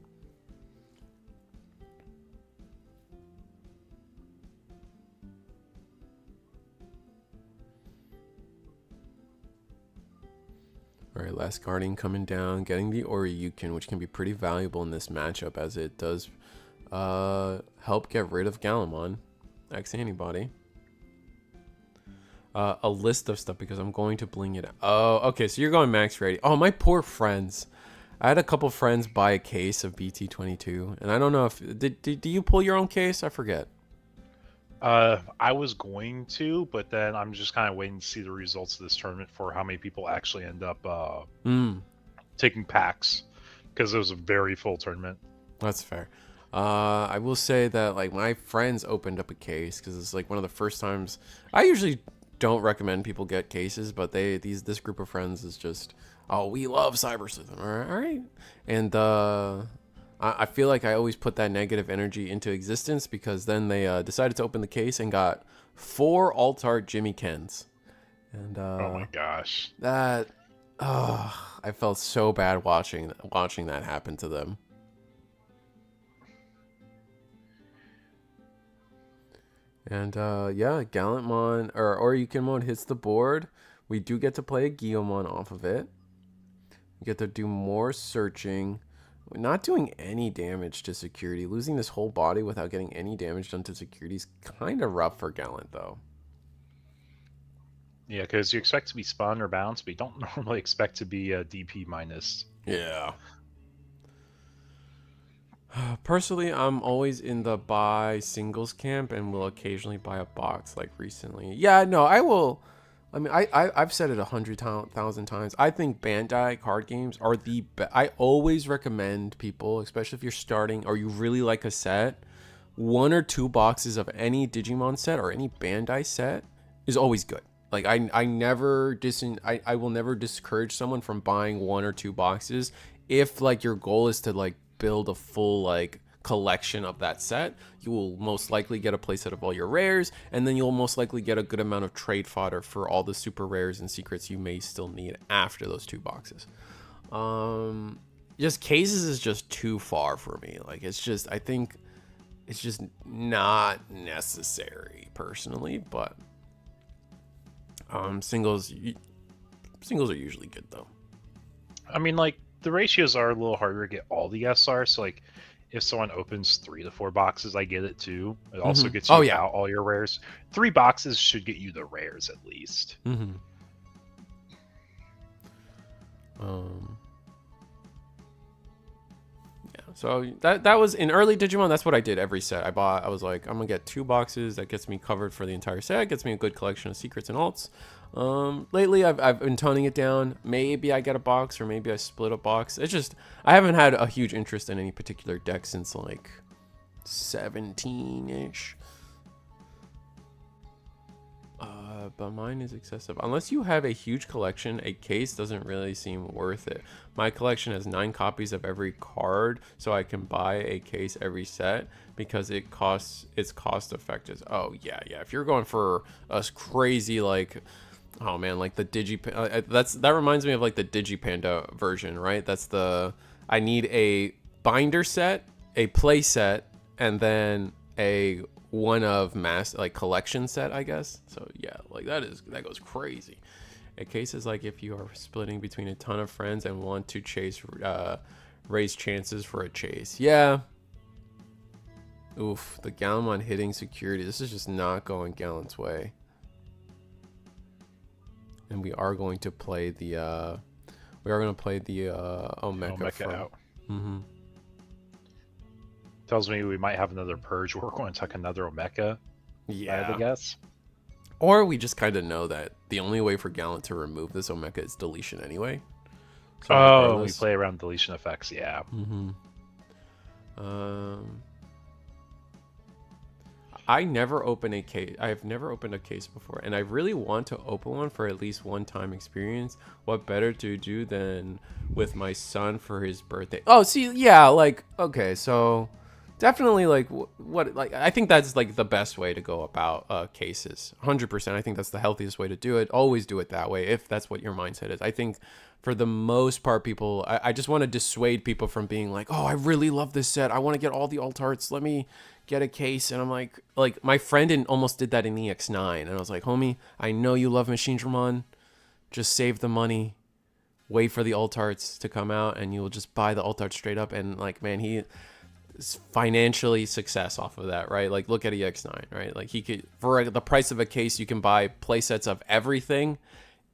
Alright, Last Guardian coming down, getting the Oryukin, which can be pretty valuable in this matchup as it does help get rid of Gallimon, X antibody. A list of stuff because I'm going to bling it out. Oh, okay, so you're going max rarity. Oh, my poor friends. I had a couple friends buy a case of BT22, and I don't know if... Did you pull your own case? I forget. I was going to, but then I'm just kind of waiting to see the results of this tournament for how many people actually end up taking packs, because it was a very full tournament. That's fair. I will say that like my friends opened up a case because it's like one of the first times. I usually don't recommend people get cases, but this group of friends is just, oh, we love Cyber Sleuth. All right, and I feel like I always put that negative energy into existence because then they decided to open the case and got 4 alt-art Jimmy Kens. And oh my gosh. I felt so bad watching that happen to them. And yeah, Gallantmon or Oryukinmon hits the board. We do get to play a Guillemon off of it. We get to do more searching. Not doing any damage to security. Losing this whole body without getting any damage done to security is kind of rough for Gallant, though. Yeah, because you expect to be spawn or bounce, but you don't normally expect to be a DP minus. Yeah. Personally, I'm always in the buy singles camp and will occasionally buy a box like recently. Yeah, no, I will I mean, I've said it 100,000 times. I think Bandai card games are the best. I always recommend people, especially if you're starting or you really like a set, 1 or 2 boxes of any Digimon set or any Bandai set is always good. Like I will never discourage someone from buying 1 or 2 boxes if like your goal is to like build a full like collection of that set. You will most likely get a playset of all your rares, and then you'll most likely get a good amount of trade fodder for all the super rares and secrets you may still need after those 2 boxes. Just cases is just too far for me. Like it's just, I think it's just not necessary personally, but singles are usually good though. I mean, like the ratios are a little harder to get all the SR. So like, if someone opens 3 to 4 boxes, I get it too. It also gets you out all your rares. 3 boxes should get you the rares at least. So that was in early Digimon. That's what I did every set. I was like, I'm gonna get 2 boxes. That gets me covered for the entire set. Gets me a good collection of secrets and alts. Lately I've been toning it down. Maybe I get a box or maybe I split a box. It's just I haven't had a huge interest in any particular deck since like 17-ish. But mine is excessive. Unless you have a huge collection, a case doesn't really seem worth it. My collection has 9 copies of every card, so I can buy a case every set because it's cost effective. Oh yeah. If you're going for a crazy like, oh man, like the that reminds me of like the Digipanda version, right? That's I need a binder set, a play set, and then a one of mass like collection set, I guess. So yeah, like that goes crazy. A case is like if you are splitting between a ton of friends and want to raise chances for a chase. Yeah. Oof, the Gallon hitting security. This is just not going Gallon's way. And we are going to play the Omeka out. Tells me we might have another purge. We're going to tuck another Omeka. Yeah, I guess. Or we just kind of know that the only way for Gallant to remove this Omeka is deletion anyway. So we play around deletion effects. Yeah. I never open a case. I've never opened a case before, and I really want to open one for at least one time experience. What better to do than with my son for his birthday? Oh, see, yeah, like okay, so definitely like what like I think that's like the best way to go about cases. 100%. I think that's the healthiest way to do it. Always do it that way if that's what your mindset is. I think for the most part, people, I just want to dissuade people from being like, oh, I really love this set. I want to get all the alt arts. Let me get a case. And I'm like my friend almost did that in EX09. And I was like, homie, I know you love Machine Dramon. Just save the money. Wait for the alt arts to come out and you'll just buy the alt arts straight up. And like, man, he is financially success off of that, right? Like look at EX9, right? Like he could, for the price of a case, you can buy play sets of everything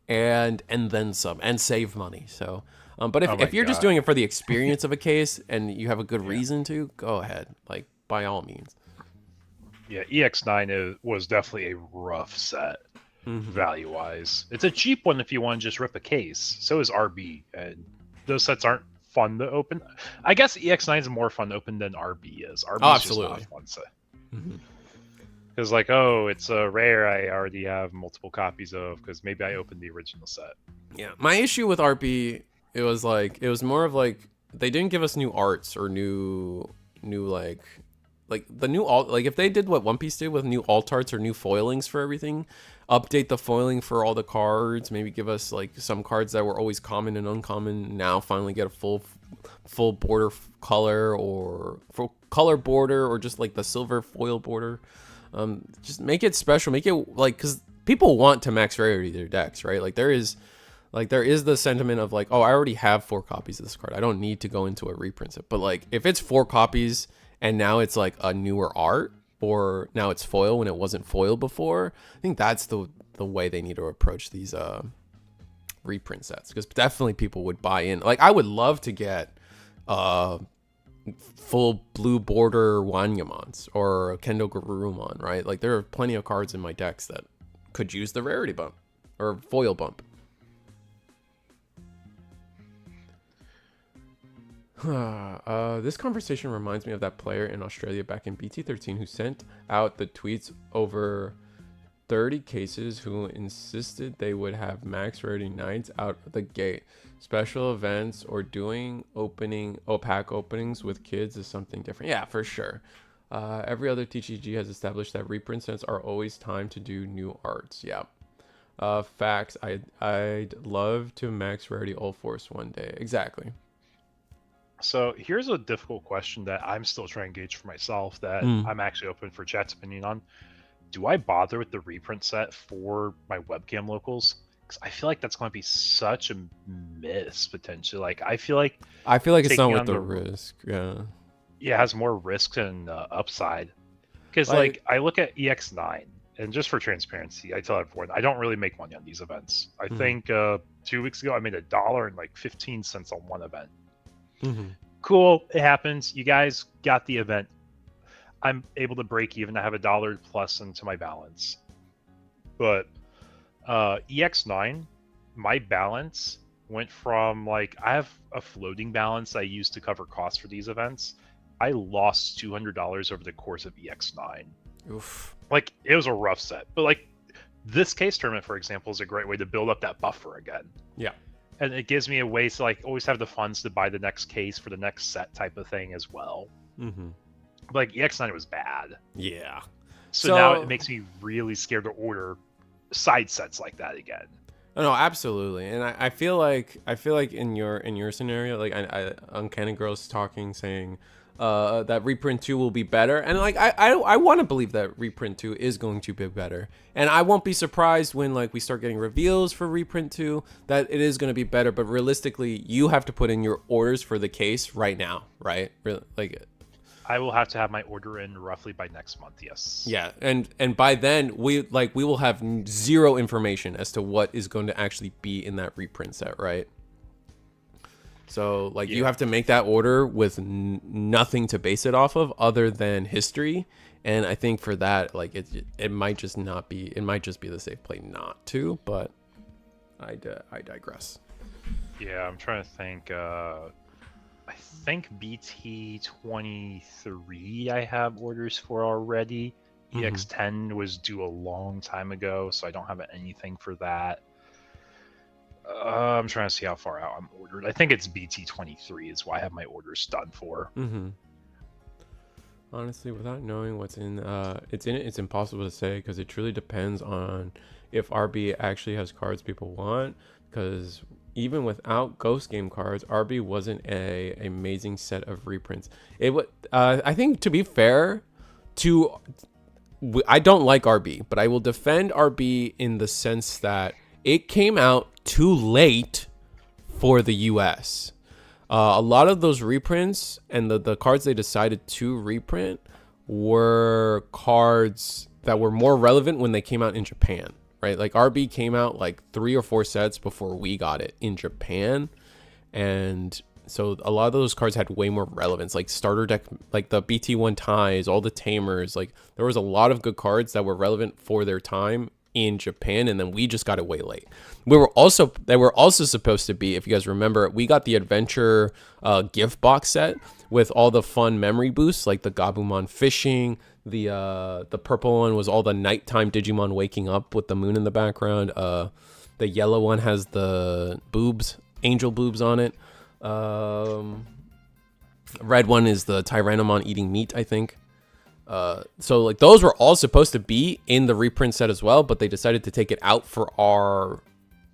and then some and save money. So but if you're just doing it for the experience of a case and you have a good reason to, go ahead, like by all means. Yeah, EX9 was definitely a rough set value wise. It's a cheap one if you want to just rip a case. So is RB, and those sets aren't fun to open. I guess EX9 is more fun to open than RB is. RB is just not a fun set. Because like, oh, it's a rare I already have multiple copies of because maybe I opened the original set. Yeah, my issue with RB, it was more of like they didn't give us new arts or new like the new alt, like if they did what One Piece did with new alt arts or new foilings for everything, update the foiling for all the cards, maybe give us like some cards that were always common and uncommon now finally get a full border color or full color border or just like the silver foil border. Just make it special, make it like, because people want to max rarity their decks, right? Like there is the sentiment of like, oh, I already have 4 copies of this card, I don't need to go into a reprint set. But like if it's 4 copies and now it's like a newer art, or now it's foil when it wasn't foil before, I think that's the way they need to approach these reprint sets, because definitely people would buy in. Like I would love to get full blue border Wanyamons or Kendo Garurumon, right? Like there are plenty of cards in my decks that could use the rarity bump. or foil bump. This conversation reminds me of that player in Australia back in BT13 who sent out the tweets over 30 cases who insisted they would have max rarity nights out of the gate. Special events or doing pack openings with kids is something different. Yeah, for sure. Every other TCG has established that reprint sets are always time to do new arts. Yeah. Facts. I'd love to max rarity All Force one day. Exactly. So here's a difficult question that I'm still trying to gauge for myself that I'm actually open for chat's opinion on. Do I bother with the reprint set for my webcam locals? Because I feel like that's going to be such a miss potentially. Like I feel like it's not worth the risk. Yeah. Yeah, it has more risk than upside. Because like I look at EX9, and just for transparency, I tell everyone I don't really make money on these events. I think 2 weeks ago I made $1.15 on one event. Cool, it happens. You guys got the event. I'm able to break even. I have $1 plus into my balance. But EX9, my balance went from like I have a floating balance I use to cover costs for these events. I lost $200 over the course of EX9. Oof. Like it was a rough set, but like this case tournament, for example, is a great way to build up that buffer again. Yeah. And it gives me a way to like always have the funds to buy the next case for the next set type of thing as well. Like EX9 was bad. Yeah. So now it makes me really scared to order side sets like that again. Oh, no, absolutely. And I feel like in your scenario, like I Uncanny Girl's talking, saying that reprint 2 will be better, and like I want to believe that reprint 2 is going to be better, and I won't be surprised when like we start getting reveals for reprint 2 that it is going to be better. But realistically, you have to put in your orders for the case right now, right? Like I will have to have my order in roughly by next month. Yes. Yeah, and by then we will have zero information as to what is going to actually be in that reprint set, right? So like you have to make that order with nothing to base it off of other than history, and I think for that like it might just not be, it might just be the safe play not to, but I digress. Yeah, I'm trying to think. I think BT23 I have orders for already. EX10 was due a long time ago, so I don't have anything for that. I'm trying to see how far out I'm ordered. I think it's BT23 is why I have my orders done for. Honestly, without knowing what's in it's impossible to say, because it truly depends on if RB actually has cards people want, because even without Ghost Game cards, RB wasn't a amazing set of reprints. It would I think, to be fair, I don't like RB, but I will defend RB in the sense that it came out too late for the US. A lot of those reprints and the cards they decided to reprint were cards that were more relevant when they came out in Japan, right? Like RB came out like 3 or 4 sets before we got it in Japan. And so a lot of those cards had way more relevance, like starter deck, like the BT1 ties, all the tamers. Like there was a lot of good cards that were relevant for their time in Japan, and then we just got it way late. They were also supposed to be, if you guys remember, we got the adventure gift box set with all the fun memory boosts, like the Gabumon fishing. The purple one was all the nighttime Digimon waking up with the moon in the background. The yellow one has the boobs, angel boobs on it. Red one is the Tyrannomon eating meat, I think. So like those were all supposed to be in the reprint set as well, but they decided to take it out for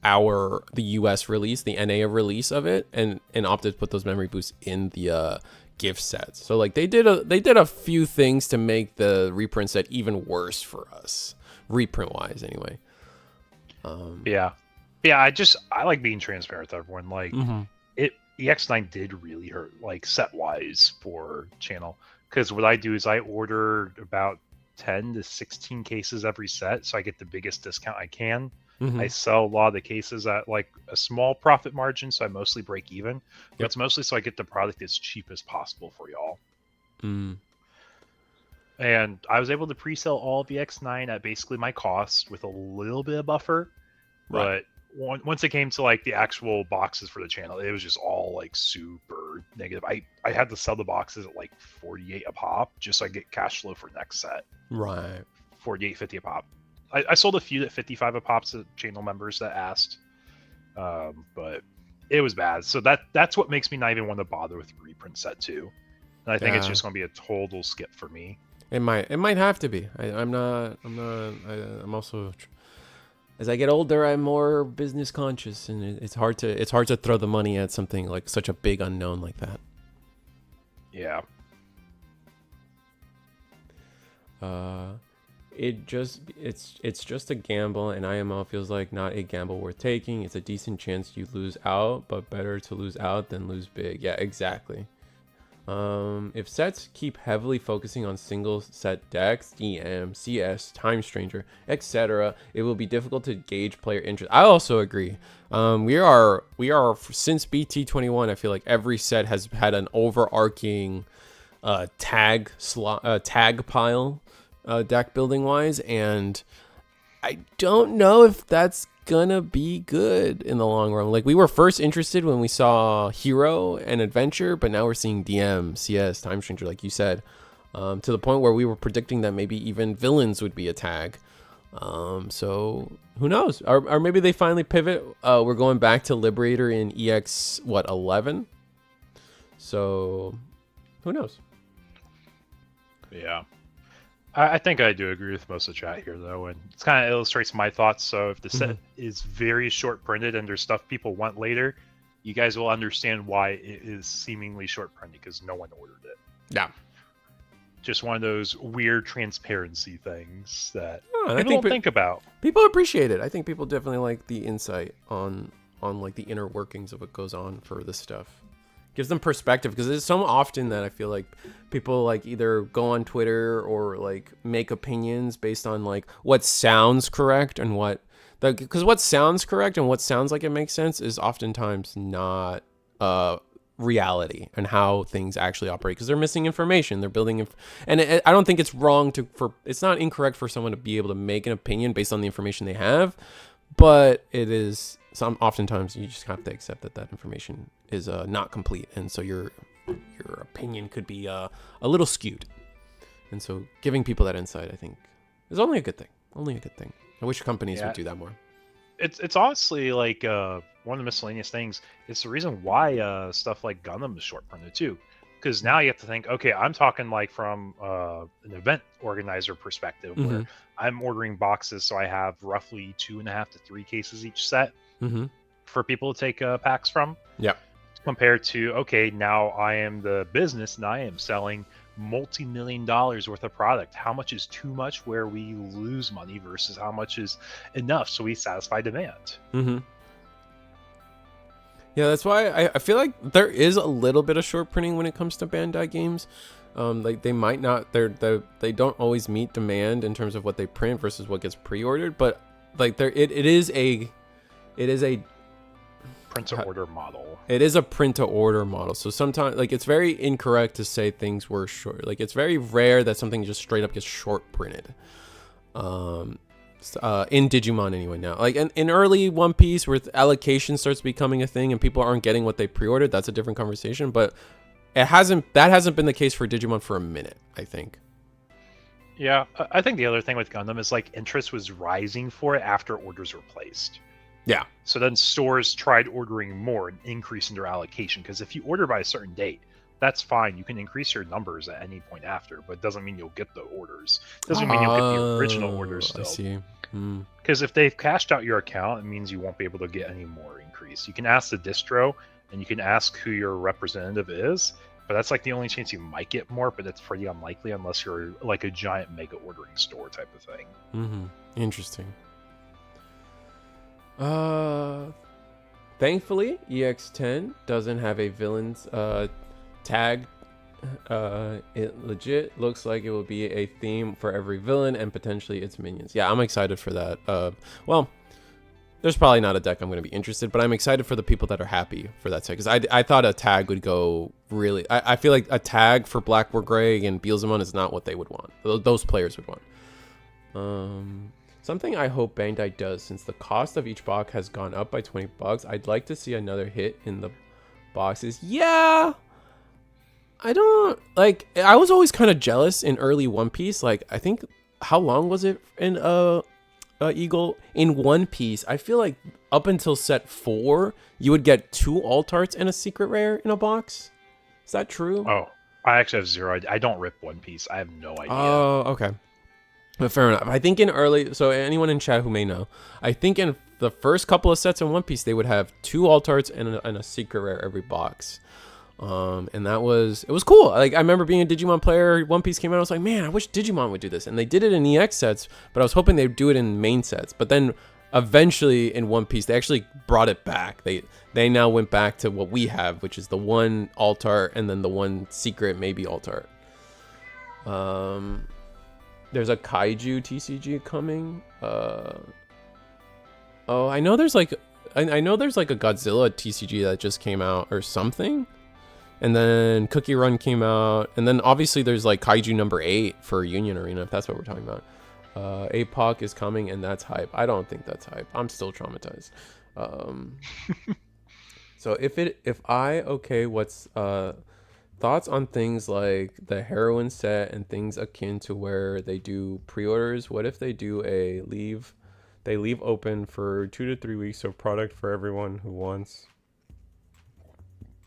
the US release, the NA release of it, and opted to put those memory boosts in the gift sets. So like they did a few things to make the reprint set even worse for us, reprint wise anyway. Yeah, I like being transparent with everyone. Like EX9 did really hurt, like set wise for channel. Because what I do is I order about 10 to 16 cases every set, so I get the biggest discount I can. I sell a lot of the cases at like a small profit margin, so I mostly break even. But it's mostly so I get the product as cheap as possible for y'all. And I was able to pre-sell all of the X9 at basically my cost with a little bit of buffer. But once it came to like the actual boxes for the channel, it was just all like super negative. I had to sell the boxes at like 48 a pop just so I get cash flow for next set. Right. 48, 50 a pop. I sold a few at 55 a pop to channel members that asked, but it was bad. So that's what makes me not even want to bother with reprint set 2. And I think it's just going to be a total skip for me. It might have to be. I'm also, as I get older, I'm more business conscious, and it's hard to throw the money at something like such a big unknown like that. Yeah. It's just a gamble, and IMO feels like not a gamble worth taking. It's a decent chance you lose out, but better to lose out than lose big. Yeah, exactly. If sets keep heavily focusing on single set decks, DM, CS, Time Stranger, etc., it will be difficult to gauge player interest. I also agree. We are since BT21, I feel like every set has had an overarching tag pile deck building wise, and I don't know if that's gonna be good in the long run. Like, we were first interested when we saw Hero and Adventure, but now we're seeing DM, CS, Time Stranger, like you said, to the point where we were predicting that maybe even villains would be a tag. So who knows? Or maybe they finally pivot. We're going back to Liberator in EX 11. So who knows? Yeah. I think I do agree with most of the chat here, though, and it kind of illustrates my thoughts. So if the set is very short printed and there's stuff people want later, you guys will understand why it is seemingly short printed, because no one ordered it. Yeah. Just one of those weird transparency things that I people don't think about. People appreciate it. I think people definitely like the insight on like the inner workings of what goes on for this stuff. Gives them perspective, because it's so often that I feel like people like either go on Twitter or like make opinions based on like what sounds correct and because what sounds correct and what sounds like it makes sense is oftentimes not reality and how things actually operate, because they're missing information. They're building and I don't think it's wrong it's not incorrect for someone to be able to make an opinion based on the information they have, but it is oftentimes you just have to accept that information is not complete, and so your opinion could be a little skewed. And so giving people that insight, I think, is only a good thing. I wish companies would do that more. It's honestly like one of the miscellaneous things. It's the reason why stuff like Gundam is short printed too, because now you have to think, okay, I'm talking like from an event organizer perspective, where I'm ordering boxes, so I have roughly 2.5 to 3 cases each set for people to take packs from. Yeah. Compared to, okay, now I am the business and I am selling multi-million dollars worth of product. How much is too much where we lose money versus how much is enough so we satisfy demand? Yeah, that's why I feel like there is a little bit of short printing when it comes to Bandai games. Like they might not, they don't always meet demand in terms of what they print versus what gets pre-ordered, but like it is a print to order model. It is a print to order model. So sometimes, like, it's very incorrect to say things were short. Like, it's very rare that something just straight up gets short printed. In Digimon anyway now. Like in early One Piece, where allocation starts becoming a thing and people aren't getting what they pre-ordered, that's a different conversation. But that hasn't been the case for Digimon for a minute, I think. Yeah, I think the other thing with Gundam is like interest was rising for it after orders were placed. Yeah. So then stores tried ordering more and increasing their allocation, because if you order by a certain date, that's fine. You can increase your numbers at any point after, but it doesn't mean you'll get the orders. It doesn't mean you'll get the original orders still. I see. Because if they've cashed out your account, it means you won't be able to get any more increase. You can ask the distro, and you can ask who your representative is, but that's like the only chance you might get more, but that's pretty unlikely unless you're like a giant mega ordering store type of thing. Interesting. Thankfully, EX10 doesn't have a villain's tag. It legit looks like it will be a theme for every villain and potentially its minions. Yeah, I'm excited for that. Well, there's probably not a deck I'm going to be interested, but I'm excited for the people that are happy for that set, because I thought a tag would go really. I feel like a tag for Black War Gray and Beelzemon is not what they would want. Those players would want. Something I hope Bandai does, since the cost of each box has gone up by $20, I'd like to see another hit in the boxes. Yeah, I don't like. I was always kind of jealous in early One Piece. Like, I think, how long was it in Eagle in One Piece? I feel like up until set 4, you would get 2 alt arts and a secret rare in a box. Is that true? Oh, I actually have zero idea. I don't rip One Piece. I have no idea. Oh, okay. But fair enough. I think in early, so anyone in chat who may know, I think in the first couple of sets in One Piece, they would have 2 alt arts and a secret rare every box. And it was cool. Like, I remember being a Digimon player. One Piece came out. I was like, man, I wish Digimon would do this. And they did it in EX sets, but I was hoping they'd do it in main sets. But then eventually in One Piece, they actually brought it back. They now went back to what we have, which is the 1 alt art and then the 1 secret maybe alt art. There's a Kaiju TCG coming. Oh, I know there's like I know there's like a Godzilla TCG that just came out or something. And then Cookie Run came out. And then obviously there's like Kaiju number 8 for Union Arena, if that's what we're talking about. APOC is coming, and that's hype. I don't think that's hype. I'm still traumatized. So what's thoughts on things like the heroin set and things akin to where they do pre-orders? What if they do they leave open for 2 to 3 weeks of product for everyone who wants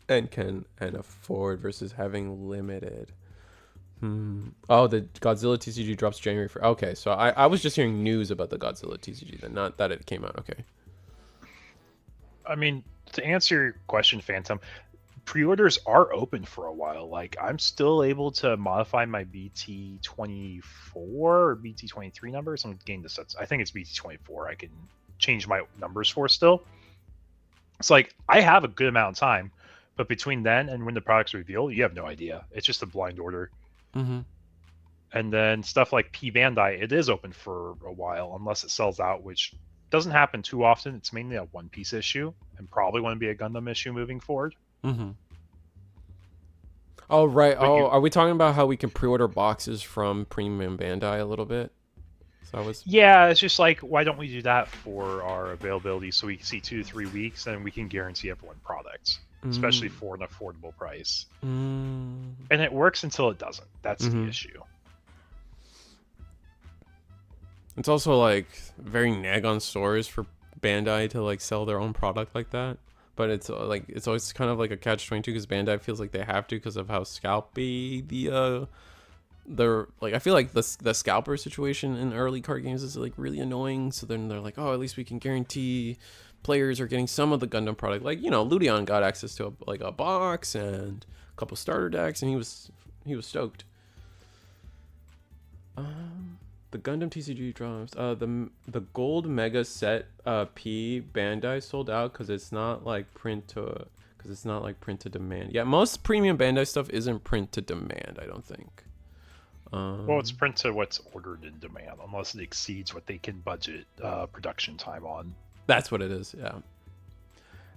and can and afford versus having limited? Oh, the Godzilla TCG drops January 1st. Okay, so I was just hearing news about the Godzilla TCG, then not that it came out. Okay. I mean, to answer your question, Phantom, pre-orders are open for a while. Like, I'm still able to modify my BT24 or BT23 numbers. I'm getting the sets. I think it's BT24. I can change my numbers for still. It's like, I have a good amount of time, but between then and when the product's revealed, you have no idea. It's just a blind order. Mm-hmm. And then stuff like P Bandai, it is open for a while unless it sells out, which doesn't happen too often. It's mainly a One Piece issue and probably going to be a Gundam issue moving forward. Mm-hmm. Oh, right. Are we talking about how we can pre-order boxes from Premium Bandai a little bit? Yeah, it's just like, why don't we do that for our availability so we can see 2 to 3 weeks and we can guarantee everyone products, especially for an affordable price. And it works until it doesn't. That's the issue. It's also like very nag on stores for Bandai to like sell their own product like that. But it's always kind of like a catch-22 because Bandai feels like they have to because of how scalpy I feel like the scalper situation in early card games is like really annoying. So then they're like, oh, at least we can guarantee players are getting some of the Gundam product. Like, you know, Ludion got access to a box and a couple starter decks, and he was stoked. The Gundam TCG drops. The gold mega set P Bandai sold out because it's not like print to demand. Yeah, most premium Bandai stuff isn't print to demand, I don't think. Well, it's print to what's ordered in demand, unless it exceeds what they can budget production time on. That's what it is. Yeah.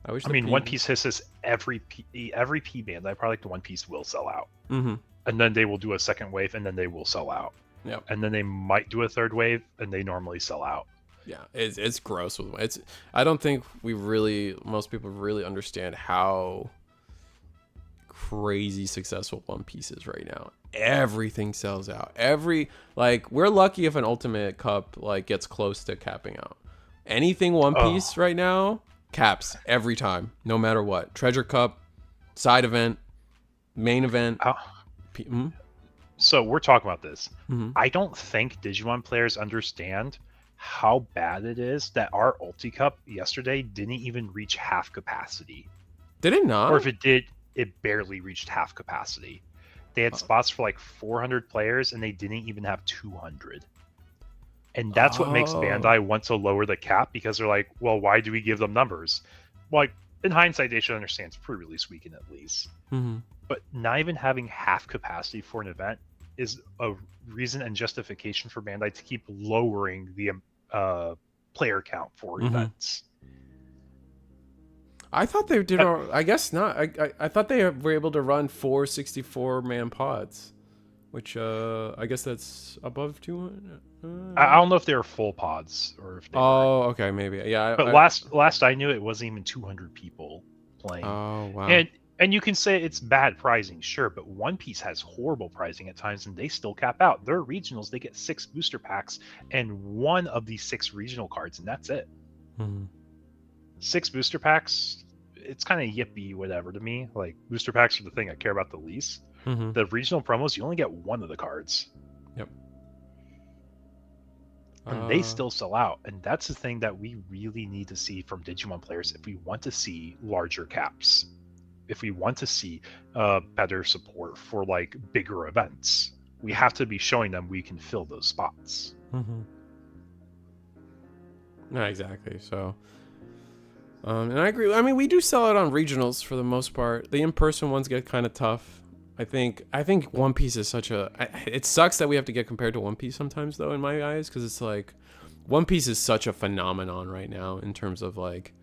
One Piece hisses every P Bandai product. One Piece will sell out, and then they will do a second wave, and then they will sell out. Yeah, and then they might do a third wave, and they normally sell out. Yeah, it's gross. I don't think most people really understand how crazy successful One Piece is right now. Everything sells out. We're lucky if an Ultimate Cup gets close to capping out. Anything One Piece right now caps every time, no matter what. Treasure Cup, side event, main event. So we're talking about this. I don't think Digimon players understand how bad it is that our Ulti Cup yesterday didn't even reach half capacity. Did it not? Or if it did, it barely reached half capacity. They had spots for like 400 players, and they didn't even have 200. And that's what makes Bandai want to lower the cap, because they're like, well, why do we give them numbers? Like, in hindsight, they should understand it's pre-release weekend at least. But not even having half capacity for an event is a reason and justification for Bandai to keep lowering the player count for events. I thought they did. I guess not. I thought they were able to run 4 64-man pods. which I guess that's above 200. I don't know if they were full pods or if they were. Oh, okay, maybe. Yeah. But last I knew, it wasn't even 200 people playing. Oh, wow. And you can say it's bad pricing, sure, but One Piece has horrible pricing at times, and they still cap out. Their regionals, they get 6 booster packs and one of these 6 regional cards, and that's it. 6 booster packs, it's kind of yippee whatever to me. Like, booster packs are the thing I care about the least. The regional promos, you only get one of the cards. Yep. And they still sell out, and that's the thing that we really need to see from Digimon players if we want to see larger caps. If we want to see better support for like bigger events, we have to be showing them we can fill those spots. No, exactly. So, and I agree. I mean, we do sell out on regionals for the most part. The in-person ones get kind of tough. I think One Piece is such a. It sucks that we have to get compared to One Piece sometimes, though, in my eyes, because it's like One Piece is such a phenomenon right now in terms of like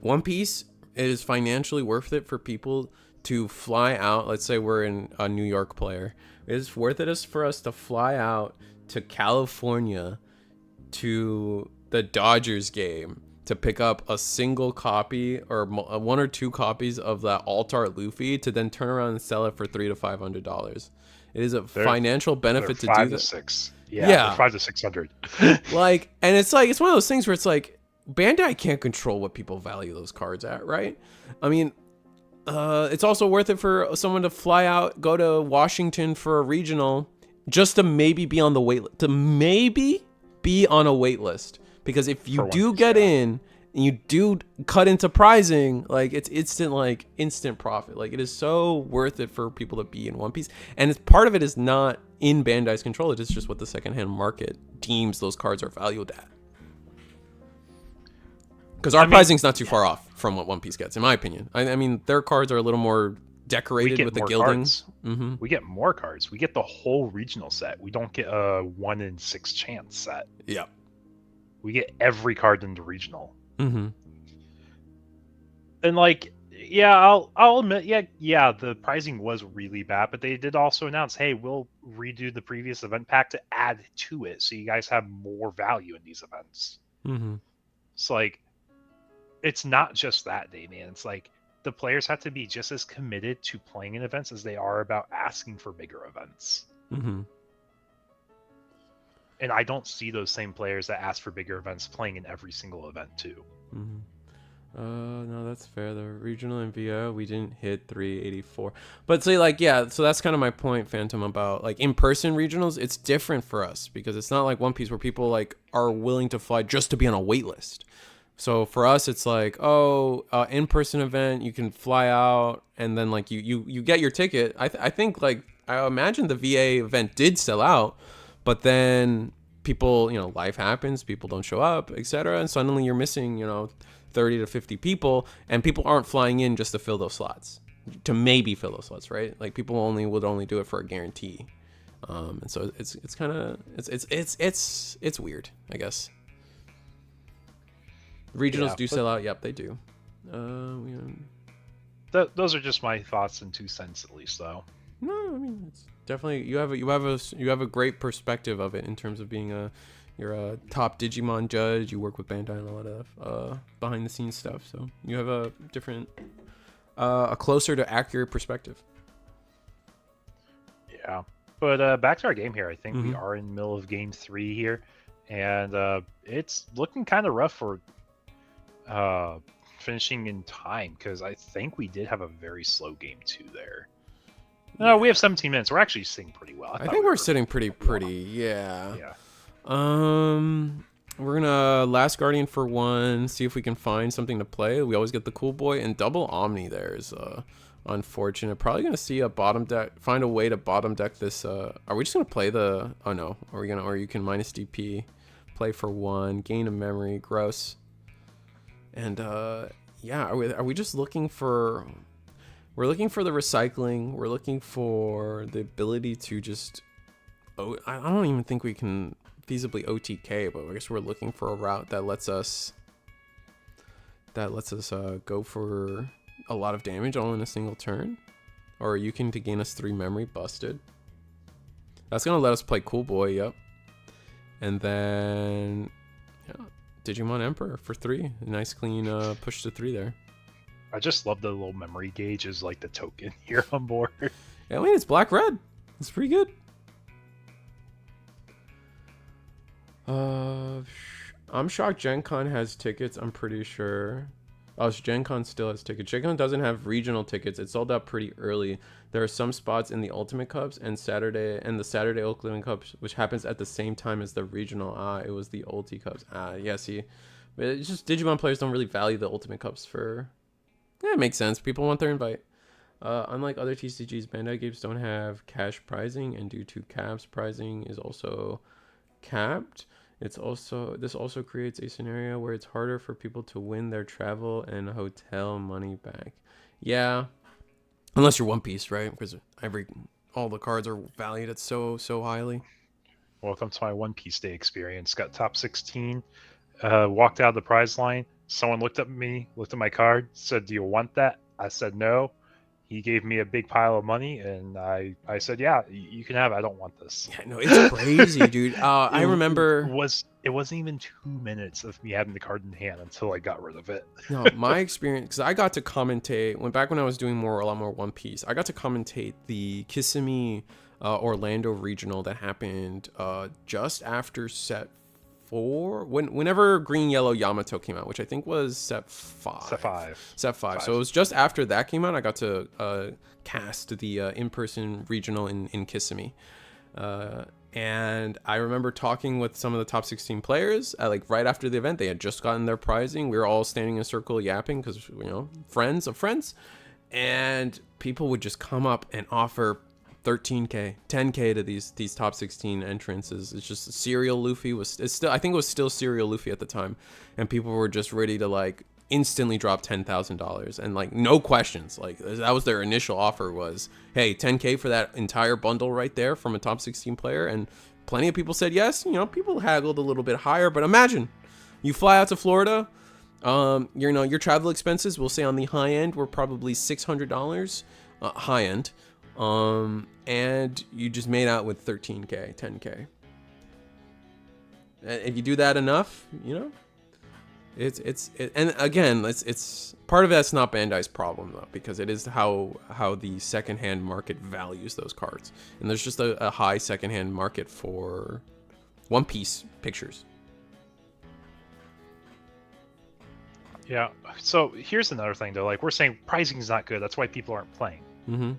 One Piece. It is financially worth it for people to fly out. Let's say we're in a New York player. It is worth it for us to fly out to California to the Dodgers game to pick up a single copy or 1 or 2 copies of that alt-art Luffy to then turn around and sell it for $300 to $500. It is a financial benefit to do that. 5 to 6. Yeah. 5 to 600. Like, and it's like, it's one of those things where it's like, Bandai can't control what people value those cards at, right? I mean, it's also worth it for someone to fly out, go to Washington for a regional, just to maybe be on the wait list, because if you do get in and you do cut into pricing, like it's instant profit. Like, it is so worth it for people to be in One Piece, and it's part of it is not in Bandai's control. It is just what the secondhand market deems those cards are valued at. Because our pricing's not too far off from what One Piece gets, in my opinion. I mean, their cards are a little more decorated with the gildings. We get more cards. We get the whole regional set. We don't get a 1 in 6 chance set. Yeah. We get every card in the regional. And like, yeah, I'll admit, yeah, the pricing was really bad, but they did also announce, hey, we'll redo the previous event pack to add to it, so you guys have more value in these events. It's like, it's not just that day, man. It's like the players have to be just as committed to playing in events as they are about asking for bigger events. And I don't see those same players that ask for bigger events playing in every single event too. No, that's fair. The regional and VO, we didn't hit 384. But say, like, yeah, so that's kind of my point, Phantom, about like in-person regionals. It's different for us because it's not like One Piece where people like are willing to fly just to be on a wait list. So for us, it's like, in-person event, you can fly out and then like you get your ticket. I think like I imagine the VA event did sell out, but then people, life happens, people don't show up, etc. And suddenly you're missing, 30 to 50 people, and people aren't flying in just to fill those slots, to maybe fill those slots, right? Like people would only do it for a guarantee. And so it's kind of it's weird, I guess. Regionals do sell out. Yep, they do. Those are just my thoughts and 2 cents, at least, though. No, I mean, it's definitely you have a great perspective of it in terms of being you're a top Digimon judge. You work with Bandai and a lot of behind the scenes stuff, so you have a different, a closer to accurate perspective. Yeah, but back to our game here. I think we are in the middle of game 3 here, and it's looking kind of rough for finishing in time, because I think we did have a very slow game 2 there. No, we have 17 minutes. We're actually sitting pretty well. I think we're sitting pretty. Yeah. We're gonna Last Guardian for 1, see if we can find something to play. We always get the Cool Boy, and double Omni there is unfortunate. Probably gonna see a bottom deck, find a way to bottom deck this. Are we just gonna play the? Oh no, or you can minus DP, play for 1, gain a memory, gross. And yeah, are we just looking for? We're looking for the recycling. We're looking for the ability to just. Oh, I don't even think we can feasibly OTK, but I guess we're looking for a route that lets us go for a lot of damage all in a single turn, or you can to gain us 3 memory. Busted. That's gonna let us play Cool Boy. Yep. And then Digimon Emperor for 3. A nice clean push to 3 there. I just love the little memory gauge as like the token here on board. Yeah, I mean, it's black red. It's pretty good. I'm shocked Gen Con has tickets. I'm pretty sure. Oh, Gen Con still has tickets. Gen Con doesn't have regional tickets. It sold out pretty early. There are some spots in the Ultimate Cups and the Saturday Ultimate Cups, which happens at the same time as the regional. It was the Ulti Cups. Yeah, see. But it's just Digimon players don't really value the Ultimate Cups for... Yeah, it makes sense. People want their invite. Unlike other TCGs, Bandai games don't have cash pricing, and due to caps, pricing is also capped. This also creates a scenario where it's harder for people to win their travel and hotel money back. Yeah, unless you're One Piece, right? Because all the cards are valued at so highly. Welcome to my One Piece Day experience. Got top 16, walked out of the prize line. Someone looked at me, looked at my card, said, "Do you want that?" I said no. He gave me a big pile of money, and I said, "Yeah, you can have it. I don't want this." Yeah, no, it's crazy, dude. I remember it wasn't even 2 minutes of me having the card in hand until I got rid of it. No, my experience, because I got to commentate when I was doing a lot more One Piece. I got to commentate the Kissimmee Orlando regional that happened just after set 4, whenever Green Yellow Yamato came out, which I think was set 5. Set 5. So it was just after that came out. I got to cast the in-person regional in Kissimmee, and I remember talking with some of the top 16 players right after the event. They had just gotten their prizing. We were all standing in a circle yapping because friends of friends, and people would just come up and offer 13k 10k to these top 16 entrances. It's just Serial Luffy I think it was still Serial Luffy at the time, and people were just ready to instantly drop $10,000 and no questions. That was their initial offer was, hey, 10k for that entire bundle right there from a top 16 player. And plenty of people said yes. People haggled a little bit higher, but imagine you fly out to Florida, your travel expenses, we'll say on the high end were probably $600 high end, and you just made out with 13k 10k. If you do that enough, and again, it's part of that's not Bandai's problem though, because it is how the secondhand market values those cards, and there's just a high secondhand market for One Piece pictures. Yeah. So here's another thing though. We're saying pricing is not good. That's why people aren't playing. Mm-hmm.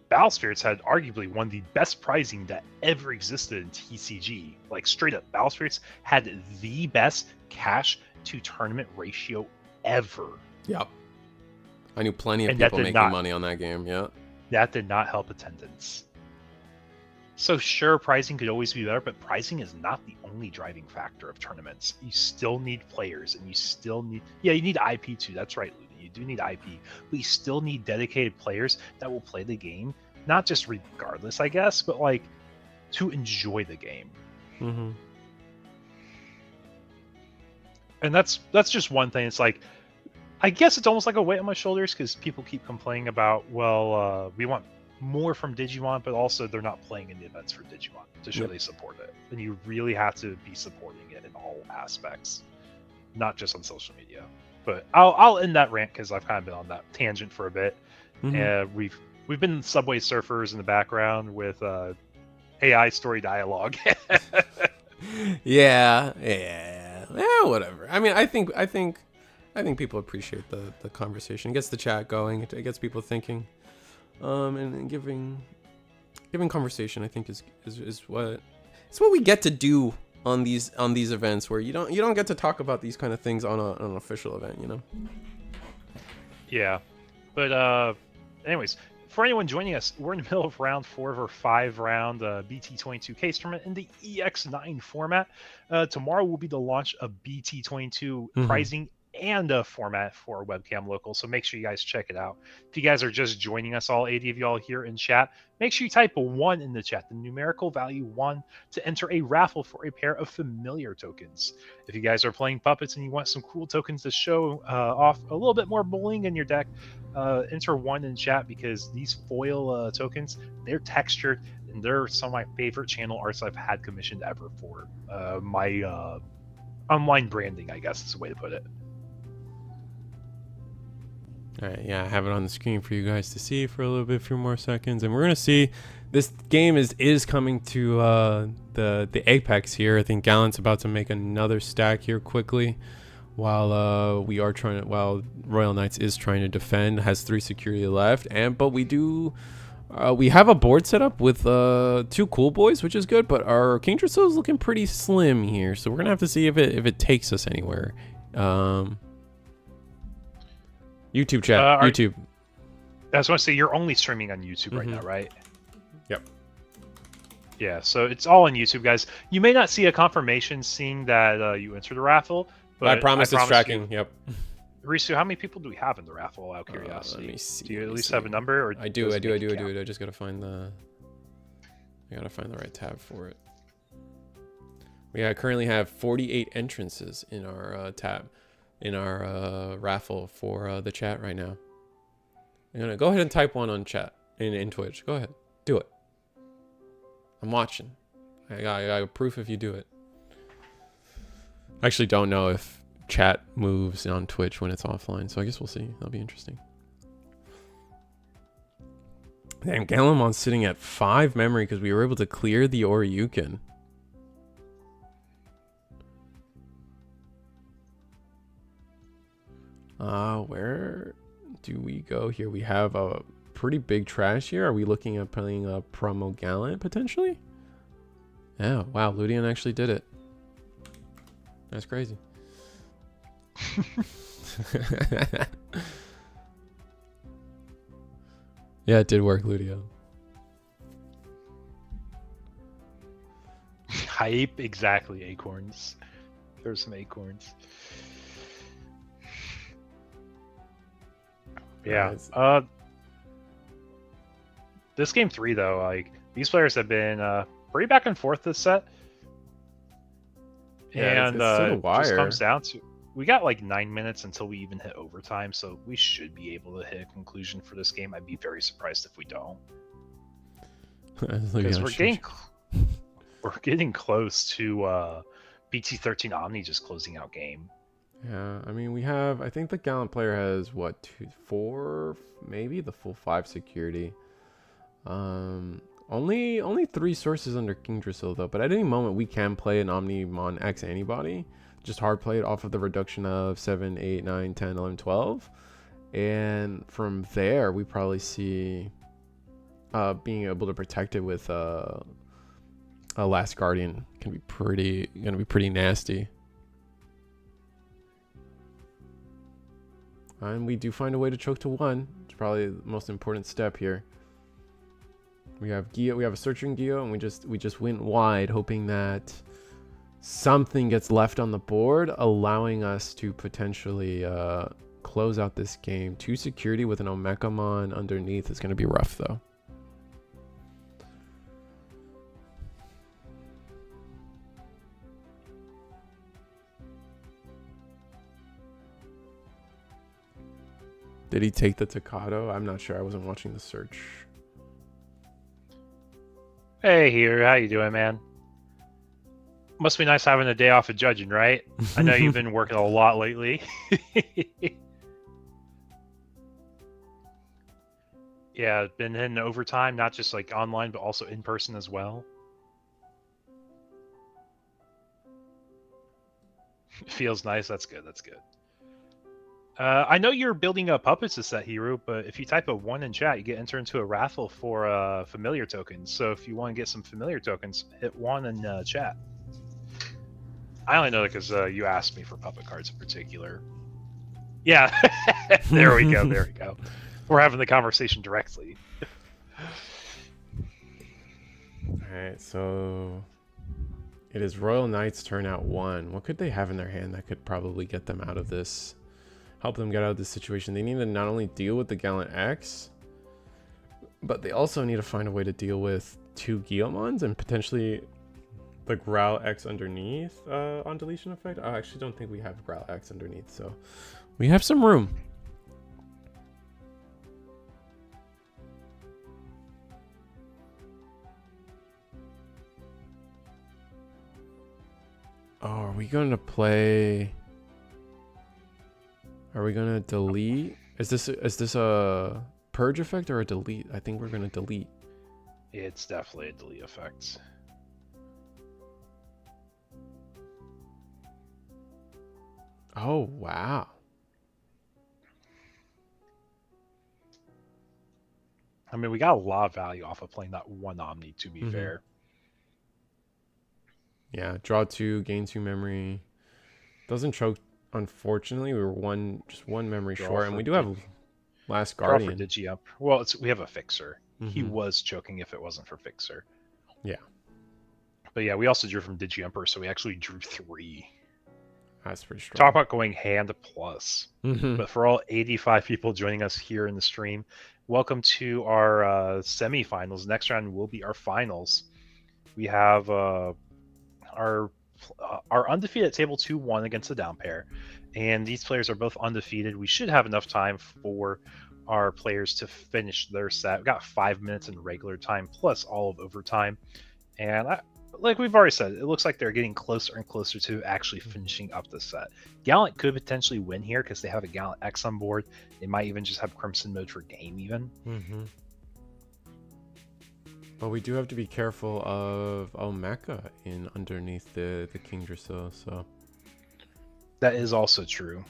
Battle Spirits had arguably one of the best pricing that ever existed in TCG. Straight up, Battle Spirits had the best cash to tournament ratio ever. Yep. I knew plenty of people making money on that game. Yeah. That did not help attendance. So sure, pricing could always be better, but pricing is not the only driving factor of tournaments. You still need players, and you still need... Yeah, you need IP too. That's right, Luna. You do need IP. But you still need dedicated players that will play the game, not just regardless, I guess, but to enjoy the game. Mm-hmm. And that's just one thing. It's I guess it's almost like a weight on my shoulders because people keep complaining about, we want more from Digimon, but also they're not playing in the events for Digimon to show they support it. And you really have to be supporting it in all aspects, not just on social media. But I'll end that rant because I've kind of been on that tangent for a bit. Mm-hmm. We've been Subway Surfers in the background with AI story dialogue. Yeah, whatever. I mean, I think people appreciate the conversation. It gets the chat going. It gets people thinking. And giving conversation, I think is what we get to do on these events where you don't get to talk about these kind of things on an official event, Yeah, but anyways, for anyone joining us, we're in the middle of round 4 of our 5-round BT22 case tournament in the EX09 format. Tomorrow will be the launch of BT22 pricing and a format for WEBCAM Local, so make sure you guys check it out. If you guys are just joining us, all 80 of y'all here in chat, make sure you type a 1 in the chat, the numerical value 1, to enter a raffle for a pair of familiar tokens. If you guys are playing Puppets and you want some cool tokens to show off a little bit more bling in your deck, enter 1 in chat, because these foil tokens, they're textured. and they're some of my favorite channel arts I've had commissioned ever for my online branding, I guess is the way to put it. All right, yeah, I have it on the screen for you guys to see for a little bit, a few more seconds, and we're gonna see this game is coming to the apex here. I think Gallant's about to make another stack here quickly, while while Royal Knights is trying to defend, has 3 security left, but we have a board set up with 2 cool boys, which is good, but our King Drusilla is looking pretty slim here, so we're gonna have to see if it takes us anywhere. YouTube chat. YouTube. I was going to say, you're only streaming on YouTube right now, right? Yep. Yeah, so it's all on YouTube, guys. You may not see a confirmation seeing that you entered the raffle, but I promise it's tracking. Yep. Risu, how many people do we have in the raffle, out of curiosity? Let me see. Do you at least have a number? Or I do. I just gotta find the right tab for it. We currently have 48 entrances in our tab. In our raffle for the chat right now. I'm gonna go ahead and type one on chat in Twitch. Go ahead, do it. I'm watching. I got proof if you do it. I actually don't know if chat moves on Twitch when it's offline, so I guess we'll see. That'll be interesting. Damn, Galamon's sitting at 5 memory because we were able to clear the Oryukin. Where do we go here? We have a pretty big trash here. Are we looking at playing a promo Gallant potentially? Yeah, wow, Ludian actually did it. That's crazy. Yeah, it did work, Ludian. Hype, exactly, acorns. There's some acorns. Yeah. This game 3 though, like these players have been pretty back and forth this set. Yeah, and it's just comes down to we got like 9 minutes until we even hit overtime, so we should be able to hit a conclusion for this game. I'd be very surprised if we don't. Because we're getting close to BT13 Omni just closing out game. Yeah, I mean, I think the Gallant player has, what, 4, maybe the full 5 security. Only 3 sources under King Drusilla, though, but at any moment we can play an Omnimon X antibody. Just hard play it off of the reduction of 7, 8, 9, 10, 11, 12. And from there, we probably see being able to protect it with a Last Guardian gonna be pretty nasty. And we do find a way to choke to 1. It's probably the most important step here. We have Gio, we have a searching Gio, and we just went wide, hoping that something gets left on the board, allowing us to potentially close out this game. 2 security with an Omekamon underneath is going to be rough, though. Did he take the Tocado? I'm not sure. I wasn't watching the search. Hey, here. How you doing, man? Must be nice having a day off of judging, right? I know you've been working a lot lately. Yeah, been hitting overtime, not just like online, but also in person as well. Feels nice. That's good. That's good. I know you're building up puppets to set, Hero, but if you type a 1 in chat, you get entered into a raffle for familiar tokens. So if you want to get some familiar tokens, hit 1 in chat. I only know that because you asked me for puppet cards in particular. Yeah, there we go. There we go. We're having the conversation directly. All right, so it is Royal Knights turn out 1. What could they have in their hand that could probably get them out of this? Help them get out of this situation. They need to not only deal with the Gallant X, but they also need to find a way to deal with 2 Guillemons and potentially the Growl X underneath on deletion effect. I actually don't think we have Growl X underneath, so we have some room. Oh, are we going to play... Are we going to delete? Is this a purge effect or a delete? I think we're going to delete. It's definitely a delete effect. Oh, wow. I mean, we got a lot of value off of playing that one Omni, to be fair. Yeah, draw 2, gain 2 memory. Doesn't choke, unfortunately. We were just one memory short, and we do have Last Guardian. Draw for Digi up. Well, we have a Fixer. He Mm-hmm. was choking if it wasn't for Fixer. Yeah. But yeah, we also drew from Digi Emperor, so we actually drew 3. That's pretty strong. Talk about going hand plus. Mm-hmm. But for all 85 people joining us here in the stream, welcome to our semifinals. Next round will be our finals. We have our undefeated at table 2-1 against the down pair, and these players are both undefeated. We should have enough time for our players to finish their set. We've got 5 minutes in regular time plus all of overtime, and like we've already said, it looks like they're getting closer and closer to actually finishing up the set. Gallant could potentially win here because they have a Gallant X on board. They might even just have Crimson mode for game even. Mm-hmm. But we do have to be careful of Mecha in underneath the King Drasil, so that is also true.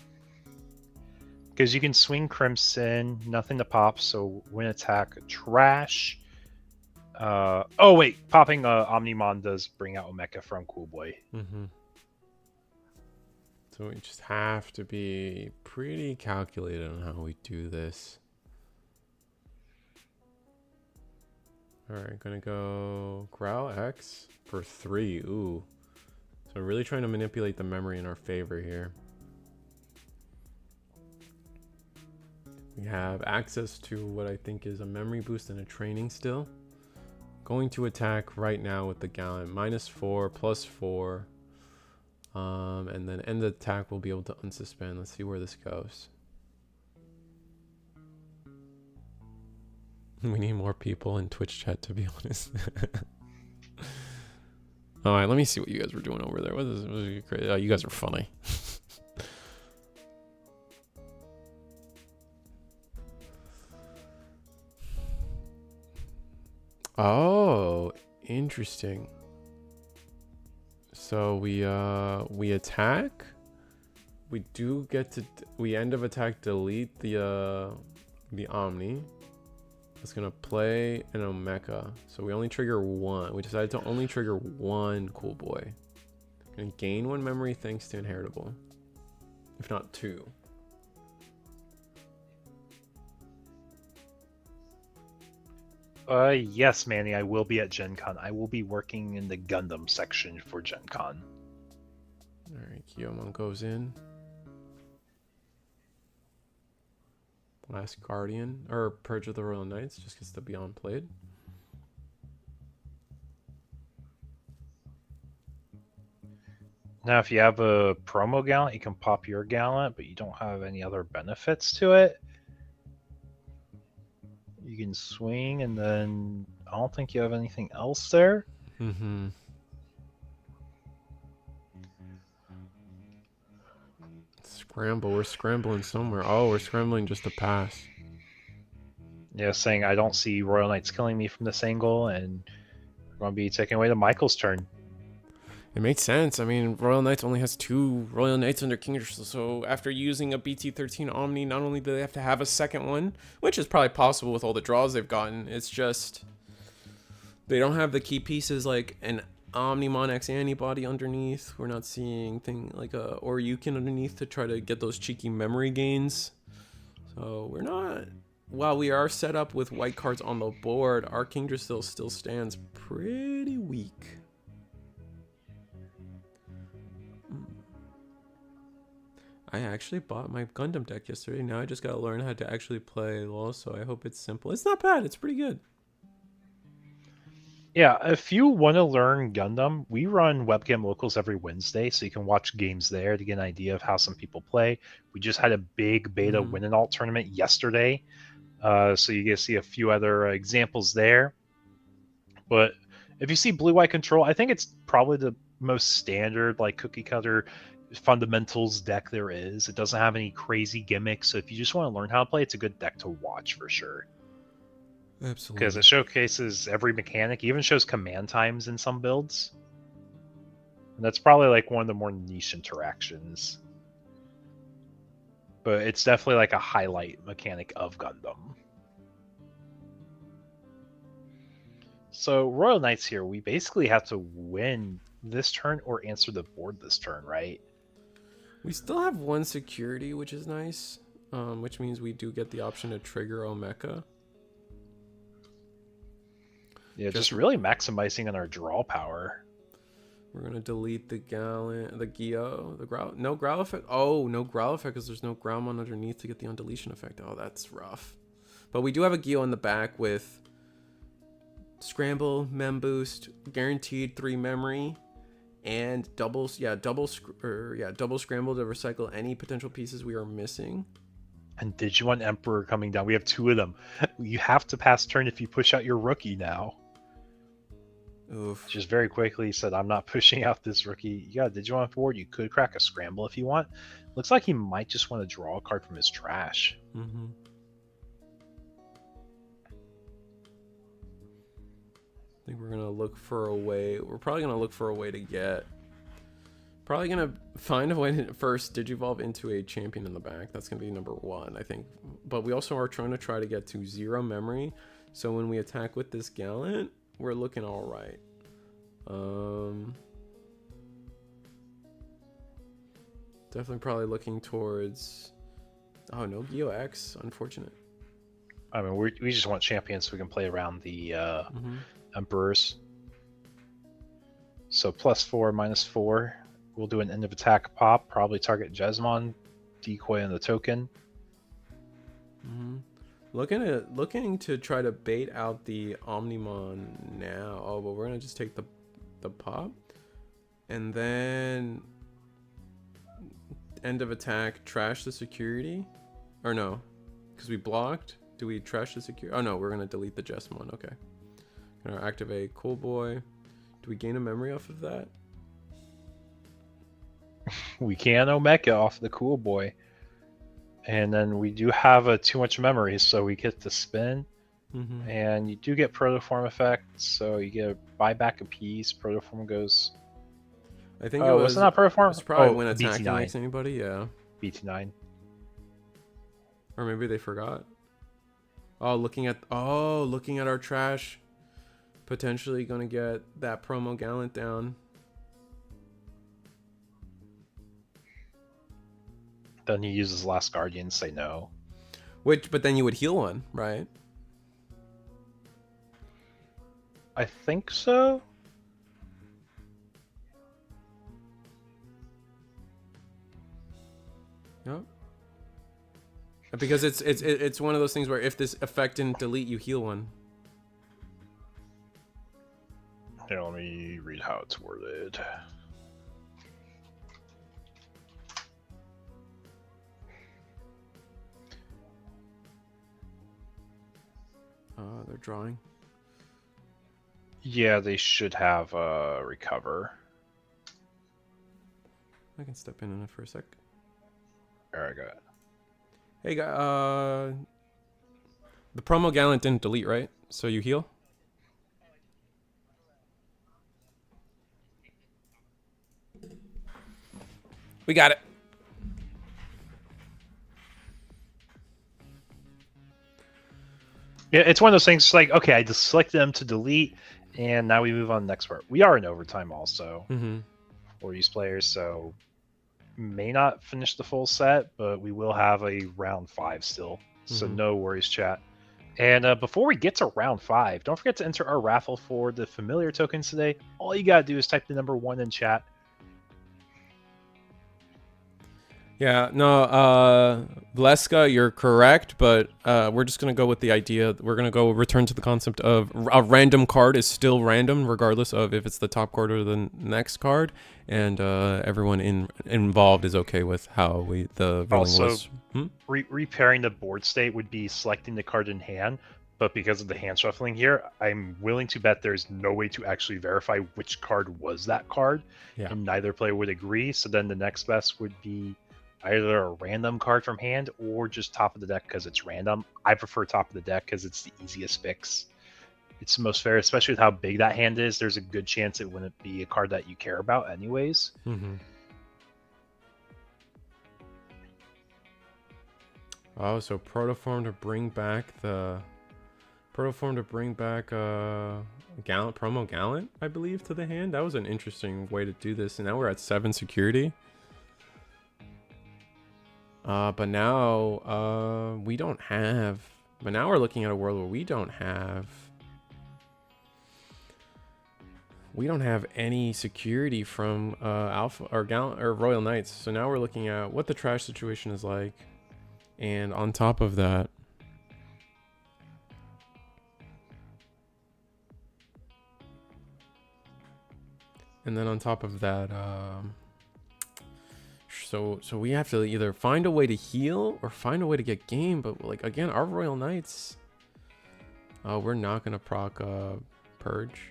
Because you can swing Crimson, nothing to pop, so win attack trash. Oh wait, popping Omnimon does bring out Omeka from Cool Boy. Mm-hmm. So we just have to be pretty calculated on how we do this. Alright, gonna go Growl X for 3. Ooh. So really trying to manipulate the memory in our favor here. We have access to what I think is a memory boost and a training still. Going to attack right now with the Gallant. -4, +4. And then end the attack, we'll be able to unsuspend. Let's see where this goes. We need more people in Twitch chat, to be honest. Alright, let me see what you guys were doing over there. What is crazy? Oh, you guys are funny. Oh, interesting. So we attack. We do get to we end of attack delete the Omni. It's gonna play an Omeka. So we only trigger 1. We decided to only trigger 1 Cool Boy. Gonna gain 1 memory thanks to inheritable. If not 2. Yes, Manny, I will be at Gen Con. I will be working in the Gundam section for Gen Con. Alright, Kiyomon goes in. Last Guardian, or Purge of the Royal Knights, just gets the Beyond played. Now, if you have a promo Gallant, you can pop your Gallant, but you don't have any other benefits to it. You can swing, and then I don't think you have anything else there. Mm-hmm. Scramble. We're scrambling somewhere. Oh, we're scrambling just to pass. Yeah, saying I don't see Royal Knights killing me from this angle, and we're going to be taking away to Michael's turn. It makes sense. I mean, Royal Knights only has 2 Royal Knights under King Drasil, so after using a BT-13 Omni, not only do they have to have a second one, which is probably possible with all the draws they've gotten, it's just they don't have the key pieces like an Omnimon X antibody underneath. We're not seeing thing like a Oryukin underneath to try to get those cheeky memory gains. So we're not. While we are set up with white cards on the board, our King Drasil still stands pretty weak. I actually bought my Gundam deck yesterday. Now I just gotta learn how to actually play LoL, so I hope it's simple. It's not bad. It's pretty good. Yeah, if you want to learn Gundam, we run webcam locals every Wednesday, so you can watch games there to get an idea of how some people play. We just had a big beta win and alt tournament yesterday, so you get to see a few other examples there. But if you see blue-white control, I think it's probably the most standard, like cookie cutter fundamentals deck there is. It doesn't have any crazy gimmicks, so if you just want to learn how to play, it's a good deck to watch for sure. Absolutely. Because it showcases every mechanic, even shows command times in some builds. And that's probably like one of the more niche interactions. But it's definitely like a highlight mechanic of Gundam. So Royal Knights here, we basically have to win this turn or answer the board this turn, right? We still have one security, which is nice, which means we do get the option to trigger Omeka. Yeah, just really maximizing on our draw power. We're gonna delete the Gallant, the Geo, the Growl. No Growl effect. Oh, no Growl effect because there's no Growlmon underneath to get the undeletion effect. Oh, that's rough. But we do have a Geo in the back with Scramble, Mem Boost, guaranteed 3 memory, and double scramble to recycle any potential pieces we are missing. And Digimon Emperor coming down. We have 2 of them. You have to pass turn if you push out your rookie now. Oof. Just very quickly said, I'm not pushing out this rookie. You got a Digimon forward. You could crack a scramble if you want. Looks like he might just want to draw a card from his trash. Mm-hmm. I think we're gonna look for a way. We're probably gonna look for a way to get. Probably gonna find a way to first Digivolve into a champion in the back. That's gonna be number 1, I think. But we also are trying to get to 0 memory. So when we attack with this Gallant, we're looking all right. Definitely probably looking towards. Oh no, Geo X. Unfortunate. I mean, we just want champions so we can play around the Emperors. So +4, -4. We'll do an end of attack pop. Probably target Jesmon, decoy on the token. Mm-hmm. Looking to try to bait out the Omnimon now. Oh, but we're gonna just take the pop, and then end of attack. Trash the security, or no? Because we blocked. Do we trash the security? Oh no, we're gonna delete the Jesmon. Okay. Gonna activate Cool Boy. Do we gain a memory off of that? We can Omeka off the Cool Boy. And then we do have too much memory, so we get to spin. Mm-hmm. And you do get Protoform effect, so you get a buyback a piece. Protoform goes. I think it was not Protoform. It's probably when attacking BT9. makes anybody, yeah. BT9. Or maybe they forgot. Oh, looking at our trash. Potentially gonna get that promo Gallant down. Then he uses Last Guardian, say no. But then you would heal one, right? I think so. Yep. Because it's one of those things where if this effect didn't delete, you heal one. Here, let me read how it's worded. They're drawing. Yeah, they should have recover. I can step in it for a sec. Alright, got it. Hey, guy. The promo Gallant didn't delete, right? So you heal. We got it. Yeah, it's one of those things like, okay, I just select them to delete, and now we move on to the next part. We are in overtime also for these players, so may not finish the full set, but we will have a round 5 still. So no worries, chat. And before we get to round 5, don't forget to enter our raffle for the familiar tokens today. All you gotta do is type the number 1 in chat. Yeah, no, Vleska, you're correct, but we're just going to go with the idea. We're going to go return to the concept of a random card is still random, regardless of if it's the top card or the next card, and everyone involved is okay with how the rolling Also, was. repairing the board state would be selecting the card in hand, but because of the hand shuffling here, I'm willing to bet there's no way to actually verify which card was that card, and neither player would agree. So then the next best would be either a random card from hand or just top of the deck because it's random. I prefer top of the deck because it's the easiest fix. It's the most fair, especially with how big that hand is. There's a good chance it wouldn't be a card that you care about anyways. Oh, so protoform to bring back Gallant promo Gallant, I believe, to the hand. That was an interesting way to do this. And now we're at 7 security. But now we don't have. But now we're looking at a world where we don't have any security from Alpha or Gallant or Royal Knights. So now we're looking at what the trash situation is like, and on top of that, so we have to either find a way to heal or find a way to get game. But like again, our Royal Knights, we're not gonna proc Purge.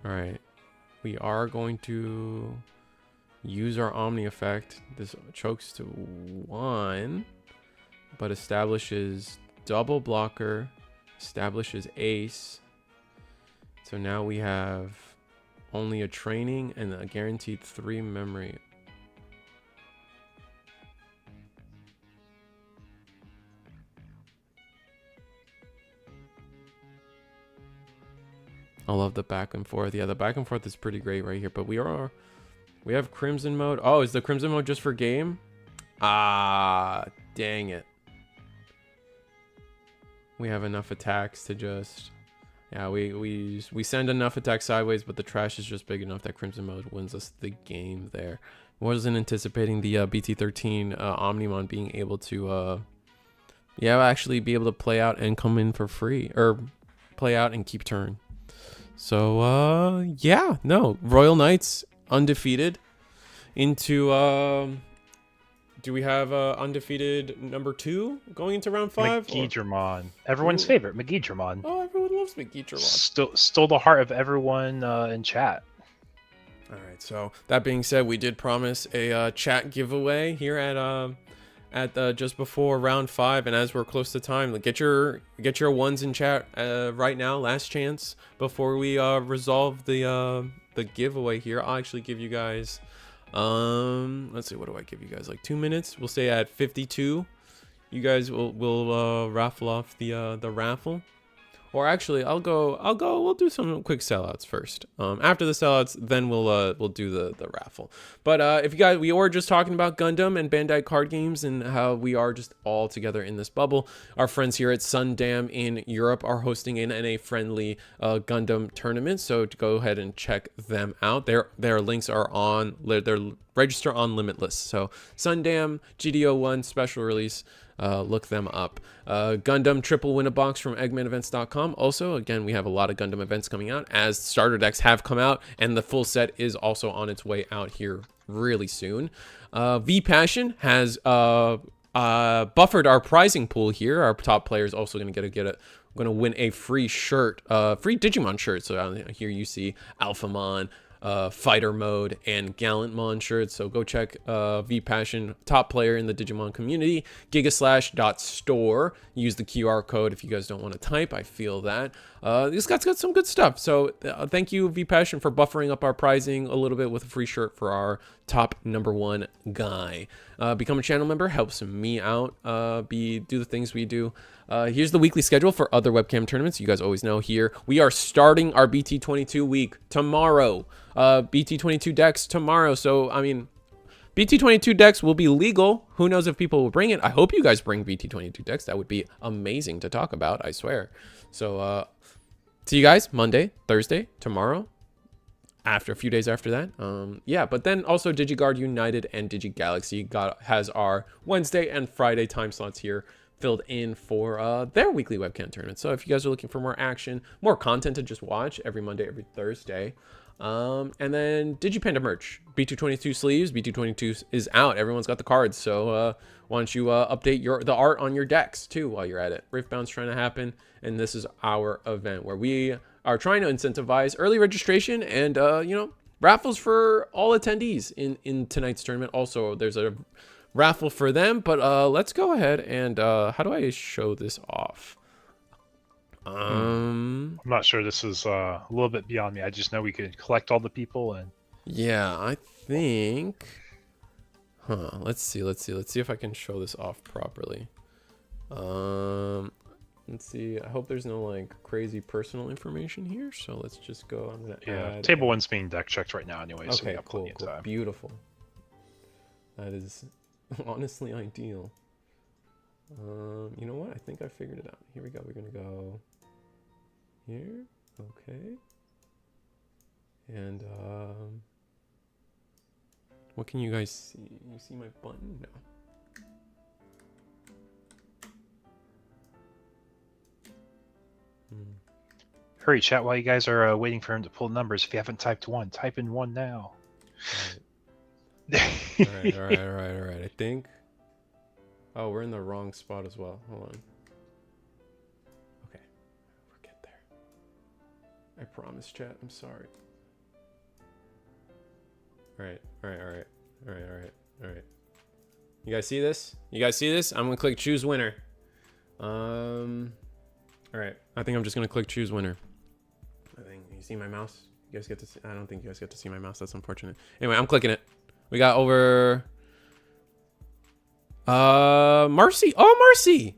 All right, we are going to use our Omni effect. This chokes to 1, but establishes double blocker, establishes ace. So now we have only a training and a guaranteed 3 memory. I love the back and forth. Yeah, the back and forth is pretty great right here. But we have Crimson mode. Oh, is the Crimson mode just for game? Ah, dang it. We have enough attacks to just... Yeah, we send enough attacks sideways, but the trash is just big enough that Crimson mode wins us the game there. Wasn't anticipating the BT13 Omnimon being able to... actually be able to play out and come in for free. Or play out and keep turn. So, yeah, no. Royal Knights, undefeated. Into, do we have undefeated number 2 going into round 5? Megidramon. Everyone's favorite, Megidramon. Oh, everyone loves Megidramon. Stole the heart of everyone in chat. All right, so that being said, we did promise a chat giveaway here at just before round 5, and as we're close to time, get your ones in chat right now. Last chance before we resolve the giveaway here. I'll actually give you guys let's see, what do I give you guys, like 2 minutes? We'll say at 52 you guys will raffle off the raffle. Or actually, we'll do some quick sellouts first. After the sellouts, then we'll do the raffle. But if you guys, we were just talking about Gundam and Bandai card games and how we are just all together in this bubble. Our friends here at Sundam in Europe are hosting an NA friendly Gundam tournament. So to go ahead and check them out. Their links are on their register on Limitless. So Sundam GDO1 special release. Look them up. Gundam triple win a box from eggmanevents.com. Also, again, we have a lot of Gundam events coming out as starter decks have come out, and the full set is also on its way out here really soon. V Passion has buffered our prizing pool here. Our top player is also going to win a free shirt, free Digimon shirt. So here you see Alphamon, Fighter Mode, and Gallantmon shirts. So go check V Passion, top player in the Digimon community, gigaslash.store. Use the QR code if you guys don't want to type. I feel that. This guy's got some good stuff. So thank you, V Passion, for buffering up our prizing a little bit with a free shirt for our top #1 guy. Become a channel member, helps me out, do the things we do. Here's the weekly schedule for other webcam tournaments. You guys always know here. We are starting our BT22 week tomorrow. BT22 decks tomorrow. So, I mean, BT22 decks will be legal. Who knows if people will bring it? I hope you guys bring BT22 decks. That would be amazing to talk about, I swear. So, see you guys Monday, Thursday, tomorrow. After a few days after that, yeah, but then also DigiGuard United and DigiGalaxy has our Wednesday and Friday time slots here filled in for their weekly webcam tournament. So if you guys are looking for more action, more content to just watch every Monday, every Thursday. And then Digipanda merch, B222 sleeves. B222 is out. Everyone's got the cards. So why don't you update the art on your decks too while you're at it. Riftbound's trying to happen, and this is our event where we are trying to incentivize early registration and you know, raffles for all attendees in tonight's tournament. Also, there's a raffle for them, but let's go ahead and how do I show this off? I'm not sure. This is a little bit beyond me. I just know we could collect all the people and. Yeah, I think. Let's see if I can show this off properly. Let's see. I hope there's no like crazy personal information here. So let's just go. I'm gonna add. Table 1's being deck checked right now anyway. So Okay, cool. Beautiful. That is honestly ideal. You know what? I think I figured it out. Here we go. We're gonna go here. Okay. And what can you guys see? You see my button? No. Hurry, chat, while you guys are waiting for him to pull numbers. If you haven't typed 1, type in 1 now. All right. All right. I think. Oh, we're in the wrong spot as well. Hold on. Okay, we'll get there. I promise, chat. I'm sorry. All right. You guys see this? I'm gonna click choose winner. All right. I think I'm just gonna click choose winner. I think you see my mouse. You guys get to see. I don't think you guys get to see my mouse. That's unfortunate. Anyway, I'm clicking it. We got over. Marcy. Oh, Marcy.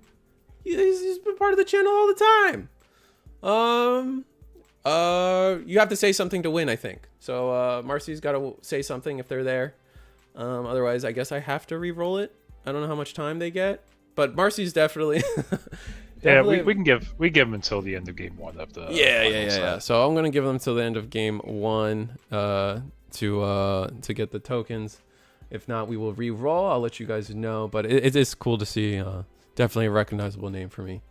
He's been part of the channel all the time. You have to say something to win, I think. So Marcy's got to say something if they're there. Otherwise, I guess I have to re-roll it. I don't know how much time they get, but Marcy's definitely. Definitely. Yeah, we can give them until the end of game 1 of the. Yeah. So I'm gonna give them till the end of game 1 to get the tokens. If not, we will re-roll. I'll let you guys know. But it is cool to see. Definitely a recognizable name for me.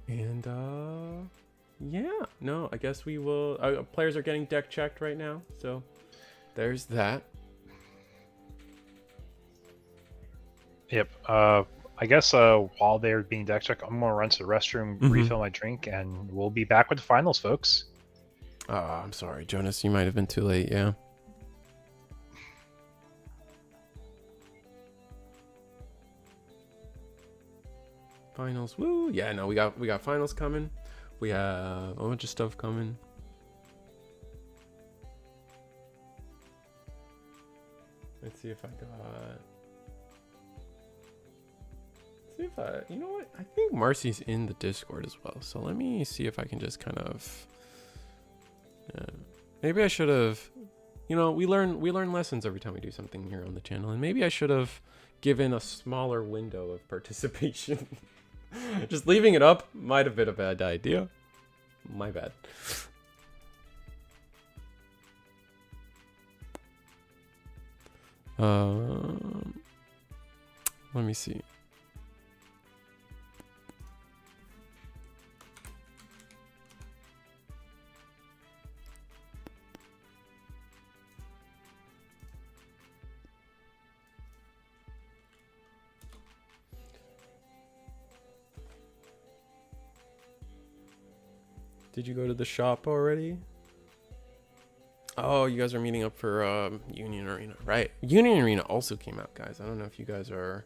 And yeah, no, I guess we will. Players are getting deck checked right now, so there's that. Yep. I guess while they're being deck checked, I'm gonna run to the restroom, refill my drink, and we'll be back with the finals, folks. I'm sorry, Jonas. You might have been too late. Yeah. Finals. Woo! Yeah, no, we got finals coming. We have a bunch of stuff coming. Let's see if I got. See if I. You know what? I think Marcy's in the Discord as well. So let me see if I can just kind of. Maybe I should have. You know, we learn lessons every time we do something here on the channel, and maybe I should have given a smaller window of participation. Just leaving it up might have been a bad idea. My bad. Let me see. Did you go to the shop already? Oh, you guys are meeting up for Union Arena, right? Union Arena also came out, guys. I don't know if you guys are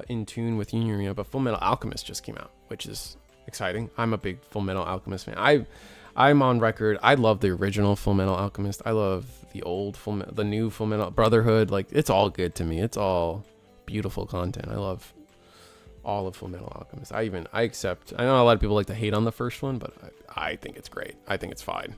in tune with Union Arena, but Full Metal Alchemist just came out, which is exciting. I'm a big Full Metal Alchemist fan. I'm on record. I love the original Full Metal Alchemist. I love the old the new Full Metal Brotherhood. Like, it's all good to me. It's all beautiful content. I love all of Full Metal Alchemist. I accept. I know a lot of people like to hate on the first one, but I think it's great. I think it's fine.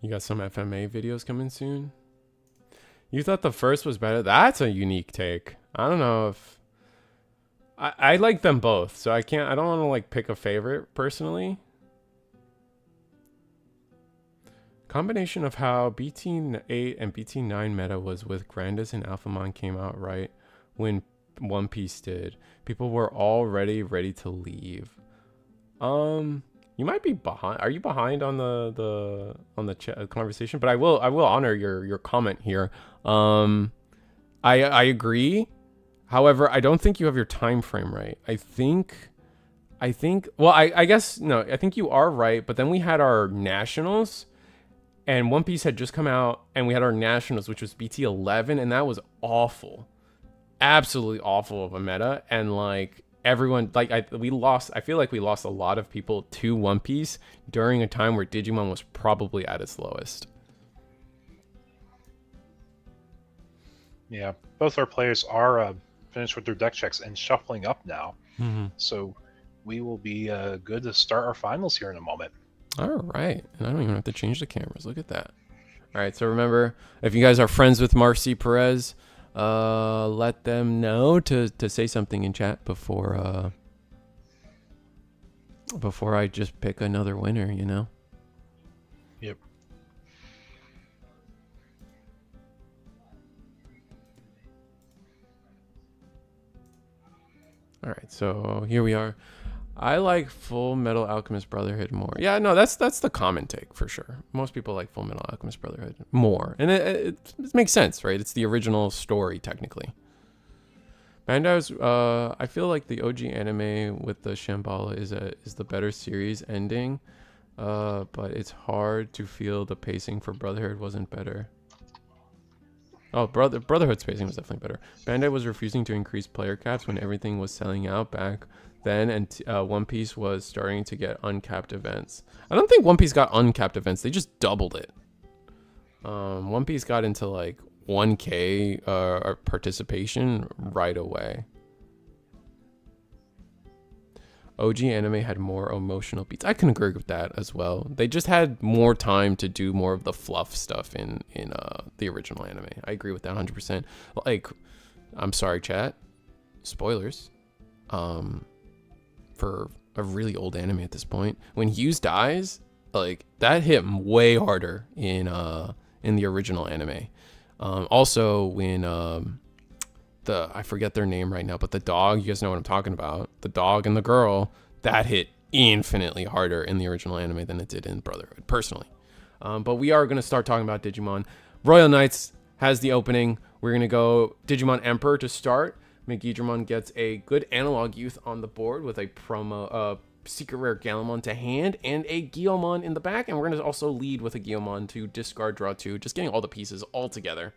You got some FMA videos coming soon? You thought the first was better? That's a unique take. I don't know if... I like them both, so I don't want to like pick a favorite personally. Combination of how BT8 and BT9 meta was with Grandis and Alphamon came out right when One Piece did. People were already ready to leave. You might be behind. Are you behind on the conversation? But I will honor your comment here. I agree. However, I don't think you have your time frame right. I think well, I guess no, I think you are right, but then we had our nationals and One Piece had just come out and we had our nationals, which was BT11, and that was awful. Absolutely awful of a meta, and like everyone like I feel like we lost a lot of people to One Piece during a time where Digimon was probably at its lowest. Yeah, both our players are finished with their deck checks and shuffling up now. So we will be good to start our finals here in a moment. All right, and I don't even have to change the cameras. Look at that. All right, so remember, if you guys are friends with Marcy Perez, let them know to say something in chat before I just pick another winner, you know? Yep. All right, so here we are. I like Full Metal Alchemist Brotherhood more. Yeah, no, that's the common take for sure. Most people like Full Metal Alchemist Brotherhood more, and it makes sense, right? It's the original story technically. Bandai's, I feel like the OG anime with the Shambhala is the better series ending, but it's hard to feel the pacing for Brotherhood wasn't better. Oh, Brotherhood's pacing was definitely better. Bandai was refusing to increase player caps when everything was selling out back then, and One Piece was starting to get uncapped events. I don't think One Piece got uncapped events. They just doubled it. One Piece got into like 1K participation right away. OG anime had more emotional beats. I can agree with that as well. They just had more time to do more of the fluff stuff in the original anime. I agree with that 100%. Like, I'm sorry, chat. Spoilers. For a really old anime at this point, when Hughes dies, like that hit way harder in the original anime. Also, when I forget their name right now, but the dog, you guys know what I'm talking about. The dog and the girl, that hit infinitely harder in the original anime than it did in Brotherhood, personally. But we are going to start talking about Digimon. Royal Knights has the opening. We're going to go Digimon Emperor to start. Megidramon gets a good analog youth on the board with a promo, secret rare Galamon to hand and a Guilmon in the back. And we're going to also lead with a Guilmon to discard, draw 2, just getting all the pieces all together.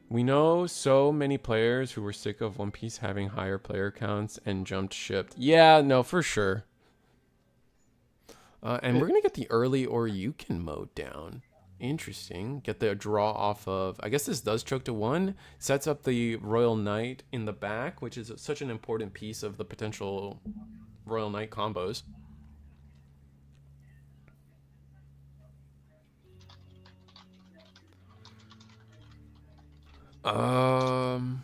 We know so many players who were sick of One Piece having higher player counts and jumped ship. Yeah, no, for sure. And we're going to get the early or you can mode down. Interesting. Get the draw off of... I guess this does choke to 1. Sets up the Royal Knight in the back, which is such an important piece of the potential Royal Knight combos. And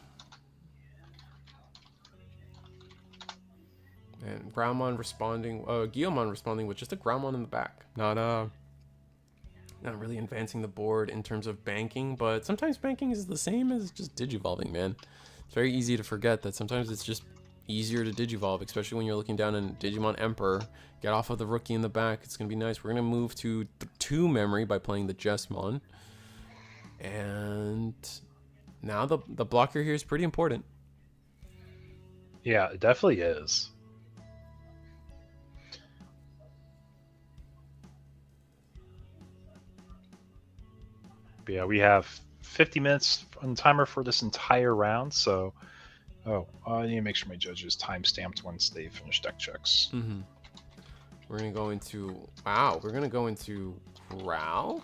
Groundmon responding, Guilmon responding with just a Groundmon in the back. Not really advancing the board in terms of banking, but sometimes banking is the same as just digivolving, man. It's very easy to forget that sometimes it's just easier to digivolve, especially when you're looking down in Digimon Emperor. Get off of the rookie in the back. It's going to be nice. We're going to move to 2 memory by playing the Jessmon. And now the blocker here is pretty important. Yeah, it definitely is. But yeah, we have 50 minutes on the timer for this entire round, so... I need to make sure my judges time-stamped once they finish deck checks. Mm-hmm. We're going to go into... Wow, we're going to go into Growl.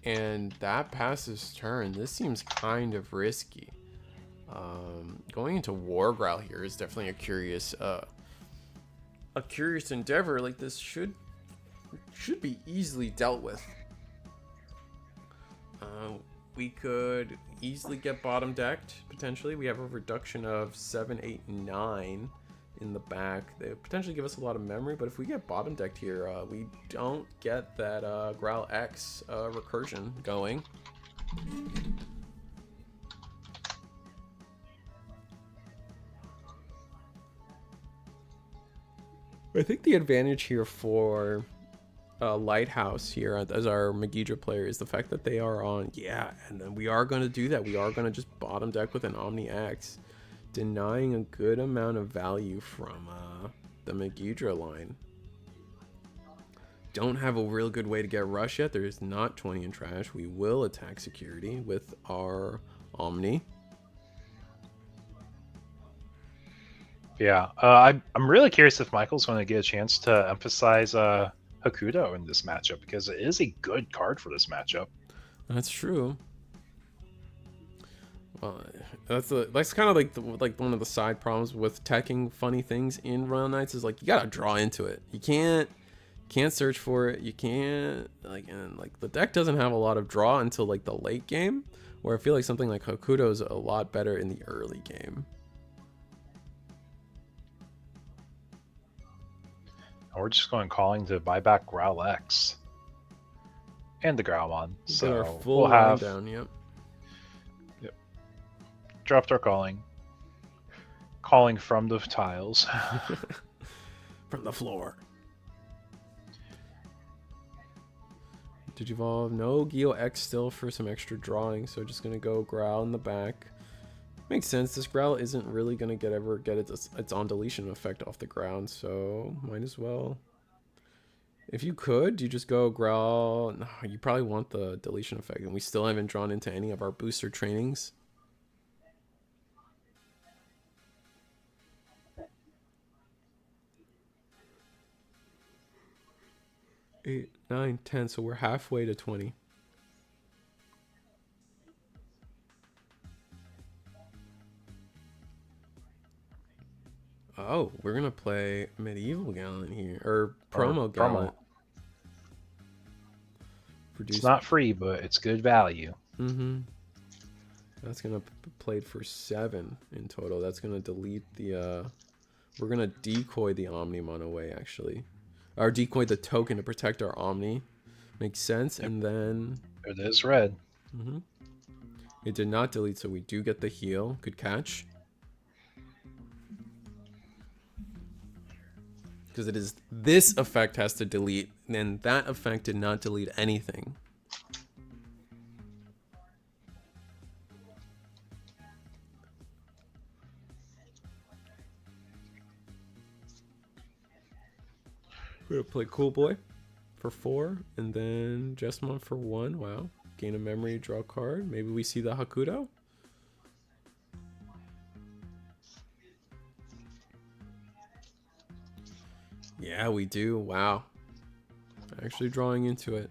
And that passes turn. This seems kind of risky. Going into War Growl here is definitely a curious endeavor. Like, this should be easily dealt with. We could easily get bottom decked, potentially. We have a reduction of 7, 8, 9 in the back. They potentially give us a lot of memory, but if we get bottom decked here, we don't get that Growl X recursion going. I think the advantage here for Lighthouse here as our Megidra player is the fact that they are on, and then we are going to do that. We are going to just bottom deck with an Omni X, denying a good amount of value from the Megidra line. Don't have a real good way to get rush yet. There is not 20 in trash. We will attack security with our Omni. Yeah, I'm really curious if Michael's going to get a chance to emphasize Hakuto in this matchup, because it is a good card for this matchup. That's true. Well, that's kind of like one of the side problems with teching funny things in Royal Knights is like you gotta draw into it. You can't search for it. You can't and the deck doesn't have a lot of draw until like the late game, where I feel like something like Hakuto is a lot better in the early game. We're just going calling to buy back Growl X and the Growlmon. So our full we'll have down. Yep. Dropped our calling from the tiles, from the floor. Digivolve, no Geo X still for some extra drawing, so just gonna go Growl in the back. Makes sense. This Growl isn't really gonna get its on deletion effect off the ground, so might as well. If you could, you just go Growl. No, you probably want the deletion effect, and we still haven't drawn into any of our booster trainings. 8, 9, 10. So we're halfway to 20. Oh, we're gonna play Medieval Gallant here, or Promo Gallant. It's not free, but it's good value. Mm-hmm. That's gonna be played for 7 in total. That's gonna delete the. We're gonna decoy the Omnimon away, actually, or decoy the token to protect our Omni. Makes sense. Yep. And then it is red. Mm-hmm. It did not delete, so we do get the heal. Good catch. Because it is this effect has to delete, and that effect did not delete anything. We're gonna play Cool Boy for 4, and then Jessamon for 1. Wow. Gain a memory, draw a card. Maybe we see the Hakuto. Yeah, we do. Wow. Actually drawing into it.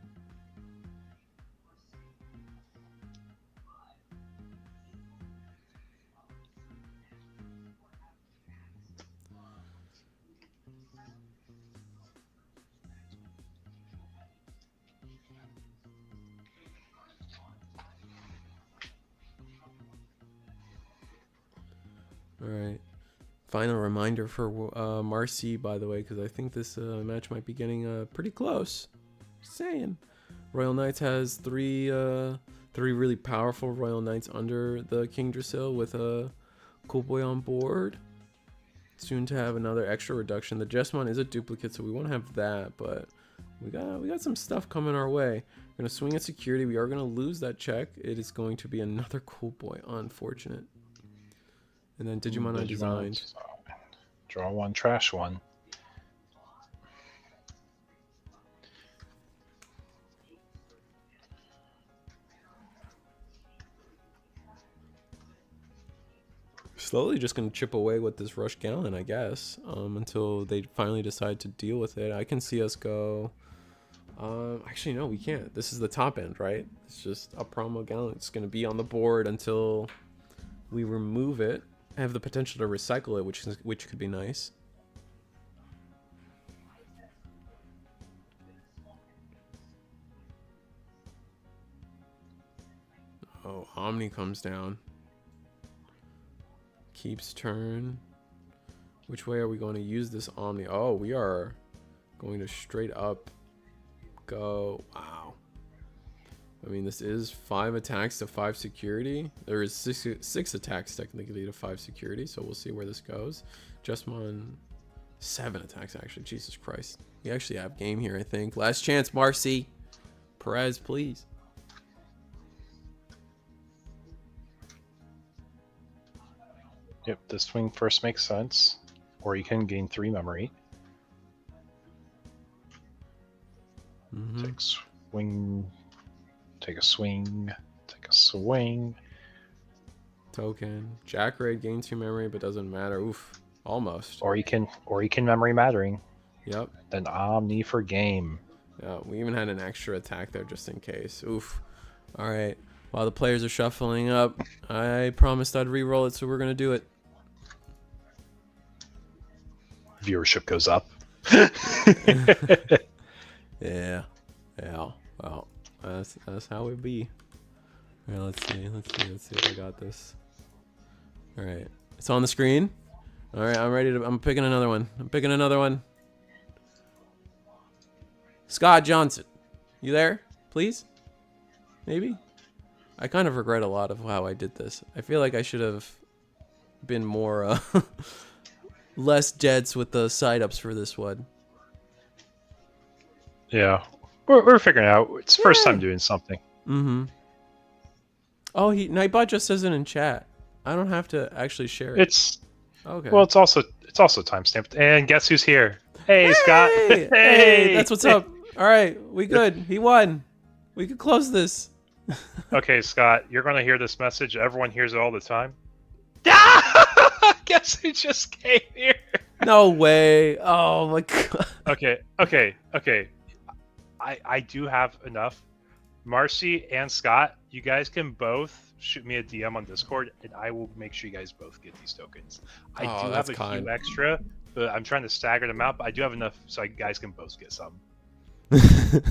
All right. Final reminder for Marcy, by the way, because I think this match might be getting pretty close. Just saying. Royal Knights has three really powerful Royal Knights under the King Drasil with a Cool Boy on board. Soon to have another extra reduction. The Jessamon is a duplicate, so we won't have that, but we got some stuff coming our way. We're gonna swing at security. We are gonna lose that check. It is going to be another Cool Boy. Unfortunate. And then Digimon I designed. Draw 1, trash 1. Slowly just going to chip away with this Rush Gallon, I guess, until they finally decide to deal with it. I can see us go... actually, no, we can't. This is the top end, right? It's just a Promo Gallon. It's going to be on the board until we remove it, have the potential to recycle it, which could be nice. Oh, Omni comes down. Keeps turn. Which way are we going to use this Omni? Oh, we are going to straight up go. Wow. I mean, this is 5 attacks to 5 security. There is 6 attacks technically to 5 security, so we'll see where this goes. Justmon, 7 attacks actually. Jesus Christ. We actually have game here, I think. Last chance, Marcy. Perez, please. Yep, the swing first makes sense. Or you can gain 3 memory. Take swing. Take a swing. Take a swing. Token. Jack Raid gains 2 memory, but doesn't matter. Oof. Almost. Or you can memory mattering. Yep. Then Omni for game. Yeah, we even had an extra attack there just in case. Oof. All right. While the players are shuffling up, I promised I'd re-roll it, so we're gonna do it. Viewership goes up. Yeah. Well, that's how it be. All right, let's see if I got this. All right, it's on the screen. All right, I'm picking another one. Scott Johnson, you there? Please? Maybe? I kind of regret a lot of how I did this. I feel like I should have been more less deads with the side ups for this one. Yeah, we're figuring it out. It's first time doing something. Mm-hmm. Oh, Nightbot just says it in chat. I don't have to actually share it. It's okay. Well, it's also time stamped. And guess who's here? Hey, Scott. Hey, that's what's up. All right, we good. He won. We could close this. Okay, Scott, you're gonna hear this message. Everyone hears it all the time. Guess who just came here? No way. Oh my god. Okay. I do have enough. Marcy and Scott, you guys can both shoot me a DM on Discord, and I will make sure you guys both get these tokens. I do have a few extra, but I'm trying to stagger them out. But I do have enough so you guys can both get some.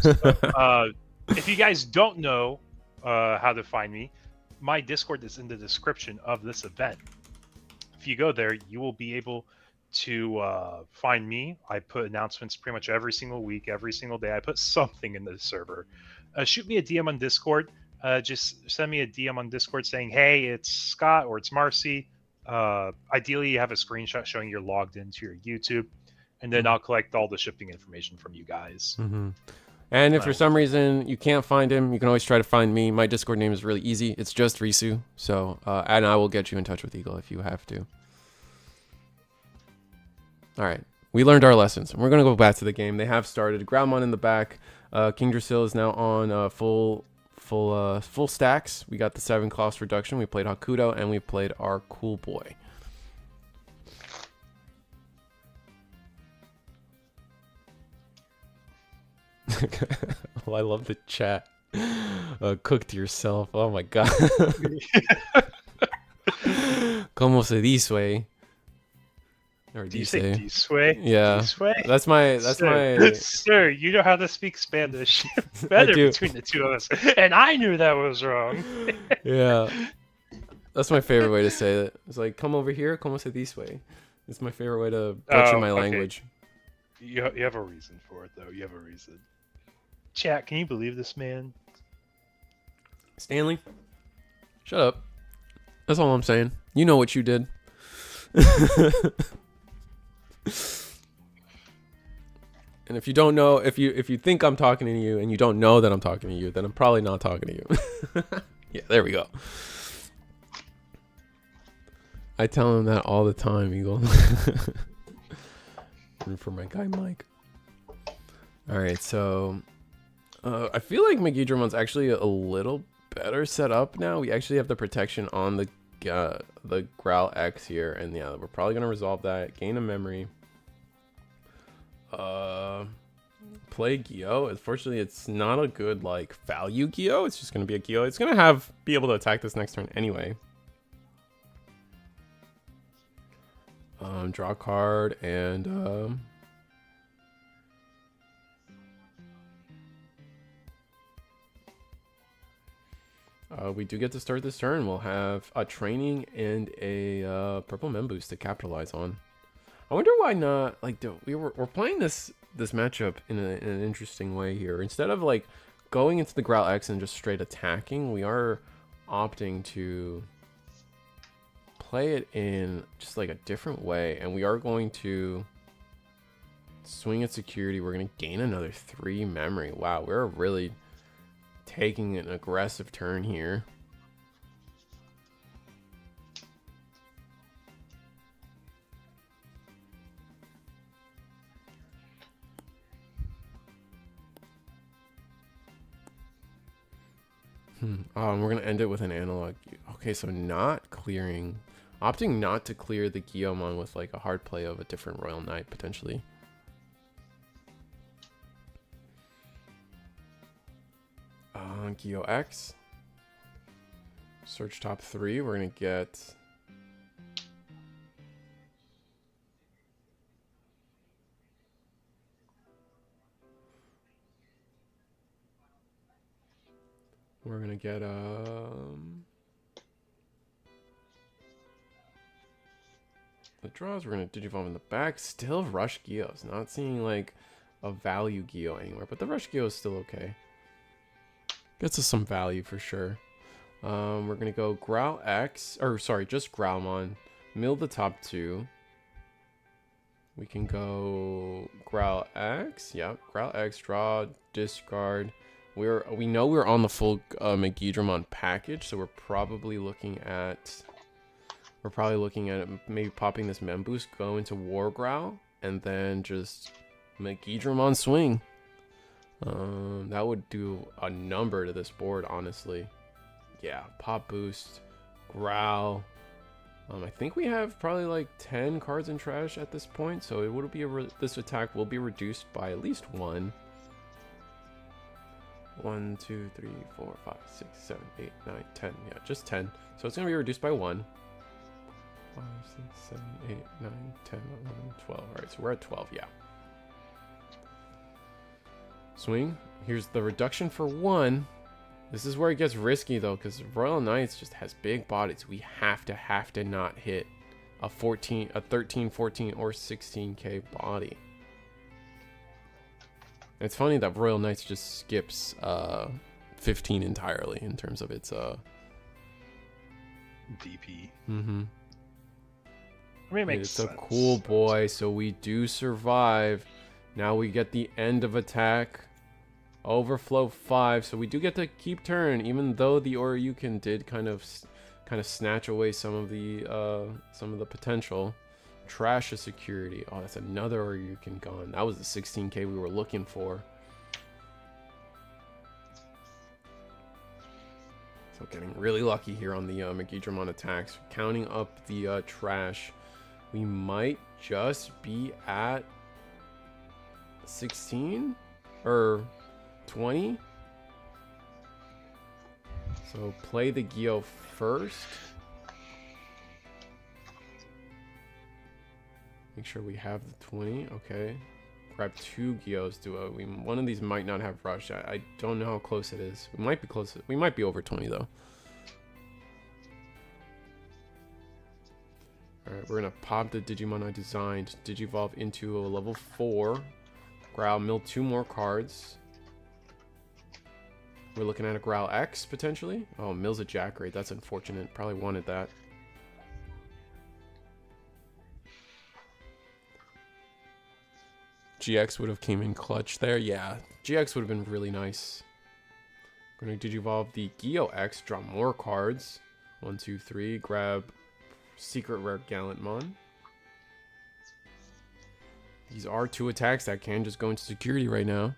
So, if you guys don't know how to find me, my Discord is in the description of this event. If you go there, you will be able to find me. I put announcements pretty much every single week, every single day. I put something in the server. Shoot me a DM on Discord. Just send me a DM on Discord saying, hey, it's Scott or it's Marcy. Ideally, you have a screenshot showing you're logged into your YouTube, and then I'll collect all the shipping information from you guys. Mm-hmm. And if for some reason you can't find him, you can always try to find me. My Discord name is really easy. It's just Risu. So, and I will get you in touch with Eagle if you have to. All right. We learned our lessons. We're going to go back to the game. They have started. Groundmon in the back. King Drasil is now on full stacks. We got the 7 cost reduction. We played Hakuto, and we played our Cool Boy. Well, I love the chat. Cooked yourself. Oh my god. Como se dice? Or Do you say disue? Yeah. Disue? That's my Sir, you know how to speak Spanish better between the two of us. And I knew that was wrong. Yeah. That's my favorite way to say it. It's like, come over here, como se dice? It's my favorite way to butcher my language. You have a reason for it, though. You have a reason. Chat, can you believe this man? Stanley, shut up. That's all I'm saying. You know what you did. And if you don't know, if you think I'm talking to you and you don't know that I'm talking to you, then I'm probably not talking to you. Yeah, there we go. I tell him that all the time, Eagle. And for my guy Mike. All right, so I feel like Megidramon's actually a little better set up now. We actually have the protection on the Growl X here, and yeah, we're probably gonna resolve that. Gain a memory. Play Gyo. Unfortunately, it's not a good like value Gyo. It's just gonna be a Gyo. It's gonna be able to attack this next turn anyway. Draw a card and we do get to start this turn. We'll have a training and a purple mem boost to capitalize on. I wonder why not. Like, we're playing this matchup in an interesting way here. Instead of like going into the Growl X and just straight attacking, we are opting to play it in just like a different way, and we are going to swing at security. We're going to gain another 3 memory. Wow, we're really taking an aggressive turn here. Oh, and we're going to end it with an analog. Okay, so not clearing. Opting not to clear the Guillemon with like a hard play of a different Royal Knight, potentially. Geo X. Search top 3. We're going to get... We're going to get... The draws, we're going to Digivolve in the back. Still Rush Geos. Not seeing like a value Geo anywhere, but the Rush Geo is still okay. Gets us some value for sure. We're going to go Growl X, or sorry, just Growlmon. Mill the top 2. We can go Growl X. Yep, Growl X, draw, discard. We know we're on the full Megidramon package, so we're probably looking at maybe popping this Mem Boost, go into War Growl, and then just Megidramon swing. That would do a number to this board, honestly. Yeah, pop boost, Growl. I think we have probably like 10 cards in trash at this point, so it would be this attack will be reduced by at least 1. 1, 2, 3, 4, 5, 6, 7, 8, 9, 10. Yeah, just 10. So it's gonna be reduced by 1. 5, 6, 7, 8, 9, 10, 11, 12. All right, so we're at 12. Yeah. Swing. Here's the reduction for 1. This is where it gets risky though, because Royal Knights just has big bodies. We have to not hit a 13, 14, or 16k body. It's funny that Royal Knights just skips 15 entirely in terms of its DP. Mm-hmm. I mean, it makes it's sense. a cool boy, so we do survive. Now we get the end of attack. Overflow 5, so we do get to keep turn, even though the Oryukin did kind of snatch away some of the potential. Trash of security. Oh, that's another Oryukin gone. That was the 16k we were looking for. So getting really lucky here on the Megidramon attacks. Counting up the trash. We might just be at 16 or 20. So play the Geo first. Make sure we have the 20. Okay. Grab 2 Geos. One of these might not have rush. I don't know how close it is. We might be close. We might be over 20 though. Alright, we're gonna pop the Digimon I designed. Digivolve into a level 4. Growl, mill 2 more cards. We're looking at a Growl X potentially. Oh, mills a Jack Raid. That's unfortunate. Probably wanted that. GX would have came in clutch there. Yeah, GX would have been really nice. We're going to Digivolve the Geo X, draw more cards. 1, 2, 3. Grab Secret Rare Gallantmon. These are 2 attacks that can just go into security right now.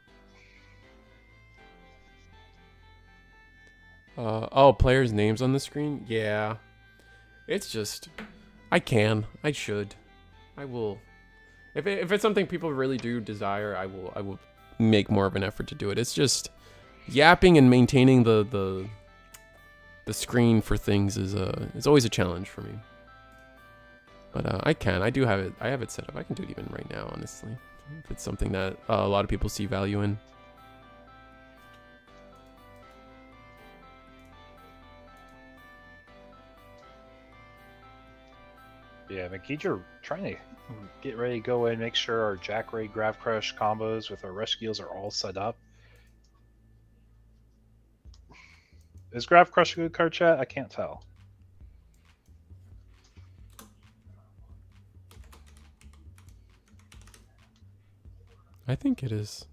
Oh, players' names on the screen? Yeah. It's just... I should. I will... If it's something people really do desire, I will make more of an effort to do it. It's just yapping and maintaining the screen for things is always a challenge for me. But I do have it. I have it set up. I can do it even right now, honestly. If it's something that a lot of people see value in. Yeah, McGeeger trying to get ready to go in, make sure our Jack Ray Grav Crush combos with our Rush Skills are all set up. Is Grav Crush a good card, chat? I can't tell. I think it is.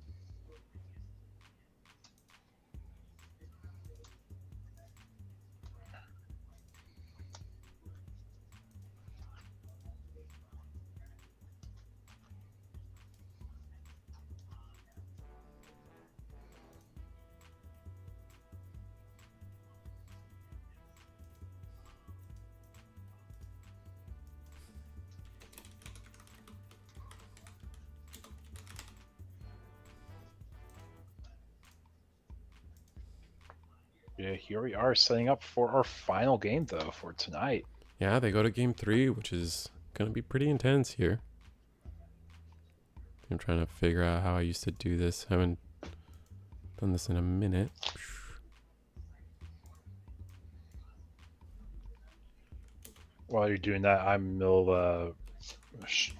Yeah, here we are setting up for our final game, though, for tonight. Yeah, they go to game 3, which is going to be pretty intense here. I'm trying to figure out how I used to do this. I haven't done this in a minute. While you're doing that, I'm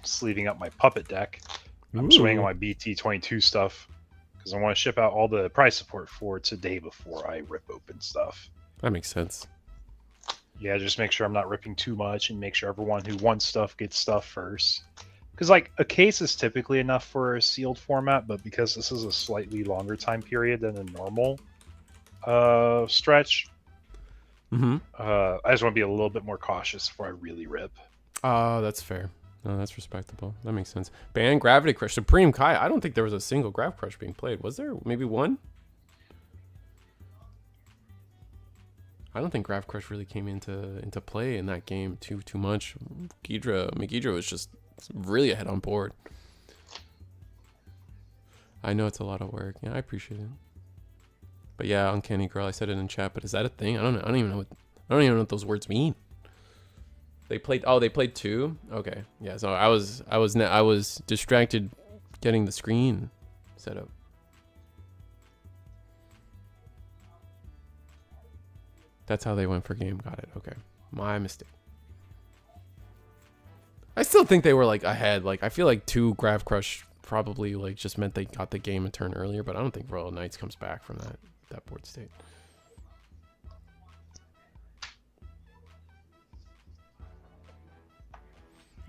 sleeving up my puppet deck. I'm swinging my BT22 stuff because I want to ship out all the prize support for today before I rip open stuff. That makes sense. Yeah, just make sure I'm not ripping too much and make sure everyone who wants stuff gets stuff first. Because, like, a case is typically enough for a sealed format, but because this is a slightly longer time period than a normal stretch, I just want to be a little bit more cautious before I really rip. Oh, that's fair. No, that's respectable. That makes sense. Ban Gravity Crush. Supreme Kai. I don't think there was a single Grav Crush being played. Was there? Maybe one? I don't think Grav Crush really came into play in that game too much. Megidra was just really ahead on board. I know it's a lot of work. Yeah, I appreciate it. But yeah, Uncanny Girl, I said it in chat, but is that a thing? I don't know. I don't even know what those words mean. They played 2? Okay. Yeah, so I was distracted getting the screen set up. That's how they went for game. Got it. Okay. My mistake. I still think they were like ahead. Like I feel like 2 Grav Crush probably like just meant they got the game a turn earlier, but I don't think Royal Knights comes back from that board state.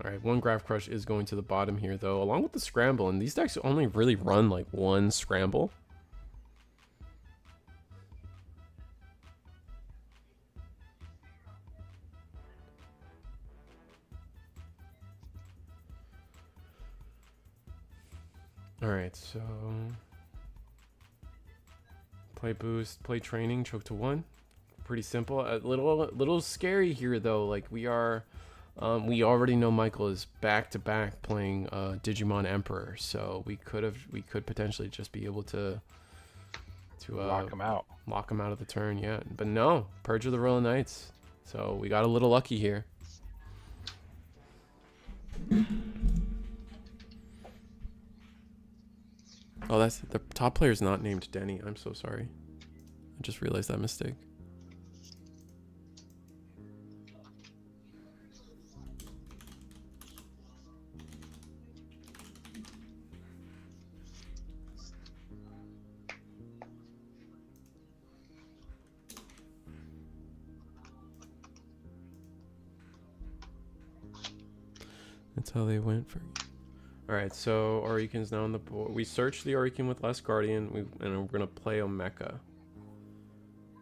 All right, 1 Grav Crush is going to the bottom here though, along with the Scramble, and these decks only really run like 1 Scramble. All right, so play boost, play training, choke to 1. Pretty simple. A little scary here though. Like we already know Michael is back to back playing Digimon Emperor, so we could potentially just be able to lock him out. Lock him out of the turn, yeah. But no, Purge of the Royal Knights. So we got a little lucky here. Oh, that's the top player is not named Denny. I'm so sorry. I just realized that mistake. That's how they went for. All right, so Orikin's now on the board. We searched the Orikin with Last Guardian, and we're gonna play Omeka.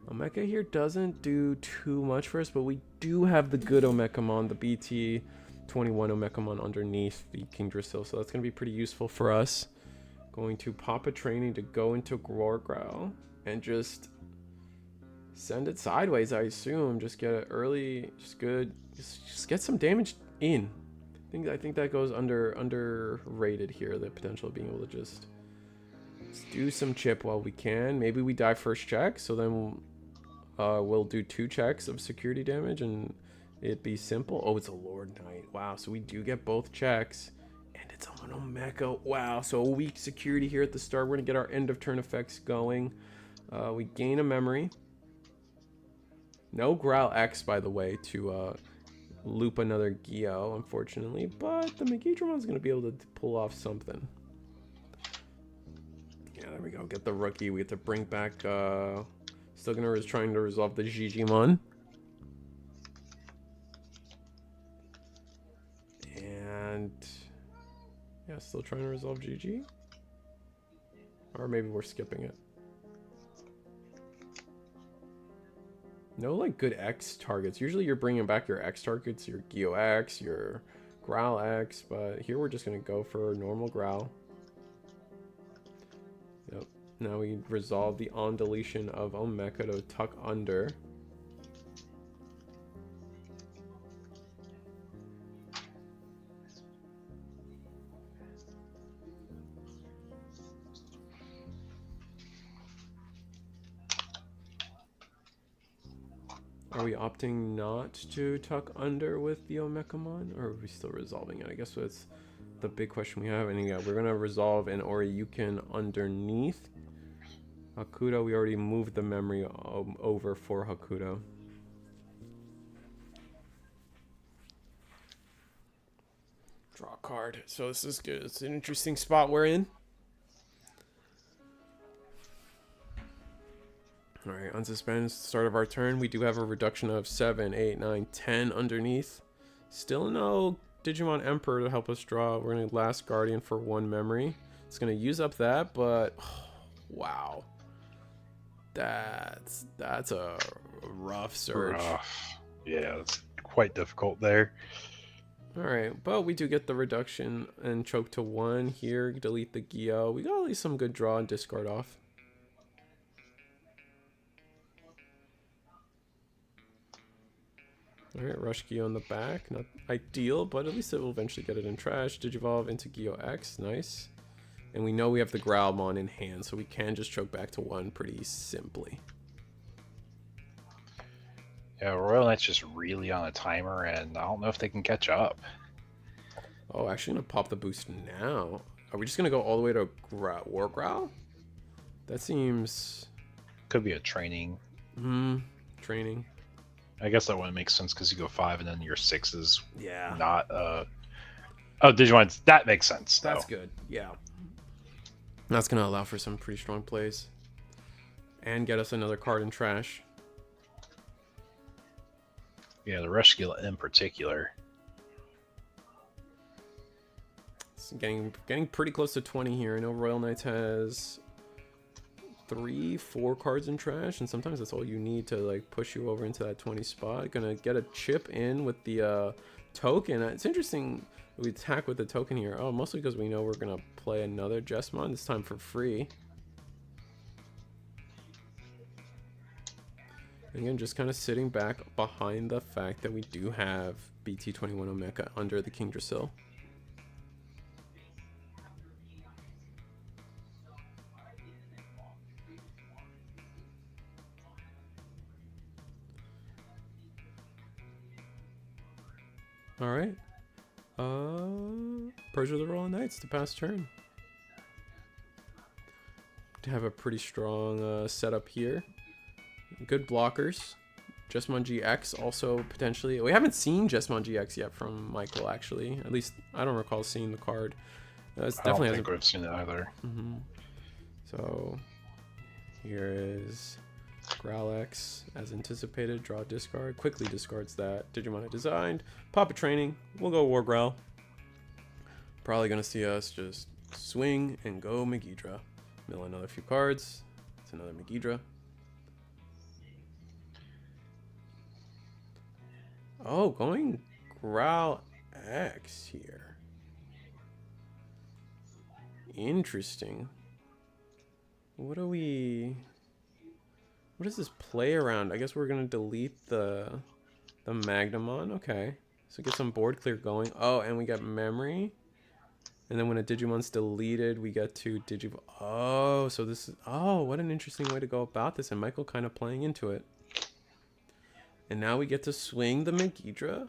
Omeka here doesn't do too much for us, but we do have the good Omekamon, the BT21 Omekamon underneath the King Drasil, so that's gonna be pretty useful for us. Going to pop a training to go into Gorgrow and just send it sideways, I assume. Just get it early, just get some damage in. I think that goes underrated here, the potential of being able to just do some chip while we can. Maybe we die first check, so then we'll do 2 checks of security damage, and it be simple? Oh, it's a Lord Knight. Wow, so we do get both checks. And it's on Omeka. Wow, so a weak security here at the start. We're going to get our end of turn effects going. We gain a memory. No Growl X, by the way, to loop another Gyo, unfortunately. But the Megidramon's going to be able to pull off something. Yeah, there we go. Get the rookie. We get to bring back... still going to trying to resolve the Digimon. And... yeah, still trying to resolve GG. Or maybe we're skipping it. No, like, good X targets. Usually you're bringing back your X targets, your Gyo X, your Growl X, but here we're just going to go for normal Growl. Yep. Now we resolve the on deletion of Omeka to tuck under. Are we opting not to tuck under with the Omekamon, or are we still resolving it? I guess that's the big question we have. And yeah, we're gonna resolve an Oryukin underneath. Hakuto, we already moved the memory over for Hakuto. Draw a card. So this is good. It's an interesting spot we're in. Alright, unsuspend, start of our turn. We do have a reduction of 7, 8, 9, 10 underneath. Still no Digimon Emperor to help us draw. We're going to Last Guardian for 1 memory. It's going to use up that, but... oh, wow. That's a rough search. Rough. Yeah, it's quite difficult there. Alright, but we do get the reduction and choke to 1 here. Delete the Gyo. We got at least some good draw and discard off. Alright, Rush Gyo in the back. Not ideal, but at least it will eventually get it in trash. Digivolve into Gyo X. Nice. And we know we have the Growlmon in hand, so we can just choke back to 1 pretty simply. Yeah, Royal Knight's just really on a timer, and I don't know if they can catch up. Oh, actually going to pop the boost now. Are we just going to go all the way to War Growl? That seems... could be a training. Training. I guess that wouldn't make sense because you go 5 and then your 6 is not oh, Digimon, that makes sense though. That's good. Yeah, that's gonna allow for some pretty strong plays and get us another card in trash. Yeah, the rush skill in particular. It's getting pretty close to 20 here. I know Royal Knights has 3, 4 cards in trash, and sometimes that's all you need to like push you over into that 20 spot. Gonna get a chip in with the token. It's interesting we attack with the token here. Oh, mostly because we know we're gonna play another Jesmon, this time for free. Again, just kind of sitting back behind the fact that we do have BT21 Omeka under the King Drasil. Alright. Purge of the Royal Knights to pass turn. To have a pretty strong setup here. Good blockers. Jesmon GX also potentially. We haven't seen Jesmon GX yet from Michael, actually. At least I don't recall seeing the card. It's definitely I don't think we've seen it either. So here is Growl X as anticipated. Draw, discard. Quickly discards that Digimon I designed. Pop a training. We'll go War Growl. Probably gonna see us just swing and go Megidra. Mill another few cards. It's another Megidra. Oh, going Growl X here. Interesting. What do we... what is this play around? I guess we're going to delete the Magnamon. Okay. So get some board clear going. Oh, and we got memory. And then when a Digimon's deleted, we get to Digivolve. Oh, so this is... oh, what an interesting way to go about this. And Michael kind of playing into it. And now we get to swing the Megidra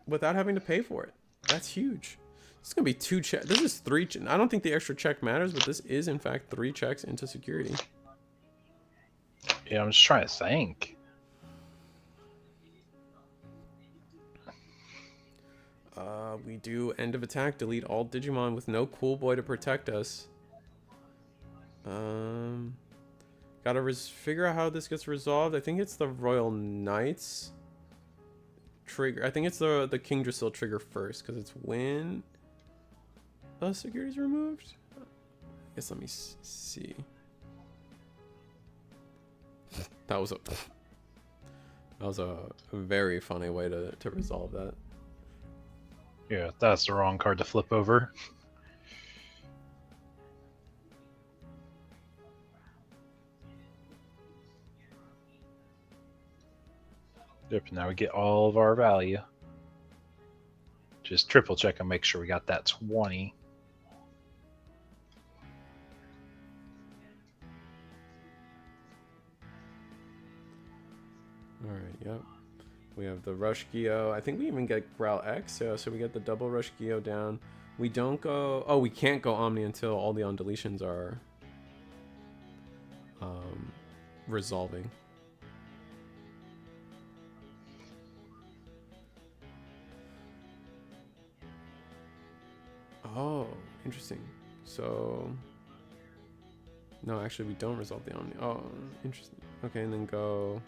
without having to pay for it. That's huge. It's going to be 2 checks. This is 3. I don't think the extra check matters, but this is, in fact, 3 checks into security. Yeah, I'm just trying to think. We do end of attack, delete all Digimon with no cool boy to protect us. Gotta figure out how this gets resolved. I think it's the Royal Knights trigger. I think it's the King Drasil trigger first, because it's when the security is removed. I guess let me see. That was a very funny way to resolve that. Yeah, that's the wrong card to flip over. Yep, now we get all of our value. Just triple check and make sure we got that 20. Alright, yep. We have the Rush Gyo. I think we even get Growl X, so we get the double Rush Gyo down. We don't go... Oh, we can't go Omni until all the on-deletions are resolving. Oh, interesting. So... No, actually, we don't resolve the Omni. Oh, interesting. Okay, and then go...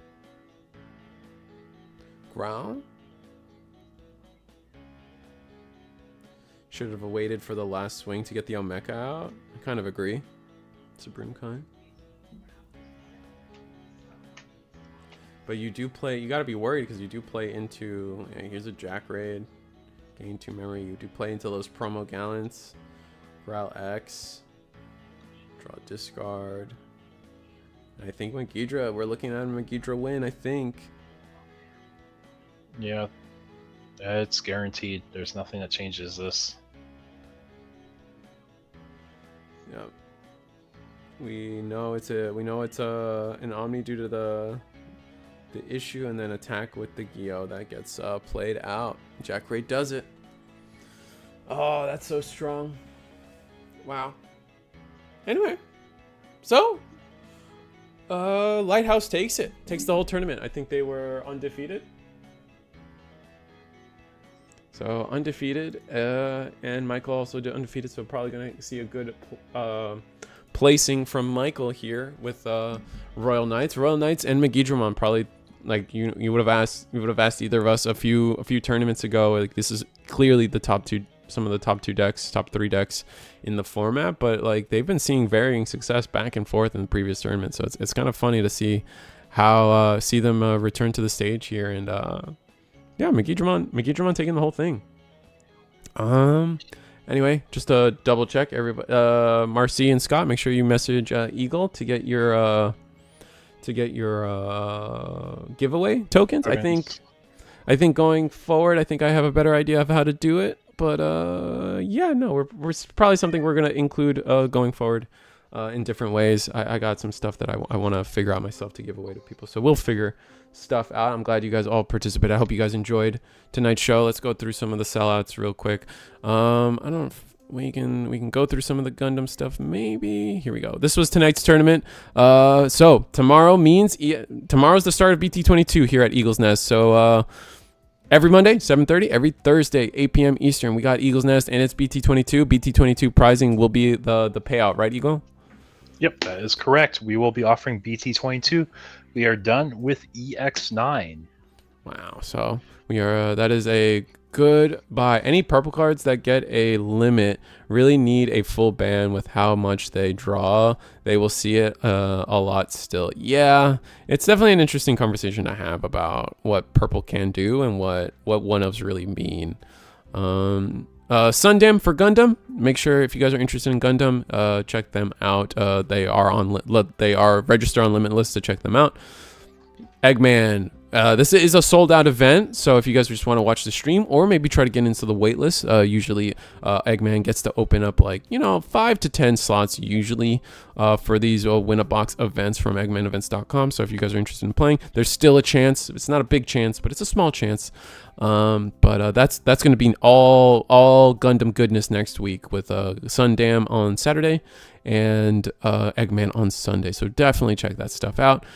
Growl? Should have waited for the last swing to get the Omeka out. I kind of agree. Supreme Kind. But you do play, you gotta be worried because you do play into, here's a Jack Raid. Gain 2 memory. You do play into those promo gallants. Growl X. Draw discard. I think Megidra, we're looking at a Megidra win, I think. Yeah, it's guaranteed. There's nothing that changes this. Yep. We know it's an Omni due to the issue, and then attack with the Gyo that gets played out. Jack Raid does it. Oh, that's so strong. Wow. Anyway, so Lighthouse takes the whole tournament. I think they were undefeated. So undefeated, and Michael also did undefeated, so probably gonna see a good placing from Michael here with Royal Knights and Megidramon. Probably like you would have asked either of us a few tournaments ago. Like this is clearly the top 2, some of the top 3 decks in the format, but like they've been seeing varying success back and forth in the previous tournaments. So it's kind of funny to see how see them return to the stage here and. Yeah, Megidramon taking the whole thing. Anyway, just to double check, everybody, Marcy and Scott, make sure you message Eagle to get your giveaway tokens. I think going forward, I think I have a better idea of how to do it. But yeah, no, we're probably something we're gonna include going forward. In different ways. I got some stuff that I want to figure out myself to give away to people. So we'll figure stuff out. I'm glad you guys all participated. I hope you guys enjoyed tonight's show. Let's go through some of the sellouts real quick. I don't know if we can go through some of the Gundam stuff. Maybe. Here we go. This was tonight's tournament. So tomorrow means tomorrow's the start of BT22 here at Eagle's Nest. So every Monday, 7:30. Every Thursday, 8 p.m. Eastern. We got Eagle's Nest and it's BT22. BT22 prizing will be the payout, right, Eagle? Yep, that is correct. We will be offering BT22. We are done with EX09. Wow. So we are. That is a good buy. Any purple cards that get a limit really need a full ban with how much they draw. They will see it a lot still. Yeah, it's definitely an interesting conversation to have about what purple can do and what one-ofs really mean. Sundam for Gundam. Make sure if you guys are interested in Gundam, check them out. They are registered on Limitless to check them out. Eggman This is a sold out event, so if you guys just want to watch the stream or maybe try to get into the wait list, usually Eggman gets to open up 5 to 10 slots usually for these win a box events from eggmanevents.com. So if you guys are interested in playing, there's still a chance. It's not a big chance, but it's a small chance. But that's going to be all Gundam goodness next week with Sundam on Saturday and Eggman on Sunday. So definitely check that stuff out.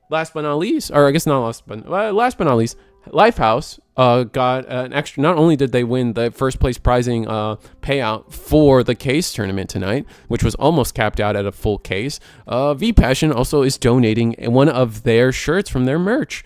Last but not least, or I guess not last but not least, Lifehouse got an extra. Not only did they win the first place prizing payout for the case tournament tonight, which was almost capped out at a full case, V Passion also is donating one of their shirts from their merch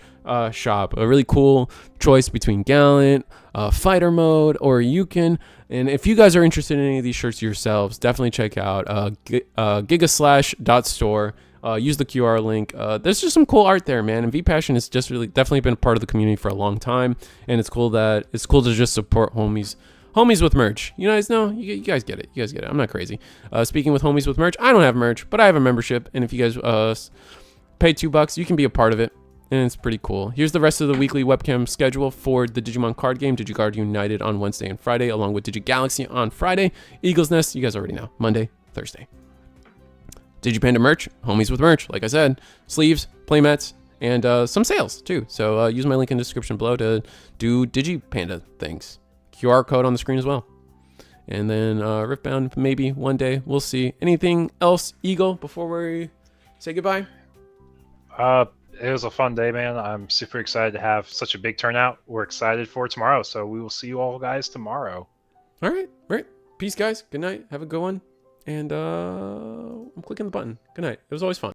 shop. A really cool choice between Gallant, Fighter Mode, or Yukon. And if you guys are interested in any of these shirts yourselves, definitely check out gigaslash.store. Use the QR link. There's just some cool art there, man. And V Passion has just really definitely been a part of the community for a long time, and it's cool to just support homies with merch. You guys know, you guys get it. You guys get it. I'm not crazy. Speaking with homies with merch, I don't have merch, but I have a membership, and if you guys pay $2, you can be a part of it, and it's pretty cool. Here's the rest of the weekly webcam schedule for the Digimon card game, DigiGuard United on Wednesday and Friday, along with DigiGalaxy on Friday, Eagle's Nest, you guys already know, Monday, Thursday. DigiPanda merch, homies with merch, like I said, sleeves, playmats, and some sales too. So use my link in the description below to do DigiPanda things. QR code on the screen as well. And then Riftbound, maybe one day, we'll see. Anything else, Eagle, before we say goodbye? It was a fun day, man. I'm super excited to have such a big turnout. We're excited for tomorrow, so we will see you all guys tomorrow. All right. Peace, guys. Good night. Have a good one. And I'm clicking the button. Good night. It was always fun.